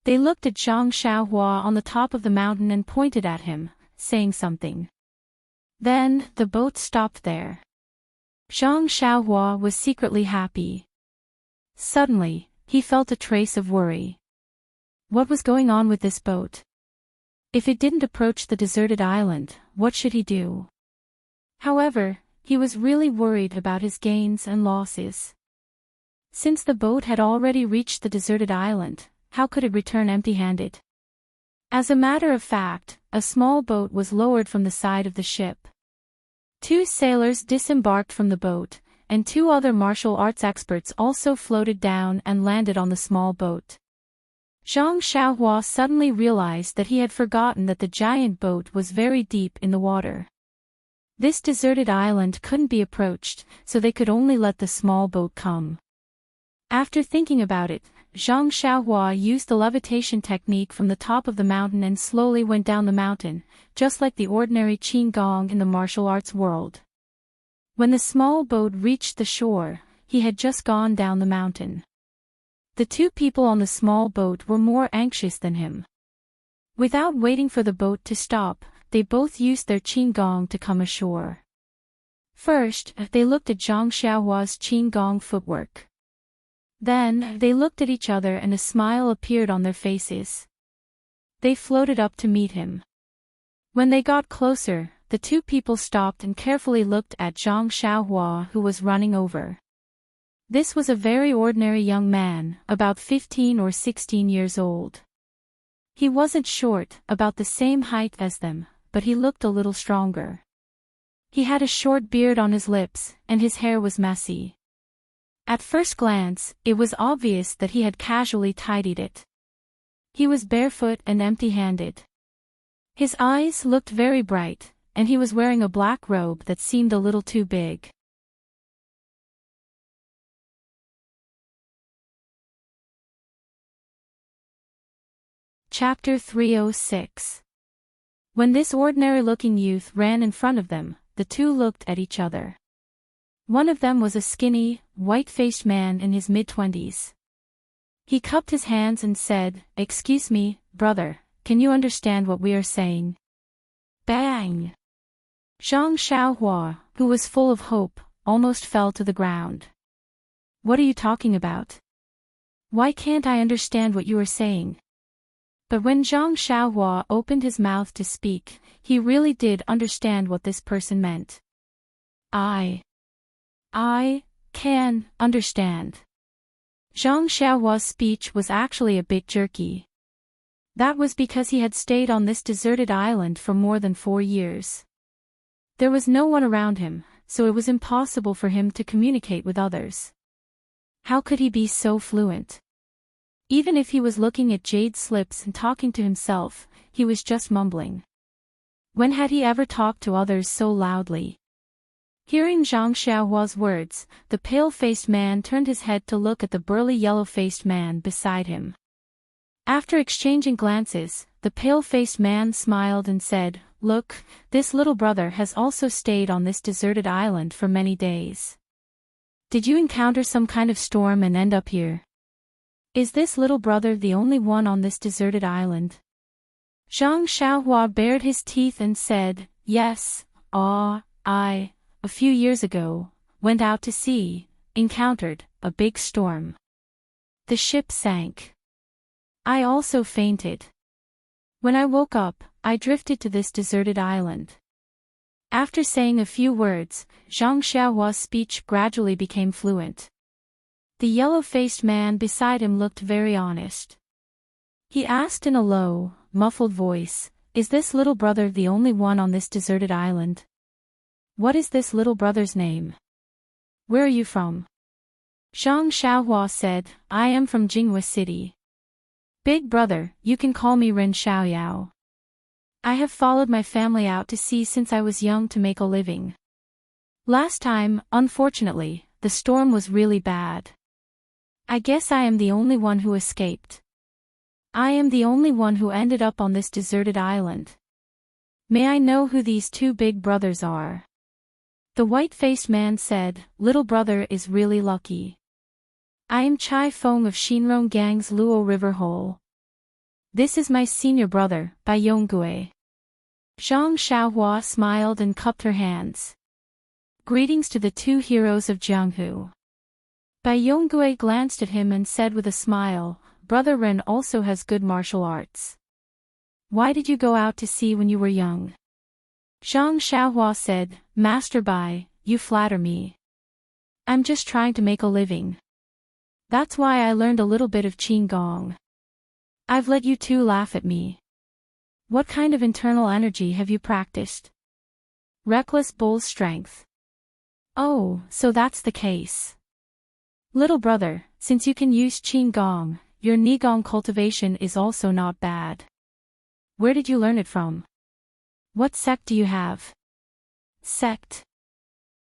They looked at Zhang Xiaohua on the top of the mountain and pointed at him, saying something. Then, the boat stopped there. Zhang Xiaohua was secretly happy. Suddenly, he felt a trace of worry. What was going on with this boat? If it didn't approach the deserted island, what should he do? However, he was really worried about his gains and losses. Since the boat had already reached the deserted island, how could it return empty-handed? As a matter of fact, a small boat was lowered from the side of the ship. Two sailors disembarked from the boat, and two other martial arts experts also floated down and landed on the small boat. Zhang Xiaohua suddenly realized that he had forgotten that the giant boat was very deep in the water. This deserted island couldn't be approached, so they could only let the small boat come. After thinking about it, Zhang Xiaohua used the levitation technique from the top of the mountain and slowly went down the mountain, just like the ordinary qin gong in the martial arts world. When the small boat reached the shore, he had just gone down the mountain. The two people on the small boat were more anxious than him. Without waiting for the boat to stop, they both used their qin gong to come ashore. First, they looked at Zhang Xiaohua's qin gong footwork. Then, they looked at each other and a smile appeared on their faces. They floated up to meet him. When they got closer, the two people stopped and carefully looked at Zhang Xiaohua, who was running over. This was a very ordinary young man, about 15 or 16 years old. He wasn't short, about the same height as them, but he looked a little stronger. He had a short beard on his lips, and his hair was messy. At first glance, it was obvious that he had casually tidied it. He was barefoot and empty-handed. His eyes looked very bright, and he was wearing a black robe that seemed a little too big. Chapter 306. When this ordinary-looking youth ran in front of them, the two looked at each other. One of them was a skinny, white-faced man in his mid-20s. He cupped his hands and said, "Excuse me, brother, can you understand what we are saying?" Bang! Zhang Xiaohua, who was full of hope, almost fell to the ground. "What are you talking about? Why can't I understand what you are saying?" But when Zhang Xiaohua opened his mouth to speak, he really did understand what this person meant. I can understand. Zhang Xiaohua's speech was actually a bit jerky. That was because he had stayed on this deserted island for more than 4 years. There was no one around him, so it was impossible for him to communicate with others. How could he be so fluent? Even if he was looking at jade slips and talking to himself, he was just mumbling. When had he ever talked to others so loudly? Hearing Zhang Xiaohua's words, the pale-faced man turned his head to look at the burly yellow-faced man beside him. After exchanging glances, the pale-faced man smiled and said, "Look, this little brother has also stayed on this deserted island for many days. Did you encounter some kind of storm and end up here? Is this little brother the only one on this deserted island?" Zhang Xiaohua bared his teeth and said, "Yes, a few years ago, went out to sea, encountered a big storm. The ship sank. I also fainted. When I woke up, I drifted to this deserted island." After saying a few words, Zhang Xiaohua's speech gradually became fluent. The yellow-faced man beside him looked very honest. He asked in a low, muffled voice, "Is this little brother the only one on this deserted island? What is this little brother's name? Where are you from?" Zhang Xiaohua said, "I am from Jinghua City. Big brother, you can call me Ren Xiaoyao. I have followed my family out to sea since I was young to make a living. Last time, unfortunately, the storm was really bad. I guess I am the only one who escaped. I am the only one who ended up on this deserted island. May I know who these two big brothers are?" The white-faced man said, "Little brother is really lucky. I am Chai Feng of Shinrong Gang's Luo River Hole. This is my senior brother, Bai Yonggue." Zhang Xiaohua smiled and cupped her hands. "Greetings to the two heroes of Jianghu." Bai Yonggue glanced at him and said with a smile, "Brother Ren also has good martial arts. Why did you go out to sea when you were young?" Zhang Xiaohua said, "Master Bai, you flatter me. I'm just trying to make a living. That's why I learned a little bit of Qigong. I've let you two laugh at me. What kind of internal energy have you practiced?" "Reckless bull strength." "Oh, so that's the case. Little brother, since you can use Qigong, your Nigong cultivation is also not bad. Where did you learn it from? What sect do you have?" "Sect?"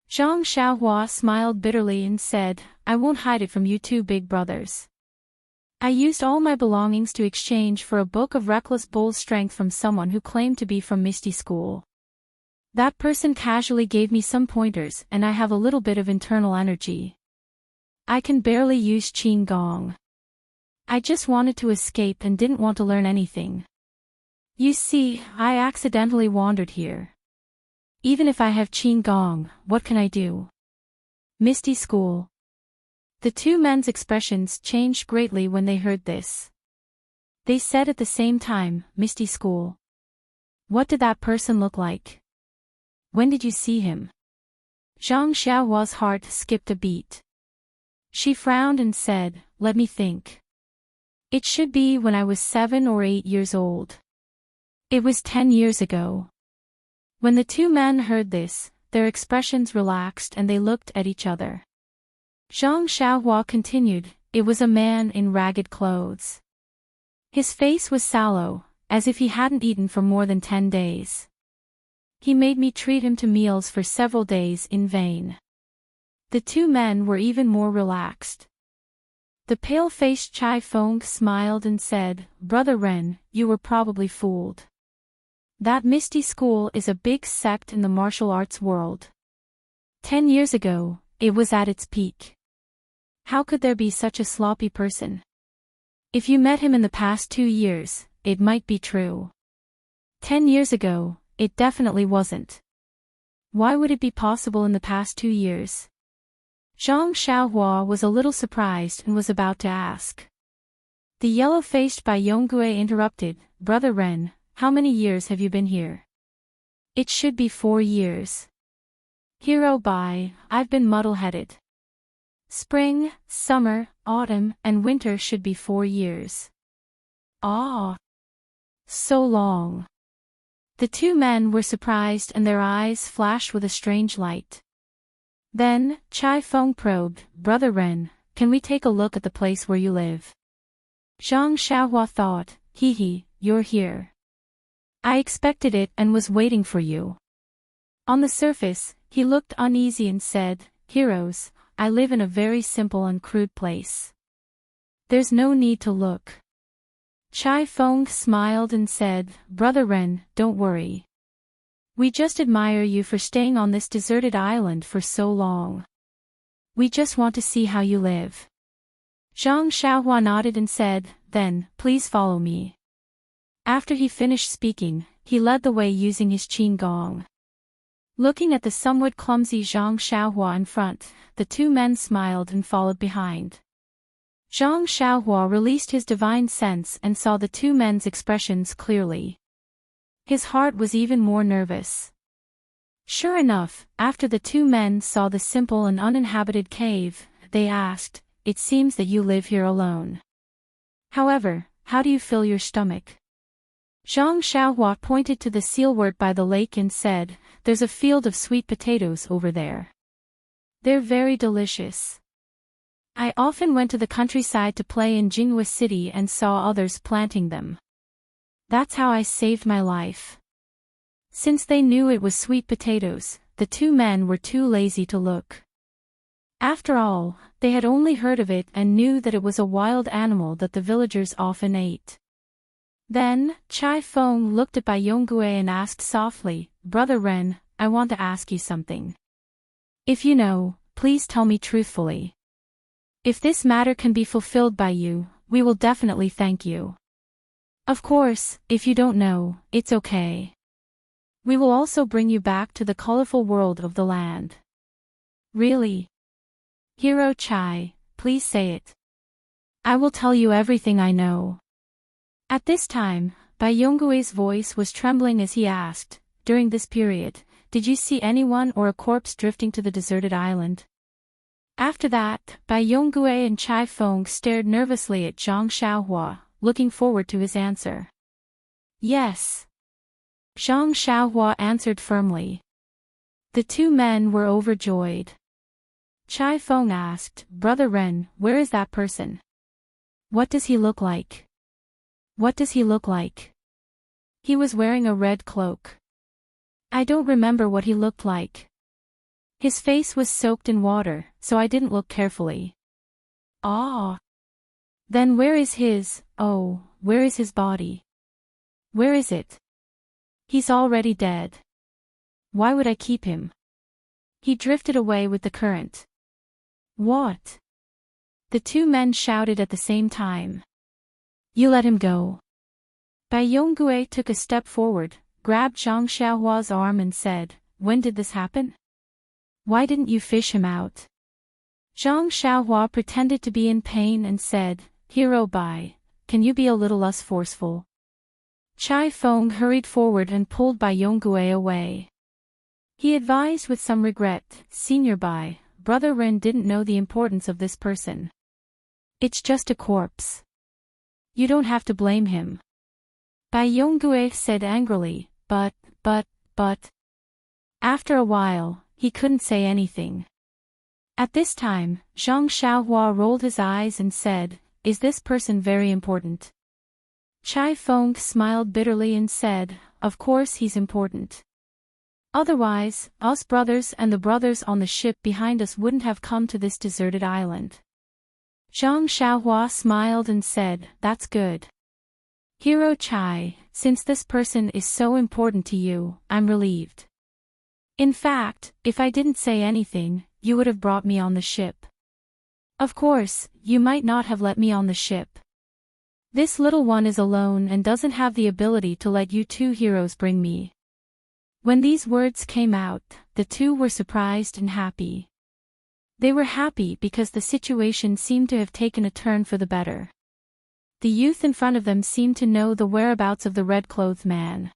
Zhang Xiaohua smiled bitterly and said, "I won't hide it from you two big brothers. I used all my belongings to exchange for a book of reckless bull strength from someone who claimed to be from Misty School. That person casually gave me some pointers and I have a little bit of internal energy. I can barely use Qigong. I just wanted to escape and didn't want to learn anything. You see, I accidentally wandered here. Even if I have Qigong, what can I do?" Misty School. The two men's expressions changed greatly when they heard this. They said at the same time, "Misty School. What did that person look like? When did you see him?" Zhang Xiaohua's heart skipped a beat. She frowned and said, "Let me think. It should be when I was 7 or 8 years old. It was 10 years ago." When the two men heard this, their expressions relaxed and they looked at each other. Zhang Xiaohua continued, "It was a man in ragged clothes. His face was sallow, as if he hadn't eaten for more than 10 days. He made me treat him to meals for several days in vain." The two men were even more relaxed. The pale-faced Chai Feng smiled and said, Brother Ren, you were probably fooled. That Misty School is a big sect in the martial arts world. 10 years ago, it was at its peak. How could there be such a sloppy person? If you met him in the past 2 years, it might be true. 10 years ago, it definitely wasn't. Why would it be possible in the past 2 years? Zhang Xiaohua was a little surprised and was about to ask. The yellow-faced Bai Yonggue interrupted, Brother Ren, how many years have you been here? It should be 4 years. Hero Bai, I've been muddle-headed. Spring, summer, autumn, and winter should be 4 years. Ah! So long. The two men were surprised and their eyes flashed with a strange light. Then, Chai Feng probed, Brother Ren, can we take a look at the place where you live? Zhang Xiaohua thought, hee, you're here. I expected it and was waiting for you. On the surface, he looked uneasy and said, Heroes, I live in a very simple and crude place. There's no need to look. Chai Feng smiled and said, Brother Ren, don't worry. We just admire you for staying on this deserted island for so long. We just want to see how you live. Zhang Xiaohua nodded and said, Then, please follow me. After he finished speaking, he led the way using his qin gong. Looking at the somewhat clumsy Zhang Xiaohua in front, the two men smiled and followed behind. Zhang Xiaohua released his divine sense and saw the two men's expressions clearly. His heart was even more nervous. Sure enough, after the two men saw the simple and uninhabited cave, they asked, It seems that you live here alone. However, how do you fill your stomach? Zhang Xiaohua pointed to the sealwort by the lake and said, There's a field of sweet potatoes over there. They're very delicious. I often went to the countryside to play in Jinghua City and saw others planting them. That's how I saved my life. Since they knew it was sweet potatoes, the two men were too lazy to look. After all, they had only heard of it and knew that it was a wild animal that the villagers often ate. Then, Chai Feng looked at Bai Yonggue and asked softly, Brother Ren, I want to ask you something. If you know, please tell me truthfully. If this matter can be fulfilled by you, we will definitely thank you. Of course, if you don't know, it's okay. We will also bring you back to the colorful world of the land. Really? Hero Chai, please say it. I will tell you everything I know. At this time, Bai Yonggue's voice was trembling as he asked, During this period, did you see anyone or a corpse drifting to the deserted island? After that, Bai Yonggue and Chai Feng stared nervously at Zhang Xiaohua, looking forward to his answer. Yes. Zhang Xiaohua answered firmly. The two men were overjoyed. Chai Feng asked, Brother Ren, where is that person? What does he look like? What does he look like? He was wearing a red cloak. I don't remember what he looked like. His face was soaked in water, so I didn't look carefully. Ah. Then where is where is his body? Where is it? He's already dead. Why would I keep him? He drifted away with the current. What? The two men shouted at the same time. You let him go. Bai Yonggue took a step forward, grabbed Zhang Xiaohua's arm and said, When did this happen? Why didn't you fish him out? Zhang Xiaohua pretended to be in pain and said, Hero Bai, can you be a little less forceful? Chai Feng hurried forward and pulled Bai Yonggue away. He advised with some regret, Senior Bai, Brother Ren didn't know the importance of this person. It's just a corpse. You don't have to blame him. Bai Yonggue said angrily, but. After a while, he couldn't say anything. At this time, Zhang Xiaohua rolled his eyes and said, Is this person very important? Chai Feng smiled bitterly and said, Of course he's important. Otherwise, us brothers and the brothers on the ship behind us wouldn't have come to this deserted island. Zhang Xiaohua smiled and said, "That's good. Hero Chai, since this person is so important to you, I'm relieved. In fact, if I didn't say anything, you would have brought me on the ship. Of course, you might not have let me on the ship. This little one is alone and doesn't have the ability to let you two heroes bring me." When these words came out, the two were surprised and happy. They were happy because the situation seemed to have taken a turn for the better. The youth in front of them seemed to know the whereabouts of the red-clothed man.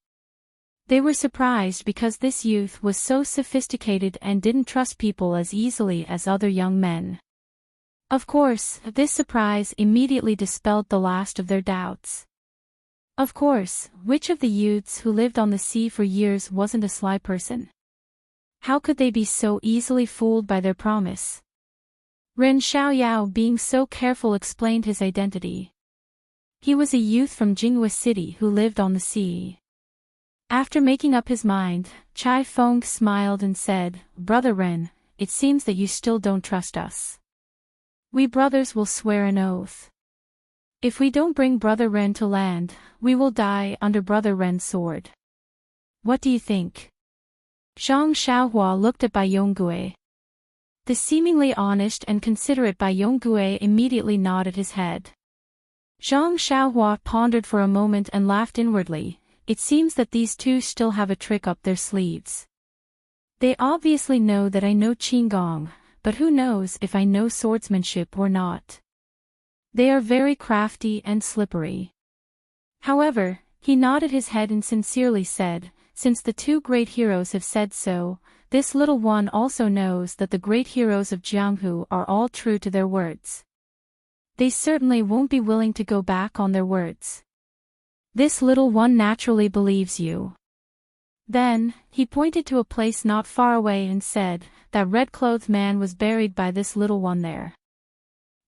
They were surprised because this youth was so sophisticated and didn't trust people as easily as other young men. Of course, this surprise immediately dispelled the last of their doubts. Of course, which of the youths who lived on the sea for years wasn't a sly person? How could they be so easily fooled by their promise? Ren Xiaoyao, being so careful, explained his identity. He was a youth from Jinghua City who lived on the sea. After making up his mind, Chai Feng smiled and said, "Brother Ren, it seems that you still don't trust us. We brothers will swear an oath. If we don't bring Brother Ren to land, we will die under Brother Ren's sword. What do you think?" Zhang Xiaohua looked at Bai Yonggue. The seemingly honest and considerate Bai Yonggue immediately nodded his head. Zhang Xiaohua pondered for a moment and laughed inwardly. It seems that these two still have a trick up their sleeves. They obviously know that I know Qinggong, but who knows if I know swordsmanship or not. They are very crafty and slippery. However, he nodded his head and sincerely said, "Since the two great heroes have said so, this little one also knows that the great heroes of Jianghu are all true to their words. They certainly won't be willing to go back on their words. This little one naturally believes you." Then, he pointed to a place not far away and said, "That red-clothed man was buried by this little one there."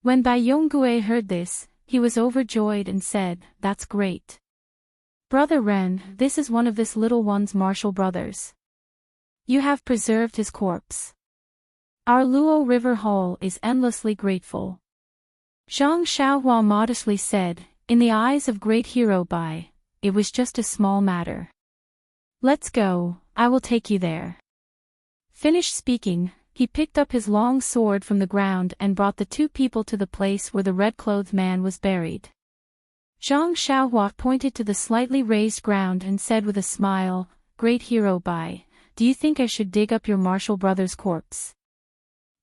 When Bai Yonggue heard this, he was overjoyed and said, "That's great. Brother Ren, this is one of this little one's martial brothers. You have preserved his corpse. Our Luo River Hall is endlessly grateful." Zhang Xiaohua modestly said, "In the eyes of great hero Bai, it was just a small matter. Let's go, I will take you there." Finished speaking, he picked up his long sword from the ground and brought the two people to the place where the red-clothed man was buried. Zhang Xiaohua pointed to the slightly raised ground and said with a smile, "Great hero Bai, do you think I should dig up your martial brother's corpse?"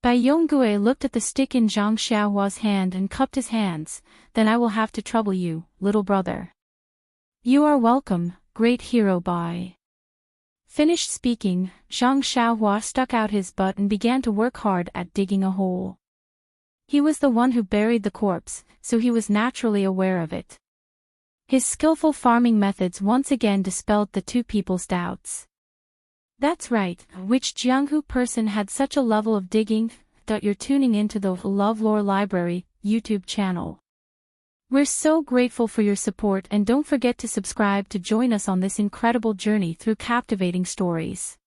Bai Yonggue looked at the stick in Zhang Xiaohua's hand and cupped his hands. "Then I will have to trouble you, little brother." "You are welcome, great hero Bai." Finished speaking, Zhang Xiaohua stuck out his butt and began to work hard at digging a hole. He was the one who buried the corpse, so he was naturally aware of it. His skillful farming methods once again dispelled the two people's doubts. That's right, which Jianghu person had such a level of digging? You're tuning into the LoveLore Library YouTube channel. We're so grateful for your support, and don't forget to subscribe to join us on this incredible journey through captivating stories.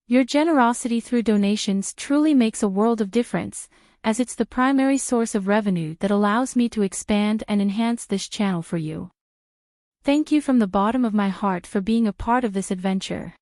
Your generosity through donations truly makes a world of difference, as it's the primary source of revenue that allows me to expand and enhance this channel for you. Thank you from the bottom of my heart for being a part of this adventure.